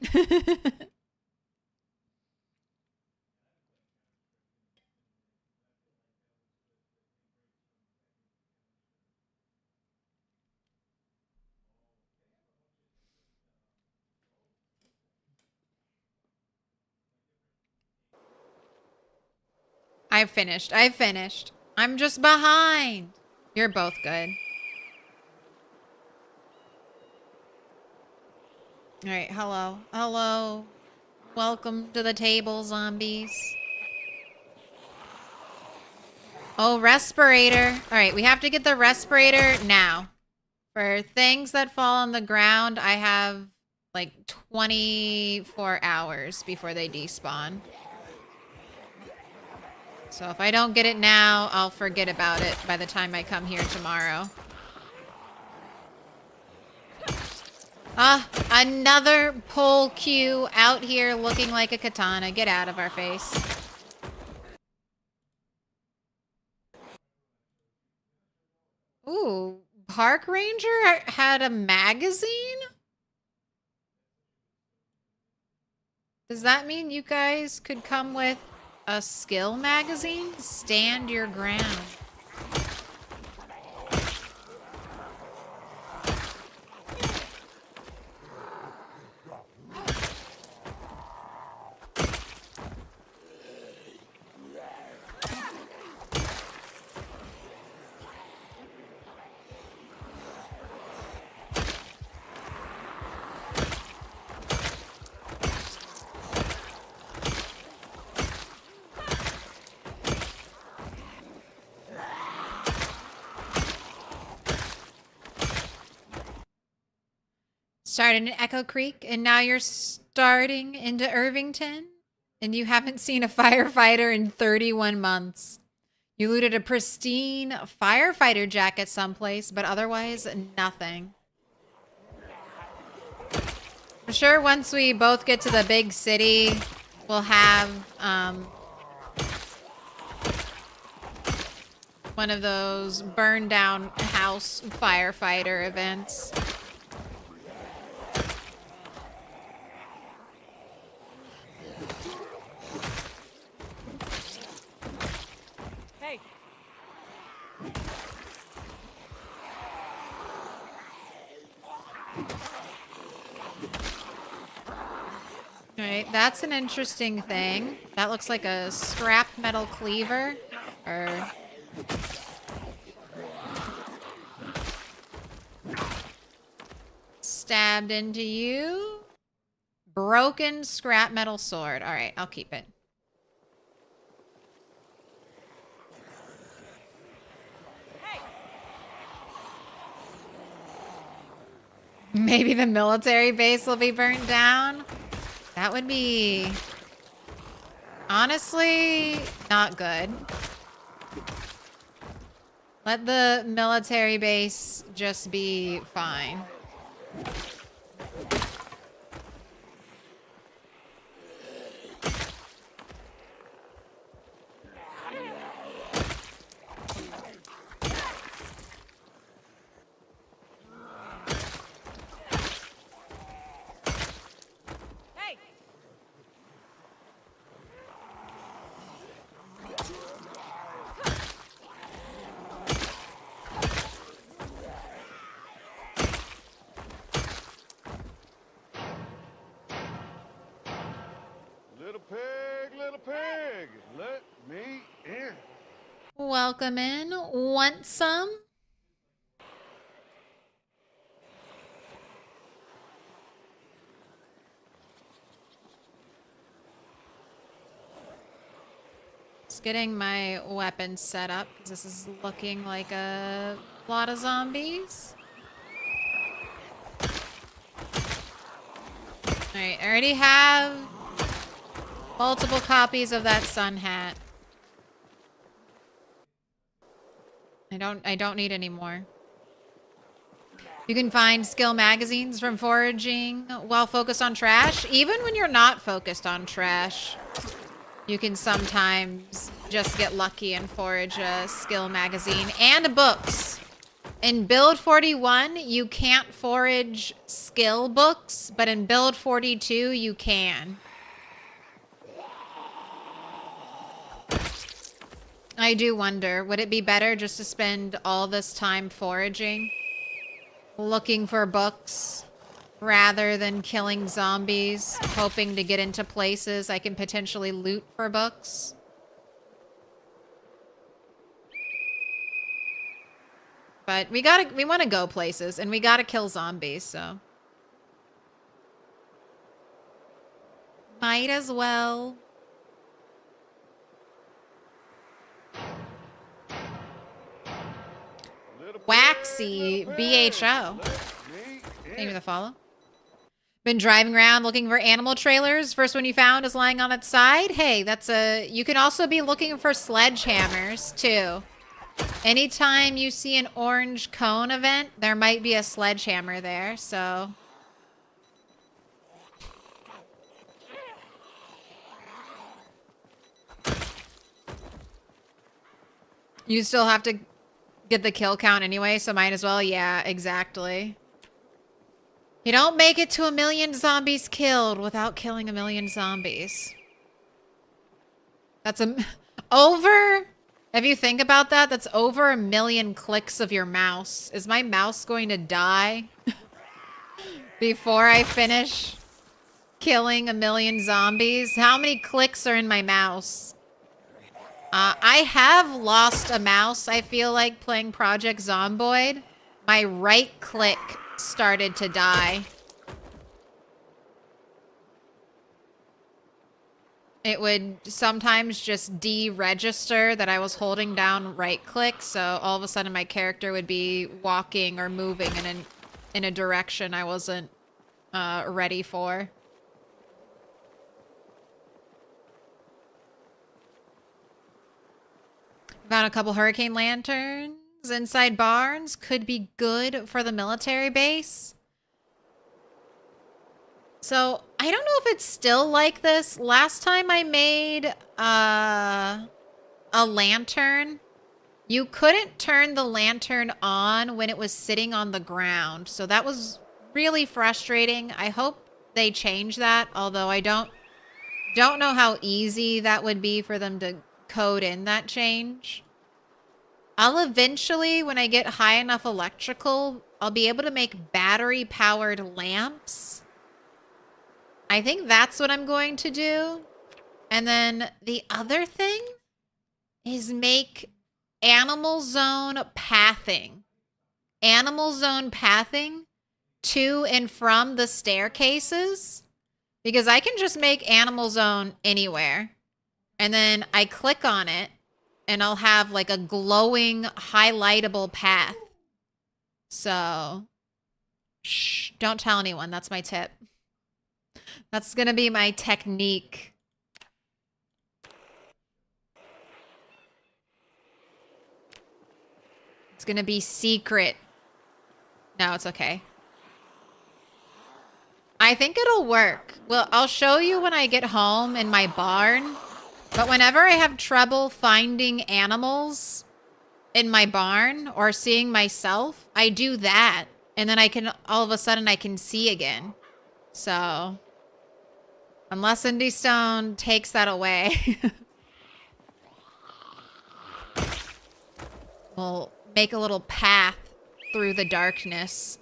I've finished. I've finished. I'm just behind. You're both good. All right, hello. Hello. Welcome to the table, zombies. Oh, respirator. All right, we have to get the respirator now. For things that fall on the ground, I have like 24 hours before they despawn. So if I don't get it now, I'll forget about it by the time I come here tomorrow. Ah, another pole cue out here looking like a katana. Get out of our face. Ooh, Park Ranger had a magazine? Does that mean you guys could come with a skill magazine? Stand your ground. Started in Echo Creek, and now you're starting into Irvington, and you haven't seen a firefighter in 31 months. You looted a pristine firefighter jacket someplace, but otherwise nothing. I'm sure once we both get to the big city, we'll have one of those burn down house firefighter events. Hey. All right, that's an interesting thing. That looks like a scrap metal cleaver. Or... stabbed into you. Broken scrap metal sword. All right, I'll keep it. Maybe the military base will be burnt down. That would be honestly not good. Let the military base just be fine. Little pig, let me in. Welcome in. Want some? Just getting my weapon set up because this is looking like a lot of zombies. Alright, I already have multiple copies of that sun hat. I don't need any more. You can find skill magazines from foraging while focused on trash. Even when you're not focused on trash, you can sometimes just get lucky and forage a skill magazine and books. In build 41, you can't forage skill books, but in build 42, you can. I do wonder, would it be better just to spend all this time foraging, looking for books, rather than killing zombies, hoping to get into places I can potentially loot for books? But we want to go places, and we gotta kill zombies, so. Might as well. Waxy BHO. Thank you for the follow. Been driving around looking for animal trailers. First one you found is lying on its side. Hey, that's a... You can also be looking for sledgehammers, too. Anytime you see an orange cone event, there might be a sledgehammer there, so... You still have to get the kill count anyway, so might as well. Yeah, exactly. You don't make it to 1,000,000 zombies killed without killing 1,000,000 zombies. That's over... If you think about that, that's over 1,000,000 clicks of your mouse. Is my mouse going to die before I finish killing 1,000,000 zombies? How many clicks are in my mouse? I have lost a mouse, I feel like, playing Project Zomboid. My right click started to die. It would sometimes just deregister that I was holding down right click, so all of a sudden my character would be walking or moving in a direction I wasn't ready for. Found a couple hurricane lanterns inside barns. Could be good for the military base. So, I don't know if it's still like this. Last time I made a lantern, you couldn't turn the lantern on when it was sitting on the ground. So that was really frustrating. I hope they change that, although I don't know how easy that would be for them to code in that change. I'll eventually, when I get high enough electrical, I'll be able to make battery-powered lamps. I think that's what I'm going to do. And then the other thing is make animal zone pathing. Animal zone pathing to and from the staircases. Because I can just make animal zone anywhere. And then I click on it. And I'll have like a glowing, highlightable path. So, shh, don't tell anyone. That's my tip. That's going to be my technique. It's going to be secret. No, it's okay. I think it'll work. Well, I'll show you when I get home in my barn. But whenever I have trouble finding animals in my barn or seeing myself, I do that. And then I can, all of a sudden, I can see again. So, unless Indy Stone takes that away, we'll make a little path through the darkness.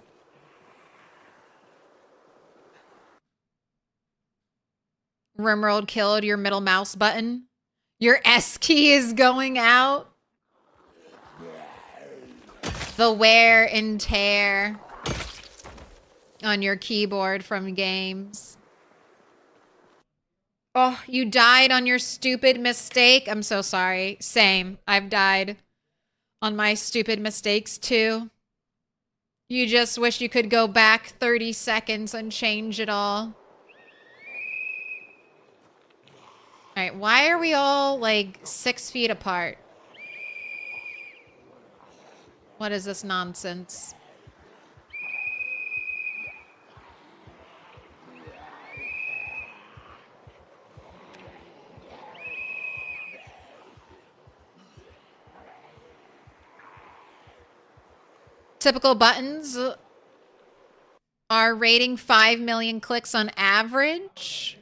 Rimworld killed your middle mouse button. Your S key is going out. The wear and tear on your keyboard from games. Oh, you died on your stupid mistake. I'm so sorry. Same. I've died on my stupid mistakes too. You just wish you could go back 30 seconds and change it all. All right, why are we all like 6 feet apart? What is this nonsense? Typical buttons are rating 5 million clicks on average.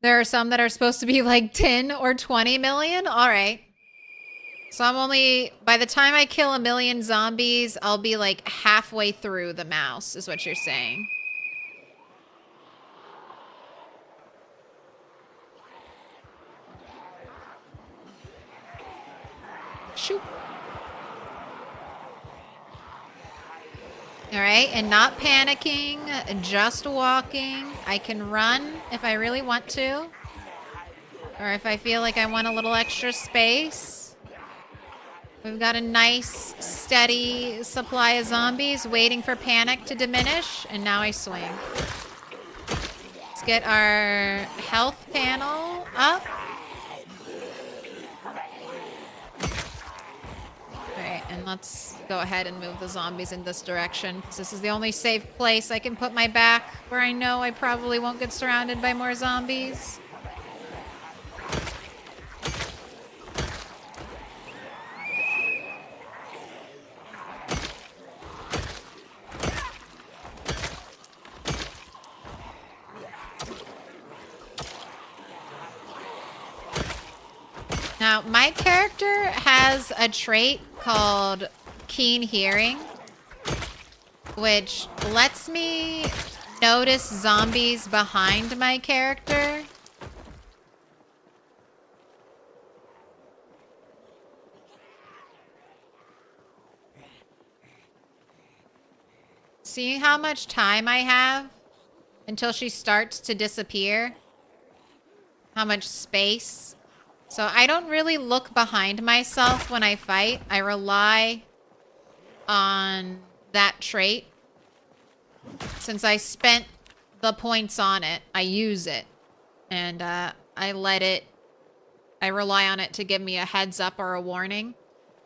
There are some that are supposed to be like 10 or 20 million. All right. So I'm only, by the time I kill 1 million zombies, I'll be like halfway through the mouse, is what you're saying. Shoot. All right, and not panicking, just walking. I can run if I really want to. Or if I feel like I want a little extra space. We've got a nice, steady supply of zombies waiting for panic to diminish. And now I swing. Let's get our health panel up. Alright, and let's go ahead and move the zombies in this direction, because this is the only safe place I can put my back where I know I probably won't get surrounded by more zombies. Now, my character has a trait called Keen Hearing, which lets me notice zombies behind my character. See how much time I have until she starts to disappear? How much space? So I don't really look behind myself when I fight. I rely on that trait. Since I spent the points on it. I use it. And I rely on it to give me a heads up or a warning.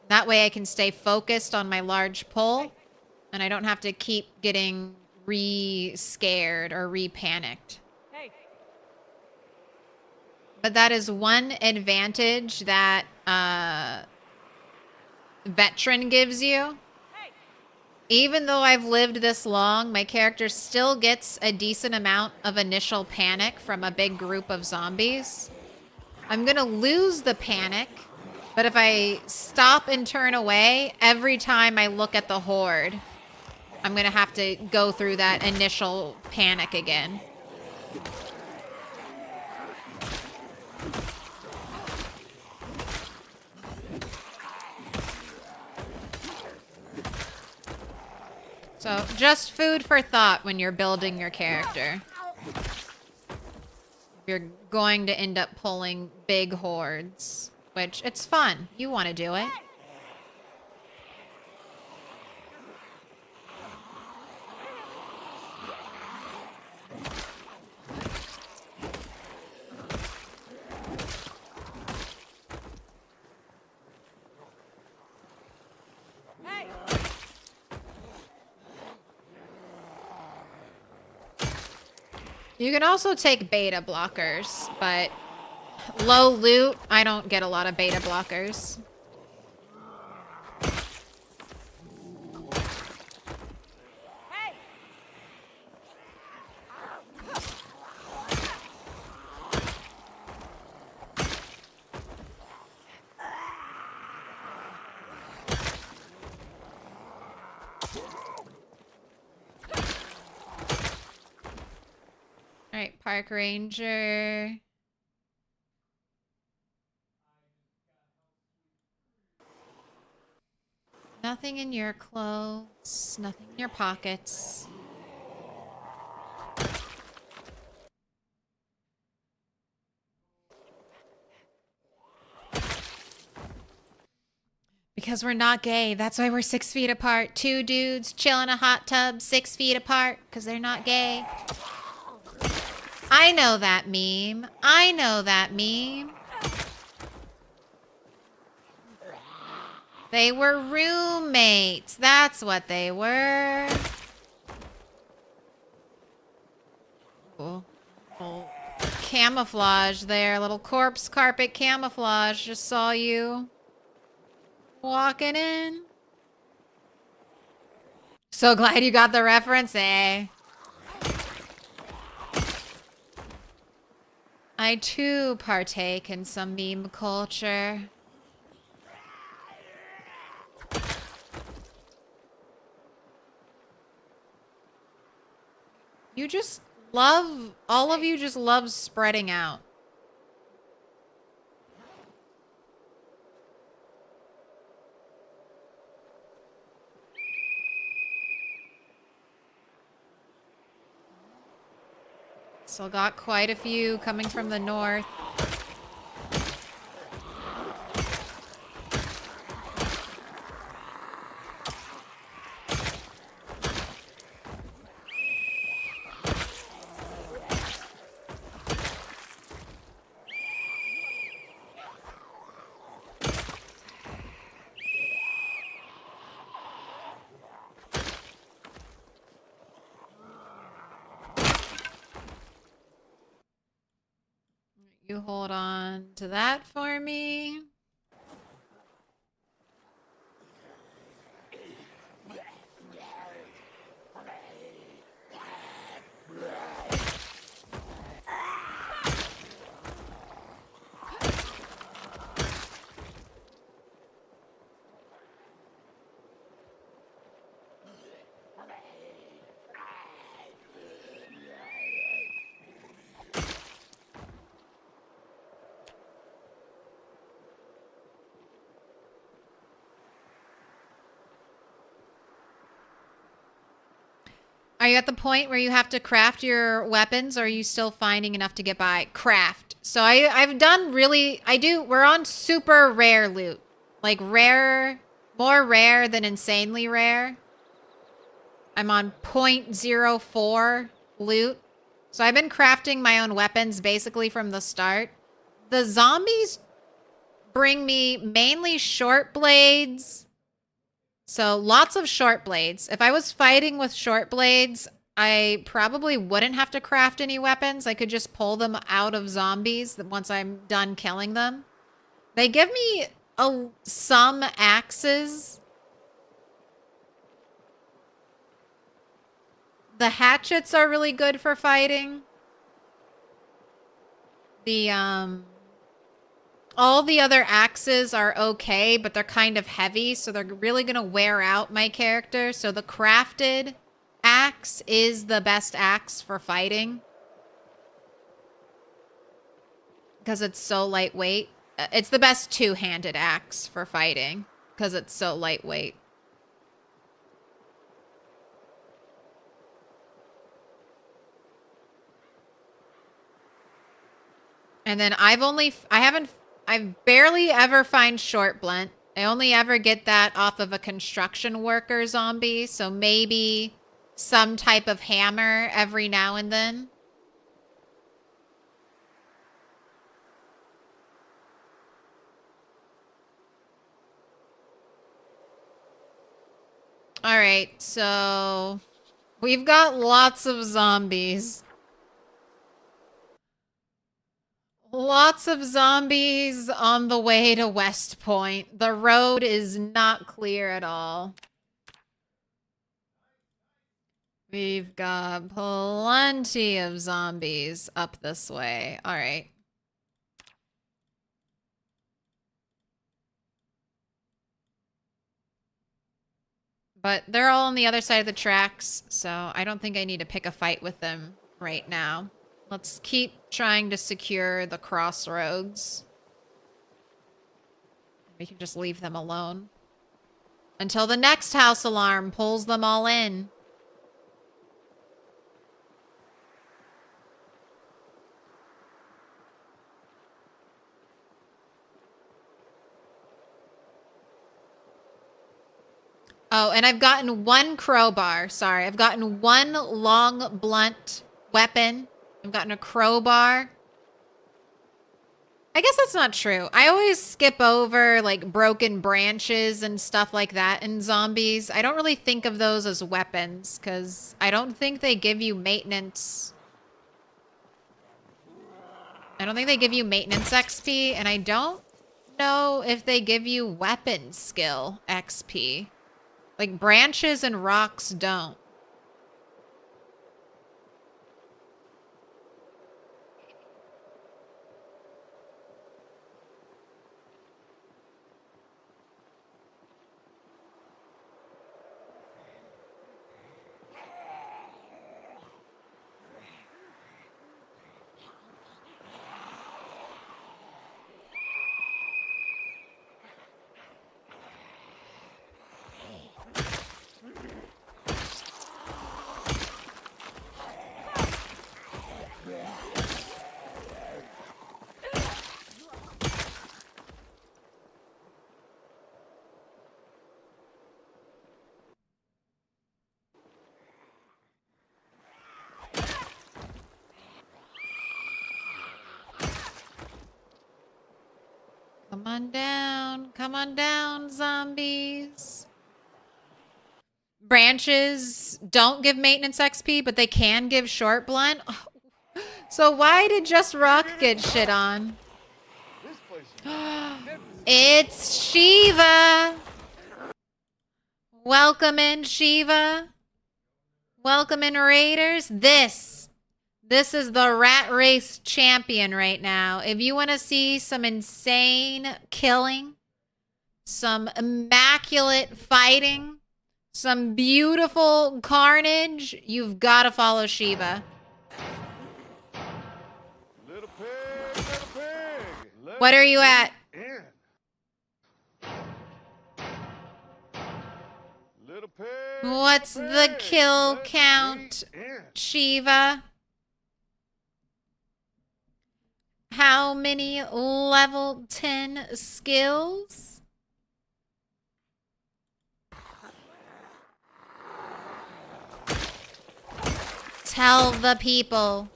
That way I can stay focused on my large pull, and I don't have to keep getting re-scared or re-panicked. Hey. But that is one advantage that Veteran gives you. Even though I've lived this long, my character still gets a decent amount of initial panic from a big group of zombies. I'm gonna lose the panic, but if I stop and turn away, every time I look at the horde, I'm gonna have to go through that initial panic again. So, just food for thought when you're building your character. You're going to end up pulling big hordes, which it's fun. You want to do it. You can also take beta blockers, but low loot, I don't get a lot of beta blockers. Alright, park ranger. Nothing in your clothes, nothing in your pockets. Because we're not gay. That's why we're 6 feet apart. Two dudes chill in a hot tub 6 feet apart because they're not gay. I know that meme. I know that meme. They were roommates. That's what they were. Cool. Little camouflage there. Little corpse carpet camouflage. Just saw you walking in. So glad you got the reference, eh? I too partake in some meme culture. You just love, all of you just love spreading out. Still got quite a few coming from the north. You hold on to that for me. Are you at the point where you have to craft your weapons, or are you still finding enough to get by? Craft. So I've done really, we're on super rare loot. Like rare, more rare than insanely rare. I'm on 0.04 loot. So I've been crafting my own weapons basically from the start. The zombies bring me mainly short blades. So lots of short blades. If I was fighting with short blades, I probably wouldn't have to craft any weapons. I could just pull them out of zombies once I'm done killing them. They give me some axes. The hatchets are really good for fighting. All the other axes are okay, but they're kind of heavy, so they're really gonna wear out my character. So the crafted axe is the best axe for fighting. Because it's so lightweight. It's the best two-handed axe for fighting. Because it's so lightweight. And then I've barely ever find short blunt. I only ever get that off of a construction worker zombie. So maybe some type of hammer every now and then. All right, so we've got lots of zombies. Lots of zombies on the way to West Point. The road is not clear at all. We've got plenty of zombies up this way. All right. But they're all on the other side of the tracks, so I don't think I need to pick a fight with them right now. Let's keep trying to secure the crossroads. We can just leave them alone. Until the next house alarm pulls them all in. Oh, and I've gotten one crowbar. Sorry, I've gotten one long, blunt weapon. I've gotten a crowbar. I guess that's not true. I always skip over, like, broken branches and stuff like that in zombies. I don't really think of those as weapons, because I don't think they give you maintenance. I don't think they give you maintenance XP, and I don't know if they give you weapon skill XP. Like, branches and rocks don't. Come on down. Come on down, zombies. Branches don't give maintenance XP, but they can give short blunt. So why did just Rock get shit on? This place is magnificent. It's Shiva. Welcome in, Shiva. Welcome in, Raiders. This is the Rat Race champion right now. If you want to see some insane killing, some immaculate fighting, some beautiful carnage, you've got to follow Shiva. Little pig, let What are you at? in. Little pig, What's little the pig, kill let count, me in. Shiva? How many level 10 skills? Tell the people.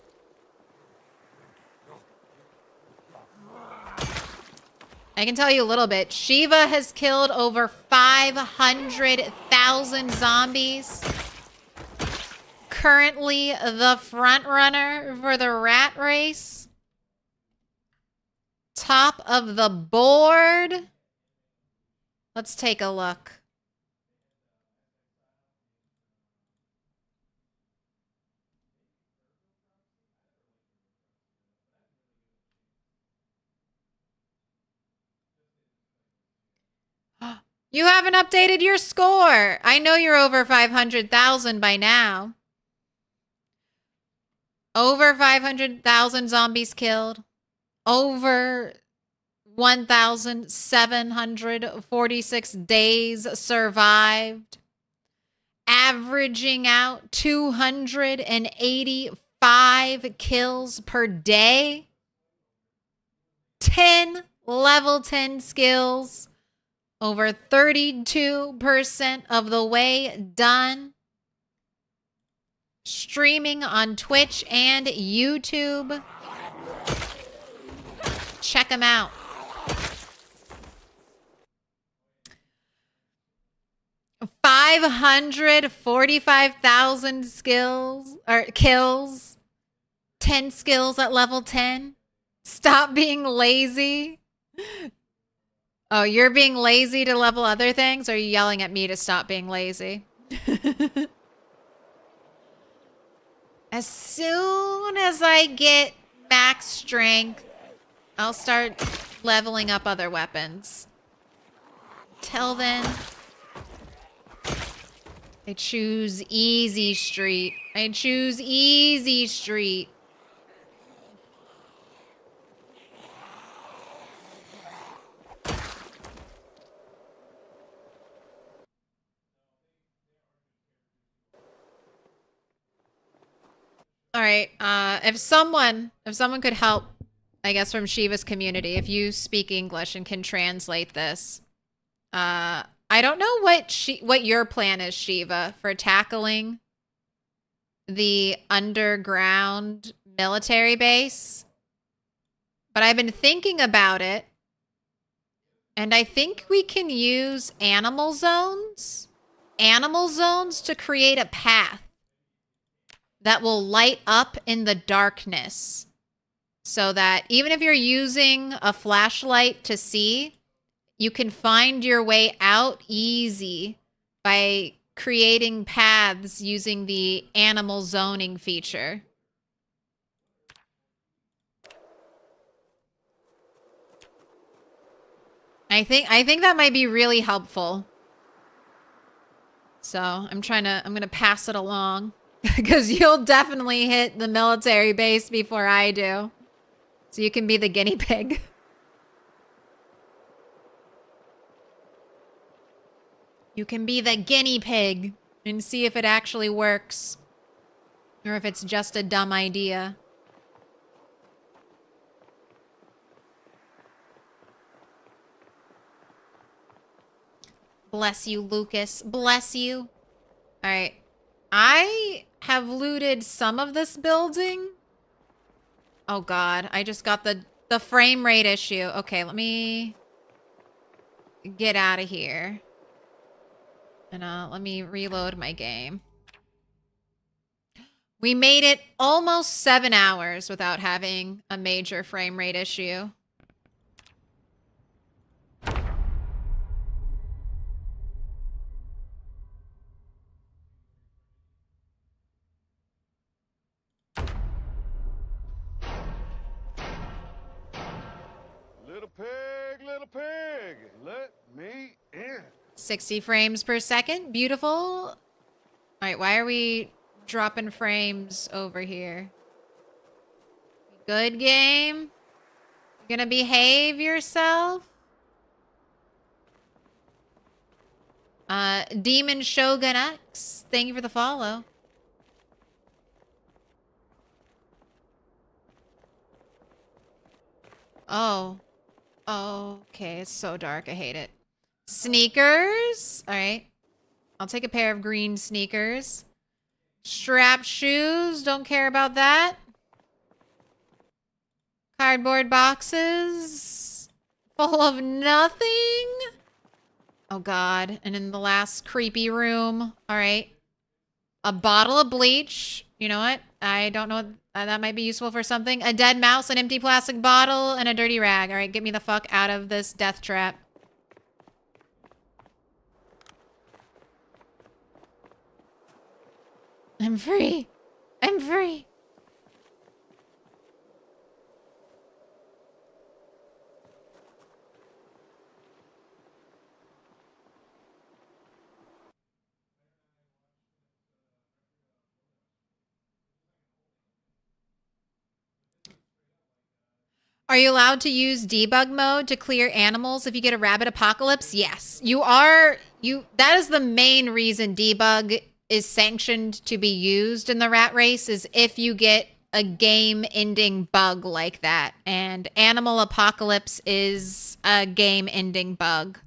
I can tell you a little bit. Shiva has killed over 500,000 zombies. Currently the front runner for the rat race. Top of the board. Let's take a look. You haven't updated your score. I know you're over 500,000 by now. Over 500,000 zombies killed. Over 1,746 days survived. Averaging out 285 kills per day. 10 level 10 skills. Over 32% of the way done. Streaming on Twitch and YouTube. Check them out. $545,000 skills or kills. 10 skills at level 10. Stop being lazy. Oh, you're being lazy to level other things? Or are you yelling at me to stop being lazy? As soon as I get max strength, I'll start leveling up other weapons. Till then, I choose easy street. I choose easy street. All right. If someone could help, I guess from Shiva's community, if you speak English and can translate this, I don't know what your plan is, Shiva, for tackling the underground military base, but I've been thinking about it, and I think we can use animal zones to create a path that will light up in the darkness so that even if you're using a flashlight to see, you can find your way out easy by creating paths using the animal zoning feature. I think that might be really helpful. So I'm gonna pass it along. Because you'll definitely hit the military base before I do. So you can be the guinea pig. You can be the guinea pig and see if it actually works. Or if it's just a dumb idea. Bless you, Lucas. Bless you. All right. I have looted some of this building. Oh god, I just got the frame rate issue. Okay, let me get out of here. And let me reload my game. We made it almost 7 hours without having a major frame rate issue. Little pig, let me in. 60 frames per second. Beautiful. All right, why are we dropping frames over here? Good game. You gonna behave yourself? Demon Shogun X, thank you for the follow. Oh. Oh, okay, it's so dark. I hate it. Sneakers. All right. I'll take a pair of green sneakers. Strap shoes. Don't care about that. Cardboard boxes. full of nothing. Oh god. And in the last creepy room. All right. A bottle of bleach. You know what? I don't know. That might be useful for something. A dead mouse, an empty plastic bottle, and a dirty rag. All right, get me the fuck out of this death trap. I'm free. I'm free. Are you allowed to use debug mode to clear animals if you get a rabbit apocalypse? Yes. You are. That is the main reason debug is sanctioned to be used in the rat race, is if you get a game-ending bug like that. And animal apocalypse is a game-ending bug.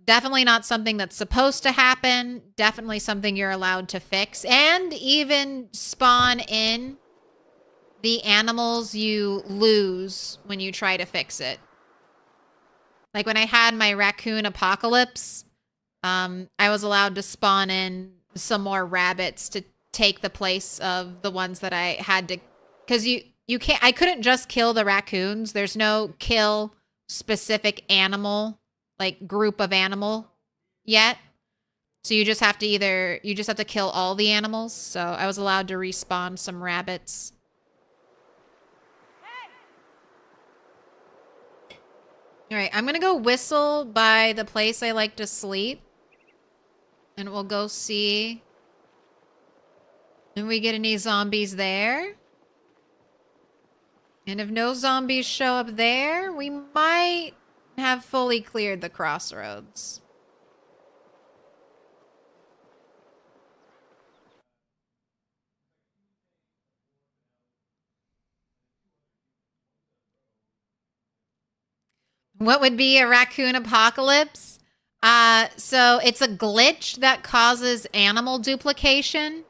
Definitely not something that's supposed to happen. Definitely something you're allowed to fix. And even spawn in the animals you lose when you try to fix it. Like when I had my raccoon apocalypse, I was allowed to spawn in some more rabbits to take the place of the ones that I had to, because you can't, I couldn't just kill the raccoons. There's no kill specific animal, like group of animal yet. So you just have to kill all the animals. So I was allowed to respawn some rabbits. All right, I'm going to go whistle by the place I like to sleep. And we'll go see if we get any zombies there. And if no zombies show up there, we might have fully cleared the crossroads. What would be a raccoon apocalypse? So it's a glitch that causes animal duplication.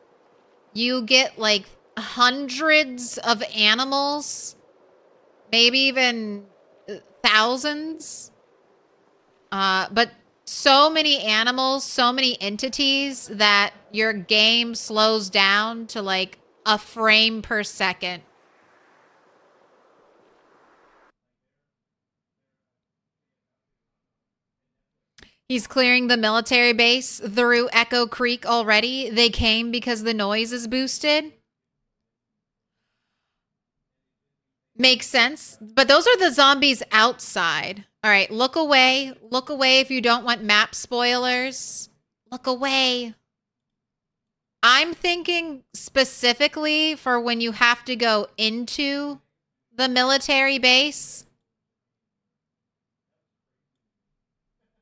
You get like hundreds of animals, maybe even thousands. But so many animals, so many entities that your game slows down to like a frame per second. He's clearing the military base through Echo Creek already. They came because the noise is boosted. Makes sense. But those are the zombies outside. All right, look away. Look away if you don't want map spoilers. Look away. I'm thinking specifically for when you have to go into the military base.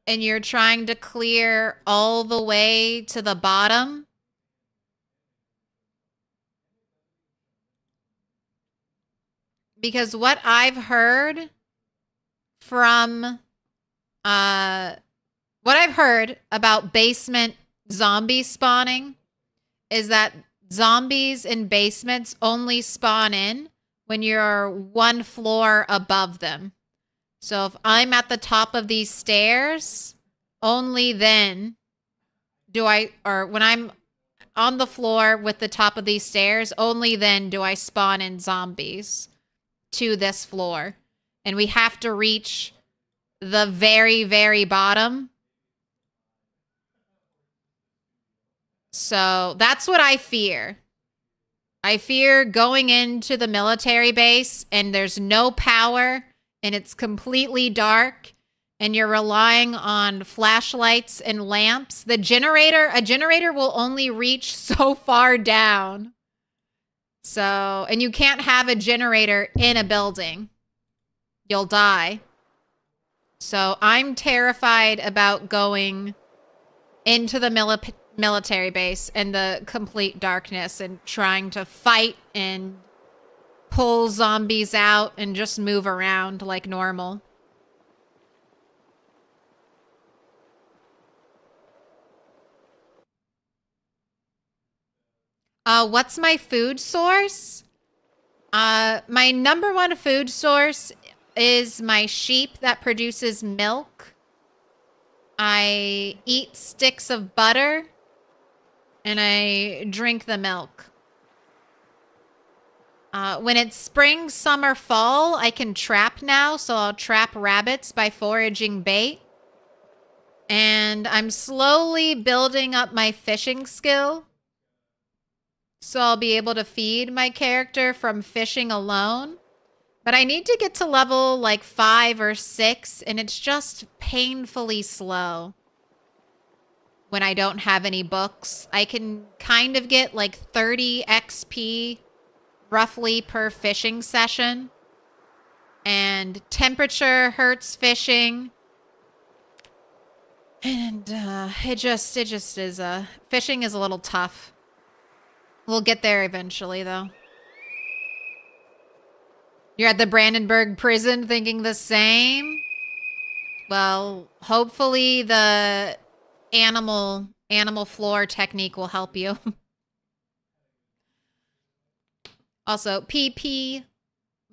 And you're trying to clear all the way to the bottom. Because what I've heard from, what I've heard about basement zombie spawning is that zombies in basements only spawn in when you're one floor above them. So if I'm at the top of these stairs, only then or when I'm on the floor with the top of these stairs, only then do I spawn in zombies to this floor. And we have to reach the very, very bottom. So that's what I fear. I fear going into the military base and there's no power. And it's completely dark, and you're relying on flashlights and lamps. A generator will only reach so far down. So, and you can't have a generator in a building. You'll die. So I'm terrified about going into the military base and the complete darkness and trying to fight and pull zombies out and just move around like normal. What's my food source? My number one food source is my sheep that produces milk. I eat sticks of butter, and I drink the milk. When it's spring, summer, fall, I can trap now, so I'll trap rabbits by foraging bait. And I'm slowly building up my fishing skill. So I'll be able to feed my character from fishing alone. But I need to get to level like 5 or 6, and it's just painfully slow when I don't have any books. I can kind of get like 30 XP roughly per fishing session. And temperature hurts fishing. And it just is, fishing is a little tough. We'll get there eventually, though. You're at the Brandenburg prison thinking the same? Well, hopefully the animal floor technique will help you. Also, PP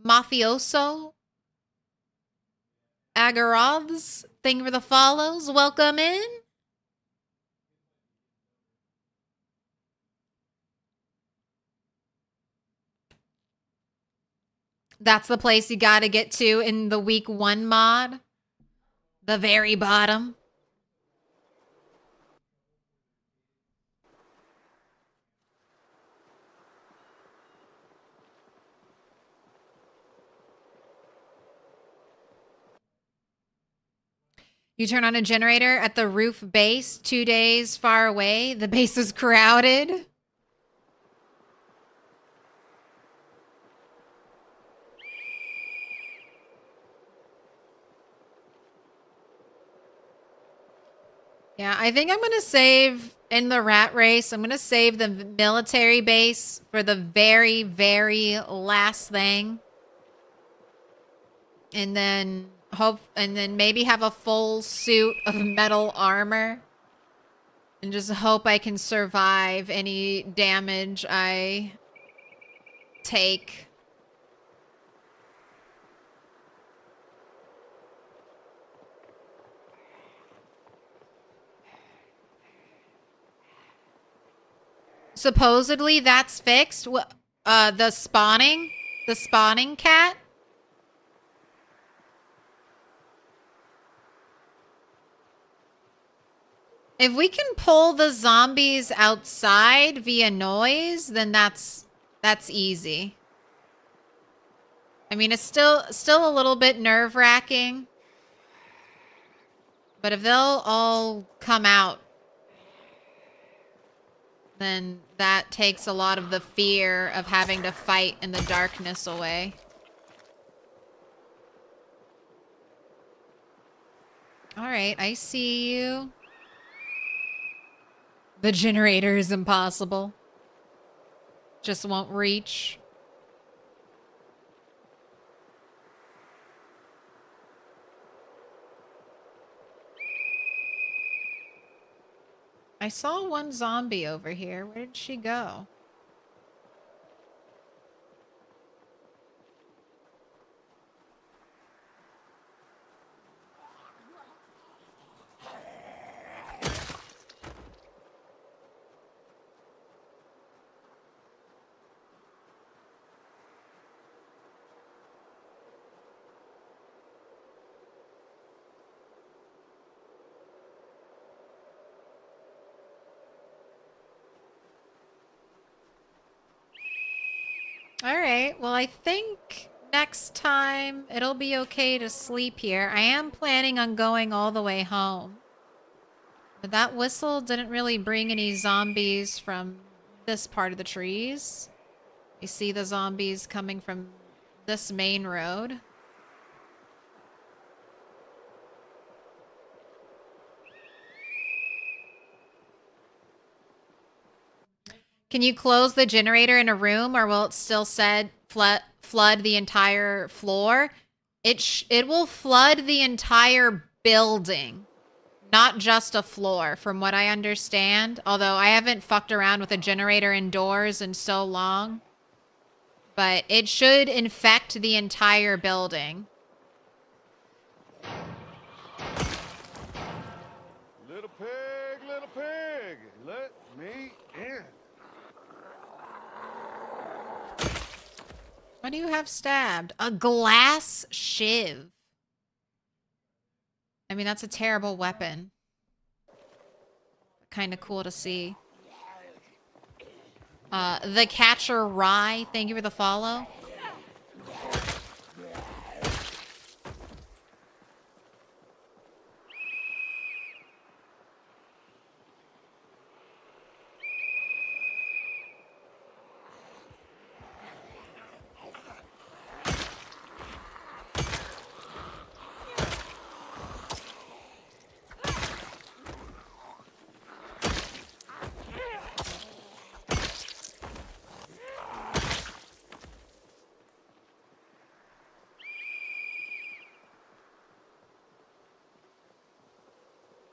Mafioso Agarovs, thank you for the follows. Welcome in. That's the place you gotta get to in the week 1 mod. The very bottom. You turn on a generator at the roof base 2 days far away. The base is crowded. Yeah, I think I'm going to save in the rat race. I'm going to save the military base for the very, very last thing. And then maybe have a full suit of metal armor. And just hope I can survive any damage I take. Supposedly that's fixed. The spawning cat. If we can pull the zombies outside via noise, then that's easy. I mean, it's still a little bit nerve-wracking. But if they'll all come out, then that takes a lot of the fear of having to fight in the darkness away. All right, I see you. The generator is impossible. Just won't reach. I saw one zombie over here. Where did she go? All right, well, I think next time it'll be okay to sleep here. I am planning on going all the way home. But that whistle didn't really bring any zombies from this part of the trees. You see the zombies coming from this main road. Can you close the generator in a room, or will it still flood the entire floor? It will flood the entire building, not just a floor, from what I understand. Although I haven't fucked around with a generator indoors in so long. But it should infect the entire building. What do you have stabbed? A glass shiv. I mean, that's a terrible weapon. Kind of cool to see. The Catcher Rye, thank you for the follow.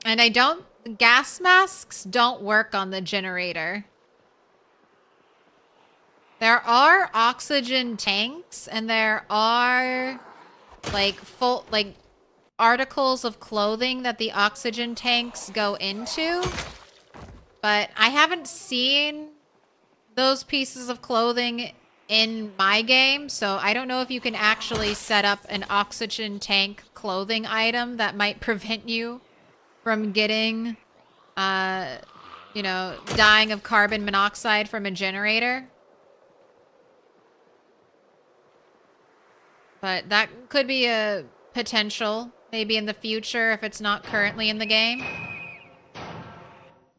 And gas masks don't work on the generator. There are oxygen tanks and there are like articles of clothing that the oxygen tanks go into. But I haven't seen those pieces of clothing in my game, so I don't know if you can actually set up an oxygen tank clothing item that might prevent you from getting, you know, dying of carbon monoxide from a generator. But that could be a potential, maybe in the future if it's not currently in the game.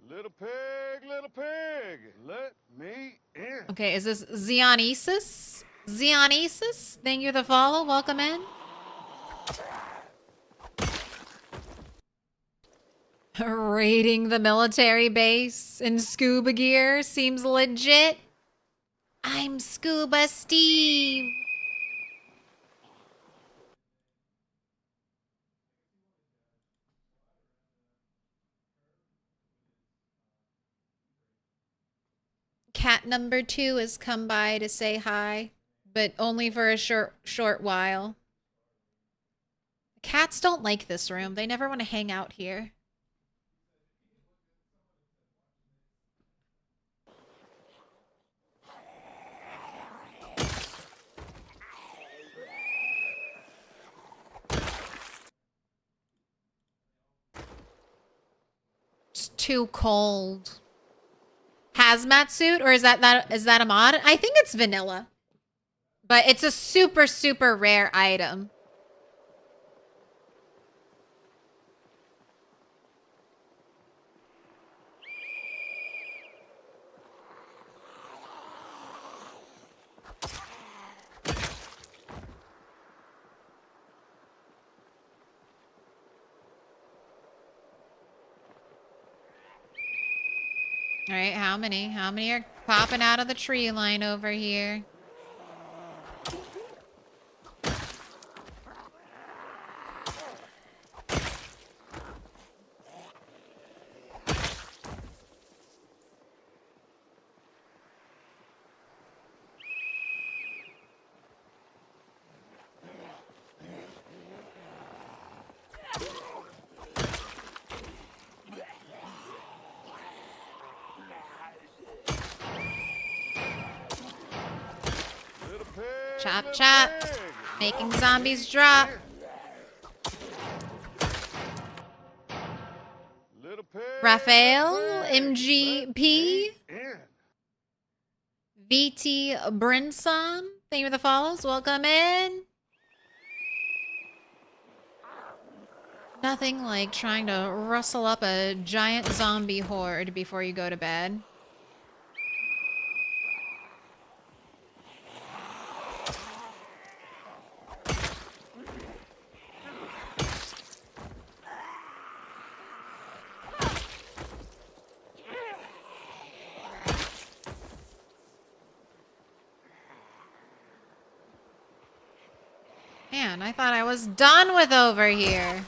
Little pig, let me in. Okay, is this Xeonesis? Xeonesis? Thank you for the follow. Welcome in. Raiding the military base in scuba gear seems legit. I'm Scuba Steve. Cat number 2 has come by to say hi, but only for a short while. Cats don't like this room. They never want to hang out here. It's too cold. Hazmat suit, or is that a mod? I think it's vanilla. But it's a super, super rare item. All right, how many? How many are popping out of the tree line over here? Chop, chop. Making zombies drop. Raphael, MGP, VT Brinson. Thank you for the follows. Welcome in. Nothing like trying to rustle up a giant zombie horde before you go to bed. Man, I thought I was done with over here.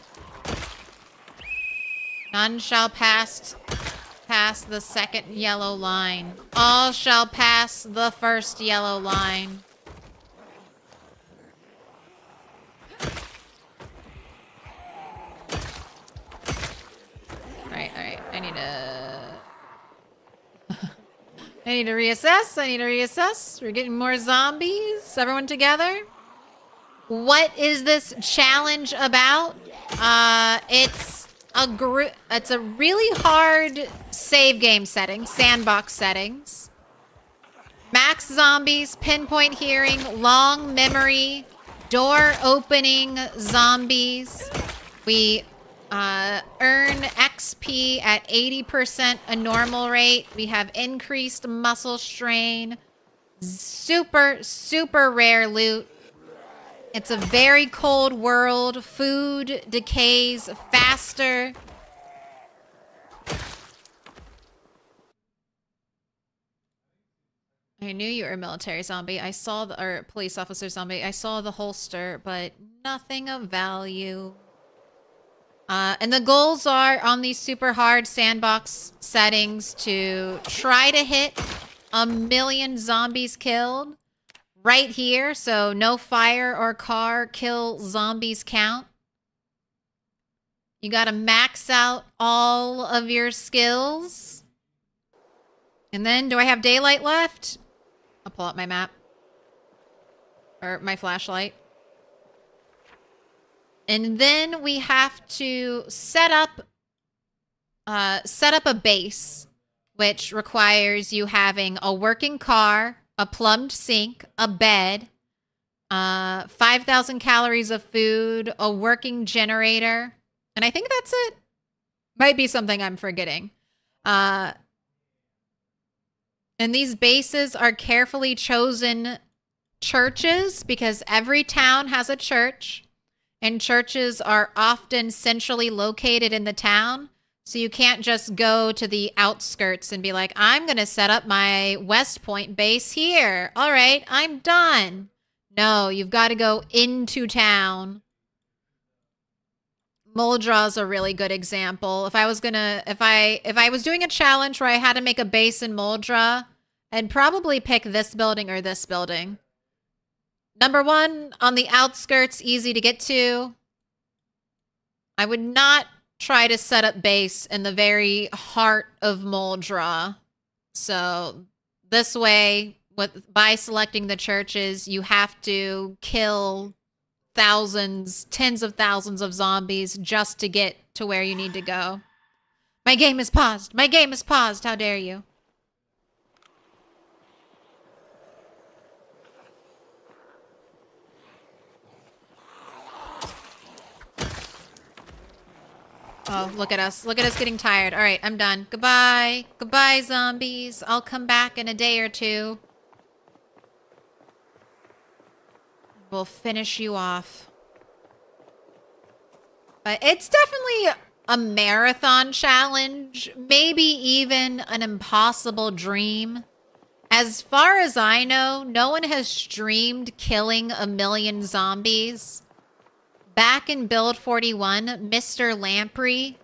None shall pass the second yellow line. All shall pass the first yellow line. Alright. I need to... I need to reassess. I need to reassess. We're getting more zombies. Everyone together. What is this challenge about? It's a really hard save game setting, sandbox settings. Max zombies, pinpoint hearing, long memory, door opening zombies. We earn XP at 80% a normal rate. We have increased muscle strain. Super, super rare loot. It's a very cold world. Food decays faster. I knew you were a military zombie. I saw the, or police officer zombie. I saw the holster, but nothing of value. And the goals are on these super hard sandbox settings to try to hit 1 million zombies killed right here. So no fire or car kill zombies count. You got to max out all of your skills. And then do I have daylight left? I'll pull up my map. Or my flashlight. And then we have to set up a base, which requires you having a working car, a plumbed sink, a bed, 5,000 calories of food, a working generator, and I think that's it. Might be something I'm forgetting. And these bases are carefully chosen churches because every town has a church. And churches are often centrally located in the town. So you can't just go to the outskirts and be like, I'm going to set up my West Point base here. All right, I'm done. No, you've got to go into town. Moldraw's a really good example. If I was doing a challenge where I had to make a base in Moldraw, I'd probably pick this building or this building. Number one, on the outskirts, easy to get to. I would not try to set up base in the very heart of Moldraw. So this way, by selecting the churches, you have to kill thousands, tens of thousands of zombies just to get to where you need to go. My game is paused. My game is paused. How dare you? Oh, look at us. Look at us getting tired. All right, I'm done. Goodbye. Goodbye, zombies. I'll come back in a day or two. We'll finish you off. But it's definitely a marathon challenge. Maybe even an impossible dream. As far as I know, no one has streamed killing 1 million zombies. Back in Build 41, Mr. Lamprey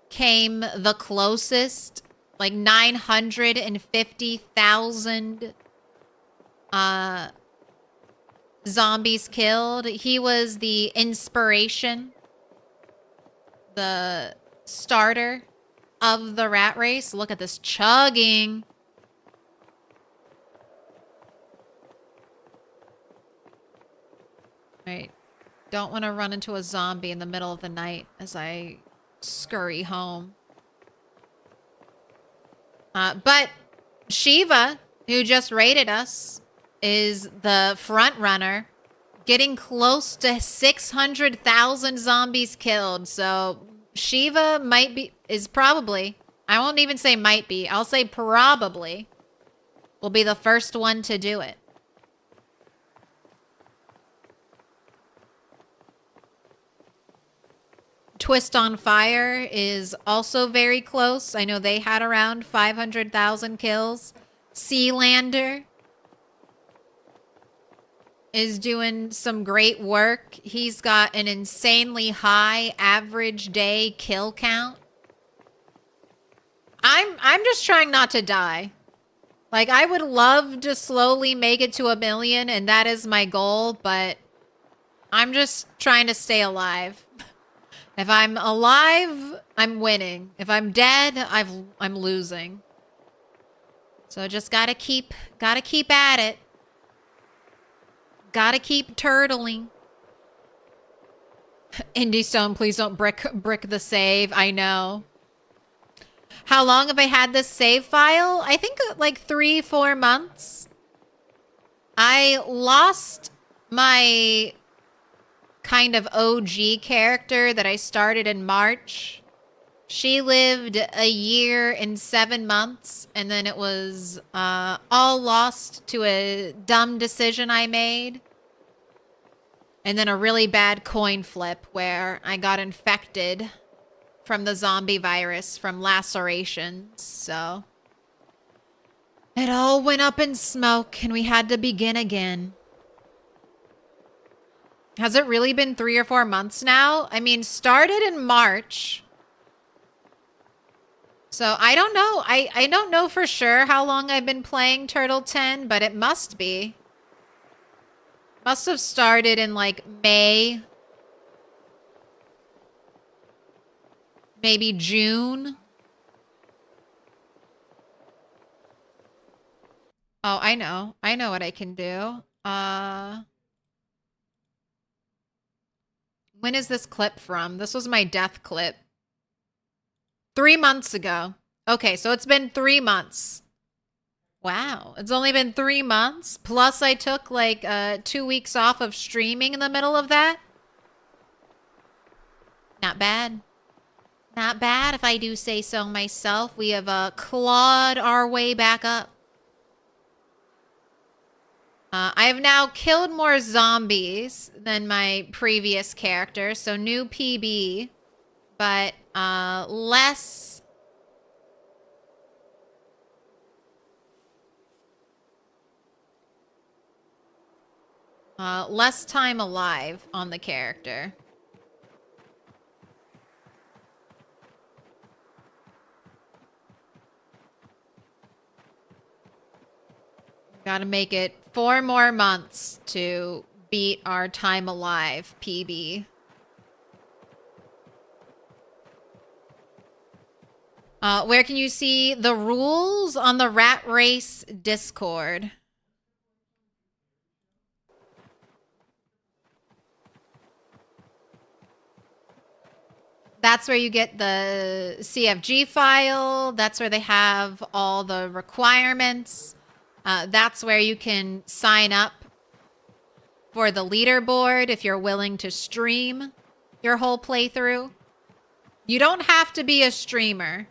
came the closest, like 950,000 zombies killed. He was the inspiration, the starter of the rat race. Look at this chugging. Right. Don't want to run into a zombie in the middle of the night as I scurry home. But Shiva, who just raided us, is the front runner, getting close to 600,000 zombies killed. So Shiva is probably, I won't even say might be, I'll say probably will be the first one to do it. Twist on Fire is also very close. I know they had around 500,000 kills. Sealander is doing some great work. He's got an insanely high average day kill count. I'm just trying not to die. Like, I would love to slowly make it to 1 million, and that is my goal, but I'm just trying to stay alive. If I'm alive, I'm winning. If I'm dead, I'm losing. So just gotta keep at it. Gotta keep turtling. Indie Stone, please don't brick the save. I know. How long have I had this save file? I think like 3-4 months. I lost my kind of OG character that I started in March. She lived a year and 7 months, and then it was all lost to a dumb decision I made. And then a really bad coin flip where I got infected from the zombie virus from lacerations. So it all went up in smoke and we had to begin again. Has it really been 3 or 4 months now? I mean, started in March. So I don't know. I don't know for sure how long I've been playing Turtle 10, but it must be. Must have started in like May. Maybe June. Oh, I know. I know what I can do. When is this clip from? This was my death clip. 3 months ago. Okay, so it's been 3 months. Wow, it's only been 3 months. Plus I took like 2 weeks off of streaming in the middle of that. Not bad. Not bad if I do say so myself. We have clawed our way back up. I have now killed more zombies than my previous character, so new PB, but less time alive on the character. Gotta make it 4 more months to beat our time alive PB. Where can you see the rules? On the Rat Race Discord. That's where you get the CFG file. That's where they have all the requirements. That's where you can sign up for the leaderboard if you're willing to stream your whole playthrough. You don't have to be a streamer,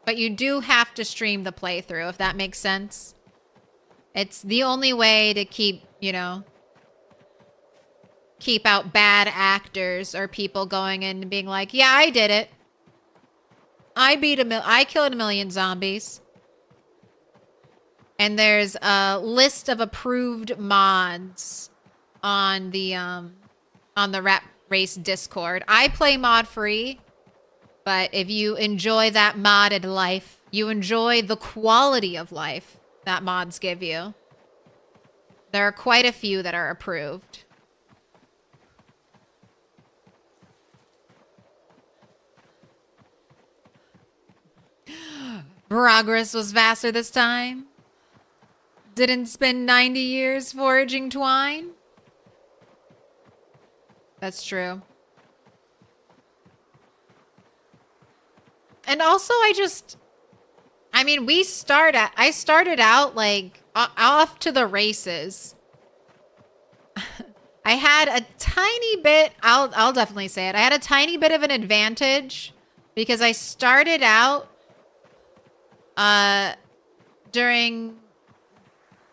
but you do have to stream the playthrough, if that makes sense. It's the only way to keep, you know, keep out bad actors or people going in and being like, yeah, I did it. I killed 1 million zombies. And there's a list of approved mods on the Rat Race Discord. I play mod free, but if you enjoy that modded life, you enjoy the quality of life that mods give you. There are quite a few that are approved. Progress was faster this time. Didn't spend 90 years foraging twine. That's true. And also I mean, I started out like off to the races. I had a tiny bit, I'll definitely say it. I had a tiny bit of an advantage because I started out during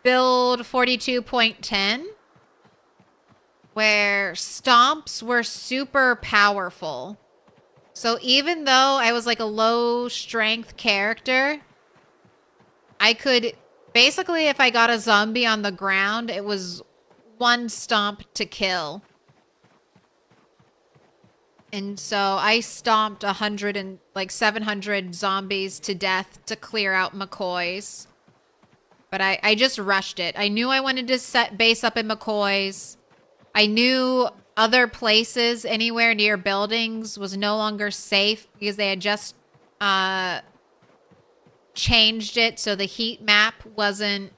build 42.10 where stomps were super powerful. So even though I was like a low strength character, I could basically, if I got a zombie on the ground, it was 1 stomp to kill. And so I stomped 700 zombies to death to clear out McCoy's. But I just rushed it. I knew I wanted to set base up in McCoy's. I knew other places anywhere near buildings was no longer safe because they had just changed it so the heat map wasn't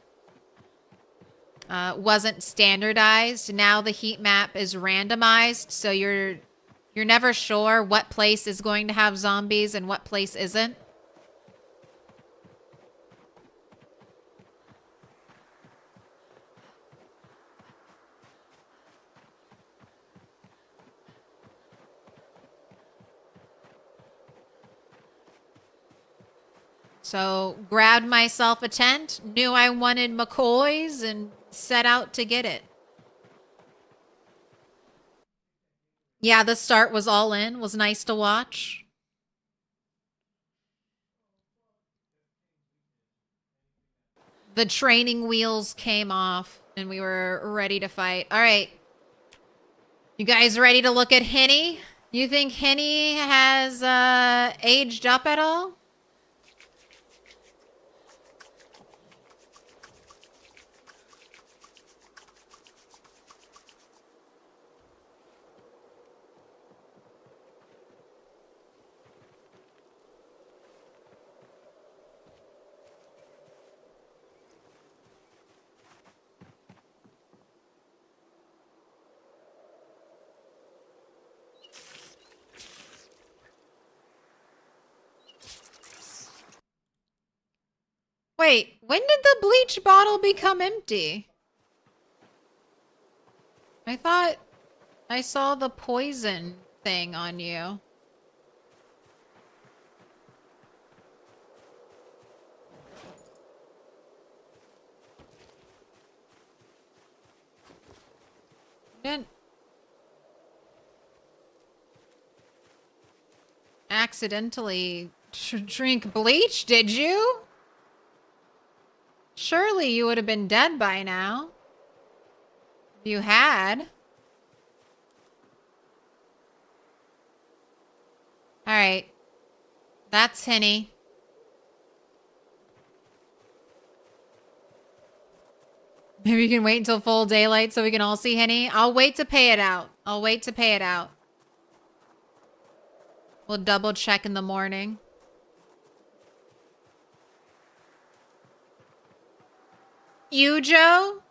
standardized. Now the heat map is randomized, so you're never sure what place is going to have zombies and what place isn't. So grabbed myself a tent, knew I wanted McCoys, and set out to get it. Yeah, the start was all in. Was nice to watch. The training wheels came off and we were ready to fight. All right. You guys ready to look at Henny? You think Henny has aged up at all? Wait, when did the bleach bottle become empty? I thought I saw the poison thing on you. Didn't accidentally drink bleach, did you? Surely you would have been dead by now. If you had. Alright. That's Henny. Maybe you can wait until full daylight so we can all see Henny. I'll wait to pay it out. I'll wait to pay it out. We'll double check in the morning. You, Joe?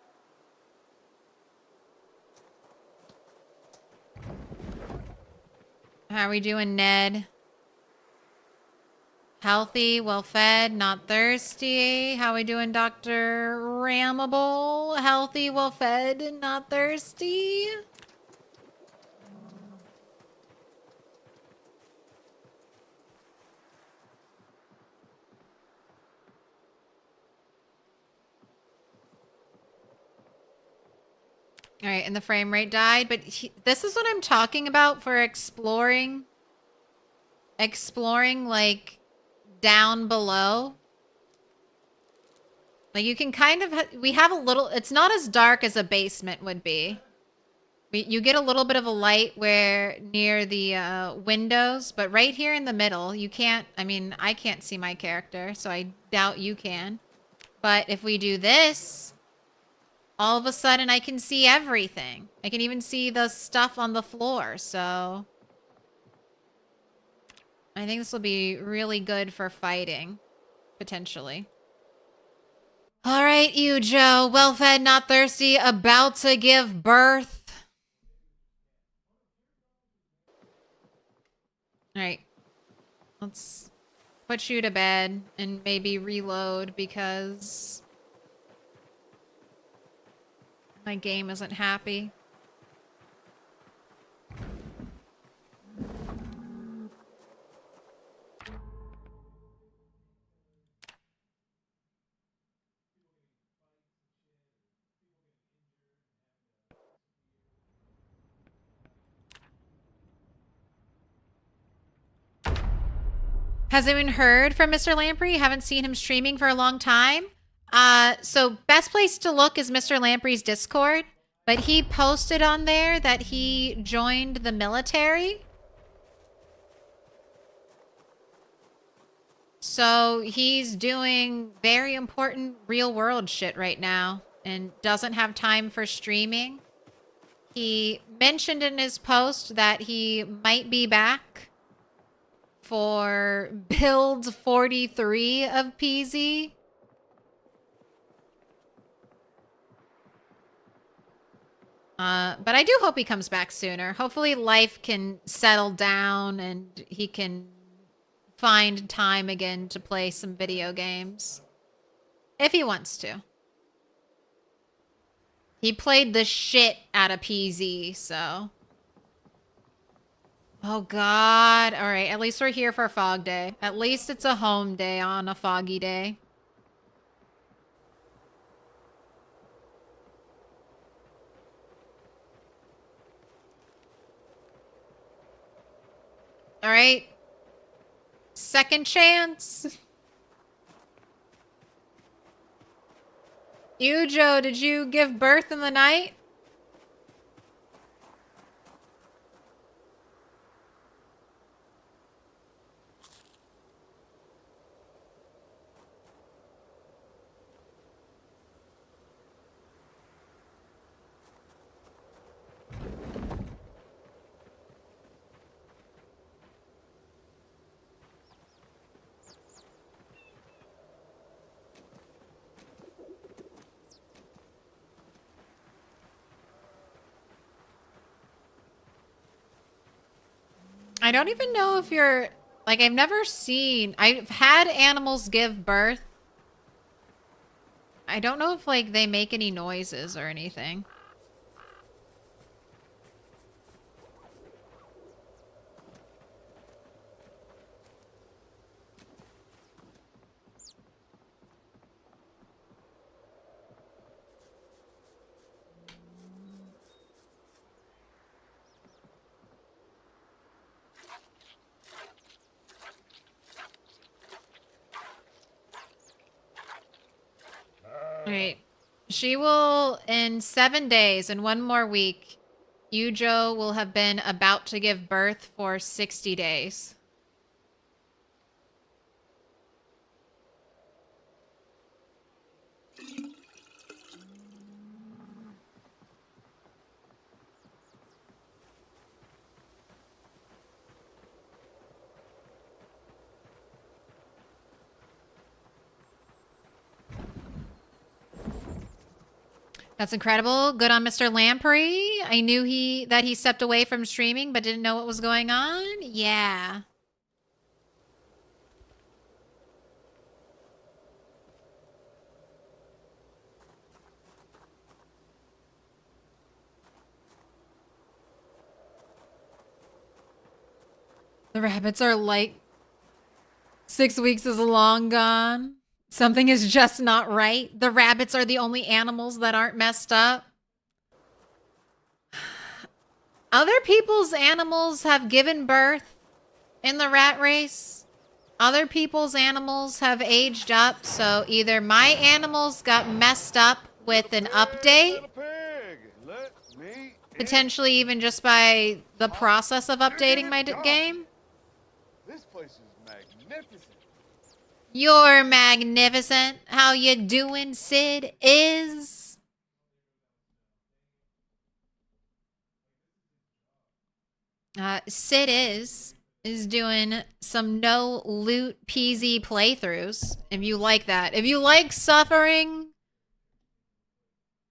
How are we doing, Ned? Healthy, well-fed, not thirsty. How are we doing, Dr. Ramable? Healthy, well-fed, not thirsty. All right, and the frame rate died, but this is what I'm talking about for exploring. Exploring, like, down below. Like, you can kind of... we have a little... It's not as dark as a basement would be. You get a little bit of a light where near the windows, but right here in the middle, you can't... I mean, I can't see my character, so I doubt you can. But if we do this... all of a sudden, I can see everything. I can even see the stuff on the floor, so... I think this will be really good for fighting, potentially. All right, you, Joe. Well-fed, not thirsty, about to give birth. All right. Let's put you to bed and maybe reload because... my game isn't happy. Has anyone heard from Mr. Lamprey? Haven't seen him streaming for a long time. So best place to look is Mr. Lamprey's Discord, but he posted on there that he joined the military. So he's doing very important real world shit right now and doesn't have time for streaming. He mentioned in his post that he might be back for build 43 of PZ. But I do hope he comes back sooner. Hopefully life can settle down and he can find time again to play some video games. If he wants to. He played the shit out of PZ, so. Oh, God. All right, at least we're here for Fog Day. At least it's a home day on a foggy day. All right. Second chance. You, Joe, did you give birth in the night? I don't even know if you're... Like, I've never seen... I've had animals give birth. I don't know if, like, they make any noises or anything. Right. She will, in 7 days, in 1 more week, Yujo will have been about to give birth for 60 days. That's incredible. Good on Mr. Lamprey. I knew that he stepped away from streaming, but didn't know what was going on. Yeah. The rabbits are like 6 weeks is long gone. Something is just not right. The rabbits are the only animals that aren't messed up. Other people's animals have given birth in the rat race. Other people's animals have aged up. So either my animals got messed up with an update, potentially even just by the process of updating my game. This place is magnificent. You're magnificent. How you doing, Sid? Sid is doing some no loot PZ playthroughs. If you like that. If you like suffering,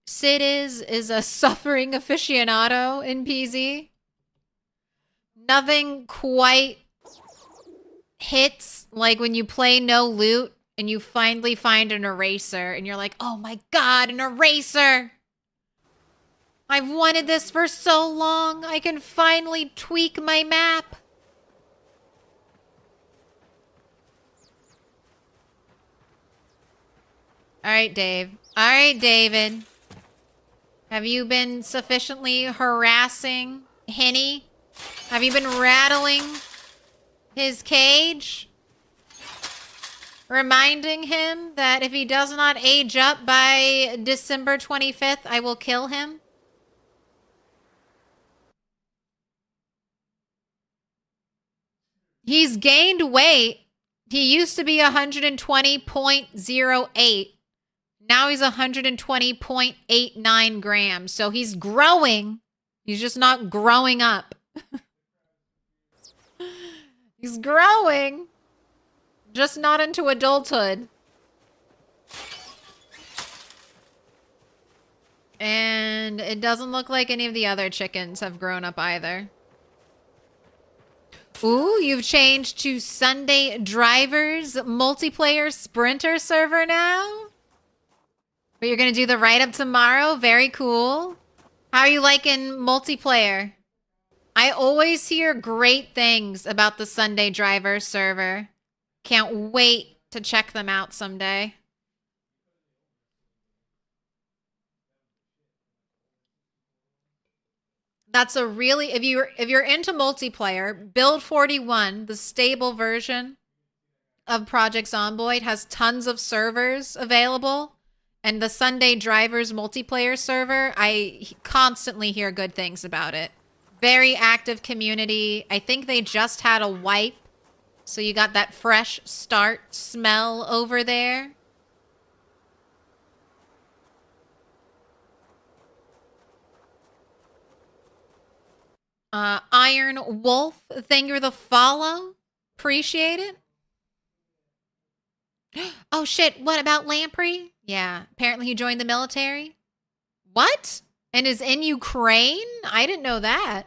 Sid is a suffering aficionado in PZ. Nothing quite hits like when you play no loot and you finally find an eraser and you're like, oh my god, an eraser! I've wanted this for so long. I can finally tweak my map. All right, Dave. All right, David. Have you been sufficiently harassing Henny? Have you been rattling his cage? Reminding him that if he does not age up by December 25th, I will kill him? He's gained weight. He used to be 120.08. Now he's 120.89 grams. So he's growing. He's just not growing up. He's growing. Just not into adulthood. And And it doesn't look like any of the other chickens have grown up either. Ooh, you've changed to Sunday Drivers multiplayer sprinter server now? But you're going to do the write-up tomorrow? Very cool. How are you liking multiplayer? I always hear great things about the Sunday Drivers server. Can't wait to check them out someday. That's a really, if you're into multiplayer, Build 41, the stable version of Project Zomboid, has tons of servers available. And the Sunday Drivers multiplayer server, I constantly hear good things about it. Very active community. I think they just had a wipe. So you got that fresh start smell over there. Iron Wolf, thank you for the follow. Appreciate it. Oh shit, what about Lamprey? Yeah, apparently he joined the military. What? And is in Ukraine? I didn't know that.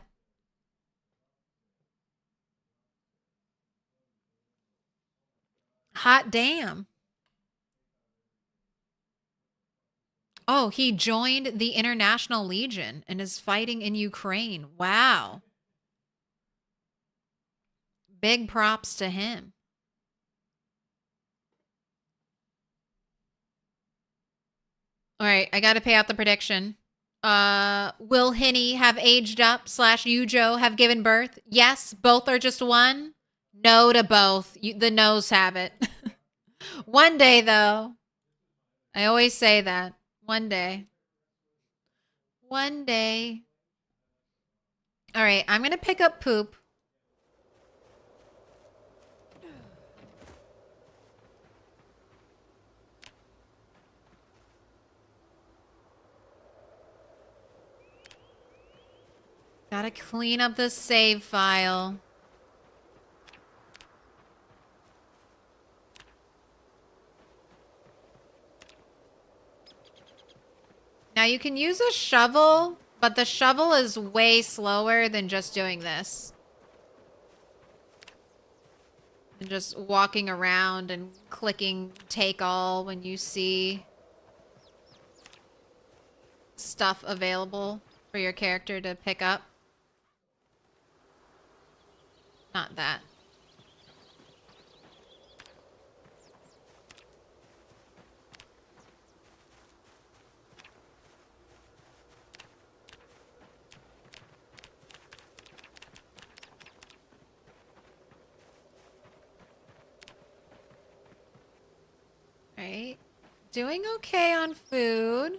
Hot damn. Oh, he joined the International Legion and is fighting in Ukraine. Wow. Big props to him. All right, I got to pay out the prediction. Will Hinny have aged up / Yujo have given birth? Yes, both are just one. No to both. The no's have it. One day, though. I always say that. One day. One day. All right, I'm going to pick up poop. Gotta clean up the save file. Now you can use a shovel, but the shovel is way slower than just doing this. And just walking around and clicking take all when you see stuff available for your character to pick up. Not that. Right. Doing okay on food.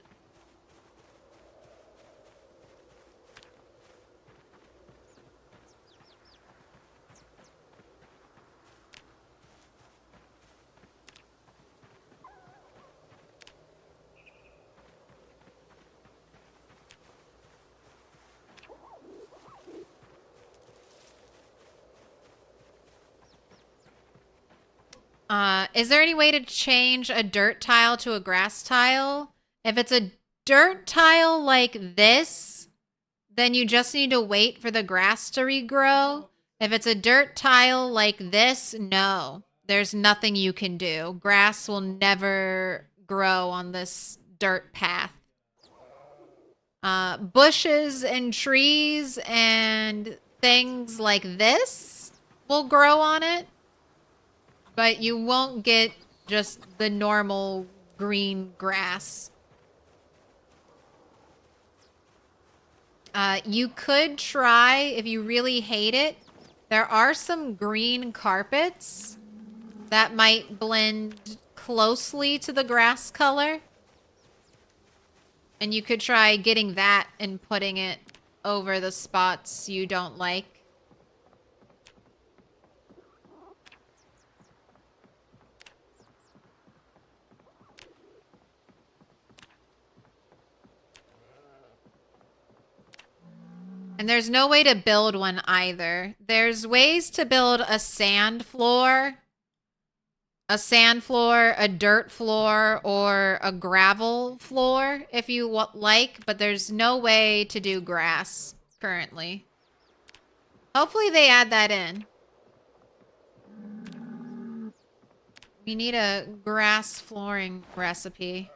Is there any way to change a dirt tile to a grass tile? If it's a dirt tile like this, then you just need to wait for the grass to regrow. If it's a dirt tile like this, no. There's nothing you can do. Grass will never grow on this dirt path. Bushes and trees and things like this will grow on it. But you won't get just the normal green grass. You could try, if you really hate it, there are some green carpets that might blend closely to the grass color. And you could try getting that and putting it over the spots you don't like. And there's no way to build one either. There's ways to build a sand floor, a sand floor, a dirt floor, or a gravel floor if you like, but there's no way to do grass currently. Hopefully they add that in. We need a grass flooring recipe.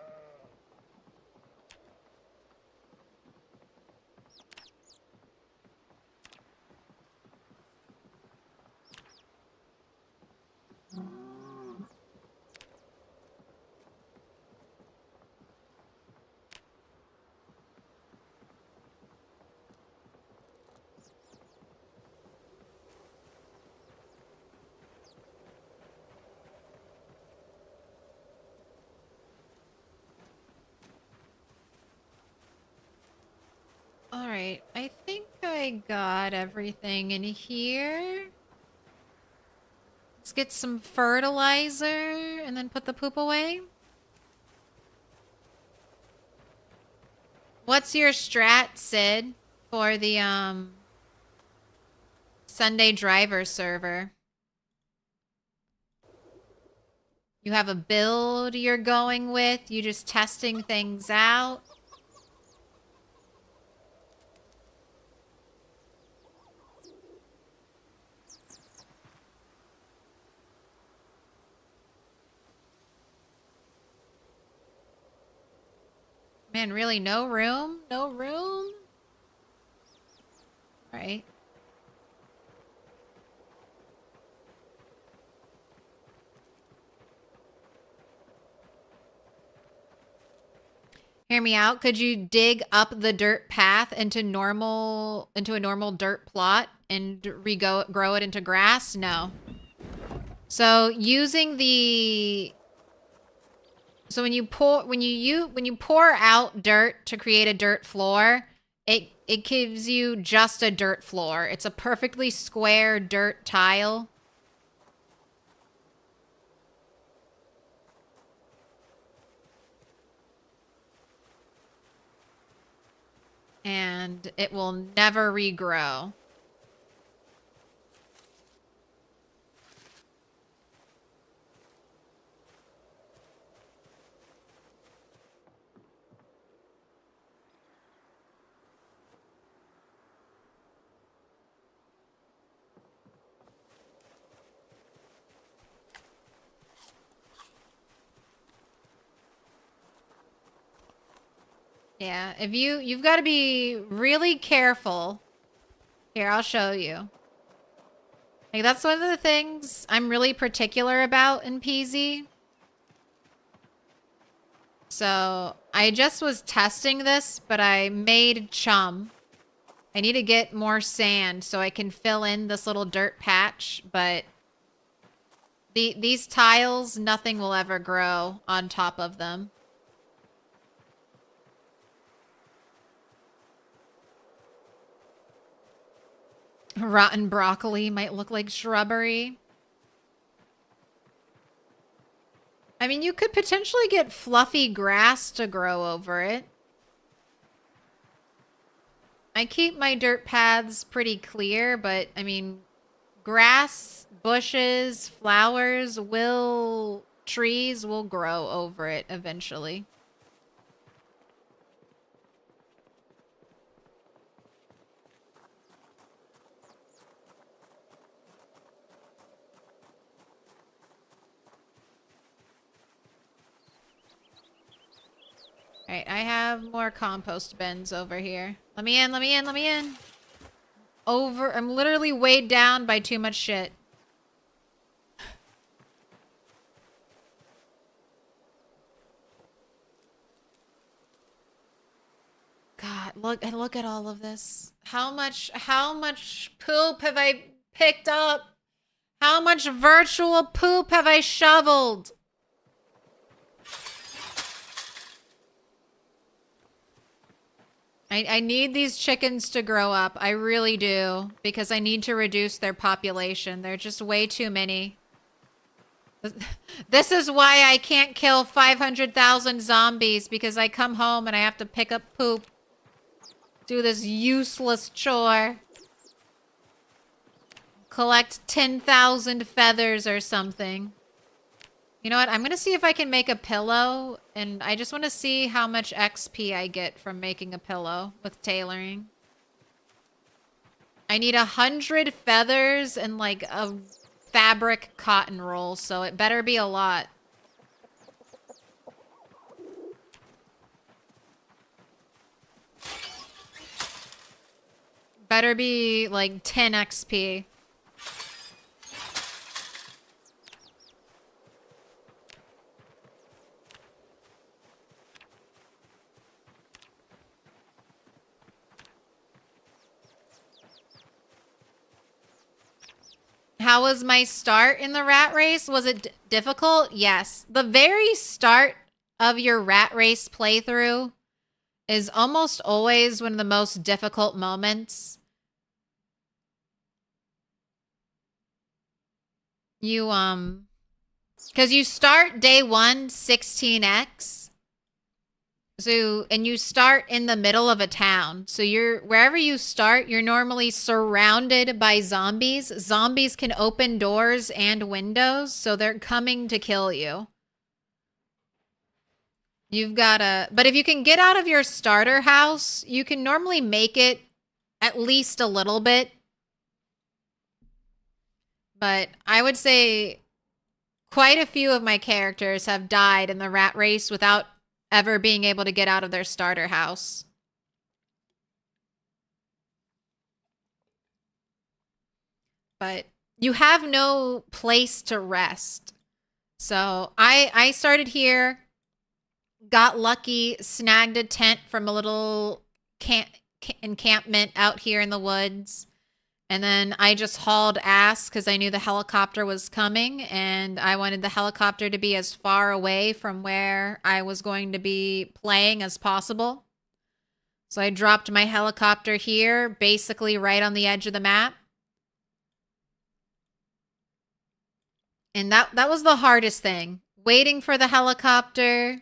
Alright, I think I got everything in here. Let's get some fertilizer and then put the poop away. What's your strat, Sid, for the Sunday driver server? You have a build you're going with? You just testing things out? Man, really? No room? No room? Right. Hear me out. Could you dig up the dirt path into a normal dirt plot and grow it into grass? No. So using the when you pour out dirt to create a dirt floor, it gives you just a dirt floor. It's a perfectly square dirt tile. And it will never regrow. Yeah, if you've got to be really careful. Here, I'll show you. Like, that's one of the things I'm really particular about in PZ. So, I just was testing this, but I made chum. I need to get more sand so I can fill in this little dirt patch, but these tiles, nothing will ever grow on top of them. Rotten broccoli might look like shrubbery. I mean, you could potentially get fluffy grass to grow over it. I keep my dirt paths pretty clear, but I mean, grass, bushes, flowers trees will grow over it eventually. Alright, I have more compost bins over here. Let me in, let me in, let me in. I'm literally weighed down by too much shit. God, look at all of this. How much poop have I picked up? How much virtual poop have I shoveled? I need these chickens to grow up. I really do. Because I need to reduce their population. They're just way too many. This is why I can't kill 500,000 zombies. Because I come home and I have to pick up poop. Do this useless chore. Collect 10,000 feathers or something. You know what? I'm going to see if I can make a pillow, and I just want to see how much XP I get from making a pillow with tailoring. I need 100 feathers and like a fabric cotton roll, so it better be a lot. Better be like 10 XP. How was my start in the rat race? Was it difficult? Yes. The very start of your rat race playthrough is almost always one of the most difficult moments. You, because you start day 1, 16x. So, and you start in the middle of a town. So wherever you start, you're normally surrounded by zombies. Zombies can open doors and windows, so they're coming to kill you. But if you can get out of your starter house, you can normally make it at least a little bit. But I would say quite a few of my characters have died in the rat race without ever being able to get out of their starter house. But you have no place to rest. So I started here, got lucky, snagged a tent from a little encampment out here in the woods. And then I just hauled ass because I knew the helicopter was coming, and I wanted the helicopter to be as far away from where I was going to be playing as possible. So I dropped my helicopter here, basically right on the edge of the map. And that was the hardest thing. Waiting for the helicopter.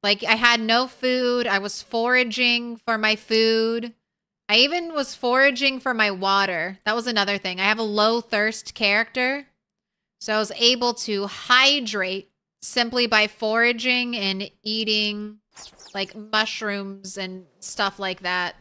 Like, I had no food. I was foraging for my food. I even was foraging for my water. That was another thing. I have a low thirst character. So I was able to hydrate simply by foraging and eating like mushrooms and stuff like that.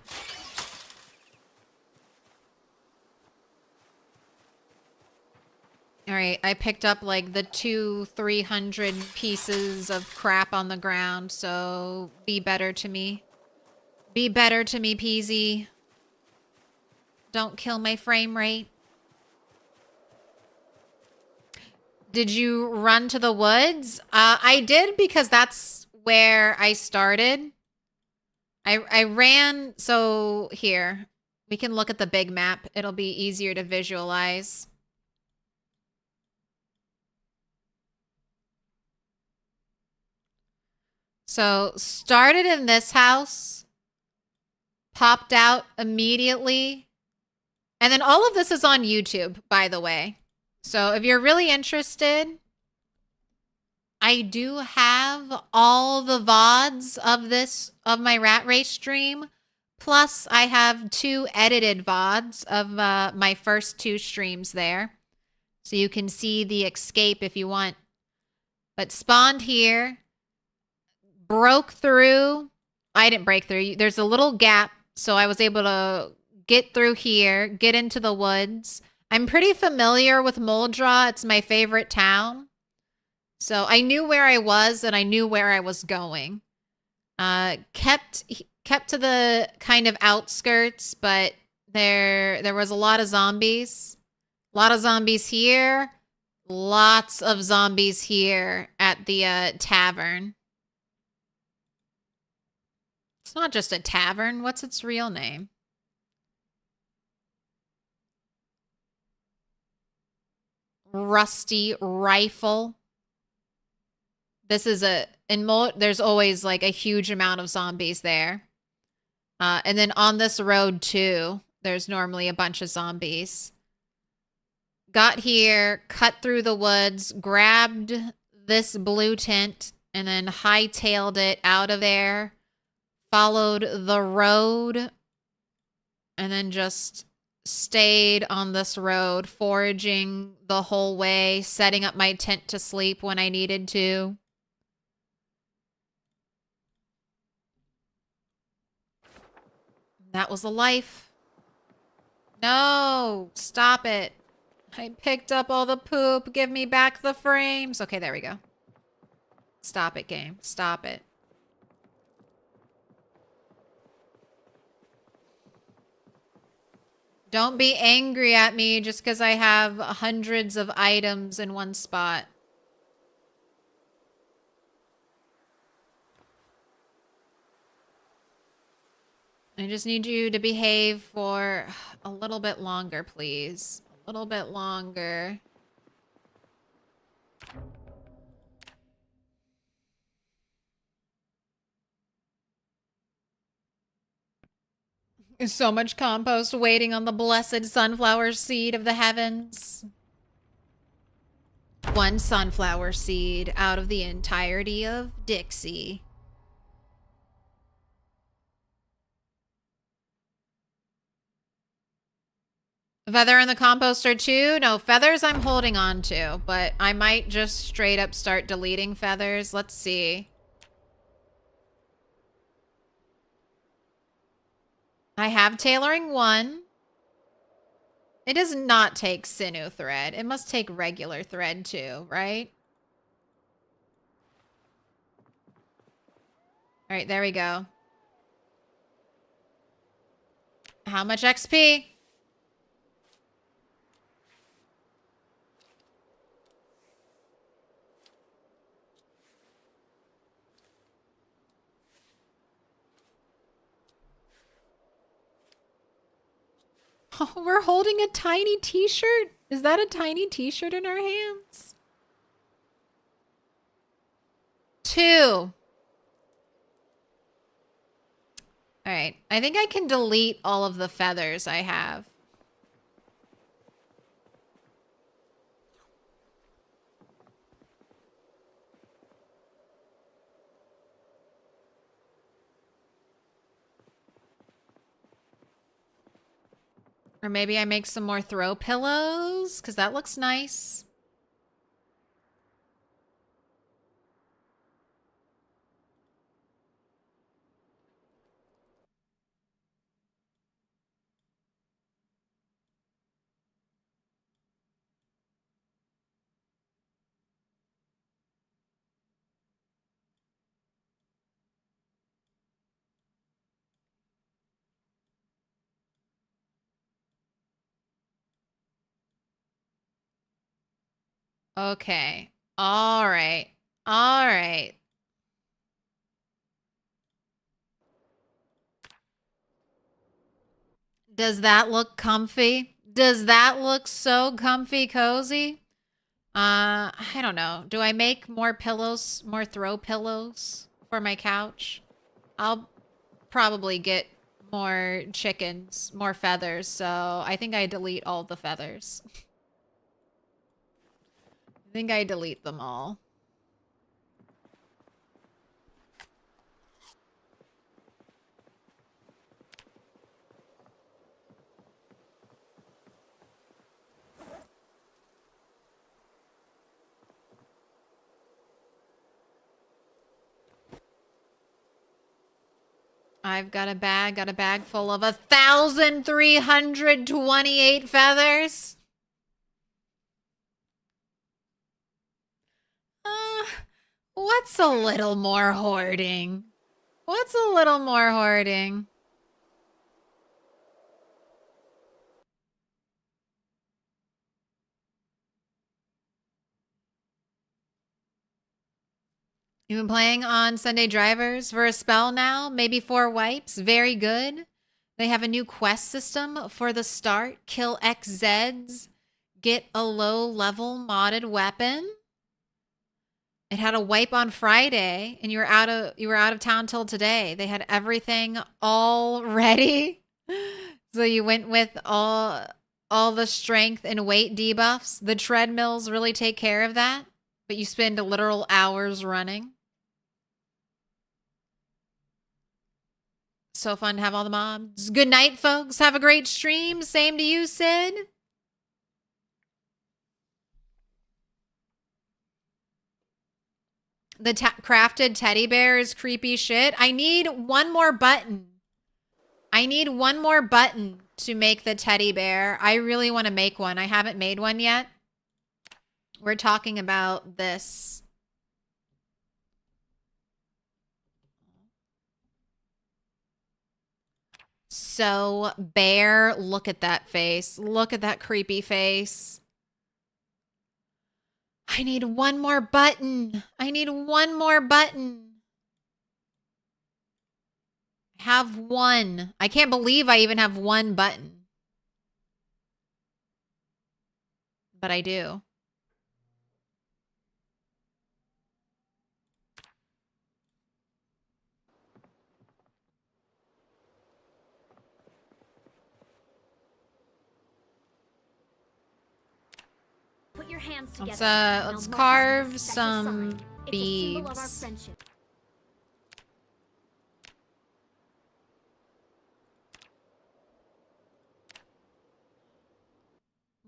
All right, I picked up like the 300 pieces of crap on the ground, so be better to me. Be better to me, Peasy. Don't kill my frame rate. Did you run to the woods? I did because that's where I started. I ran, so here. We can look at the big map. It'll be easier to visualize. So, started in this house. Popped out immediately. And then all of this is on YouTube, by the way. So if you're really interested, I do have all the VODs of my rat race stream. Plus, I have 2 edited VODs of my first 2 streams there. So you can see the escape if you want. But spawned here. Broke through. I didn't break through. There's a little gap. So I was able to get through here, get into the woods. I'm pretty familiar with Muldraw. It's my favorite town. So I knew where I was and I knew where I was going. Kept to the kind of outskirts, but there was a lot of zombies. A lot of zombies here. Lots of zombies here at the tavern. It's not just a tavern. What's its real name? Rusty Rifle. This is there's always like a huge amount of zombies there. And then on this road too, there's normally a bunch of zombies. Got here, cut through the woods, grabbed this blue tent, and then hightailed it out of there. Followed the road, and then just stayed on this road, foraging the whole way, setting up my tent to sleep when I needed to. That was a life. No, stop it. I picked up all the poop. Give me back the frames. Okay, there we go. Stop it, game. Stop it. Don't be angry at me just because I have hundreds of items in one spot. I just need you to behave for a little bit longer, please. A little bit longer. There's so much compost waiting on the blessed sunflower seed of the heavens. One sunflower seed out of the entirety of Dixie. Feather in the composter too? No, feathers I'm holding on to, but I might just straight up start deleting feathers. Let's see. I have tailoring 1. It does not take sinew thread. It must take regular thread too, right? All right, there we go. How much XP? Oh, we're holding a tiny t-shirt? Is that a tiny t-shirt in our hands? 2. All right. I think I can delete all of the feathers I have. Or maybe I make some more throw pillows, because that looks nice. Okay. All right. All right. Does that look comfy? Does that look so comfy cozy? I don't know. Do I make more pillows, more throw pillows for my couch? I'll probably get more chickens, more feathers, so I think I delete all the feathers. I think I delete them all. I've got a bag full of 1,328 feathers. What's a little more hoarding? What's a little more hoarding? You've been playing on Sunday Drivers for a spell now, maybe 4 wipes. Very good. They have a new quest system for the start. Kill XZs. Get a low-level modded weapon. It had a wipe on Friday, and you were out of town till today. They had everything all ready. So you went with all the strength and weight debuffs. The treadmills really take care of that, but you spend literal hours running. So fun to have all the mobs. Good night, folks. Have a great stream. Same to you, Sid. The crafted teddy bear is creepy shit. I need one more button. I need one more button to make the teddy bear. I really want to make one. I haven't made one yet. We're talking about this. So, bear, look at that face. Look at that creepy face. I need one more button. I need one more button. I have one. I can't believe I even have one button. But I do. Put your hands together. Let's and let's I'll mark us with a carve special some sign. It's a symbol of our beads. friendship.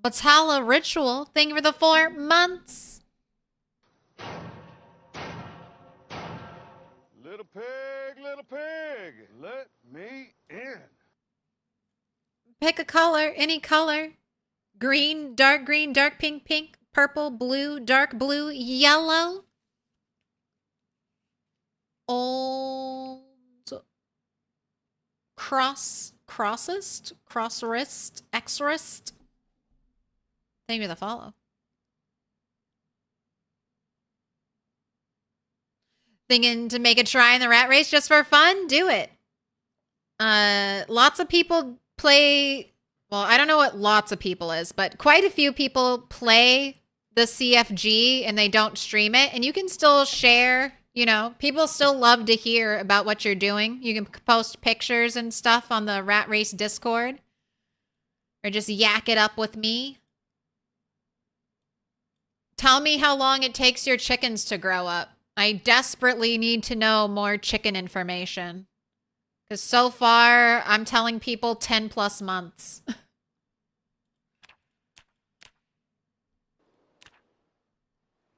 Batala Ritual. Thank you for the 4 months. Little pig, let me in. Pick a color, any color. Green, dark pink, pink, purple, blue, dark blue, yellow. Old crossest, cross wrist, X wrist. Thank you for the follow. Thinking to make a try in the rat race just for fun? Do it. Lots of people play. Well, I don't know what lots of people is, but quite a few people play the CFG and they don't stream it. And you can still share, you know, people still love to hear about what you're doing. You can post pictures and stuff on the Rat Race Discord. Or just yak it up with me. Tell me how long it takes your chickens to grow up. I desperately need to know more chicken information. Because so far, I'm telling people 10 plus months.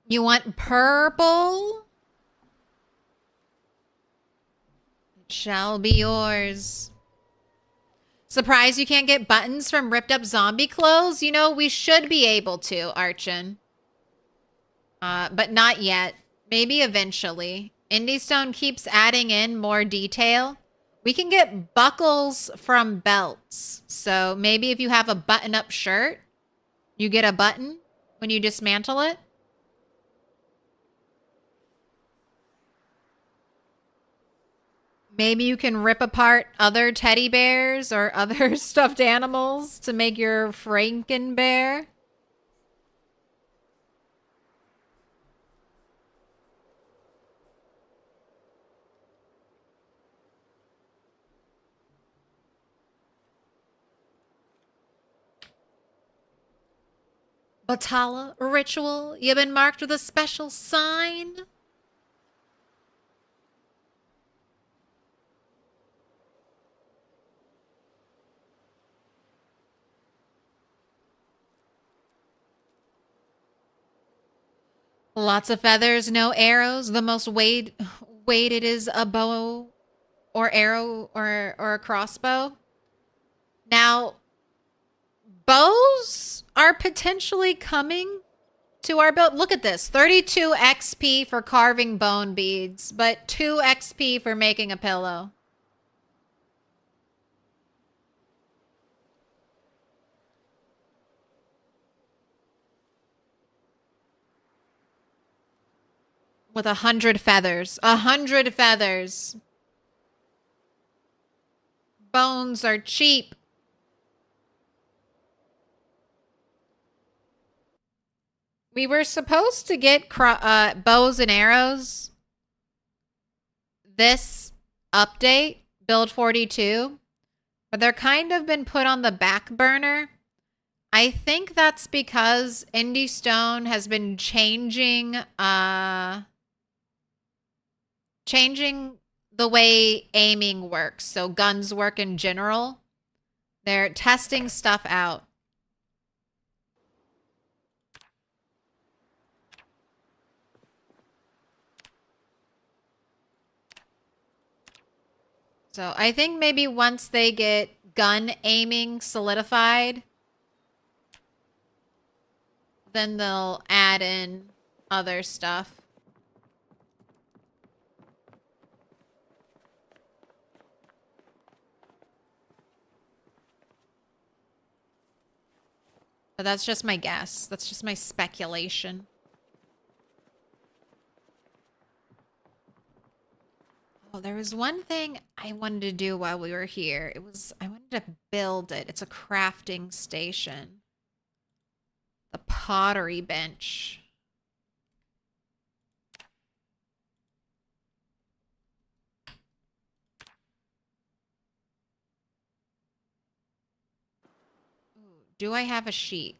You want purple? It shall be yours. Surprised you can't get buttons from ripped up zombie clothes? You know, we should be able to, Archon. But not yet. Maybe eventually. Indiestone keeps adding in more detail. We can get buckles from belts. So maybe if you have a button-up shirt, you get a button when you dismantle it. Maybe you can rip apart other teddy bears or other stuffed animals to make your Frankenbear. Batala Ritual, you've been marked with a special sign. Lots of feathers, no arrows. The most weighted is a bow or arrow or a crossbow. Now, bows are potentially coming to our build. Look at this. 32 XP for carving bone beads, but 2 XP for making a pillow. With 100 feathers. 100 feathers. Bones are cheap. We were supposed to get bows and arrows this update, build 42, but they're kind of been put on the back burner. I think that's because Indiestone has been changing the way aiming works. So guns work in general. They're testing stuff out. So I think maybe once they get gun aiming solidified, then they'll add in other stuff. But that's just my guess. That's just my speculation. Oh, there was one thing I wanted to do while we were here. I wanted to build it. It's a crafting station. The pottery bench. Ooh, do I have a sheet?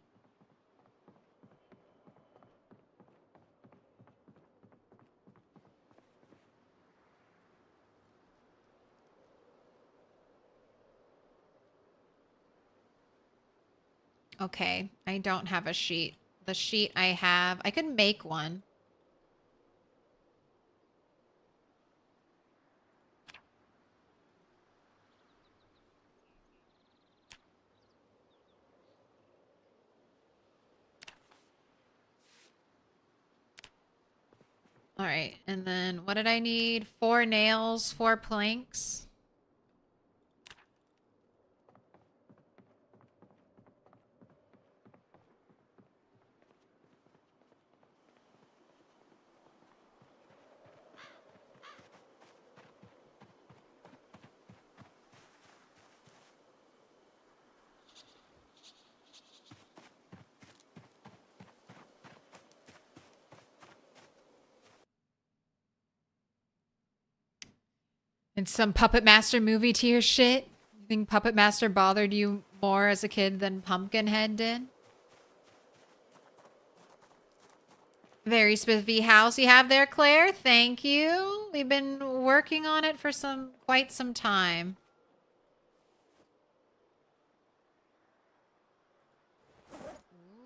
Okay, I don't have a sheet. The sheet I have, I could make one. All right, and then what did I need? 4 nails, 4 planks. And some Puppet Master movie tier shit? You think Puppet Master bothered you more as a kid than Pumpkinhead did? Very spiffy house you have there, Claire. Thank you. We've been working on it for quite some time.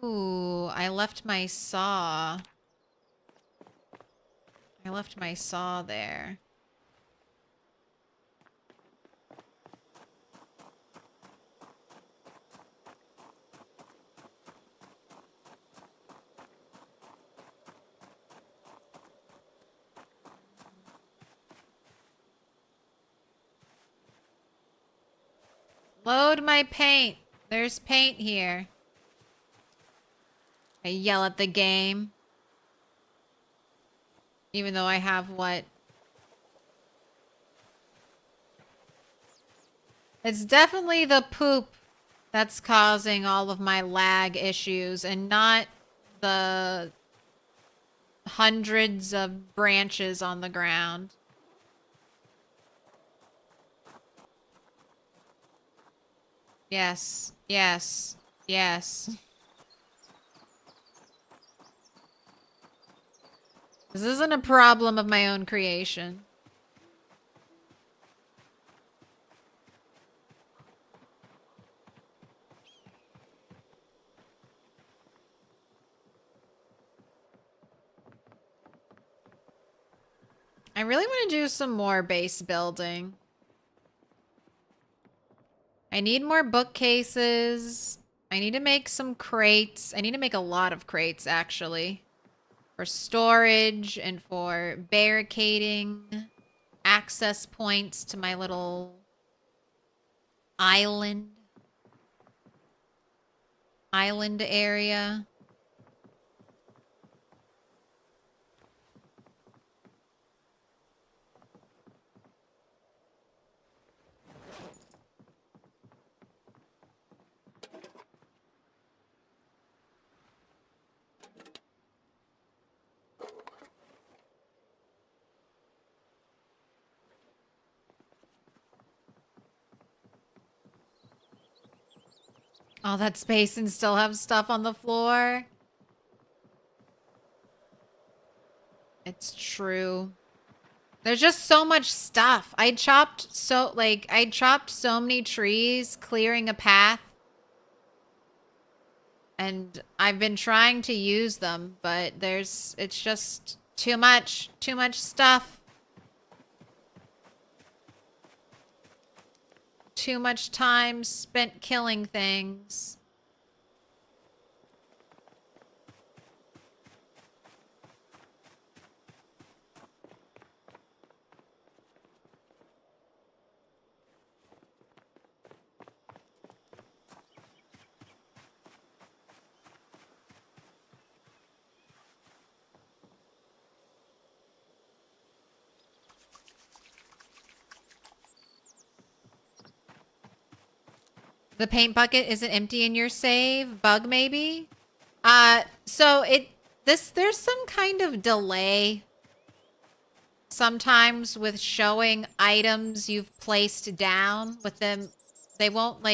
Ooh, I left my saw. I left my saw there. Load my paint. There's paint here. I yell at the game. Even though I have what? It's definitely the poop that's causing all of my lag issues and not the hundreds of branches on the ground. Yes, yes, yes. This isn't a problem of my own creation. I really want to do some more base building. I need more bookcases. I need to make some crates. I need to make a lot of crates, actually. For storage and for barricading access points to my little island area. All that space and still have stuff on the floor. It's true. There's just so much stuff. I chopped so many trees, clearing a path. And I've been trying to use them, but it's just too much stuff. Too much time spent killing things. The paint bucket isn't empty in your save. Bug maybe? So there's some kind of delay sometimes with showing items you've placed down with them. They won't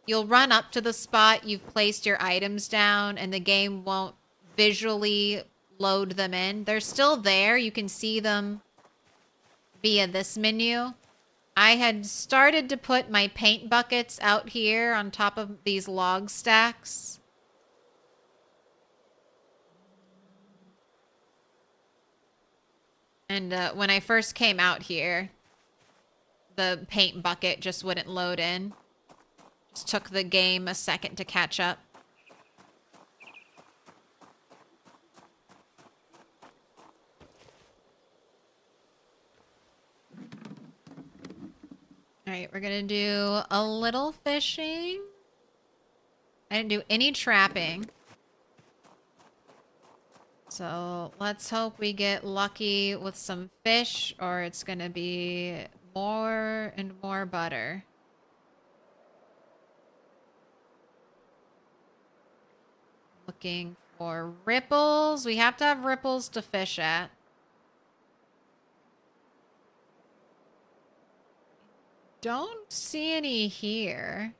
you'll run up to the spot you've placed your items down and the game won't visually load them in. They're still there. You can see them via this menu. I had started to put my paint buckets out here on top of these log stacks. And when I first came out here, the paint bucket just wouldn't load in. Just took the game a second to catch up. All right, we're gonna do a little fishing. I didn't do any trapping. So let's hope we get lucky with some fish, or it's gonna be more and more butter. Looking for ripples. We have to have ripples to fish at. Don't see any here.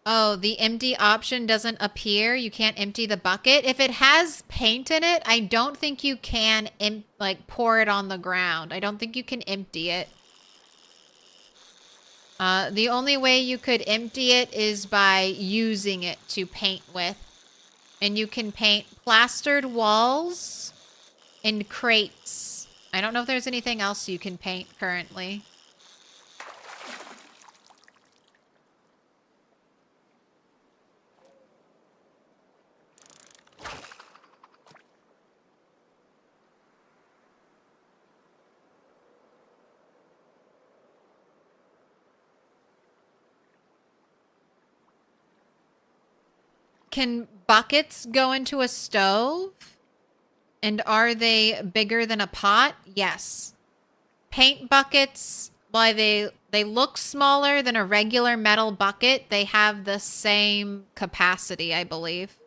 Oh, the empty option doesn't appear. You can't empty the bucket. If it has paint in it, I don't think you can pour it on the ground. I don't think you can empty it. The only way you could empty it is by using it to paint with. And you can paint plastered walls and crates. I don't know if there's anything else you can paint currently. Can buckets go into a stove? And are they bigger than a pot? Yes. Paint buckets, while they look smaller than a regular metal bucket, they have the same capacity, I believe.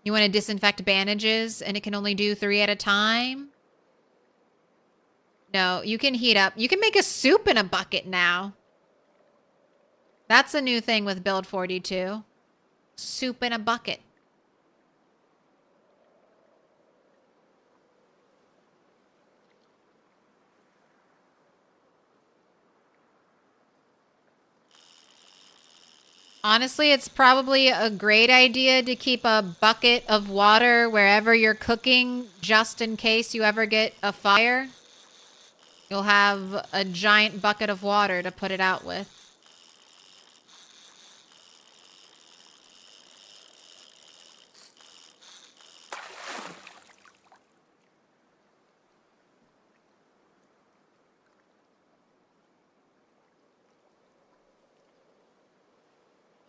You want to disinfect bandages and it can only do 3 at a time? No, you can heat up. You can make a soup in a bucket now. That's a new thing with Build 42. Soup in a bucket. Honestly, it's probably a great idea to keep a bucket of water wherever you're cooking, just in case you ever get a fire. You'll have a giant bucket of water to put it out with.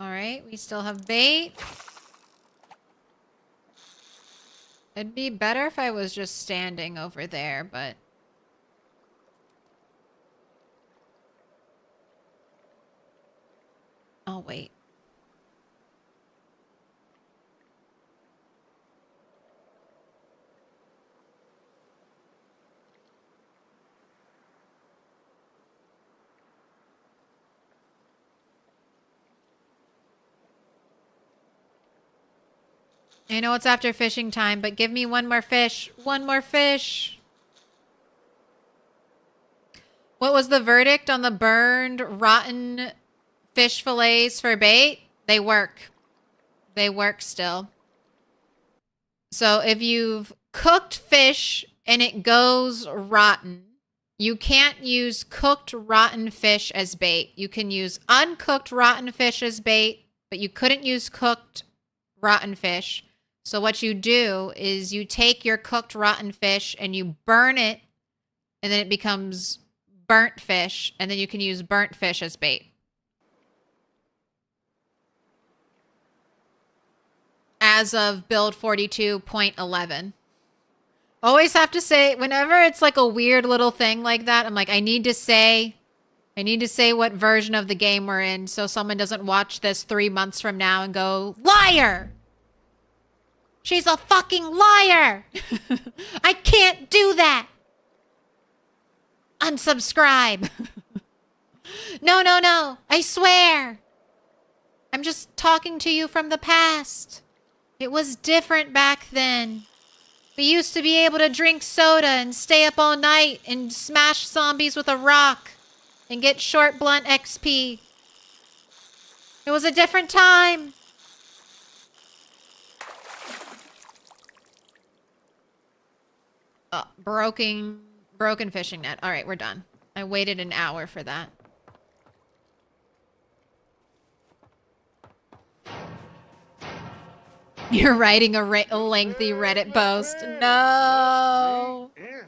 All right, we still have bait. It'd be better if I was just standing over there, but... Oh, wait. I know it's after fishing time, but give me one more fish. One more fish. What was the verdict on the burned, rotten fish fillets for bait? They work. They work still. So if you've cooked fish and it goes rotten, you can't use cooked rotten fish as bait. You can use uncooked rotten fish as bait, but you couldn't use cooked rotten fish. So what you do is you take your cooked rotten fish and you burn it, and then it becomes burnt fish, and then you can use burnt fish as bait. As of build 42.11. Always have to say, whenever it's like a weird little thing like that, I'm like, I need to say what version of the game we're in so someone doesn't watch this 3 months from now and go, liar! She's a fucking liar! I can't do that! Unsubscribe! No, no, no! I swear! I'm just talking to you from the past. It was different back then. We used to be able to drink soda and stay up all night and smash zombies with a rock and get short blunt XP. It was a different time. Broken fishing net. All right, we're done. I waited an hour for that. You're writing a lengthy Reddit post. No. Let me in.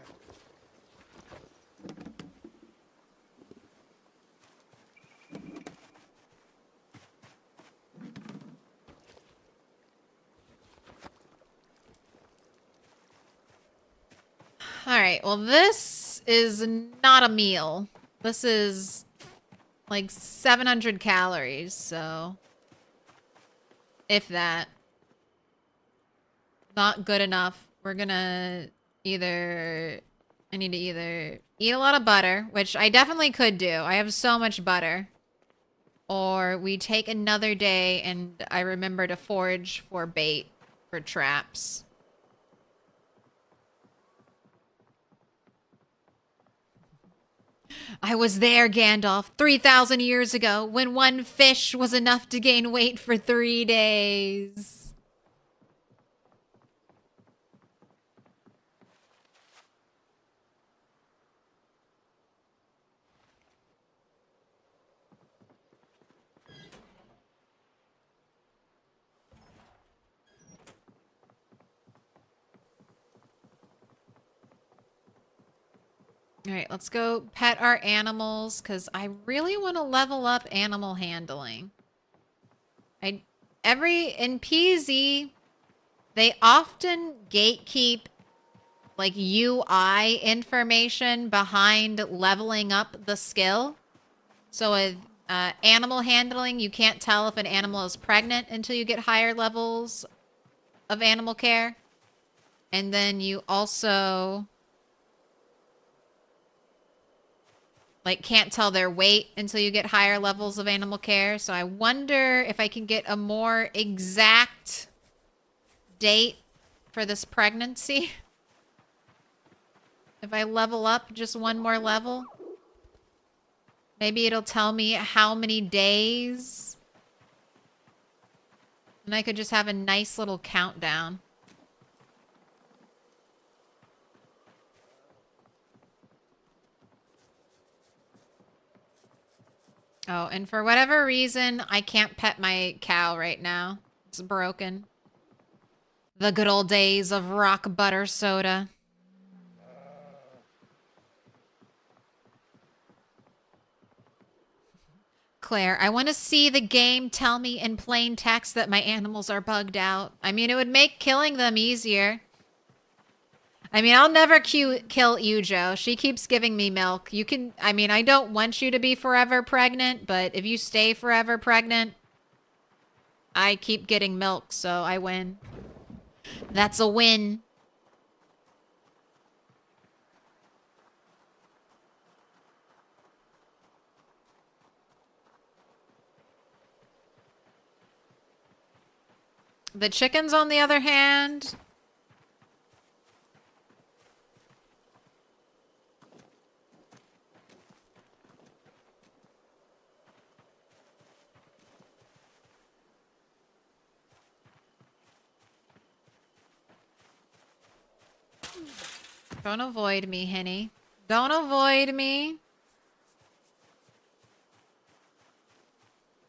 All right. Well, this is not a meal. This is like 700 calories, so if that. Not good enough. We're gonna I need to either eat a lot of butter, which I definitely could do. I have so much butter. Or we take another day and I remember to forage for bait for traps. I was there, Gandalf, 3,000 years ago, when one fish was enough to gain weight for 3 days. All right, let's go pet our animals because I really want to level up animal handling. In PZ, they often gatekeep like UI information behind leveling up the skill. So with animal handling, you can't tell if an animal is pregnant until you get higher levels of animal care. And then you also like can't tell their weight until you get higher levels of animal care. So I wonder if I can get a more exact date for this pregnancy. If I level up just one more level, maybe it'll tell me how many days. And I could just have a nice little countdown. Oh, and for whatever reason, I can't pet my cow right now. It's broken. The good old days of rock butter soda. Claire, I want to see the game tell me in plain text that my animals are bugged out. I mean, it would make killing them easier. I mean, I'll never kill you, Joe. She keeps giving me milk. You can, I mean, I don't want you to be forever pregnant, but if you stay forever pregnant, I keep getting milk, so I win. That's a win. The chickens, on the other hand, don't avoid me, Henny. Don't avoid me.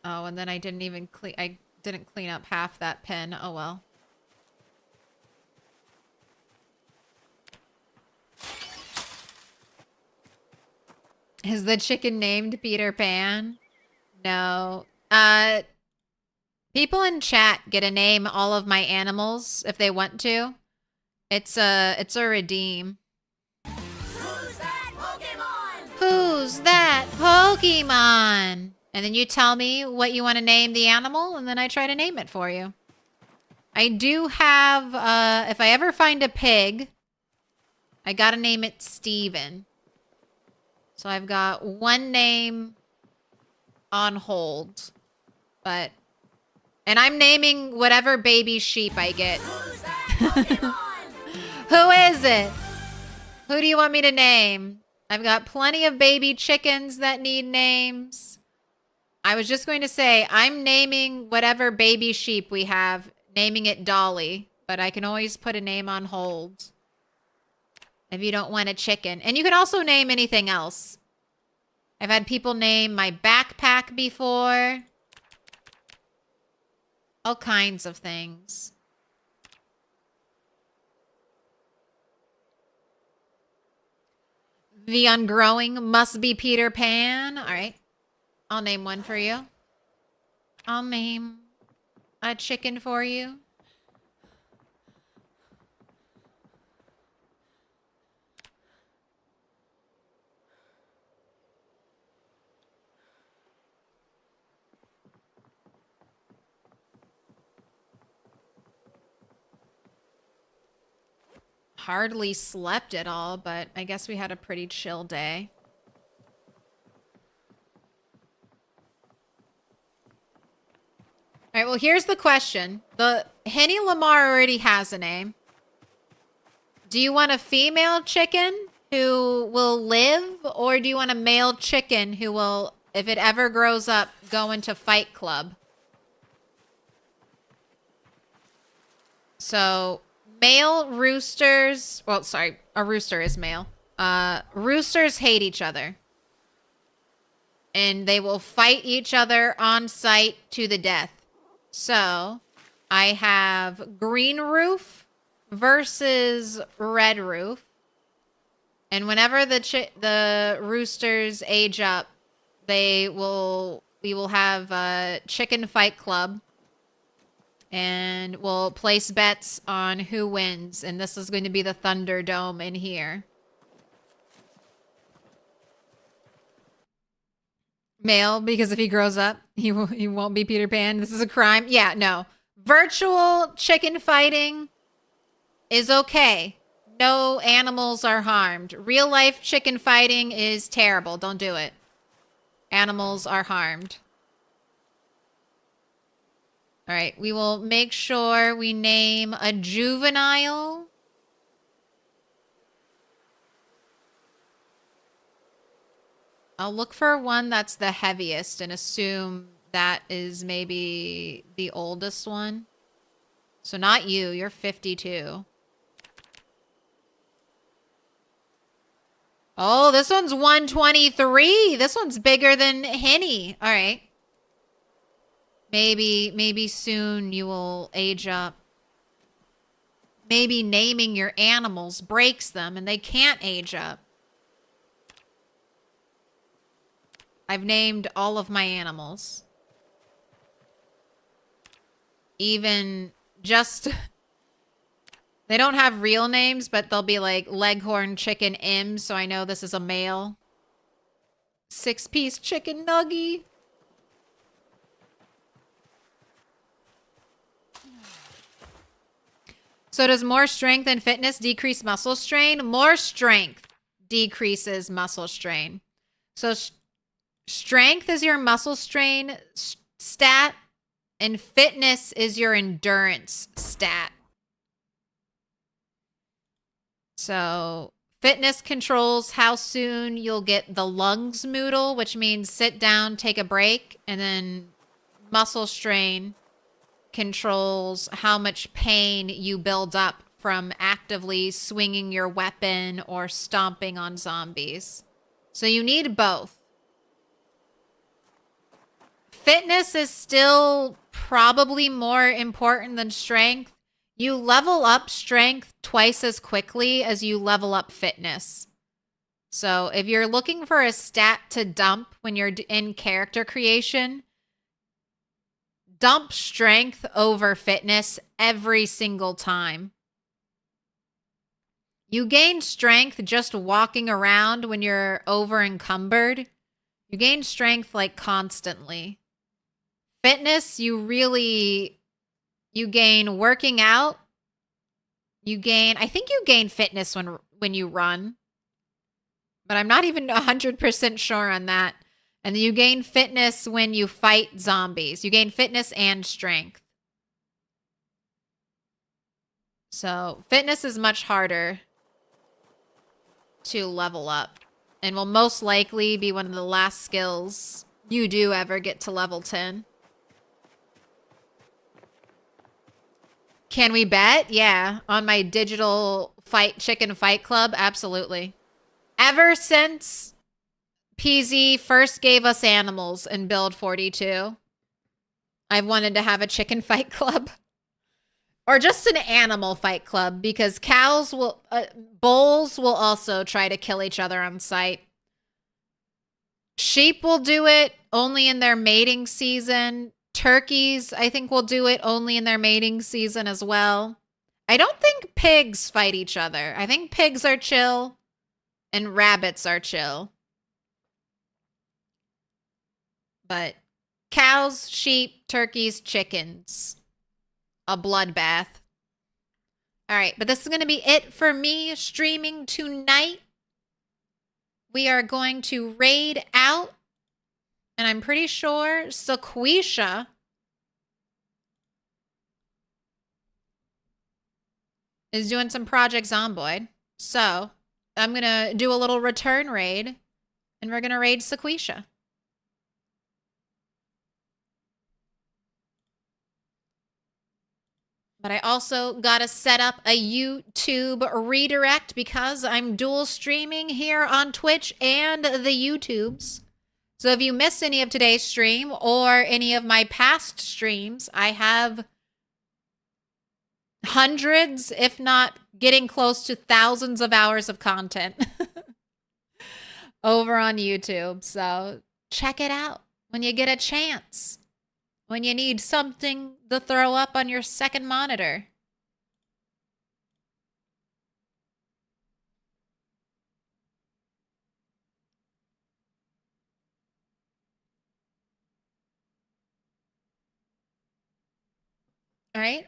Oh, and then I didn't even I didn't clean up half that pen. Oh well. Is the chicken named Peter Pan? No. People in chat get to name all of my animals if they want to. It's a redeem. Who's that Pokemon? Who's that Pokemon? And then you tell me what you want to name the animal, and then I try to name it for you. I do have, if I ever find a pig, I gotta name it Steven. So I've got one name on hold. But, and I'm naming whatever baby sheep I get. Who's that Pokemon? Who is it? Who do you want me to name? I've got plenty of baby chickens that need names. I was just going to say, I'm naming whatever baby sheep we have, naming it Dolly, but I can always put a name on hold if you don't want a chicken. And you can also name anything else. I've had people name my backpack before. All kinds of things. The ungrowing must be Peter Pan. All right. I'll name one for you. I'll name a chicken for you. Hardly slept at all, but I guess we had a pretty chill day. All right, well, here's the question. The Henny Lamar already has a name. Do you want a female chicken who will live, or do you want a male chicken who will, if it ever grows up, go into Fight Club? So, male roosters, well, sorry, a rooster is male. Roosters hate each other. And they will fight each other on sight to the death. So, I have green roof versus red roof. And whenever the roosters age up, we will have a chicken fight club. And we'll place bets on who wins. And this is going to be the Thunderdome in here. Male, because if he grows up, he won't be Peter Pan. This is a crime. Yeah, no. Virtual chicken fighting is okay. No animals are harmed. Real life chicken fighting is terrible. Don't do it. Animals are harmed. All right, we will make sure we name a juvenile. I'll look for one that's the heaviest and assume that is maybe the oldest one. So not you, you're 52. Oh, this one's 123. This one's bigger than Henny. All right. Maybe soon you will age up. Maybe naming your animals breaks them and they can't age up. I've named all of my animals. Even just... They don't have real names, but they'll be like Leghorn Chicken M, so I know this is a male. 6-piece chicken nuggie. So does more strength and fitness decrease muscle strain? More strength decreases muscle strain. So strength is your muscle strain stat, And fitness is your endurance stat. So fitness controls how soon you'll get the lungs moodle, which means sit down, take a break, and then muscle strain controls how much pain you build up from actively swinging your weapon or stomping on zombies. So you need both. Fitness is still probably more important than strength. You level up strength twice as quickly as you level up fitness. So if you're looking for a stat to dump when you're in character creation, dump strength over fitness every single time. You gain strength just walking around when you're over encumbered. You gain strength like constantly. Fitness, you gain working out. I think you gain fitness when you run. But I'm not even 100% sure on that. And you gain fitness when you fight zombies. You gain fitness and strength. So fitness is much harder to level up. And will most likely be one of the last skills you do ever get to level 10. Can we bet? Yeah. On my digital chicken fight club? Absolutely. Ever since PZ first gave us animals in build 42, I've wanted to have a chicken fight club. Or just an animal fight club, because bulls will also try to kill each other on sight. Sheep will do it only in their mating season. Turkeys, I think, will do it only in their mating season as well. I don't think pigs fight each other. I think pigs are chill and rabbits are chill. But cows, sheep, turkeys, chickens. A bloodbath. All right, but this is going to be it for me streaming tonight. We are going to raid out. And I'm pretty sure Sequisha is doing some Project Zomboid. So I'm going to do a little return raid. And we're going to raid Sequisha. But I also got to set up a YouTube redirect because I'm dual streaming here on Twitch and the YouTubes. So if you missed any of today's stream or any of my past streams, I have hundreds, if not getting close to thousands of hours of content over on YouTube. So check it out when you get a chance. When you need something to throw up on your second monitor. All right.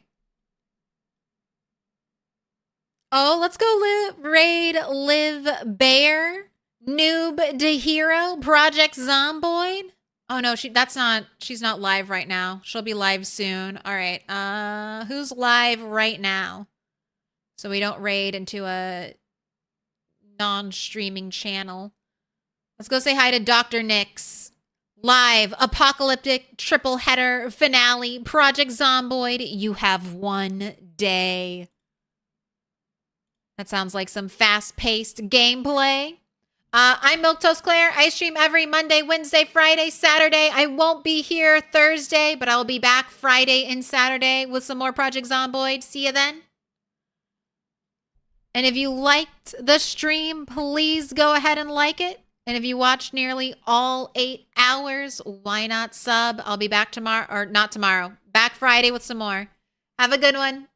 Oh, let's go raid Live Bear, Noob to Hero, Project Zomboid. Oh no, she's not live right now. She'll be live soon. All right. Who's live right now? So we don't raid into a non-streaming channel. Let's go say hi to Dr. Nix. Live, apocalyptic, triple header, finale, Project Zomboid. You have one day. That sounds like some fast-paced gameplay. I'm Milquetoast Claire. I stream every Monday, Wednesday, Friday, Saturday. I won't be here Thursday, but I'll be back Friday and Saturday with some more Project Zomboid. See you then. And if you liked the stream, please go ahead and like it. And if you watched nearly all 8 hours, why not sub? I'll be back tomorrow, or not tomorrow, back Friday with some more. Have a good one.